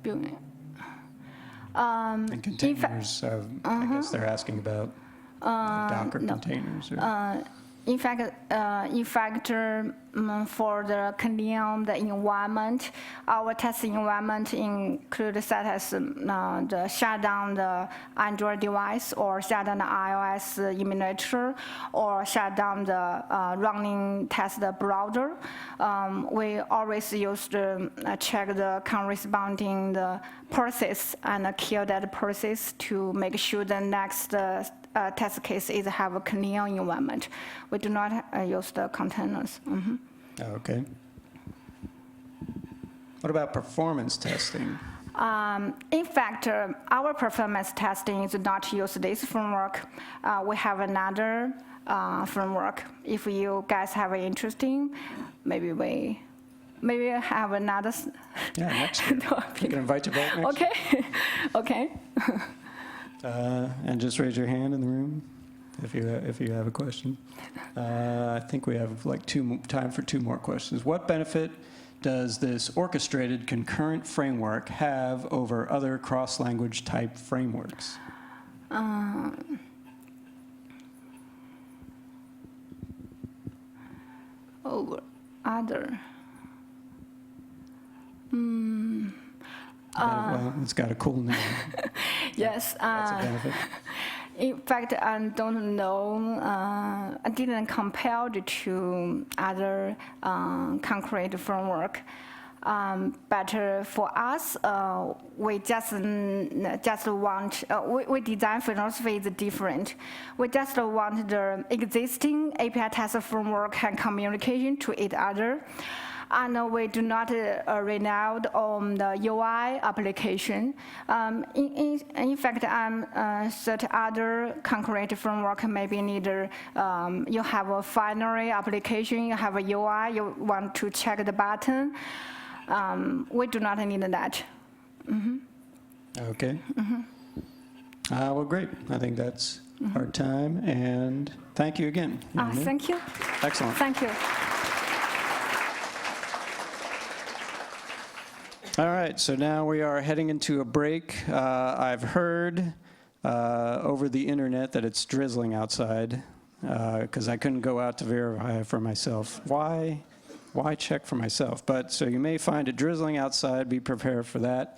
Building. And containers, I guess they're asking about Docker containers. Or? In fact, for the clean the environment, our testing environment includes such as the shut down the Android device, or shut down the iOS emulator, or shut down the running test the browser. We always use the check the corresponding the process and kill that process to make sure the next test case is have a clean environment. We do not use the containers. Okay. What about performance testing? In fact, our performance testing is not use this framework. We have another framework. If you guys have interesting, maybe we have another. Yeah, next year. You can invite you back next Okay. Okay. And just raise your hand in the room if you have a question. I think we have like time for 2 more questions. What benefit does this orchestrated concurrent framework have over other cross-language type frameworks? Over other. Well, it's got a cool name. Yes. That's a benefit. In fact, I don't know. I didn't compare it to other concrete framework. But for us, we just want, we design philosophy is different. We just want the existing API test framework and communication to each other. And we do not rely on the UI application. In fact, certain other concurrent framework maybe need you have a binary application, you have a UI, you want to check the button. We do not need that. Okay. Well, great. I think that's our time, and thank you again. Naomi. Thank you. Excellent. Thank you. All right, so now we are heading into a break. I've heard over the internet that it's drizzling outside because I couldn't go out to verify for myself. Why check for myself? But so you may find it drizzling outside. Be prepared for that.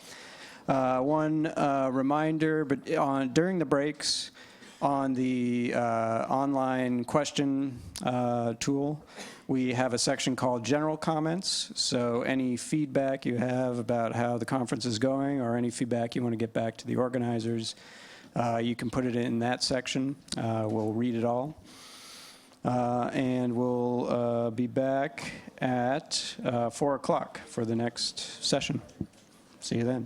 One reminder, but during the breaks on the online question tool, we have a section called General Comments. So any feedback you have about how the conference is going or any feedback you want to get back to the organizers, you can put it in that section. We'll read it all. And we'll be back at 4 o'clock for the next session. See you then.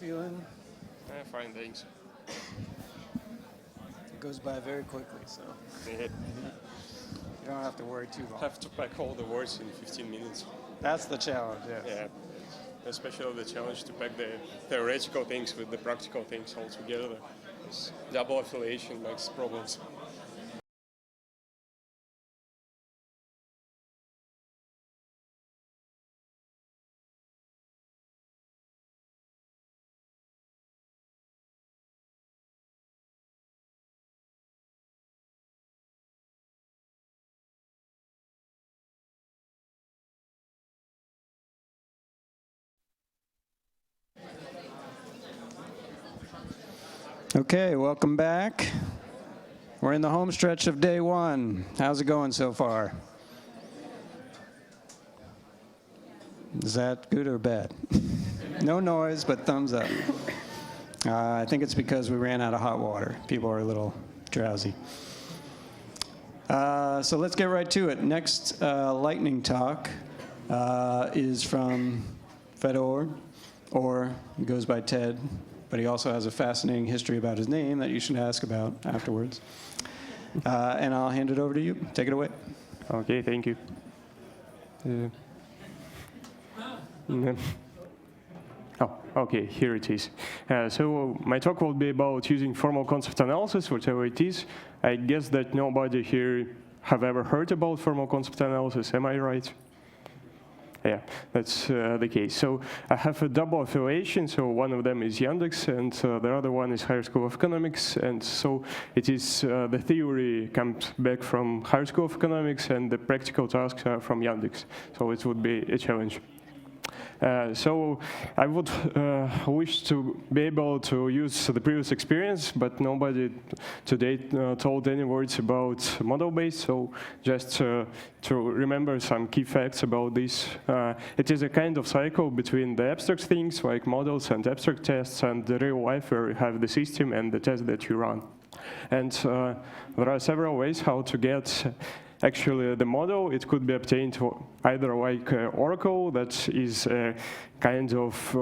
feeling? Fine, thanks. It goes by very quickly, so Yeah. you don't have to worry too long. Have to pack all the words in 15 minutes. That's the challenge, yes. Yeah. Especially the challenge to pack the theoretical things with the practical things all together. This double affiliation makes problems. Okay, welcome back. We're in the home stretch of day one. How's it going so far? Is that good or bad? No noise, but thumbs up. I think it's because we ran out of hot water. People are a little drowsy. So let's get right to it. Next lightning talk is from Fedor, or he goes by Ted, but he also has a fascinating history about his name that you should ask about afterwards. And I'll hand it over to you. Take it away. Okay, thank you. Oh, okay, here it is. So my talk will be about using formal concept analysis, whatever it is. I guess that nobody here have ever heard about formal concept analysis, am I right? Yeah, that's the case. So I have a double affiliation. So one of them is Yandex, and the other one is Higher School of Economics. And so it is the theory comes back from Higher School of Economics, and the practical tasks are from Yandex. So it would be a challenge. So I would wish to be able to use the previous experience, but nobody today told any words about model-based, so just to remember some key facts about this. It is a kind of cycle between the abstract things like models and abstract tests and the real life where you have the system and the test that you run. And there are several ways how to get actually the model. It could be obtained either like Oracle, that is a kind of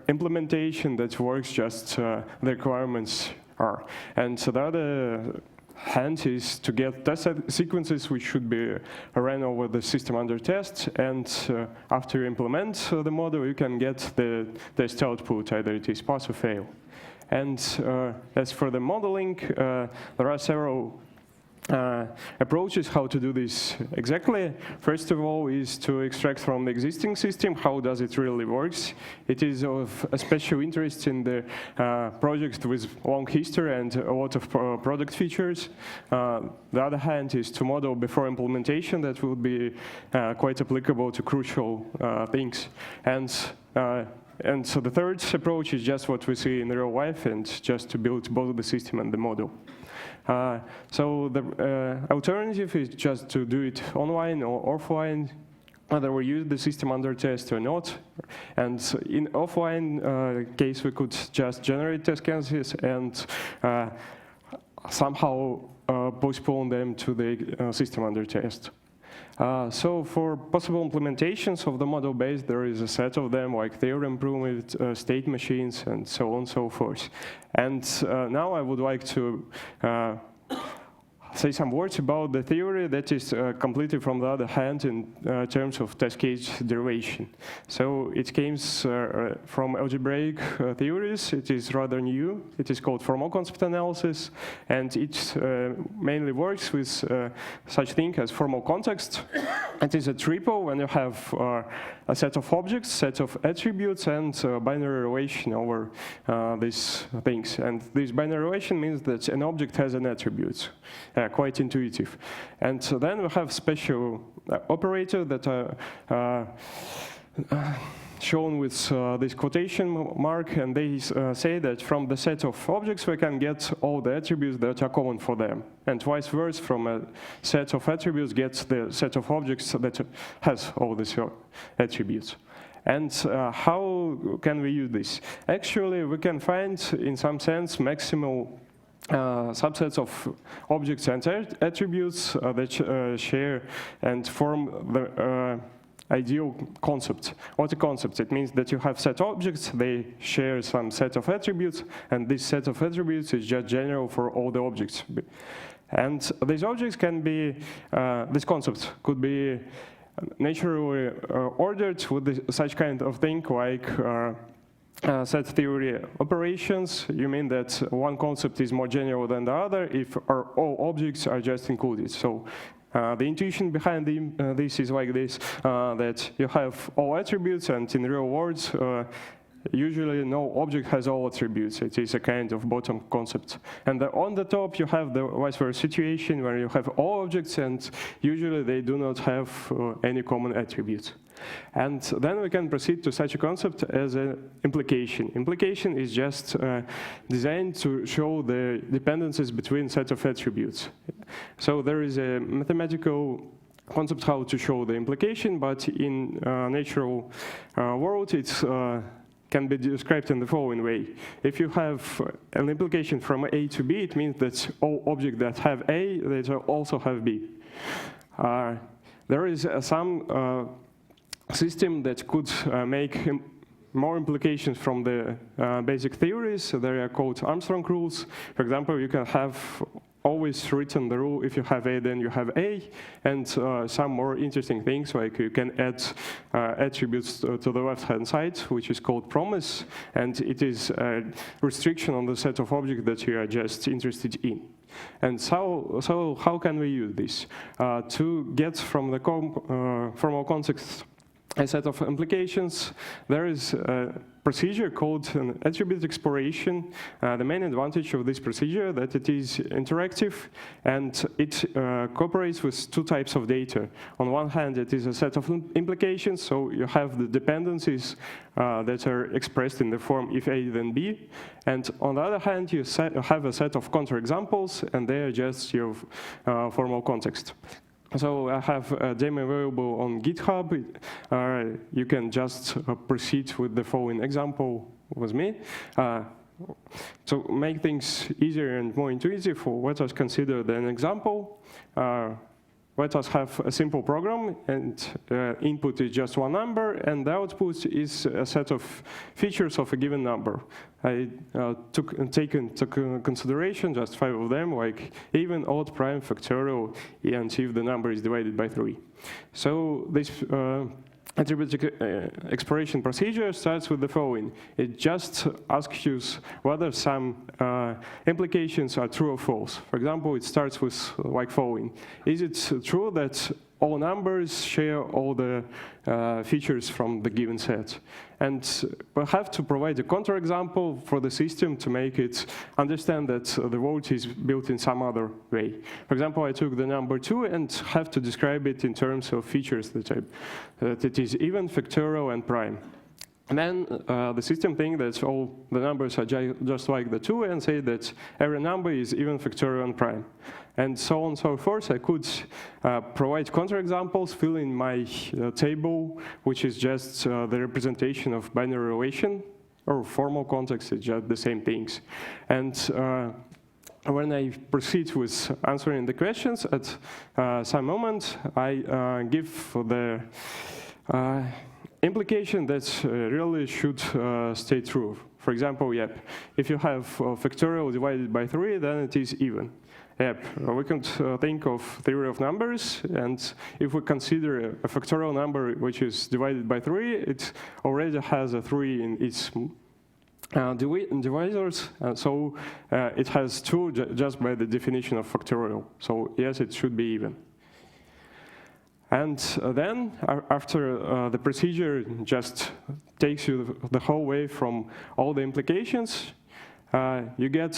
implementation that works just the requirements are. And so the other hand is to get test sequences which should be ran over the system under test, and after you implement the model, you can get the test output, either it is pass or fail. And as for the modeling, there are several approaches how to do this exactly. First of all is to extract from the existing system how does it really works. It is of a special interest in the projects with long history and a lot of product features. The other hand is to model before implementation. That will be quite applicable to crucial things. And so the third approach is just what we see in real life, and just to build both the system and the model. So the alternative is just to do it online or offline, whether we use the system under test or not. And in offline case, we could just generate test cases and somehow postpone them to the system under test. So for possible implementations of the model-based, there is a set of them, like theory improvement, state machines, and so on and so forth. And now I would like to say some words about the theory that is completely from the other hand in terms of test case derivation. So it comes from algebraic theories. It is rather new. It is called formal concept analysis, and it mainly works with such thing as formal context. It is a triple when you have a set of objects, set of attributes, and binary relation over these things. And this binary relation means that an object has an attribute. Quite intuitive. And so then we have special operator that are shown with this quotation mark, and they say that from the set of objects we can get all the attributes that are common for them, and vice versa, from a set of attributes gets the set of objects that has all these attributes. And how can we use this? Actually, we can find, in some sense, maximal subsets of objects and attributes that share and form ideal concept. What's a concept? It means that you have set objects, they share some set of attributes, and this set of attributes is just general for all the objects. And these objects can be, this concept could be naturally ordered with such kind of thing like set theory operations. You mean that one concept is more general than the other if all objects are just included. So the intuition behind this is like this, that you have all attributes, and in real world, usually no object has all attributes. It is a kind of bottom concept. And on the top, you have the vice versa situation where you have all objects, and usually they do not have any common attributes. And then we can proceed to such a concept as an implication. Implication is just designed to show the dependencies between sets of attributes. So there is a mathematical concept how to show the implication, but in natural world, it's can be described in the following way. If you have an implication from A to B, it means that all objects that have A, they also have B. There is some system that could make more implications from the basic theories. They are called Armstrong rules. For example, you can have always written the rule, if you have A, then you have A, and some more interesting things, like you can add attributes to the left-hand side, which is called promise, and it is a restriction on the set of objects that you are just interested in. And so how can we use this? To get from the formal context a set of implications, there is a procedure called an attribute exploration. The main advantage of this procedure is that it is interactive, and it cooperates with two types of data. On one hand, it is a set of implications, so you have the dependencies that are expressed in the form if A then B, and on the other hand, you have a set of counterexamples, and they are just your formal context. So I have a demo available on GitHub. You can just proceed with the following example with me. To make things easier and more intuitive, let us consider an example. Let us have a simple program, and input is just one number, and the output is a set of features of a given number. I take into consideration just 5 of them, like even, odd, prime, factorial, and if the number is divided by 3. So this attribute exploration procedure starts with the following. It just asks you whether some implications are true or false. For example, it starts with like following. Is it true that all numbers share all the features from the given set? And we have to provide a counterexample for the system to make it understand that the world is built in some other way. For example, I took the number 2 and have to describe it in terms of features that it is even, factorial, and prime. And then the system thinks that all the numbers are just like the 2 and say that every number is even, factorial, and prime. And so on and so forth. I could provide counterexamples, fill in my table, which is just the representation of binary relation, or formal context, it's just the same things. And when I proceed with answering the questions, at some moment, I give the implication that really should stay true. For example, yep, if you have factorial divided by 3, then it is even. Yep, we can think of theory of numbers, and if we consider a factorial number which is divided by 3, it already has a 3 in its divisors, so it has 2 just by the definition of factorial. So yes, it should be even. And then, after the procedure just takes you the whole way from all the implications, you get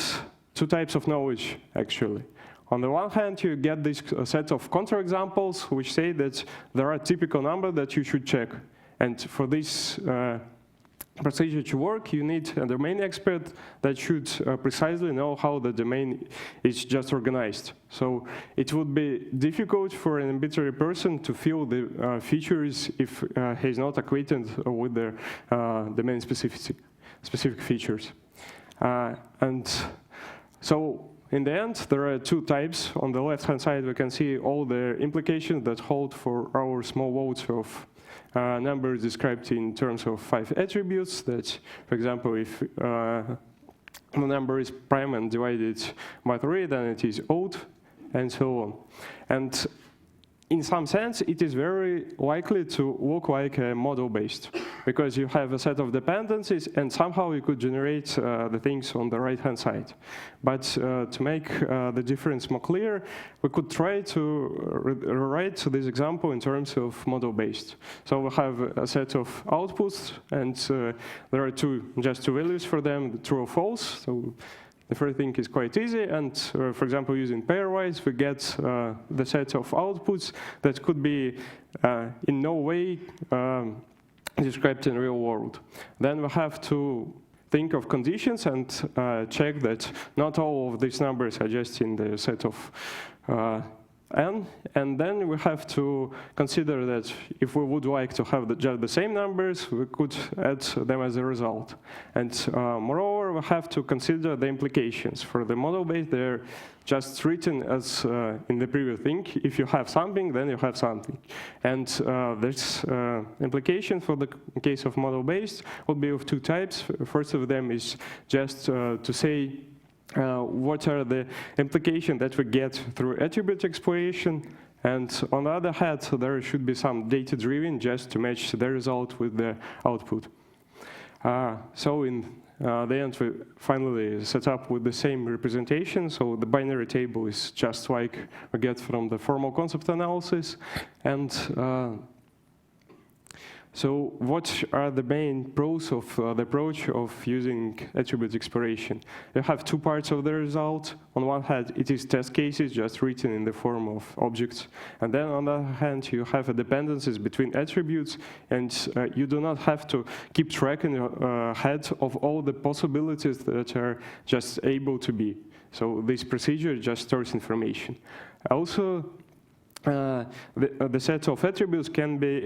2 types of knowledge, actually. On the one hand, you get this set of counterexamples, which say that there are typical numbers that you should check. And for this procedure to work, you need a domain expert that should precisely know how the domain is just organized. So it would be difficult for an arbitrary person to fill the features if he's not acquainted with the domain specific features. And so in the end, there are 2 types. On the left-hand side, we can see all the implications that hold for our small worlds of number is described in terms of 5 attributes. That, for example, if the number is prime and divided by 3, then it is odd, and so on. And in some sense, it is very likely to look like a model-based, because you have a set of dependencies, and somehow you could generate the things on the right-hand side. But to make the difference more clear, we could try to rewrite this example in terms of model-based. So we have a set of outputs, and there are just two values for them, true or false. So the first thing is quite easy, and for example, using pairwise, we get the set of outputs that could be in no way described in real world. Then we have to think of conditions and check that not all of these numbers are just in the set of n, and then we have to consider that if we would like to have just the same numbers, we could add them as a result. And moreover, we have to consider the implications. For the model-based, they're just written as in the previous thing. If you have something, then you have something. And this implication for the case of model-based would be of two types. First of them is just to say what are the implications that we get through attribute exploration, and on the other hand, there should be some data-driven just to match the result with the output. So in the end, we finally set up with the same representation, so the binary table is just like we get from the formal concept analysis, and so what are the main pros of the approach of using attribute exploration? You have two parts of the result. On one hand, it is test cases just written in the form of objects. And then on the other hand, you have dependencies between attributes, and you do not have to keep track in your head of all the possibilities that are just able to be. So this procedure just stores information. Also, the set of attributes can be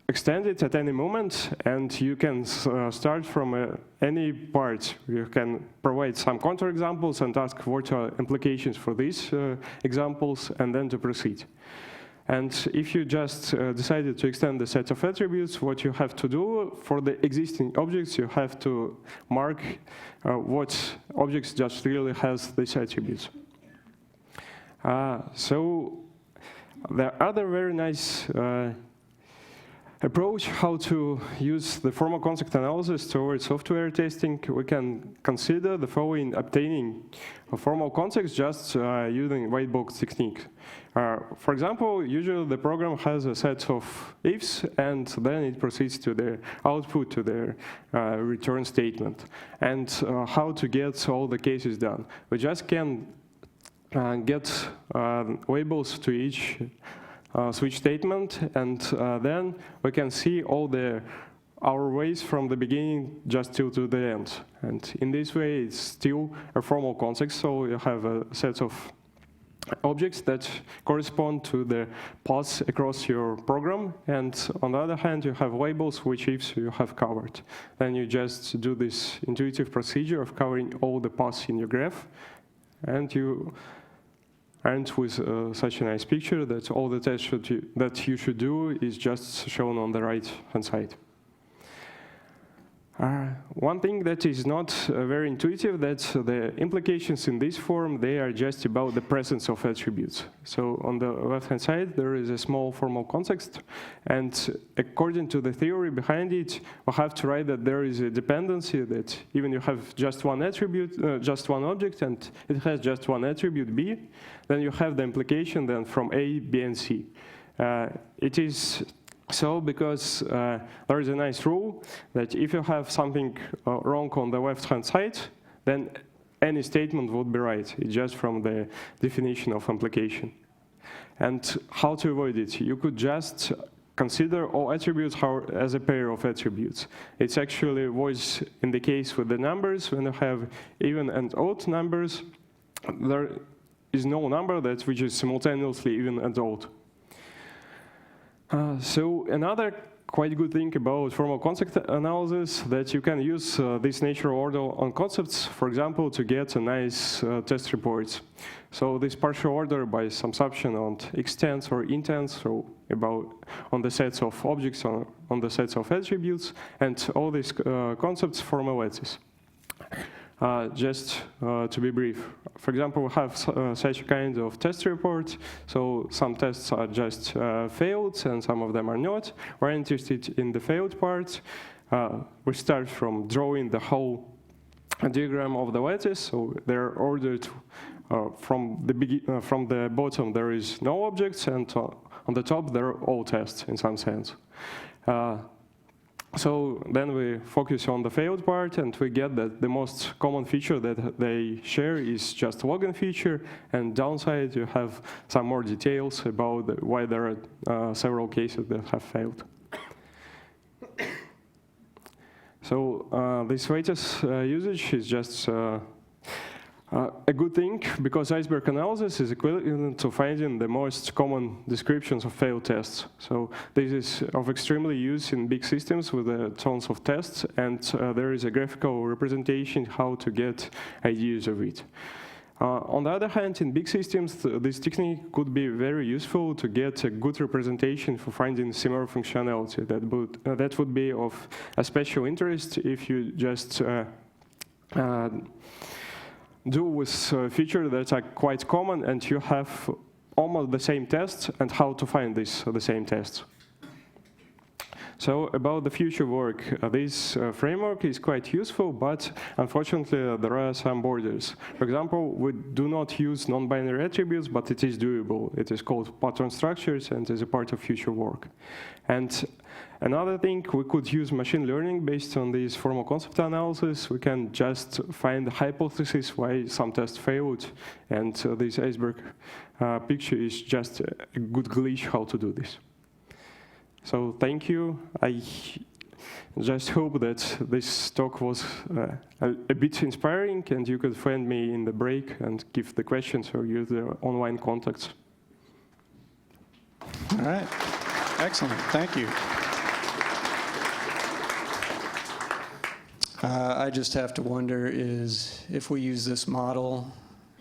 extended at any moment, and you can start from any part. You can provide some counterexamples and ask what are implications for these examples, and then to proceed. And if you just decided to extend the set of attributes, what you have to do for the existing objects, you have to mark what objects just really has these attributes. So the other very nice approach how to use the formal concept analysis towards software testing, we can consider the following: obtaining a formal context just using white box technique. For example, usually the program has a set of ifs, and then it proceeds to the output, to the return statement. And how to get all the cases done? We just can get labels to each switch statement, and then we can see all our ways from the beginning just till to the end. And in this way, it's still a formal context, so you have a set of objects that correspond to the paths across your program, and on the other hand, you have labels which ifs you have covered. Then you just do this intuitive procedure of covering all the paths in your graph, and you end with such a nice picture that all the tests that you should do is just shown on the right-hand side. One thing that is not very intuitive, that the implications in this form, they are just about the presence of attributes. So on the left-hand side, there is a small formal context, and according to the theory behind it, we have to write that there is a dependency, that even you have just one attribute, just one object, and it has just one attribute B, then you have the implication then from A, B, and C. It is so because there is a nice rule that if you have something wrong on the left-hand side, then any statement would be right. It's just from the definition of implication. And how to avoid it? You could just consider all attributes as a pair of attributes. It's actually was in the case with the numbers. When you have even and odd numbers, there is no number which is simultaneously even and odd. So another quite good thing about formal concept analysis that you can use this natural order on concepts, for example, to get a nice test reports. So this partial order by subsumption on extents or intents, so about on the sets of objects, on the sets of attributes, and all these concepts formalities. Just to be brief, for example, we have such a kind of test report. So some tests are just failed and some of them are not. We're interested in the failed part. We start from drawing the whole diagram of the lattice. So they're ordered from the bottom there is no objects, and on the top there are all tests in some sense. So then we focus on the failed part, and we get that the most common feature that they share is just login feature, and downside you have some more details about why there are several cases that have failed. So this latest usage is just a good thing, because iceberg analysis is equivalent to finding the most common descriptions of failed tests. So this is of extremely use in big systems with tons of tests, and there is a graphical representation how to get ideas of it. On the other hand, in big systems, this technique could be very useful to get a good representation for finding similar functionality. That would be of a special interest if you just do with features that are quite common and you have almost the same tests and how to find the same tests. So about the future work, this framework is quite useful, but unfortunately there are some borders. For example, we do not use non-binary attributes, but it is doable. It is called pattern structures and is a part of future work. And another thing, we could use machine learning based on this formal concept analysis. We can just find the hypothesis why some tests failed, and this iceberg picture is just a good glitch how to do this. So thank you. I just hope that this talk was a bit inspiring, and you could find me in the break and give the questions or use the online contacts. All right. Excellent. Thank you. I just have to wonder is if we use this model,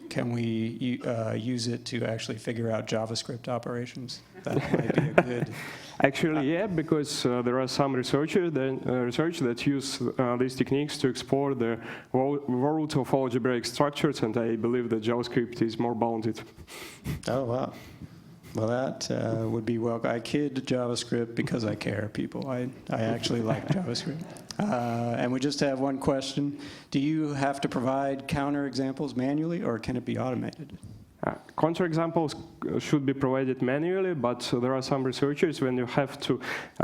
can we use it to actually figure out JavaScript operations? That might be a good... Actually, yeah, because there are some research that use these techniques to explore the world of algebraic structures, and I believe that JavaScript is more bounded. Oh, wow. Well, that would be welcome. I kid JavaScript because I care, people. I actually like JavaScript. And we just have one question. Do you have to provide counterexamples manually, or can it be automated? Counterexamples should be provided manually, but there are some researchers when you have to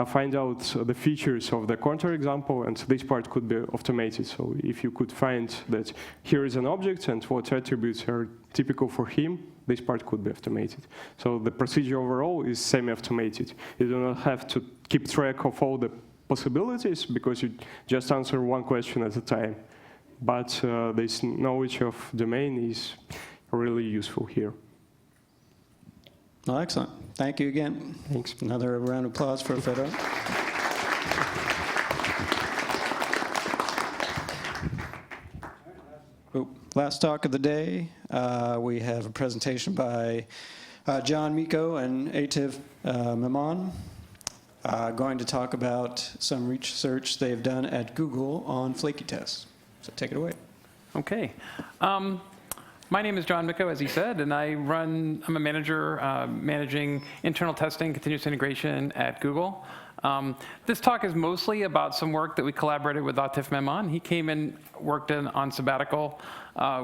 find out the features of the counterexample, and this part could be automated. So if you could find that here is an object and what attributes are typical for him, this part could be automated. So the procedure overall is semi-automated. You do not have to keep track of all the possibilities because you just answer one question at a time. But this knowledge of domain is really useful here. Well, excellent. Thank you again. Thanks. Another round of applause for Fedor. Last talk of the day, we have a presentation by John Miko and Atif Memon, going to talk about some research they've done at Google on flaky tests. So take it away. Okay. My name is John Miko, as he said, and I'm a manager managing internal testing, continuous integration at Google. This talk is mostly about some work that we collaborated with Atif Memon. He came and worked on sabbatical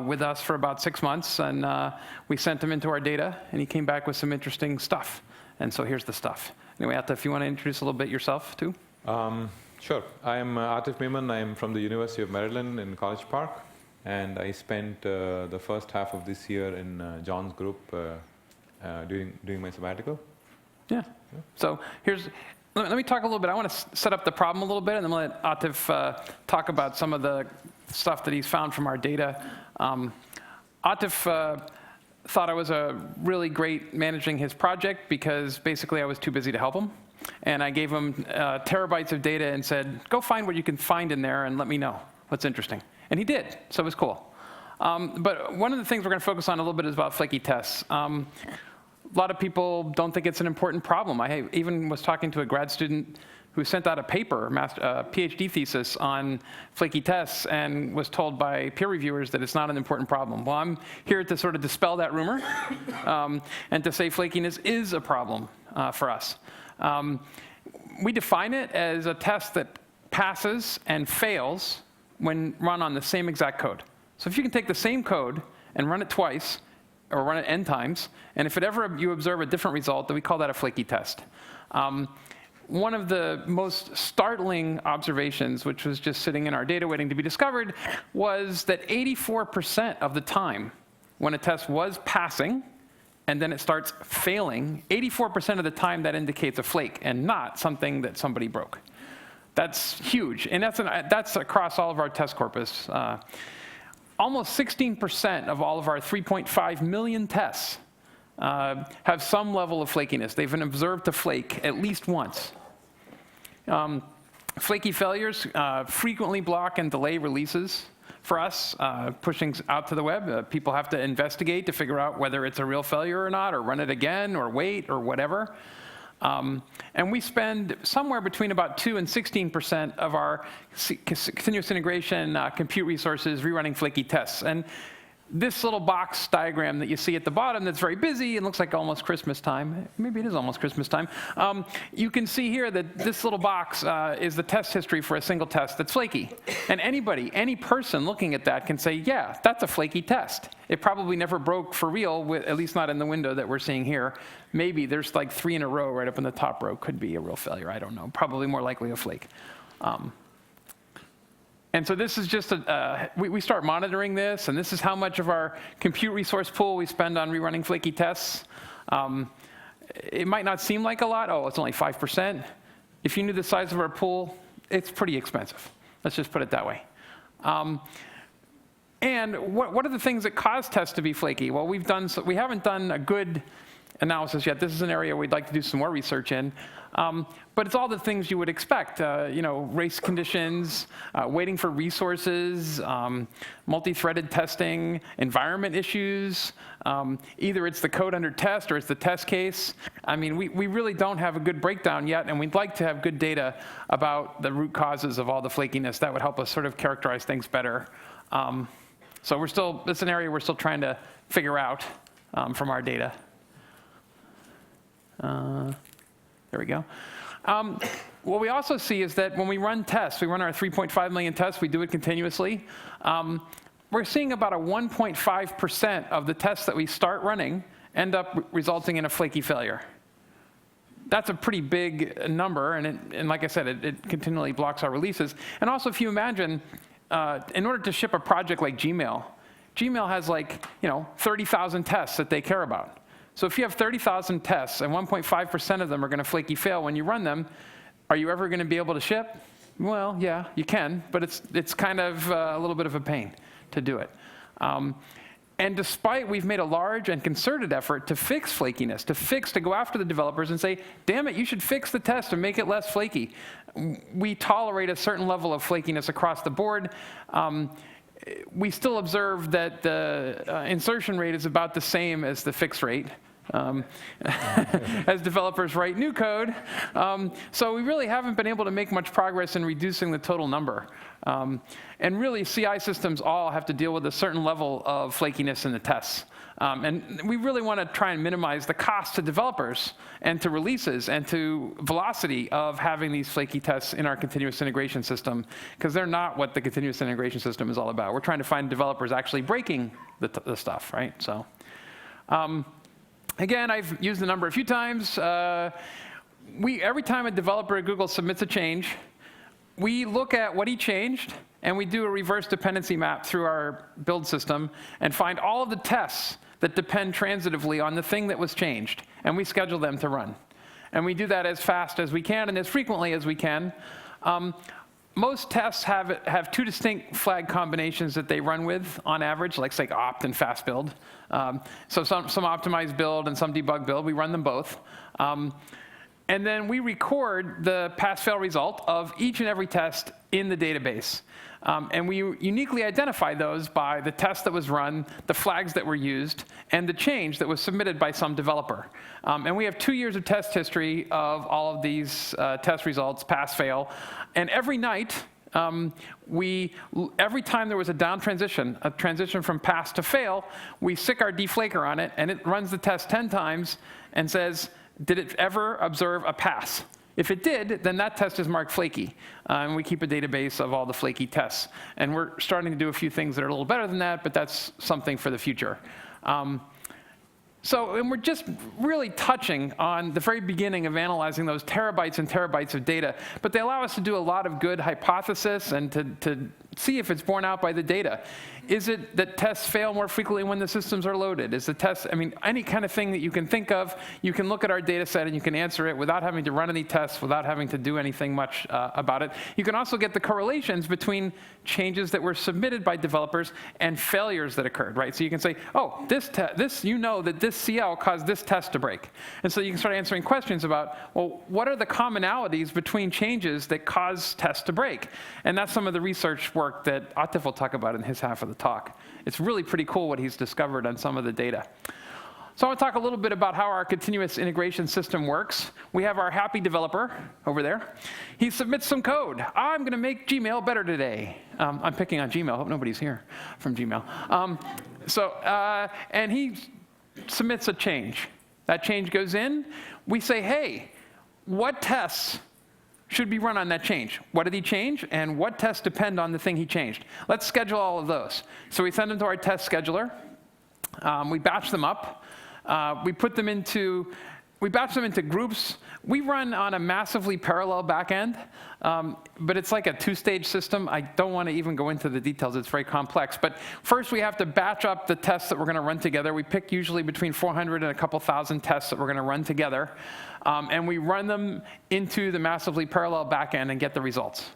with us for about 6 months, and we sent him into our data, and he came back with some interesting stuff. And so here's the stuff. Anyway, Atif, if you want to introduce a little bit yourself, too? Sure. I'm Atif Memon. I'm from the University of Maryland in College Park. And I spent the first half of this year in John's group during my sabbatical. Yeah. So let me talk a little bit. I want to set up the problem a little bit, and then let Atif talk about some of the stuff that he's found from our data. Atif thought I was really great managing his project because basically I was too busy to help him. And I gave him terabytes of data and said, go find what you can find in there and let me know what's interesting. And he did, so it was cool. But one of the things we're going to focus on a little bit is about flaky tests. A lot of people don't think it's an important problem. I even was talking to a grad student who sent out a paper, a PhD thesis on flaky tests, and was told by peer reviewers that it's not an important problem. Well, I'm here to sort of dispel that rumor and to say flakiness is a problem for us. We define it as a test that passes and fails when run on the same exact code. So if you can take the same code and run it twice, or run it n times, and if you observe a different result, then we call that a flaky test. One of the most startling observations, which was just sitting in our data waiting to be discovered, was that 84% of the time when a test was passing and then it starts failing, 84% of the time that indicates a flake and not something that somebody broke. That's huge, and that's across all of our test corpus. Almost 16% of all of our 3.5 million tests have some level of flakiness. They've been observed to flake at least once. Flaky failures frequently block and delay releases for us, pushing out to the web. People have to investigate to figure out whether it's a real failure or not, or run it again, or wait, or whatever. And we spend somewhere between about 2 and 16% of our continuous integration compute resources rerunning flaky tests. And this little box diagram that you see at the bottom that's very busy and looks like almost Christmas time, maybe it is almost Christmas time, you can see here that this little box is the test history for a single test that's flaky. And anybody, any person looking at that can say, yeah, that's a flaky test. It probably never broke for real, at least not in the window that we're seeing here. Maybe there's like 3 in a row right up in the top row. Could be a real failure, I don't know. Probably more likely a flake. And so this is just we start monitoring this, and this is how much of our compute resource pool we spend on rerunning flaky tests. It might not seem like a lot. Oh, it's only 5%. If you knew the size of our pool, it's pretty expensive. Let's just put it that way. And what are the things that cause tests to be flaky? Well, we haven't done a good analysis yet. This is an area we'd like to do some more research in. But it's all the things you would expect, race conditions, waiting for resources, multi-threaded testing, environment issues. Either it's the code under test or it's the test case. I mean, we really don't have a good breakdown yet, and we'd like to have good data about the root causes of all the flakiness. That would help us sort of characterize things better. So it's an area we're still trying to figure out from our data. There we go. What we also see is that when we run tests, we run our 3.5 million tests, we do it continuously. We're seeing about a 1.5% of the tests that we start running end up resulting in a flaky failure. That's a pretty big number, and like I said, it continually blocks our releases. And also, if you imagine, in order to ship a project like Gmail has 30,000 tests that they care about. So if you have 30,000 tests and 1.5% of them are going to flaky fail when you run them, are you ever going to be able to ship? Well, yeah, you can, but it's kind of a little bit of a pain to do it. And despite we've made a large and concerted effort to fix flakiness, to go after the developers and say, damn it, you should fix the test and make it less flaky. We tolerate a certain level of flakiness across the board. We still observe that the insertion rate is about the same as the fix rate as developers write new code. So we really haven't been able to make much progress in reducing the total number. And really, CI systems all have to deal with a certain level of flakiness in the tests. And we really want to try and minimize the cost to developers and to releases and to velocity of having these flaky tests in our continuous integration system, because they're not what the continuous integration system is all about. We're trying to find developers actually breaking the stuff, right? So, again, I've used the number a few times. Every time a developer at Google submits a change, we look at what he changed, and we do a reverse dependency map through our build system and find all of the tests that depend transitively on the thing that was changed, and we schedule them to run. And we do that as fast as we can and as frequently as we can. Most tests have 2 distinct flag combinations that they run with on average, like say opt and fast build. So some optimized build and some debug build, we run them both. And then we record the pass-fail result of each and every test in the database. And we uniquely identify those by the test that was run, the flags that were used, and the change that was submitted by some developer. And we have 2 years of test history of all of these test results, pass-fail. And every night, every time there was a down transition, a transition from pass to fail, we stick our deflaker on it, and it runs the test 10 times and says, did it ever observe a pass? If it did, then that test is marked flaky. And we keep a database of all the flaky tests. And we're starting to do a few things that are a little better than that, but that's something for the future. And we're just really touching on the very beginning of analyzing those terabytes and terabytes of data. But they allow us to do a lot of good hypothesis and to see if it's borne out by the data. Is it that tests fail more frequently when the systems are loaded? Is the test, I mean, any kind of thing that you can think of, you can look at our data set and you can answer it without having to run any tests, without having to do anything much about it. You can also get the correlations between changes that were submitted by developers and failures that occurred, right? So you can say, oh, you know that this CL caused this test to break. And so you can start answering questions about, well, what are the commonalities between changes that cause tests to break? And that's some of the research work that Atif will talk about in his half of the talk. It's really pretty cool what he's discovered on some of the data. So I want to talk a little bit about how our continuous integration system works. We have our happy developer over there. He submits some code. I'm going to make Gmail better today. I'm picking on Gmail. I hope nobody's here from Gmail. And he submits a change. That change goes in. We say, hey, what tests should be run on that change? What did he change? And what tests depend on the thing he changed? Let's schedule all of those. So we send them to our test scheduler. We batch them up. We batch them into groups. We run on a massively parallel backend, but it's like a two-stage system. I don't want to even go into the details. It's very complex. But first, we have to batch up the tests that we're going to run together. We pick usually between 400 and a couple thousand tests that we're going to run together. And we run them into the massively parallel backend and get the results.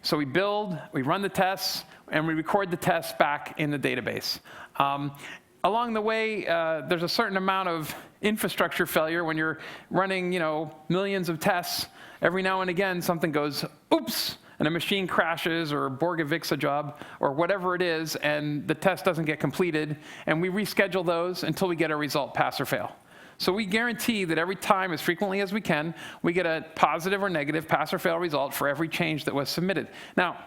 So we build, we run the tests, and we record the tests back in the database. Along the way, there's a certain amount of infrastructure failure when you're running, millions of tests. Every now and again, something goes, oops, and a machine crashes or Borg evicts a job or whatever it is, and the test doesn't get completed, and we reschedule those until we get a result, pass or fail. So we guarantee that every time, as frequently as we can, we get a positive or negative pass or fail result for every change that was submitted. Now,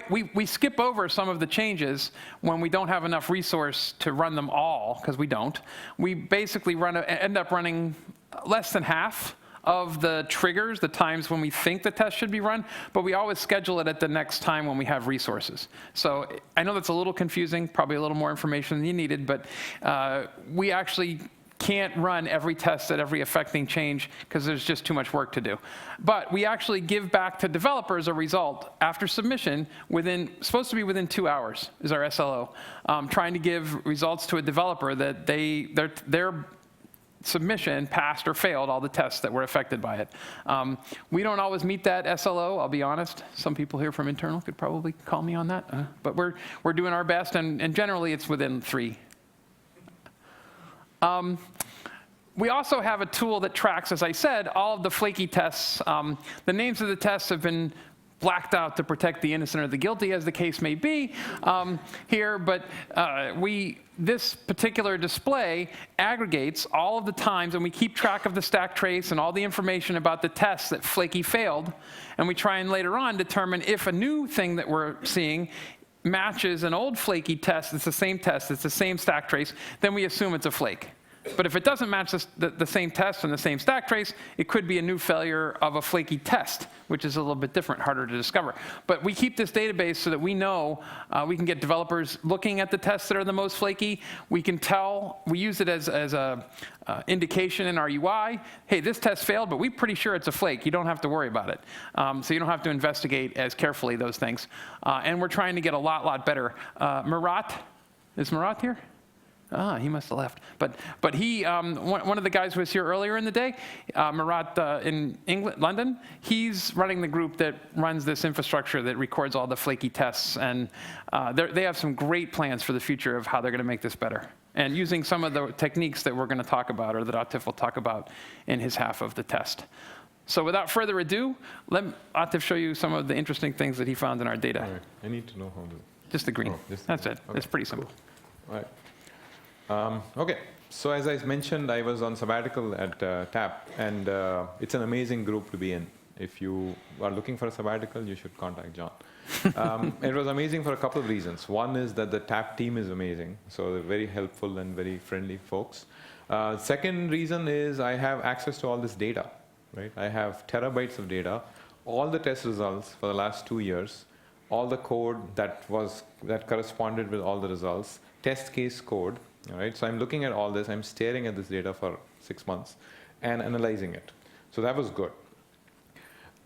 we skip over some of the changes when we don't have enough resource to run them all, because we don't. We basically end up running less than half of the triggers, the times when we think the test should be run, but we always schedule it at the next time when we have resources. So I know that's a little confusing, probably a little more information than you needed, but we actually can't run every test at every affecting change because there's just too much work to do. But we actually give back to developers a result after submission supposed to be within 2 hours is our SLO, trying to give results to a developer that their submission passed or failed all the tests that were affected by it. We don't always meet that SLO, I'll be honest. Some people here from internal could probably call me on that, but we're doing our best, and generally it's within 3. We also have a tool that tracks, as I said, all of the flaky tests. The names of the tests have been blacked out to protect the innocent or the guilty, as the case may be here, but this particular display aggregates all of the times, and we keep track of the stack trace and all the information about the tests that flaky failed, and we try and later on determine if a new thing that we're seeing matches an old flaky test, it's the same test, it's the same stack trace, then we assume it's a flake. But if it doesn't match the same test and the same stack trace, it could be a new failure of a flaky test, which is a little bit different, harder to discover. But we keep this database so that we know we can get developers looking at the tests that are the most flaky. We can tell, we use it as a indication in our UI. Hey, this test failed, but we're pretty sure it's a flake. You don't have to worry about it. So you don't have to investigate as carefully those things. And we're trying to get a lot better. Murat, is Murat here? He must have left. But he, one of the guys who was here earlier in the day, Murat in London, he's running the group that runs this infrastructure that records all the flaky tests. And they have some great plans for the future of how they're going to make this better. and using some of the techniques that we're going to talk about, or that Atif will talk about in his half of the test. So without further ado, let Atif show you some of the interesting things that he found in our data. All right. I need to know how to... Just the green. That's it. Okay. It's pretty simple. Cool. All right. Okay. So as I mentioned, I was on sabbatical at TAP, and it's an amazing group to be in. If you are looking for a sabbatical, you should contact John. It was amazing for a couple of reasons. One is that the TAP team is amazing, so they're very helpful and very friendly folks. Second reason is I have access to all this data, right? I have terabytes of data, all the test results for the last 2 years, all the code that corresponded with all the results, test case code, all right? So I'm looking at all this, I'm staring at this data for 6 months and analyzing it. So that was good.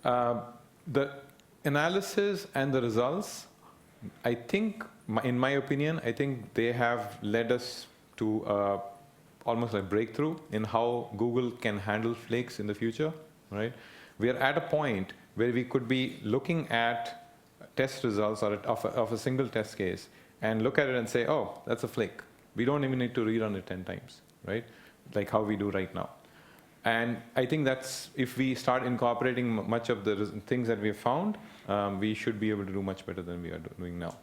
The analysis and the results, I think, in my opinion, I think they have led us to almost a breakthrough in how Google can handle flakes in the future, right? We are at a point where we could be looking at test results of a single test case and look at it and say, oh, that's a flake. We don't even need to rerun it 10 times, right? Like how we do right now. And I think that's, if we start incorporating much of the things that we have found, we should be able to do much better than we are doing now.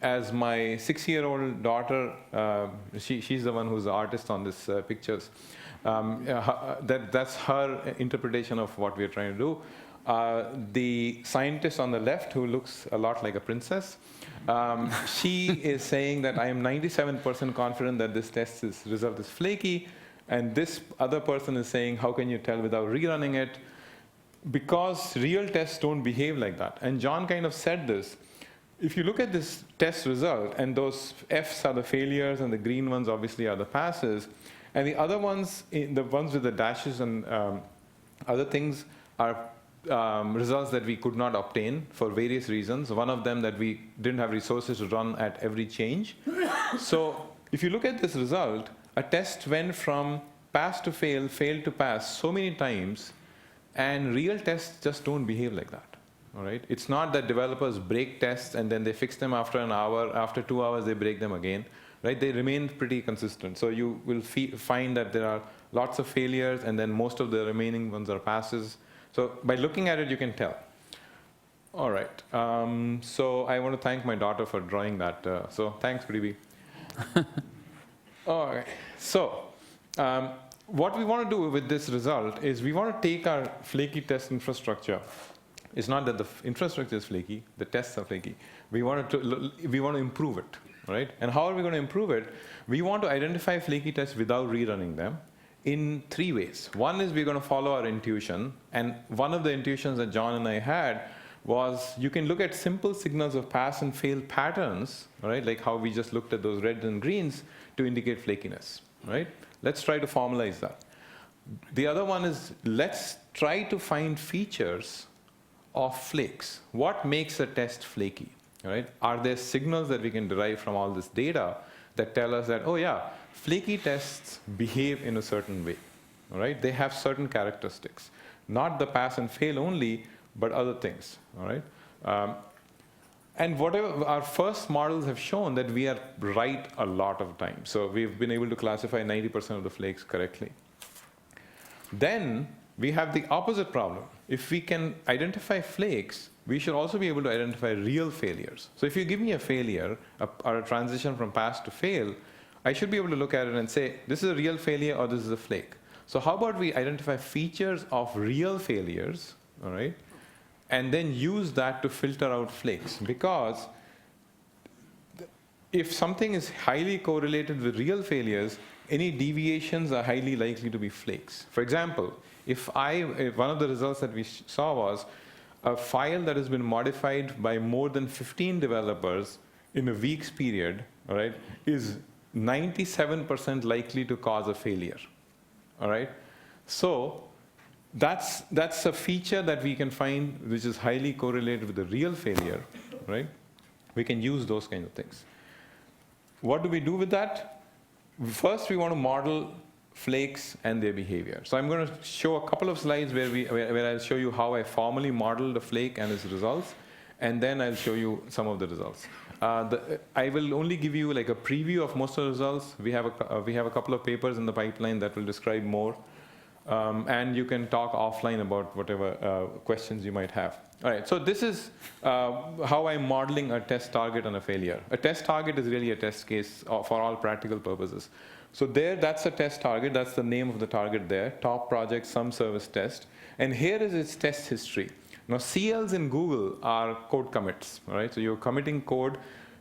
As my 6-year-old daughter, she's the one who's the artist on these pictures. That's her interpretation of what we are trying to do. The scientist on the left, who looks a lot like a princess, she is saying that I am 97% confident that this result is flaky. And this other person is saying, how can you tell without rerunning it? Because real tests don't behave like that. And John kind of said this. If you look at this test result, and those Fs are the failures, and the green ones obviously are the passes, and the other ones, the ones with the dashes and other things, are results that we could not obtain for various reasons. One of them that we didn't have resources to run at every change. So if you look at this result, a test went from pass to fail, fail to pass so many times, and real tests just don't behave like that. All right? It's not that developers break tests and then they fix them after an hour, after 2 hours they break them again. Right? They remain pretty consistent. So you will find that there are lots of failures, and then most of the remaining ones are passes. So by looking at it, you can tell. All right. So I want to thank my daughter for drawing that. So thanks, Privi. All right. So what we want to do with this result is we want to take our flaky test infrastructure. It's not that the infrastructure is flaky, the tests are flaky. We want to improve it, right? And how are we going to improve it? We want to identify flaky tests without rerunning them in 3 ways. One is we're going to follow our intuition. And one of the intuitions that John and I had was you can look at simple signals of pass and fail patterns, right? Like how we just looked at those reds and greens to indicate flakiness, right? Let's try to formalize that. The other one is let's try to find features of flakes. What makes a test flaky, right? Are there signals that we can derive from all this data that tell us that, oh yeah, flaky tests behave in a certain way, all right? They have certain characteristics, not the pass and fail only, but other things, all right? And whatever our first models have shown that we are right a lot of times. So we've been able to classify 90% of the flakes correctly. Then we have the opposite problem. If we can identify flakes, we should also be able to identify real failures. So if you give me a failure or a transition from pass to fail, I should be able to look at it and say, this is a real failure or this is a flake. So how about we identify features of real failures, all right? And then use that to filter out flakes. Because if something is highly correlated with real failures, any deviations are highly likely to be flakes. For example, if one of the results that we saw was a file that has been modified by more than 15 developers in a week's period, all right, is 97% likely to cause a failure, all right? So that's a feature that we can find which is highly correlated with the real failure, right? We can use those kinds of things. What do we do with that? First, we want to model flakes and their behavior. So I'm going to show a couple of slides where I'll show you how I formally modeled a flake and its results, and then I'll show you some of the results. I will only give you like a preview of most of the results. We have a couple of papers in the pipeline that will describe more. And you can talk offline about whatever questions you might have. All right, so this is how I'm modeling a test target and a failure. A test target is really a test case for all practical purposes. So there, that's a test target. That's the name of the target there, top project, some service test. And here is its test history. Now, CLs in Google are code commits, all right? So you're committing code.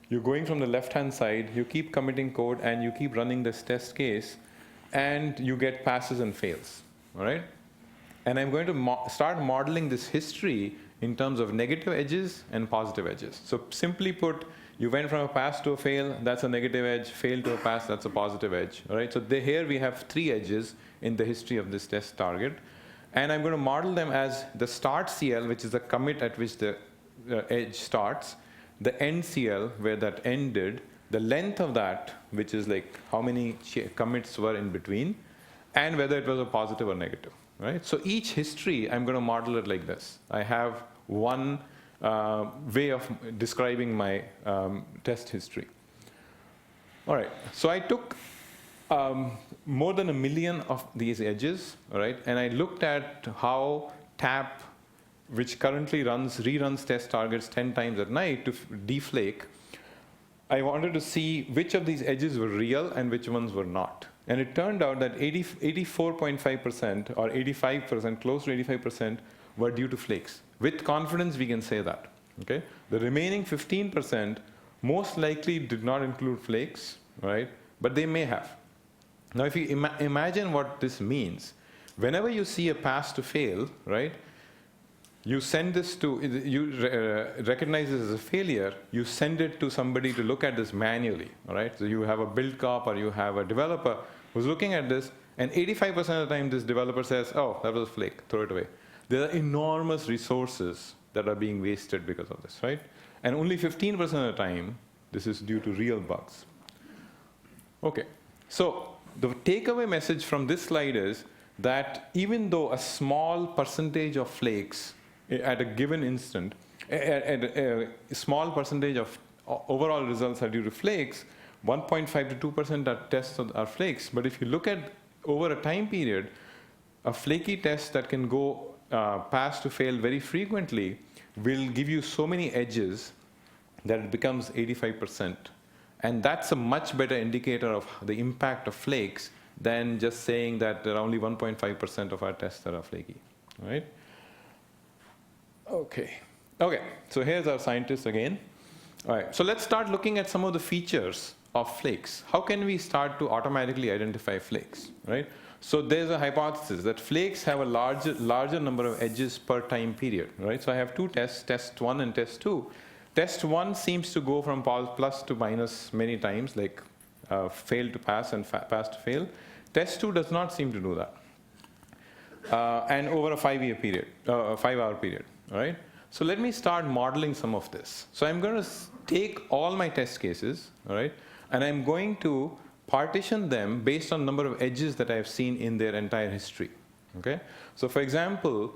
You're going from the left-hand side. You keep committing code, and you keep running this test case, and you get passes and fails, all right? And I'm going to start modeling this history in terms of negative edges and positive edges. So simply put, you went from a pass to a fail, that's a negative edge, fail to a pass, that's a positive edge, all right? So here we have 3 edges in the history of this test target. And I'm going to model them as the start CL, which is the commit at which the edge starts, the end CL, where that ended, the length of that, which is like how many commits were in between, and whether it was a positive or negative, right? So each history, I'm going to model it like this. I have one way of describing my test history. All right, so I took more than 1 million of these edges, all right, and I looked at how TAP, which currently reruns test targets 10 times at night to deflake. I wanted to see which of these edges were real and which ones were not. And it turned out that 84.5% or 85%, close to 85%, were due to flakes. With confidence, we can say that. Okay? The remaining 15% most likely did not include flakes, right? But they may have. Now, if you imagine what this means, whenever you see a pass to fail, right, you send this to, you recognize this as a failure, you send it to somebody to look at this manually, all right? So you have a build cop or you have a developer who's looking at this, and 85% of the time this developer says, oh, that was a flake, throw it away. There are enormous resources that are being wasted because of this, right? And only 15% of the time, this is due to real bugs. Okay, so the takeaway message from this slide is that even though a small percentage of flakes at a given instant, a small percentage of overall results are due to flakes, 1.5 to 2% are tests are flakes. But if you look at over a time period, a flaky test that can go pass to fail very frequently will give you so many edges that it becomes 85%. And that's a much better indicator of the impact of flakes than just saying that there are only 1.5% of our tests that are flaky, right? Okay, so here's our scientists again. All right, so let's start looking at some of the features of flakes. How can we start to automatically identify flakes, right? So there's a hypothesis that flakes have a larger number of edges per time period, right? So I have 2 tests, test 1 and test 2. Test 1 seems to go from plus to minus many times, like fail to pass and pass to fail. Test 2 does not seem to do that. And over a 5-year period, 5-hour period, all right? So let me start modeling some of this. So I'm going to take all my test cases, all right, and I'm going to partition them based on number of edges that I've seen in their entire history, okay? So for example,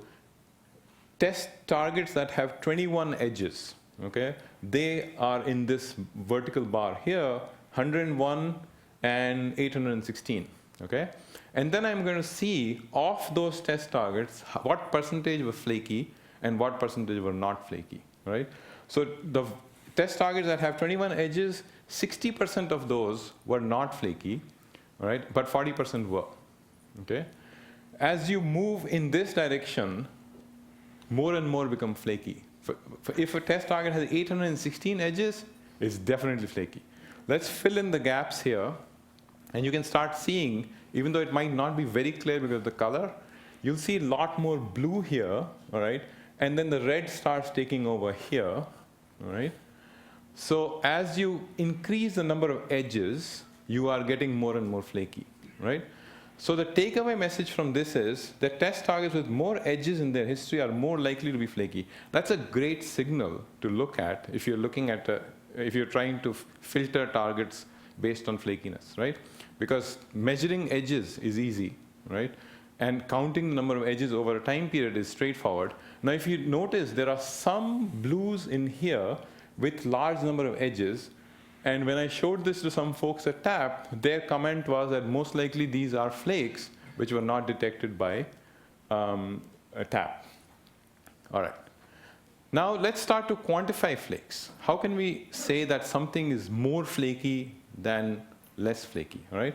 test targets that have 21 edges, okay, they are in this vertical bar here, 101 and 816, okay? And then I'm going to see of those test targets, what percentage were flaky and what percentage were not flaky, right? So the test targets that have 21 edges, 60% of those were not flaky, right? But 40% were, okay? As you move in this direction, more and more become flaky. If a test target has 816 edges, it's definitely flaky. Let's fill in the gaps here, and you can start seeing, even though it might not be very clear because of the color, you'll see a lot more blue here, all right? And then the red starts taking over here, all right? So as you increase the number of edges, you are getting more and more flaky, right? So the takeaway message from this is that test targets with more edges in their history are more likely to be flaky. That's a great signal to look at if you're looking at, if you're trying to filter targets based on flakiness, right? Because measuring edges is easy, right? And counting the number of edges over a time period is straightforward. Now, if you notice, there are some blues in here with large number of edges. And when I showed this to some folks at TAP, their comment was that most likely these are flakes which were not detected by a TAP. All right. Now let's start to quantify flakes. How can we say that something is more flaky than less flaky, all right?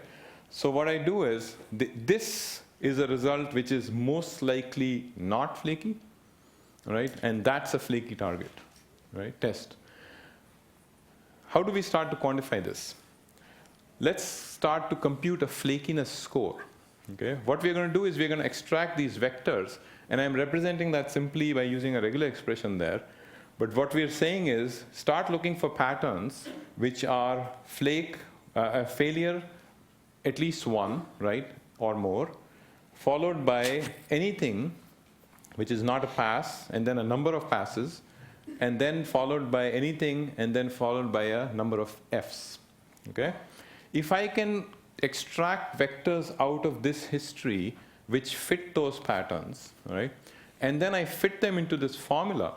So what I do is, this is a result which is most likely not flaky, all right? And that's a flaky target, right? Test. How do we start to quantify this? Let's start to compute a flakiness score, okay? What we're going to do is we're going to extract these vectors, and I'm representing that simply by using a regular expression there. But what we're saying is, start looking for patterns which are failure, at least one, right, or more, followed by anything which is not a pass, and then a number of passes, and then followed by anything, and then followed by a number of Fs, okay? If I can extract vectors out of this history which fit those patterns, right, and then I fit them into this formula,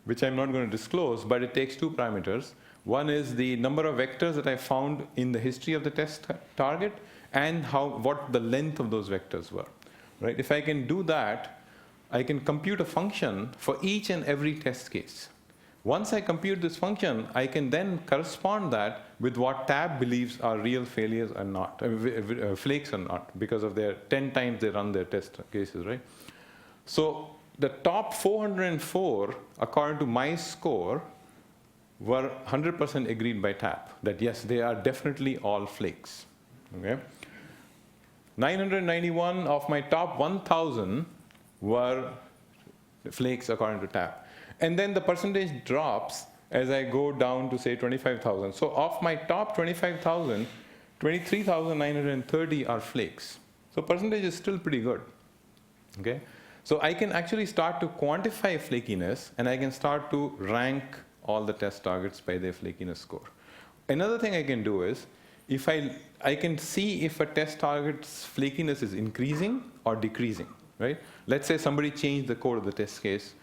which I'm not going to disclose, but it takes two parameters. One is the number of vectors that I found in the history of the test target, and what the length of those vectors were, right? If I can do that, I can compute a function for each and every test case. Once I compute this function, I can then correspond that with what TAB believes are real failures or not, flakes or not, because of their 10 times they run their test cases, right? So the top 404, according to my score, were 100% agreed by TAP, that yes, they are definitely all flakes, okay? 991 of my top 1,000 were flakes according to TAP. And then the percentage drops as I go down to say 25,000. So of my top 25,000, 23,930 are flakes. So percentage is still pretty good, okay? So I can actually start to quantify flakiness, and I can start to rank all the test targets by their flakiness score. Another thing I can do is, if I can see if a test target's flakiness is increasing or decreasing, right? Let's say somebody changed the code of the test case.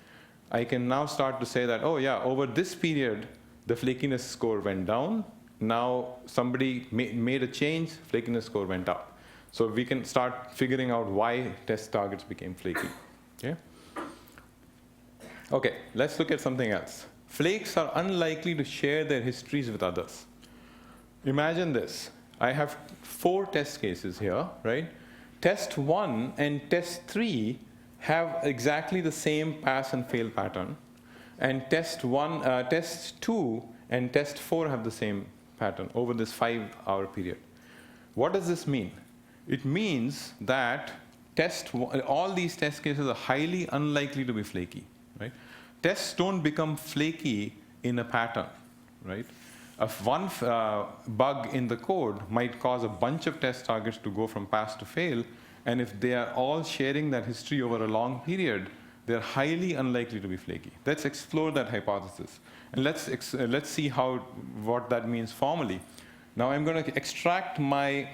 I can now start to say that, oh yeah, over this period, the flakiness score went down. Now somebody made a change, flakiness score went up. So we can start figuring out why test targets became flaky, okay? Okay, let's look at something else. Flakes are unlikely to share their histories with others. Imagine this. I have 4 test cases here, right? Test 1 and test 3 have exactly the same pass and fail pattern. And test 2 and test 4 have the same pattern over this 5-hour period. What does this mean? It means that all these test cases are highly unlikely to be flaky, right? Tests don't become flaky in a pattern, right? One bug in the code might cause a bunch of test targets to go from pass to fail, and if they are all sharing that history over a long period, they're highly unlikely to be flaky. Let's explore that hypothesis, and let's see what that means formally. Now I'm going to extract my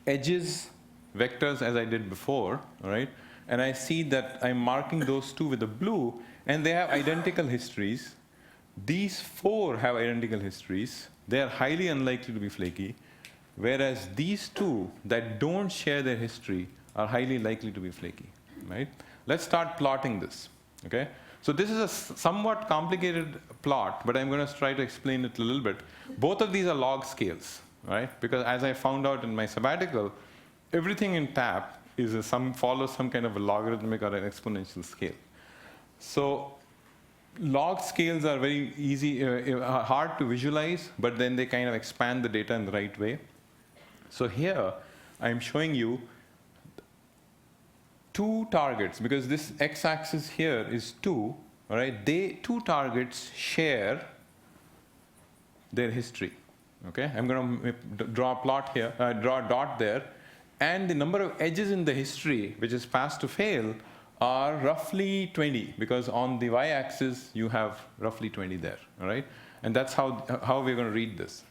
edges vectors as I did before, all right? And I see that I'm marking those 2 with the blue, and they have identical histories. These 4 have identical histories. They are highly unlikely to be flaky, whereas these 2 that don't share their history are highly likely to be flaky, right? Let's start plotting this, okay? So this is a somewhat complicated plot, but I'm going to try to explain it a little bit. Both of these are log scales, right? Because as I found out in my sabbatical, everything in TAP follows some kind of a logarithmic or an exponential scale. So log scales are very easy, hard to visualize, but then they kind of expand the data in the right way. So here, I'm showing you 2 targets, because this x-axis here is 2, all right? 2 targets share their history, okay? I'm going to draw a plot here, draw a dot there, and the number of edges in the history, which is pass to fail, are roughly 20, because on the y-axis, you have roughly 20 there, all right? And that's how we're going to read this.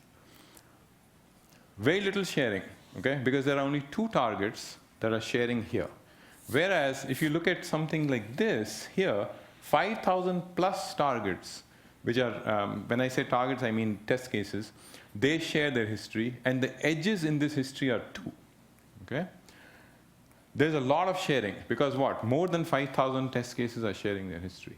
Very little sharing, okay? Because there are only 2 targets that are sharing here. Whereas, if you look at something like this here, 5,000 plus targets, which are, when I say targets, I mean test cases, they share their history, and the edges in this history are 2. Okay? There's a lot of sharing, because what? More than 5,000 test cases are sharing their history.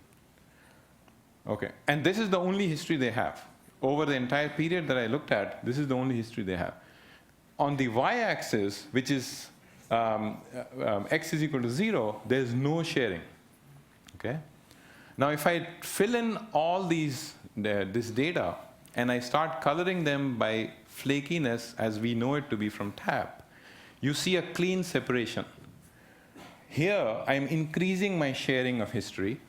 Okay, and this is the only history they have. Over the entire period that I looked at, this is the only history they have. On the y-axis, which is x is equal to 0, there's no sharing. Okay? Now, if I fill in all this data and I start coloring them by flakiness as we know it to be from tab, you see a clean separation. Here, I'm increasing my sharing of history,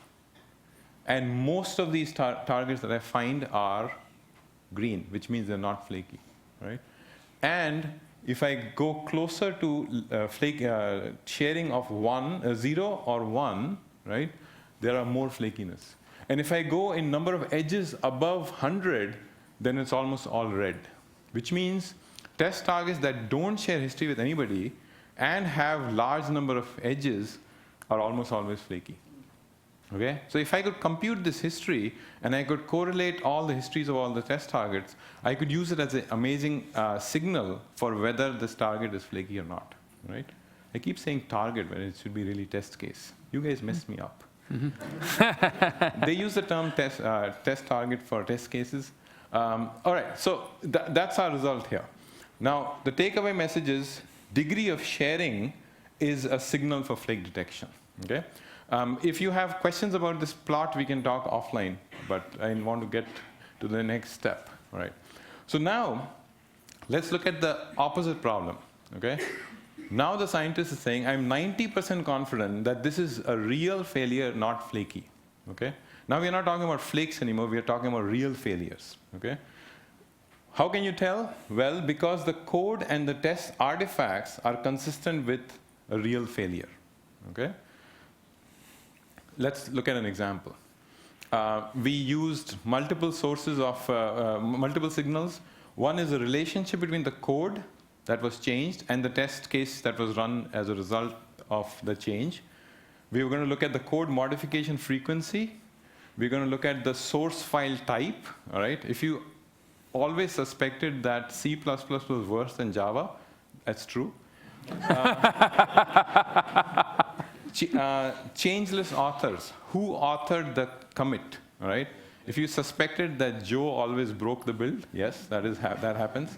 and most of these targets that I find are green, which means they're not flaky, right? And if I go closer to sharing of 0 or 1, right, there are more flakiness. And if I go in number of edges above 100, then it's almost all red, which means test targets that don't share history with anybody and have large number of edges are almost always flaky. Okay? So if I could compute this history and I could correlate all the histories of all the test targets, I could use it as an amazing signal for whether this target is flaky or not. Right? I keep saying target when it should be really test case. You guys messed me up. They use the term test target for test cases. All right, so that's our result here. Now, the takeaway message is degree of sharing is a signal for flake detection. Okay? If you have questions about this plot, we can talk offline, but I want to get to the next step. All right. So now, let's look at the opposite problem. Okay? Now the scientist is saying, I'm 90% confident that this is a real failure, not flaky. Okay? Now we're not talking about flakes anymore, we're talking about real failures. Okay? How can you tell? Well, because the code and the test artifacts are consistent with a real failure. Okay? Let's look at an example. We used multiple sources of multiple signals. One is a relationship between the code that was changed and the test case that was run as a result of the change. We were going to look at the code modification frequency. We're going to look at the source file type. All right? If you always suspected that C++ was worse than Java, that's true. Changeless authors. Who authored the commit? All right? If you suspected that Joe always broke the build, yes, that happens.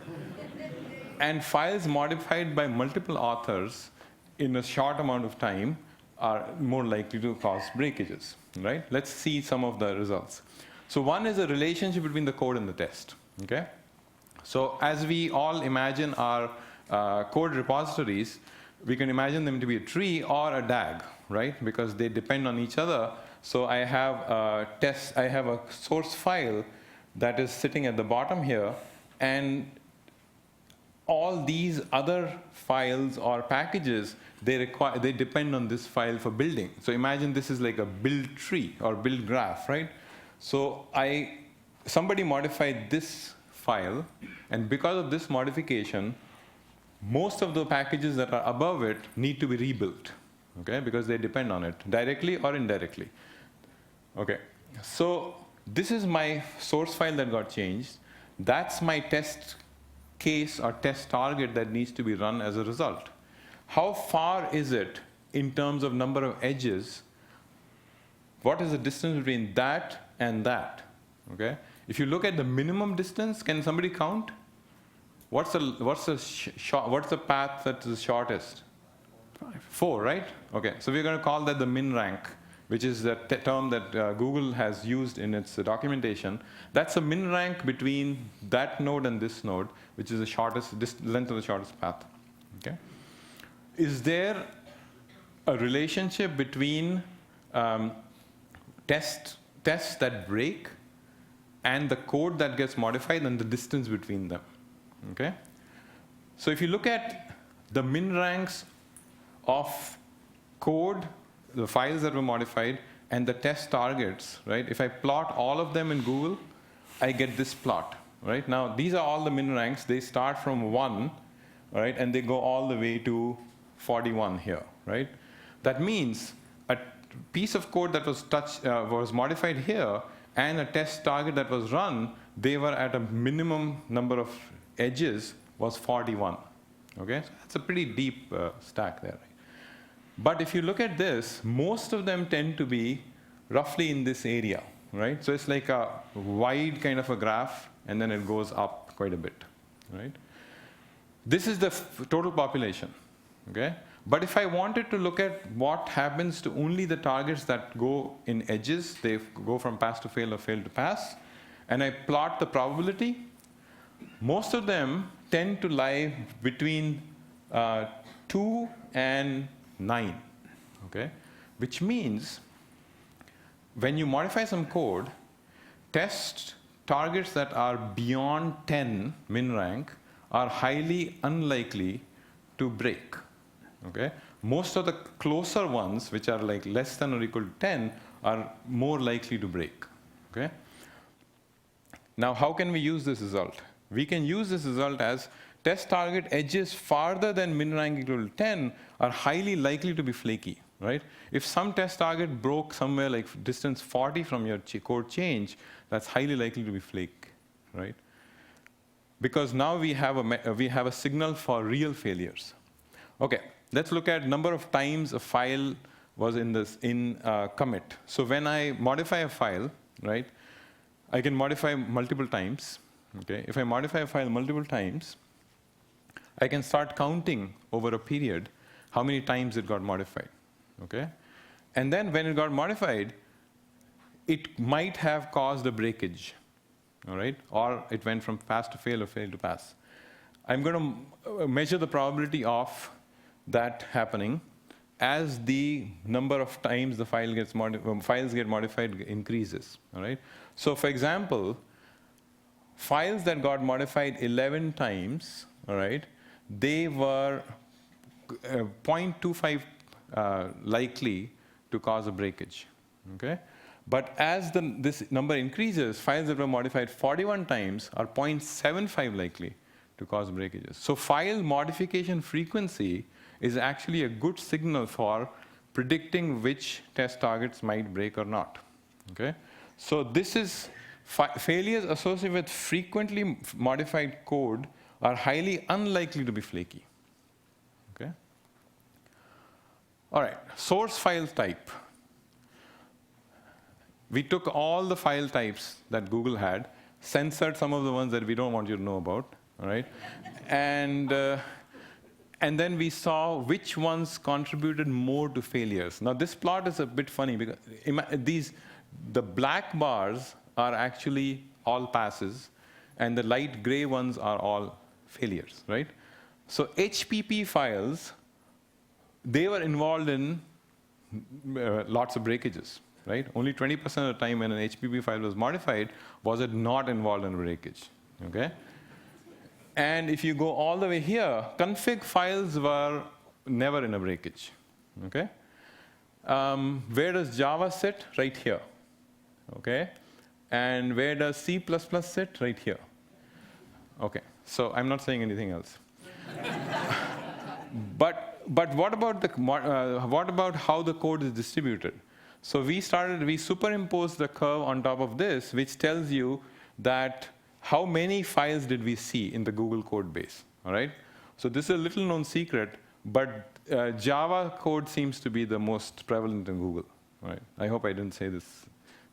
And files modified by multiple authors in a short amount of time are more likely to cause breakages. Right? Let's see some of the results. So one is a relationship between the code and the test. Okay? So as we all imagine our code repositories, we can imagine them to be a tree or a DAG, right? Because they depend on each other. So I have a source file that is sitting at the bottom here, and all these other files or packages, they depend on this file for building. So imagine this is like a build tree or build graph, right? So somebody modified this file, and because of this modification, most of the packages that are above it need to be rebuilt, okay? Because they depend on it, directly or indirectly. Okay, so this is my source file that got changed. That's my test case or test target that needs to be run as a result. How far is it in terms of number of edges? What is the distance between that and that? Okay, if you look at the minimum distance, can somebody count? What's the path that's the shortest? 4, right? Okay, so we're going to call that the min rank, which is the term that Google has used in its documentation. That's a min rank between that node and this node, which is the shortest length of the shortest path. Okay, is there a relationship between tests that break and the code that gets modified and the distance between them? Okay, so if you look at the min ranks of code, the files that were modified, and the test targets, right? If I plot all of them in Google, I get this plot, right? Now, these are all the min ranks. They start from 1, right? And they go all the way to 41 here, right? That means a piece of code that was modified here and a test target that was run, they were at a minimum number of edges was 41. Okay, so that's a pretty deep stack there. But if you look at this, most of them tend to be roughly in this area, right? So it's like a wide kind of a graph, and then it goes up quite a bit, right? This is the total population, okay? But if I wanted to look at what happens to only the targets that go in edges, they go from pass to fail or fail to pass, and I plot the probability, most of them tend to lie between 2 and 9, okay? Which means when you modify some code, test targets that are beyond 10 min rank are highly unlikely to break. Okay? Most of the closer ones, which are like less than or equal to 10, are more likely to break. Okay? Now, how can we use this result? We can use this result as test target edges farther than min rank equal to 10 are highly likely to be flaky. Right? If some test target broke somewhere like distance 40 from your code change, that's highly likely to be flake. Right? Because now we have a signal for real failures. Okay, let's look at number of times a file was in commit. So when I modify a file, right, I can modify multiple times. Okay, if I modify a file multiple times, I can start counting over a period how many times it got modified. Okay, and then when it got modified, it might have caused a breakage. All right, or it went from pass to fail or fail to pass. I'm going to measure the probability of that happening as the number of times the files get modified increases. All right. So, for example, files that got modified 11 times, all right, they were 0.25 likely to cause a breakage. Okay. But as this number increases, files that were modified 41 times are 0.75 likely to cause breakages. So file modification frequency is actually a good signal for predicting which test targets might break or not. Okay? So this is failures associated with frequently modified code are highly unlikely to be flaky. Okay? All right, source file type. We took all the file types that Google had, censored some of the ones that we don't want you to know about, all right? And then we saw which ones contributed more to failures. Now, this plot is a bit funny because the black bars are actually all passes, and the light gray ones are all failures, right? So HPP files, they were involved in lots of breakages. Right? Only 20% of the time when an HPP file was modified was it not involved in a breakage. Okay? And if you go all the way here, config files were never in a breakage. Okay? Where does Java sit? Right here. Okay? And where does C++ sit? Right here. Okay. So I'm not saying anything else. But what about how the code is distributed? So we superimposed the curve on top of this, which tells you that how many files did we see in the Google code base, all right? So this is a little known secret, but Java code seems to be the most prevalent in Google, all right? I hope I didn't say this,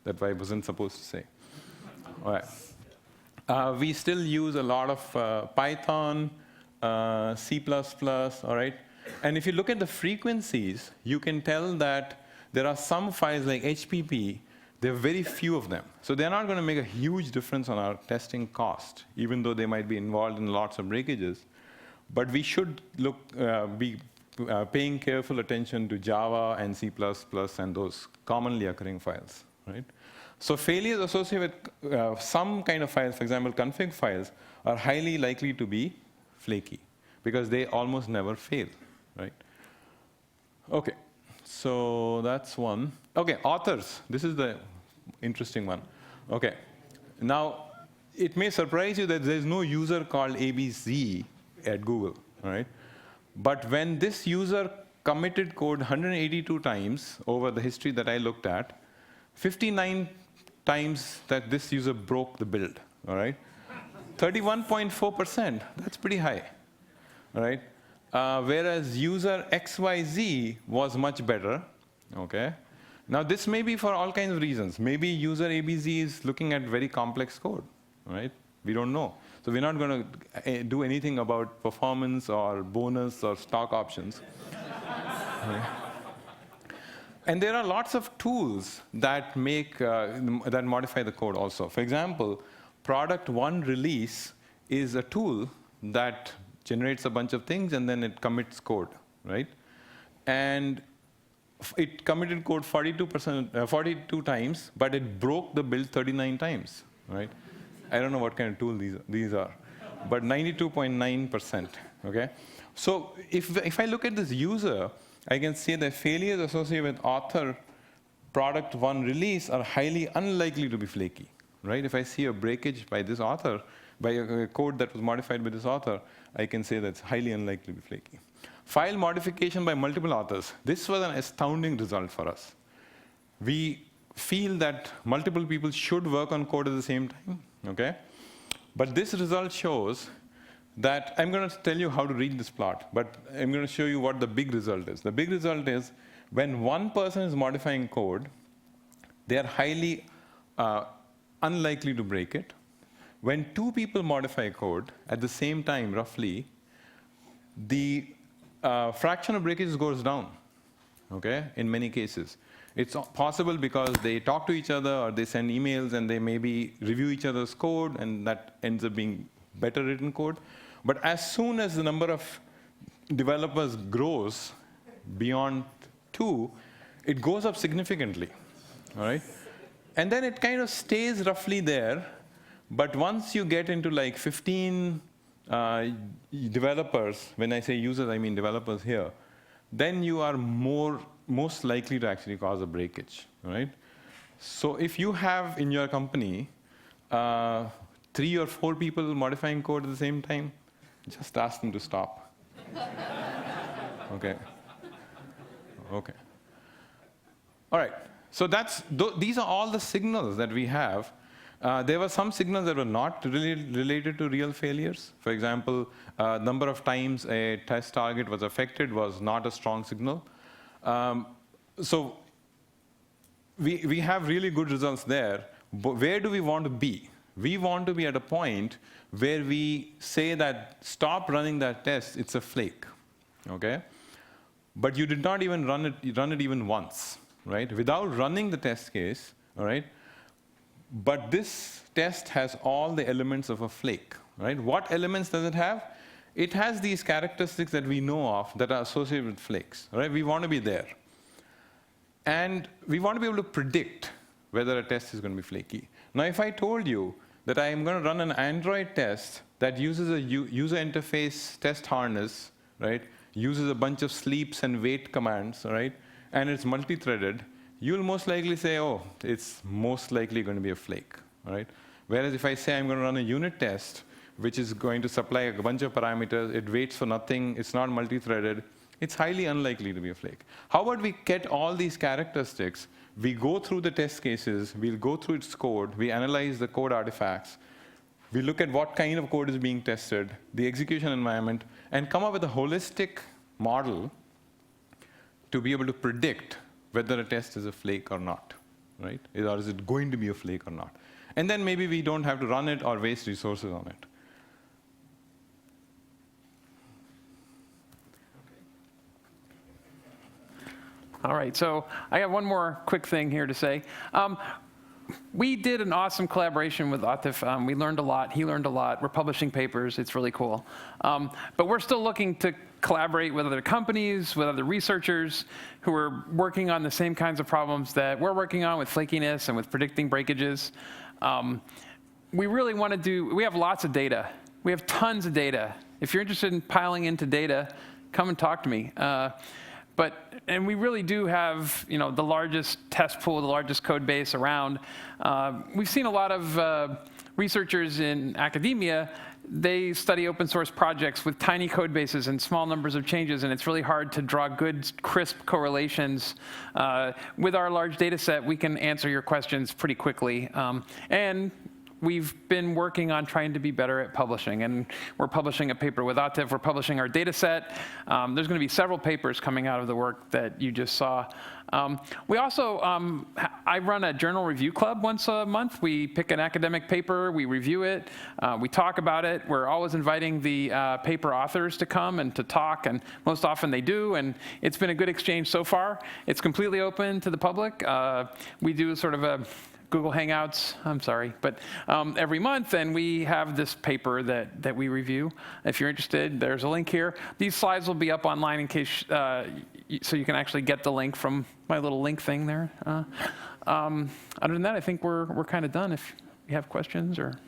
that I wasn't supposed to say. All right. We still use a lot of Python, C++, all right? And if you look at the frequencies, you can tell that there are some files like HPP, there are very few of them. So they're not going to make a huge difference on our testing cost, even though they might be involved in lots of breakages. But we should be paying careful attention to Java and C++ and those commonly occurring files. Right? So failures associated with some kind of files, for example, config files, are highly likely to be flaky because they almost never fail. Right? Okay. So that's one. Okay, authors. This is the interesting one. Okay. Now, it may surprise you that there's no user called ABC at Google, all right? But when this user committed code 182 times over the history that I looked at, 59 times that this user broke the build, all right? 31.4%, that's pretty high, all right? Whereas user XYZ was much better, okay? Now this may be for all kinds of reasons. Maybe user ABZ is looking at very complex code, right? We don't know. So we're not going to do anything about performance or bonus or stock options. Right? And there are lots of tools that that modify the code also. For example, product 1 release is a tool that generates a bunch of things and then it commits code, right? And it committed code 42 times, but it broke the build 39 times, right? I don't know what kind of tool these are, but 92.9%, okay? So if I look at this user, I can say that failures associated with author product 1 release are highly unlikely to be flaky, right? If I see a breakage by this author, by a code that was modified by this author, I can say that's highly unlikely to be flaky. File modification by multiple authors. This was an astounding result for us. We feel that multiple people should work on code at the same time, okay? But this result shows that, I'm going to tell you how to read this plot, but I'm going to show you what the big result is. The big result is when one person is modifying code, they are highly unlikely to break it. When 2 people modify code at the same time, roughly, the fraction of breakage goes down, okay, in many cases. It's possible because they talk to each other or they send emails and they maybe review each other's code and that ends up being better written code. But as soon as the number of developers grows beyond 2, it goes up significantly, all right? And then it kind of stays roughly there, but once you get into like 15 developers, when I say users, I mean developers here, then you are most likely to actually cause a breakage, right? So if you have in your company 3 or 4 people modifying code at the same time, just ask them to stop. Okay. Okay. All right. So these are all the signals that we have. There were some signals that were not really related to real failures. For example, number of times a test target was affected was not a strong signal. So we have really good results there. But where do we want to be? We want to be at a point where we say that stop running that test, it's a flake, okay? But you did not even run it even once, right? Without running the test case, all right? But this test has all the elements of a flake, right? What elements does it have? It has these characteristics that we know of that are associated with flakes, right? We want to be there. And we want to be able to predict whether a test is going to be flaky. Now, if I told you that I am going to run an Android test that uses a user interface test harness, right? Uses a bunch of sleeps and wait commands, right? And it's multi-threaded, you'll most likely say, oh, it's most likely going to be a flake, right? Whereas if I say I'm going to run a unit test, which is going to supply a bunch of parameters, it waits for nothing, it's not multi-threaded, it's highly unlikely to be a flake. How about we get all these characteristics, we go through the test cases, we'll go through its code, we analyze the code artifacts, we look at what kind of code is being tested, the execution environment, and come up with a holistic model to be able to predict whether a test is a flake or not, right? Or is it going to be a flake or not? And then maybe we don't have to run it or waste resources on it. All right, so I have one more quick thing here to say. We did an awesome collaboration with Atif. We learned a lot. He learned a lot. We're publishing papers. It's really cool. But we're still looking to collaborate with other companies, with other researchers who are working on the same kinds of problems that we're working on with flakiness and with predicting breakages. We really want to do, we have lots of data. We have tons of data. If you're interested in piling into data, come and talk to me. And we really do have, the largest test pool, the largest code base around. We've seen a lot of researchers in academia they study open source projects with tiny code bases and small numbers of changes, and it's really hard to draw good, crisp correlations. With our large data set, we can answer your questions pretty quickly. And we've been working on trying to be better at publishing, and we're publishing a paper with Atif. We're publishing our data set. There's going to be several papers coming out of the work that you just saw. We also, I run a journal review club once a month. We pick an academic paper, we review it, we talk about it. We're always inviting the paper authors to come and to talk, and most often they do, and it's been a good exchange so far. It's completely open to the public. We do sort of a Google Hangouts, I'm sorry, but every month, and we have this paper that we review. If you're interested, there's a link here. These slides will be up online in case, so you can actually get the link from my little link thing there. Other than that, I think we're kind of done. If you have questions or.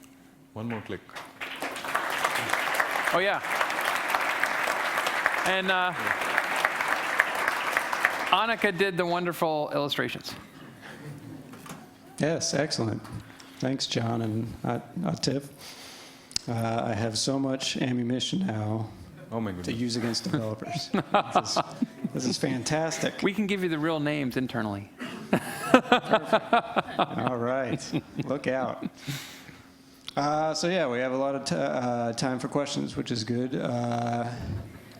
One more click. Oh yeah. And Annika did the wonderful illustrations. Yes, excellent. Thanks, John and Atif. I have so much ammunition now to use against developers. This is fantastic. We can give you the real names internally. All right, look out. So yeah, we have a lot of time for questions, which is good.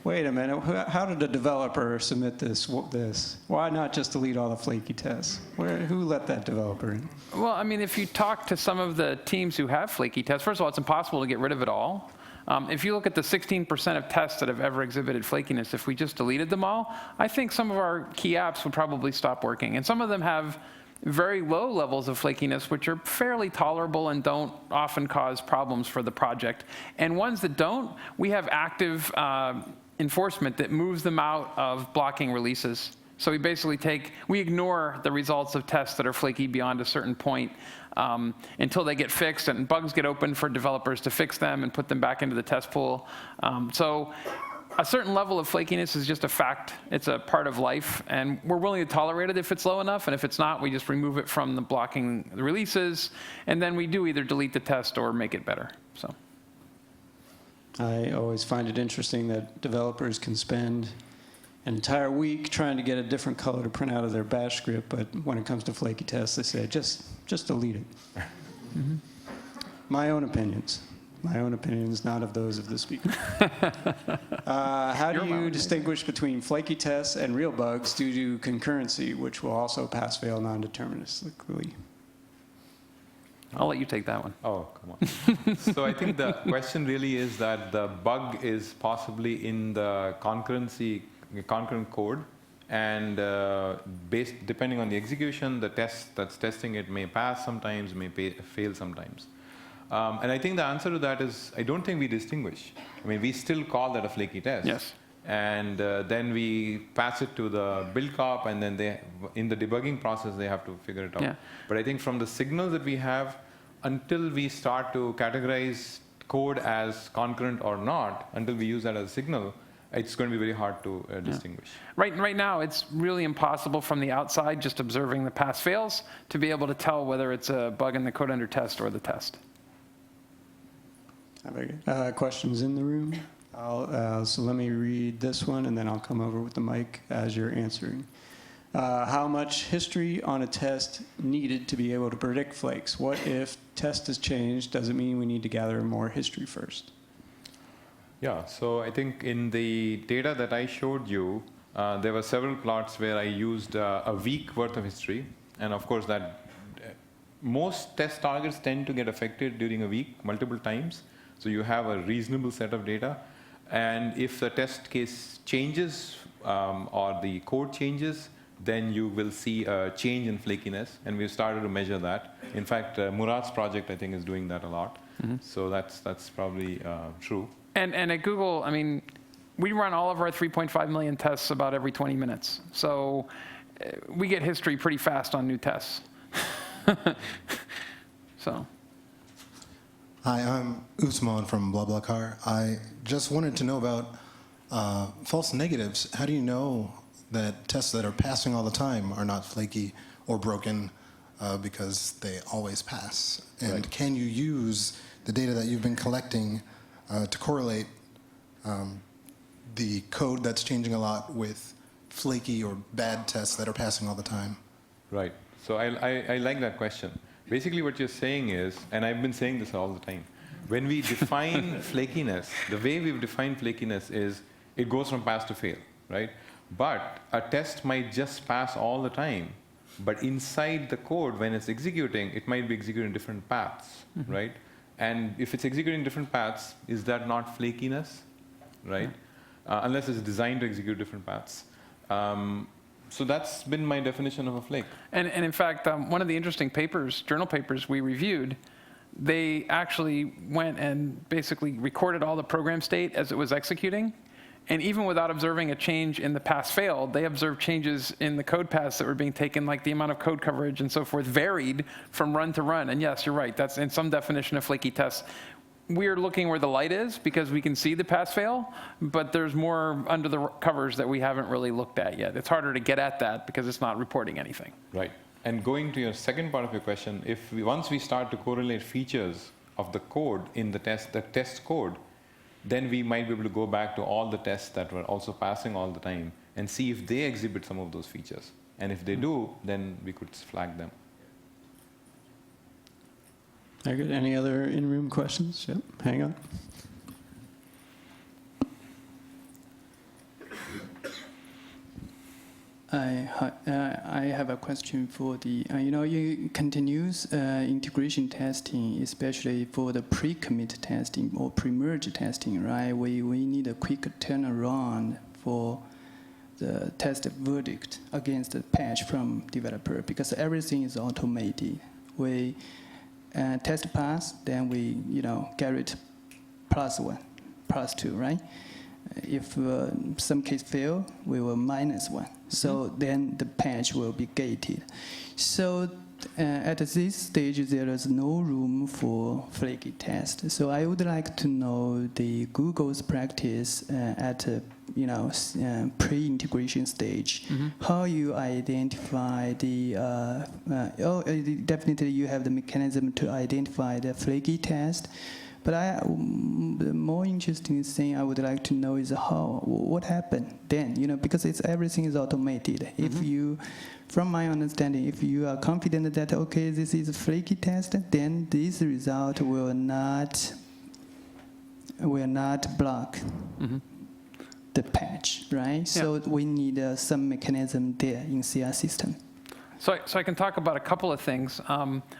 Wait a minute, how did a developer submit this? Why not just delete all the flaky tests? Who let that developer in? Well, I mean, if you talk to some of the teams who have flaky tests, first of all, it's impossible to get rid of it all. If you look at the 16% of tests that have ever exhibited flakiness, if we just deleted them all, I think some of our key apps would probably stop working. And some of them have very low levels of flakiness, which are fairly tolerable and don't often cause problems for the project. And ones that don't, we have active enforcement that moves them out of blocking releases. So we basically we ignore the results of tests that are flaky beyond a certain point until they get fixed and bugs get open for developers to fix them and put them back into the test pool. So a certain level of flakiness is just a fact. It's a part of life, and we're willing to tolerate it if it's low enough, and if it's not, we just remove it from the blocking the releases, and then we do either delete the test or make it better. So. I always find it interesting that developers can spend an entire week trying to get a different color to print out of their bash script, but when it comes to flaky tests, they say, just delete it. Mm-hmm. My own opinions, not of those of the speaker. How do you distinguish between flaky tests and real bugs due to concurrency, which will also pass-fail non-deterministically? I'll let you take that one. Oh, come on. So I think the question really is that the bug is possibly in the concurrent code, and depending on the execution, the test that's testing it may pass sometimes, may fail sometimes. And I think the answer to that is, I don't think we distinguish. I mean, we still call that a flaky test. Yes. And then we pass it to the build cop, and then in the debugging process, they have to figure it out. Yeah. But I think from the signals that we have, until we start to categorize code as concurrent or not, until we use that as a signal, it's going to be very hard to distinguish. Right now, it's really impossible from the outside, just observing the pass-fails, to be able to tell whether it's a bug in the code under test or the test. Questions in the room? So let me read this one, and then I'll come over with the mic as you're answering. How much history on a test needed to be able to predict flakes? What if test has changed? Does it mean we need to gather more history first? Yeah, so I think in the data that I showed you, there were several plots where I used a week worth of history. And of course, that most test targets tend to get affected during a week multiple times. So you have a reasonable set of data. And if the test case changes or the code changes, then you will see a change in flakiness. And we've started to measure that. In fact, Murat's project, I think, is doing that a lot. Mm-hmm. So that's probably true. And at Google, I mean, we run all of our 3.5 million tests about every 20 minutes. So we get history pretty fast on new tests. So. Hi, I'm Usman from BlaBlaCar. I just wanted to know about false negatives. How do you know that tests that are passing all the time are not flaky or broken because they always pass? And can you use the data that you've been collecting to correlate the code that's changing a lot with flaky or bad tests that are passing all the time. Right. So I like that question. Basically what you're saying is, and I've been saying this all the time, when we define flakiness, the way we've defined flakiness is it goes from pass to fail, right? But a test might just pass all the time, but inside the code, when it's executing, it might be executing different paths, right? And if it's executing different paths, is that not flakiness, right? Unless it's designed to execute different paths. So that's been my definition of a flake. And in fact, one of the interesting papers, journal papers we reviewed, they actually went and basically recorded all the program state as it was executing. And even without observing a change in the pass-fail, they observed changes in the code paths that were being taken, like the amount of code coverage and so forth, varied from run to run. And yes, you're right, that's in some definition of flaky tests. We're looking where the light is because we can see the pass-fail, but there's more under the covers that we haven't really looked at yet. It's harder to get at that because it's not reporting anything. Right. And going to your second part of your question, once we start to correlate features of the code in the test code, then we might be able to go back to all the tests that were also passing all the time and see if they exhibit some of those features. And if they do, then we could flag them. Very good. Any other in-room questions? Yep, hang on. I have a question for the, continuous integration testing, especially for the pre-commit testing or pre-merge testing, right? We need a quick turnaround for the test verdict against the patch from developer because everything is automated. We test pass, then we, get it +1, +2, right? If some case fail, we will -1. So then the patch will be gated. So at this stage, there is no room for flaky test. So I would like to know the Google's practice at pre-integration stage. How you identify the? Definitely you have the mechanism to identify the flaky test. But the more interesting thing I would like to know is what happened then, because everything is automated. If you, from my understanding, if you are confident that, okay, this is a flaky test, then this result will not block the patch, right? Yeah. So we need some mechanism there in CR system. So I can talk about a couple of things.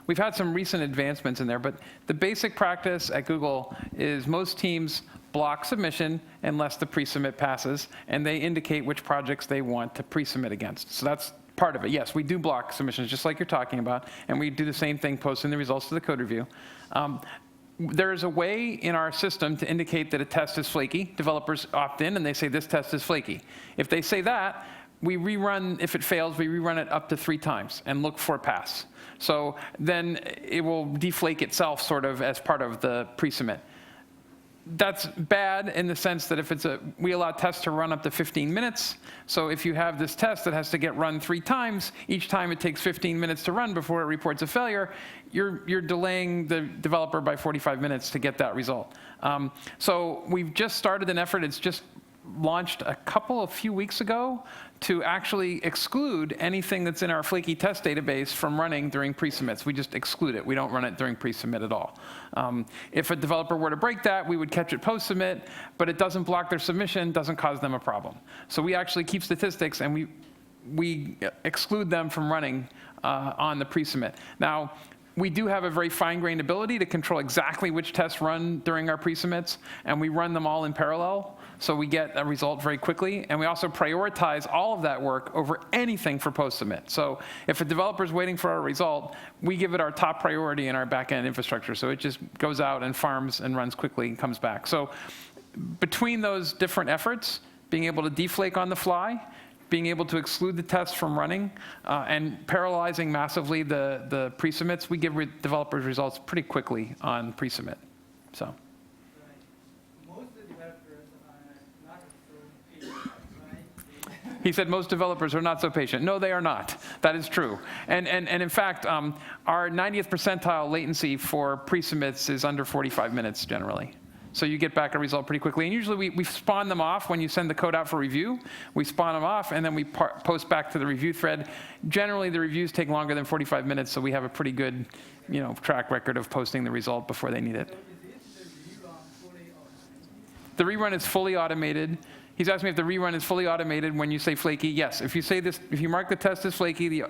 We've had some recent advancements in there, but the basic practice at Google is most teams block submission unless the pre-submit passes, and they indicate which projects they want to pre-submit against. So that's part of it. Yes, we do block submissions, just like you're talking about, and we do the same thing posting the results to the code review. There's a way in our system to indicate that a test is flaky. Developers opt in, and they say this test is flaky. If they say that, we rerun, if it fails, we rerun it up to 3 times and look for a pass. So then it will deflake itself sort of as part of the pre-submit. That's bad in the sense that if we allow tests to run up to 15 minutes. So if you have this test that has to get run 3 times, each time it takes 15 minutes to run before it reports a failure, you're delaying the developer by 45 minutes to get that result. So we've just started an effort. It's just launched a few weeks ago to actually exclude anything that's in our flaky test database from running during pre-submits. We just exclude it. We don't run it during pre-submit at all. If a developer were to break that, we would catch it post-submit, but it doesn't block their submission, doesn't cause them a problem. So we actually keep statistics and we exclude them from running on the pre-submit. Now, we do have a very fine-grained ability to control exactly which tests run during our pre-submits, and we run them all in parallel, so we get a result very quickly, and we also prioritize all of that work over anything for post-submit. So if a developer's waiting for our result, we give it our top priority in our back-end infrastructure, so it just goes out and farms and runs quickly and comes back. So between those different efforts, being able to deflake on the fly, being able to exclude the tests from running, and parallelizing massively the pre-submits, we give developers results pretty quickly on pre-submit. So. He said most developers are not so patient. No, they are not. That is true. And in fact, our 90th percentile latency for pre-submits is under 45 minutes generally. So you get back a result pretty quickly. And usually we spawn them off when you send the code out for review. We spawn them off, and then we post back to the review thread. Generally, the reviews take longer than 45 minutes, so we have a pretty good track record of posting the result before they need it. The rerun is fully automated. He's asking me if the rerun is fully automated when you say flaky. Yes, if you mark the test as flaky, the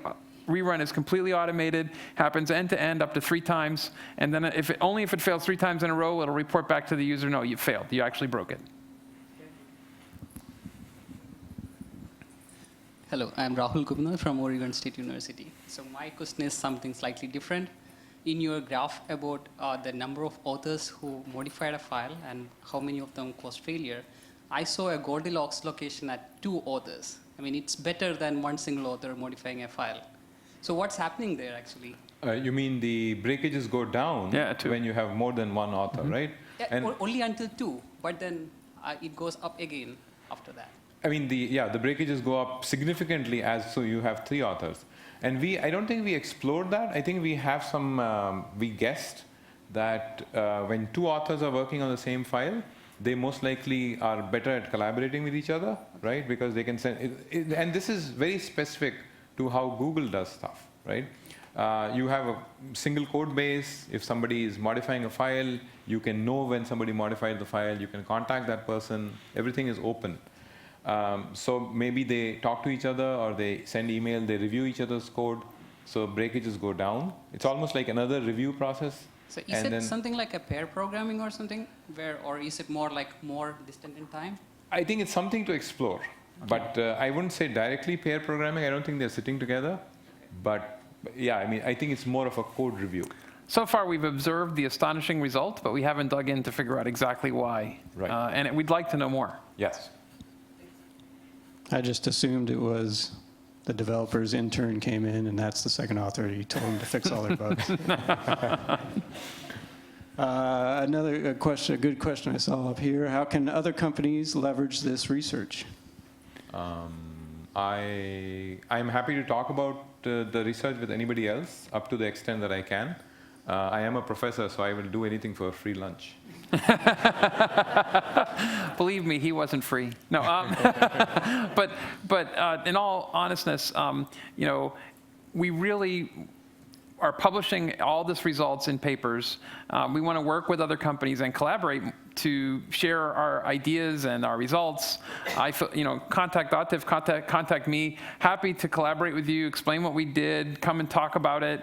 rerun is completely automated, happens end to end up to 3 times, and then only if it fails 3 times in a row, it'll report back to the user, no, you failed, you actually broke it. Hello, I'm Rahul Gupta from Oregon State University. So my question is something slightly different. In your graph about the number of authors who modified a file and how many of them caused failure, I saw a Goldilocks location at 2 authors. I mean, it's better than one single author modifying a file. So what's happening there, actually? You mean the breakages go down when you have more than one author, right? Yeah, And only until 2, but then it goes up again after that. I mean, the breakages go up significantly so you have 3 authors. And I don't think we explored that. I think we have we guessed that when 2 authors are working on the same file, they most likely are better at collaborating with each other, right? Because they can send, and this is very specific to how Google does stuff, right? You have a single code base. If somebody is modifying a file, you can know when somebody modified the file. You can contact that person. Everything is open. So maybe they talk to each other, or they send email, they review each other's code, so breakages go down. It's almost like another review process. So is it something like a pair programming or something, or is it more distant in time? I think it's something to explore, but I wouldn't say directly pair programming. I don't think they're sitting together, but yeah, I mean, I think it's more of a code review. So far, we've observed the astonishing result, but we haven't dug in to figure out exactly why. Right. And we'd like to know more. Yes. I just assumed it was the developer's intern came in, and that's the second author. He told him to fix all their bugs. Another question, a good question I saw up here. How can other companies leverage this research? I'm happy to talk about the research with anybody else up to the extent that I can. I am a professor, so I will do anything for a free lunch. Believe me, he wasn't free. No, but in all honestness, we really are publishing all this results in papers. We want to work with other companies and collaborate to share our ideas and our results. Contact Atif, contact me. Happy to collaborate with you, explain what we did, come and talk about it.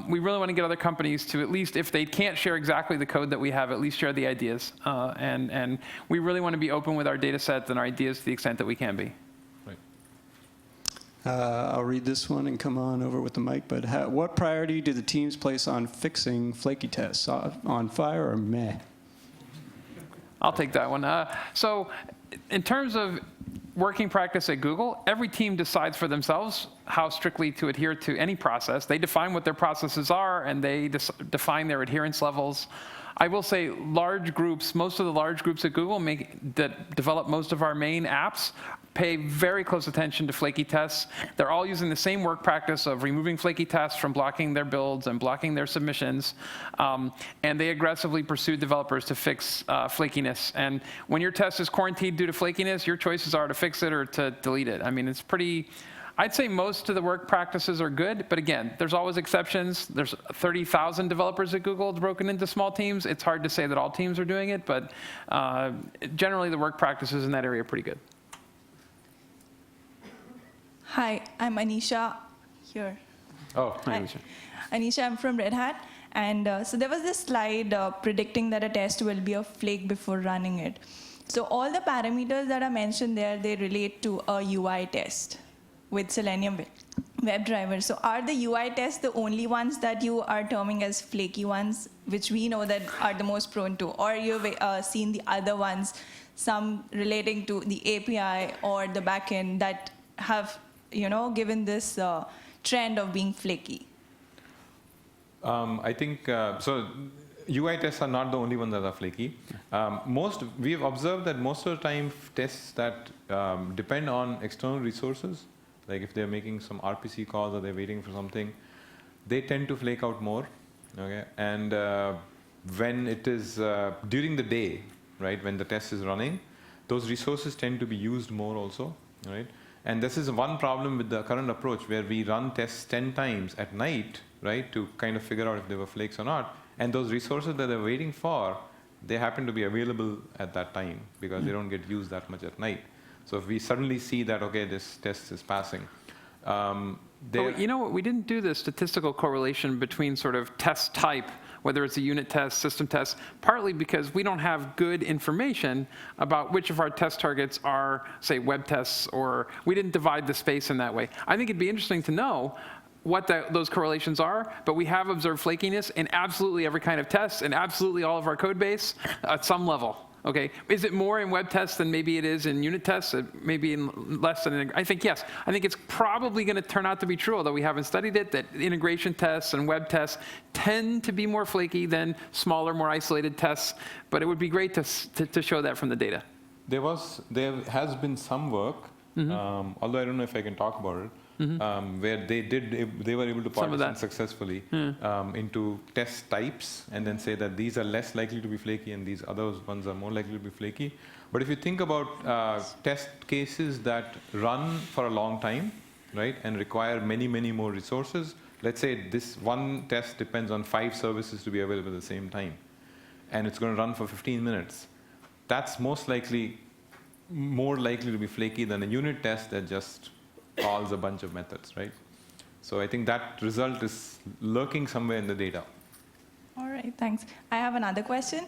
We really want to get other companies to, at least if they can't share exactly the code that we have, at least share the ideas. And we really want to be open with our data sets and our ideas to the extent that we can be. I'll read this one and come on over with the mic, but what priority do the teams place on fixing flaky tests? On fire or meh? I'll take that one. So in terms of working practice at Google, every team decides for themselves how strictly to adhere to any process. They define what their processes are, and they define their adherence levels. I will say large groups, most of the large groups at Google that develop most of our main apps pay very close attention to flaky tests. They're all using the same work practice of removing flaky tests from blocking their builds and blocking their submissions. And they aggressively pursue developers to fix flakiness. And when your test is quarantined due to flakiness, your choices are to fix it or to delete it. I mean, it's pretty, I'd say most of the work practices are good, but again, there's always exceptions. There's 30,000 developers at Google broken into small teams. It's hard to say that all teams are doing it, but generally the work practices in that area are pretty good. Hi, I'm Anisha here. Oh, hi, Anisha. Anisha, I'm from Red Hat. And so there was this slide predicting that a test will be a flake before running it. So all the parameters that are mentioned there, they relate to a UI test with Selenium WebDriver. So are the UI tests the only ones that you are terming as flaky ones, which we know that are the most prone to? Or you've seen the other ones, some relating to the API or the backend that have given this trend of being flaky? I think, so UI tests are not the only ones that are flaky. We've observed that most of the time tests that depend on external resources, like if they're making some RPC calls or they're waiting for something, they tend to flake out more. Okay, and when it is during the day, right, when the test is running, those resources tend to be used more also, right? And this is one problem with the current approach where we run tests 10 times at night, right, to kind of figure out if there were flakes or not. And those resources that they're waiting for, they happen to be available at that time because they don't get used that much at night. So if we suddenly see that, okay, this test is passing. But you know what, we didn't do the statistical correlation between sort of test type, whether it's a unit test, system test, partly because we don't have good information about which of our test targets are, say, web tests, or we didn't divide the space in that way. I think it'd be interesting to know what those correlations are, but we have observed flakiness in absolutely every kind of test and absolutely all of our code base at some level. Okay, is it more in web tests than maybe it is in unit tests? Maybe in less than, I think yes. I think it's probably going to turn out to be true, although we haven't studied it, that integration tests and web tests tend to be more flaky than smaller, more isolated tests. But it would be great to show that from the data. There has been some work, although I don't know if I can talk about it, where they were able to partition successfully into test types and then say that these are less likely to be flaky and these other ones are more likely to be flaky. But if you think about test cases that run for a long time, right, and require many, many more resources, let's say this one test depends on 5 services to be available at the same time, and it's going to run for 15 minutes. That's most likely more likely to be flaky than a unit test that just calls a bunch of methods, right? So I think that result is lurking somewhere in the data. All right, thanks. I have another question.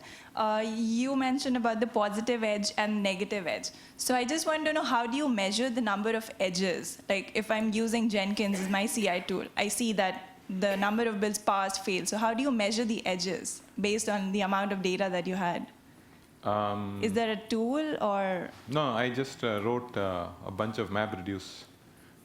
You mentioned about the positive edge and negative edge. So I just want to know, how do you measure the number of edges? Like if I'm using Jenkins as my CI tool, I see that the number of builds passed, failed. So how do you measure the edges based on the amount of data that you had? Is there a tool or? No, I just wrote a bunch of MapReduce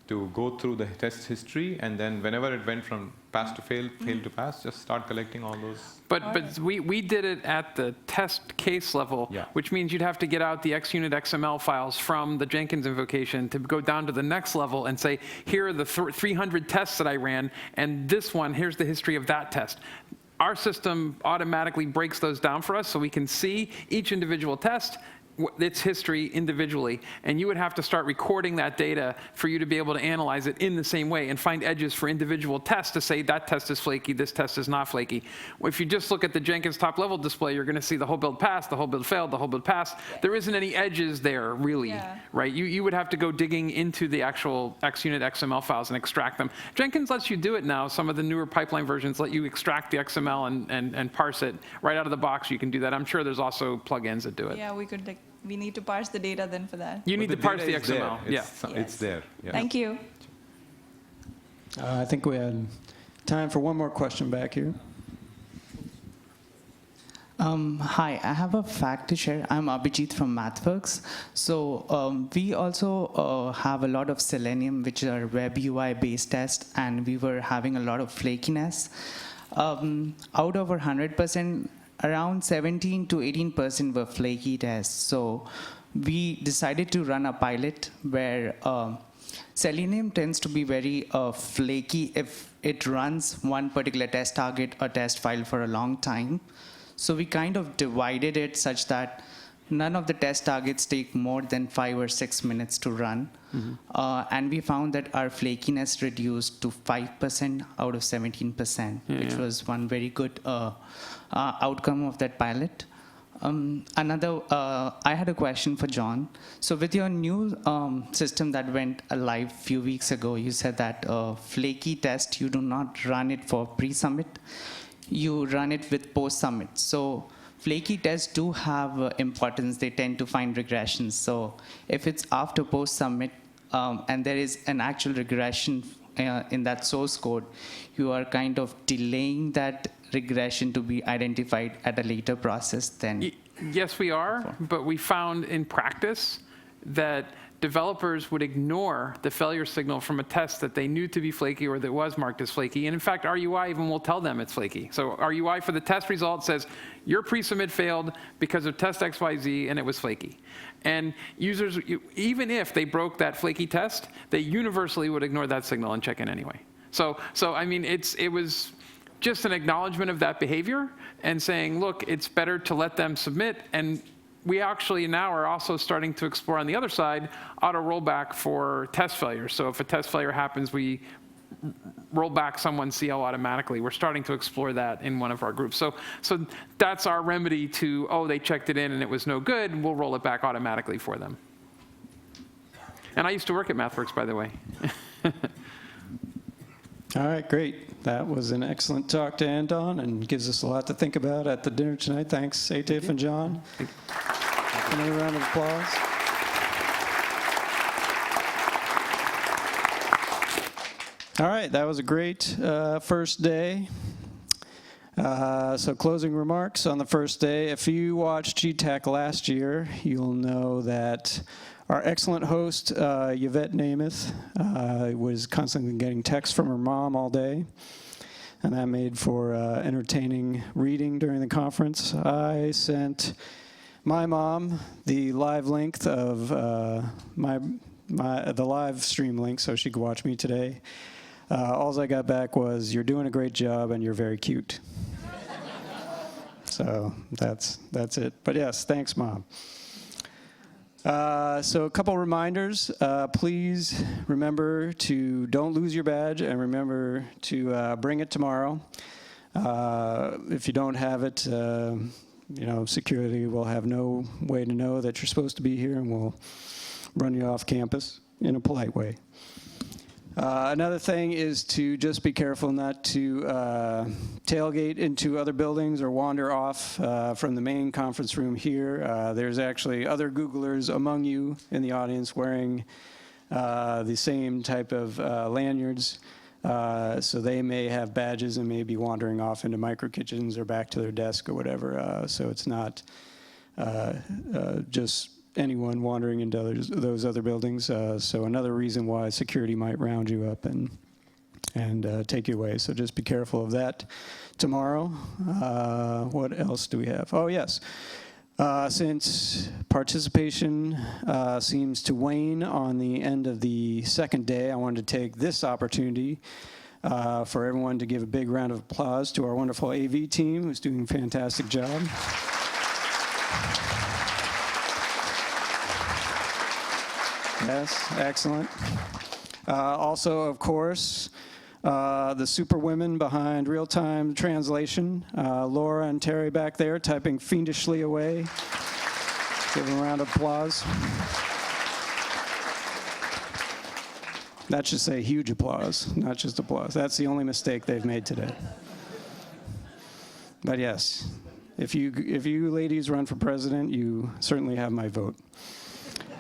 to go through the test history, and then whenever it went from pass to fail, fail to pass, just start collecting all those. But we did it at the test case level, which means you'd have to get out the XUnit XML files from the Jenkins invocation to go down to the next level and say, here are the 300 tests that I ran, and this one, here's the history of that test. Our system automatically breaks those down for us so we can see each individual test, its history individually, and you would have to start recording that data for you to be able to analyze it in the same way and find edges for individual tests to say that test is flaky, this test is not flaky. If you just look at the Jenkins top level display, you're going to see the whole build passed, the whole build failed, the whole build passed. There isn't any edges there really, right? You would have to go digging into the actual XUnit XML files and extract them. Jenkins lets you do it now. Some of the newer pipeline versions let you extract the XML and parse it right out of the box. You can do that. I'm sure there's also plugins that do it. Yeah, we need to parse the data then for that. You need to parse the XML. It's there. Yeah. Thank you. I think we had time for one more question back here. Hi, I have a fact to share. I'm Abhijit from MathWorks. So we also have a lot of Selenium, which are web UI based tests, and we were having a lot of flakiness. Out of our 100%, around 17 to 18% were flaky tests. So we decided to run a pilot where Selenium tends to be very flaky if it runs one particular test target or test file for a long time. So we kind of divided it such that none of the test targets take more than 5 or 6 minutes to run. And we found that our flakiness reduced to 5% out of 17%, which was one very good outcome of that pilot. I had a question for John. So with your new system that went live a few weeks ago, you said that flaky test, you do not run it for pre-submit, you run it with post-submit. So flaky tests do have importance. They tend to find regressions. So if it's after post-submit and there is an actual regression in that source code, you are kind of delaying that regression to be identified at a later process then. Yes, we are, but we found in practice that developers would ignore the failure signal from a test that they knew to be flaky or that was marked as flaky. And in fact, our UI even will tell them it's flaky. So our UI for the test result says, your pre-submit failed because of test XYZ and it was flaky. And users, even if they broke that flaky test, they universally would ignore that signal and check in anyway. So I mean, it was just an acknowledgement of that behavior and saying, look, it's better to let them submit. And we actually now are also starting to explore on the other side auto rollback for test failures. So if a test failure happens, we roll back someone's CL automatically. We're starting to explore that in one of our groups. So that's our remedy to, oh, they checked it in and it was no good, we'll roll it back automatically for them. And I used to work at MathWorks, by the way. All right, great. That was an excellent talk to end on and gives us a lot to think about at the dinner tonight. Thanks, Atif and John. Another round of applause. All right, that was a great first day. So closing remarks on the first day. If you watched GTAC last year, you'll know that our excellent host, Yvette Namath, was constantly getting texts from her mom all day, and that made for entertaining reading during the conference. I sent my mom the live link of the live stream link so she could watch me today. All I got back was, "You're doing a great job and you're very cute." So that's it. But yes, thanks, Mom. So a couple reminders. Please remember to don't lose your badge and remember to bring it tomorrow. If you don't have it, security will have no way to know that you're supposed to be here and will run you off campus in a polite way. Another thing is to just be careful not to tailgate into other buildings or wander off from the main conference room here. There's actually other Googlers among you in the audience wearing the same type of lanyards. So they may have badges and may be wandering off into micro kitchens or back to their desk or whatever. So it's not just anyone wandering into those other buildings. So another reason why security might round you up and take you away. So just be careful of that tomorrow. What else do we have? Oh, yes. Since participation seems to wane on the end of the second day, I wanted to take this opportunity for everyone to give a big round of applause to our wonderful AV team, who's doing a fantastic job. Yes, excellent. Also, of course, the super women behind real-time translation, Laura and Terry back there typing fiendishly away. Give them a round of applause. That should say huge applause, not just applause. That's the only mistake they've made today. But yes, if you ladies run for president, you certainly have my vote.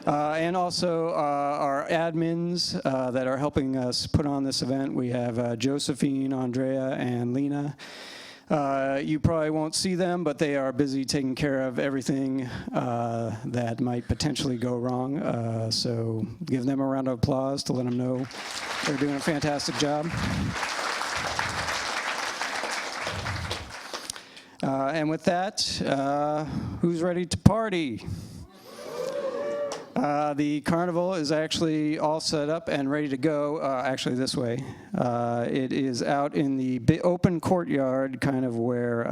And also our admins that are helping us put on this event. We have Josephine, Andrea, and Lena. You probably won't see them, but they are busy taking care of everything that might potentially go wrong. So give them a round of applause to let them know they're doing a fantastic job. And with that, who's ready to party? The carnival is actually all set up and ready to go, actually this way. It is out in the open courtyard, kind of where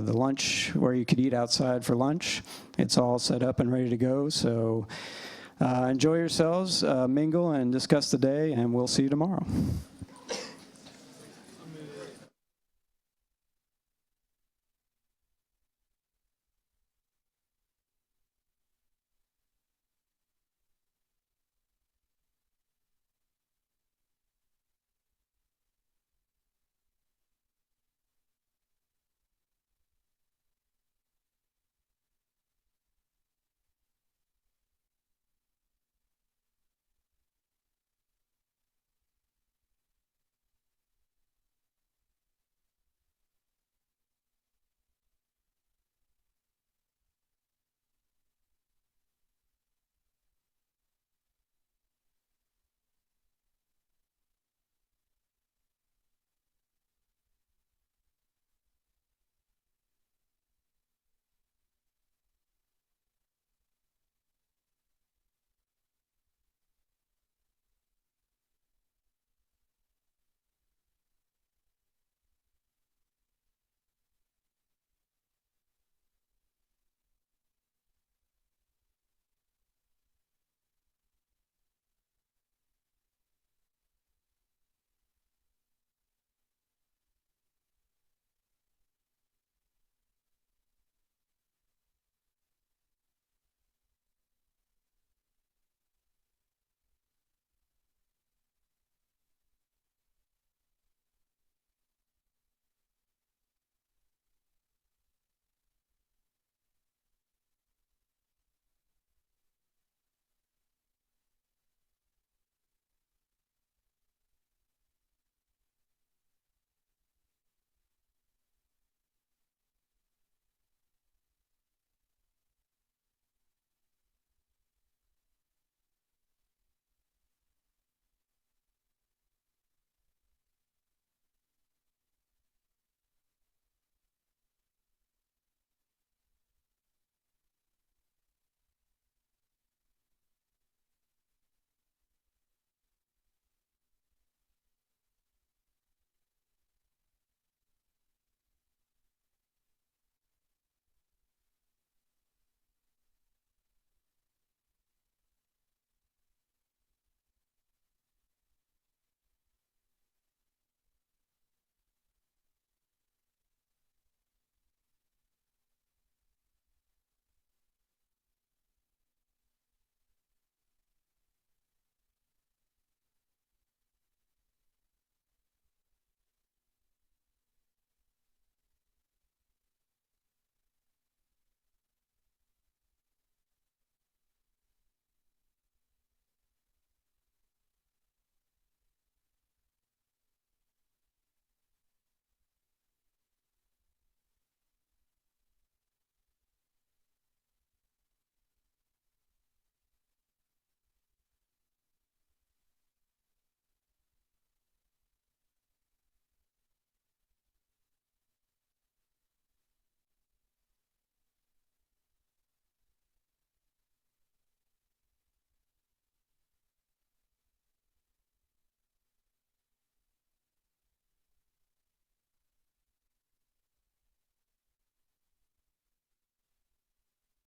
the lunch, where you could eat outside for lunch. It's all set up and ready to go, so enjoy yourselves, mingle and discuss the day, and we'll see you tomorrow.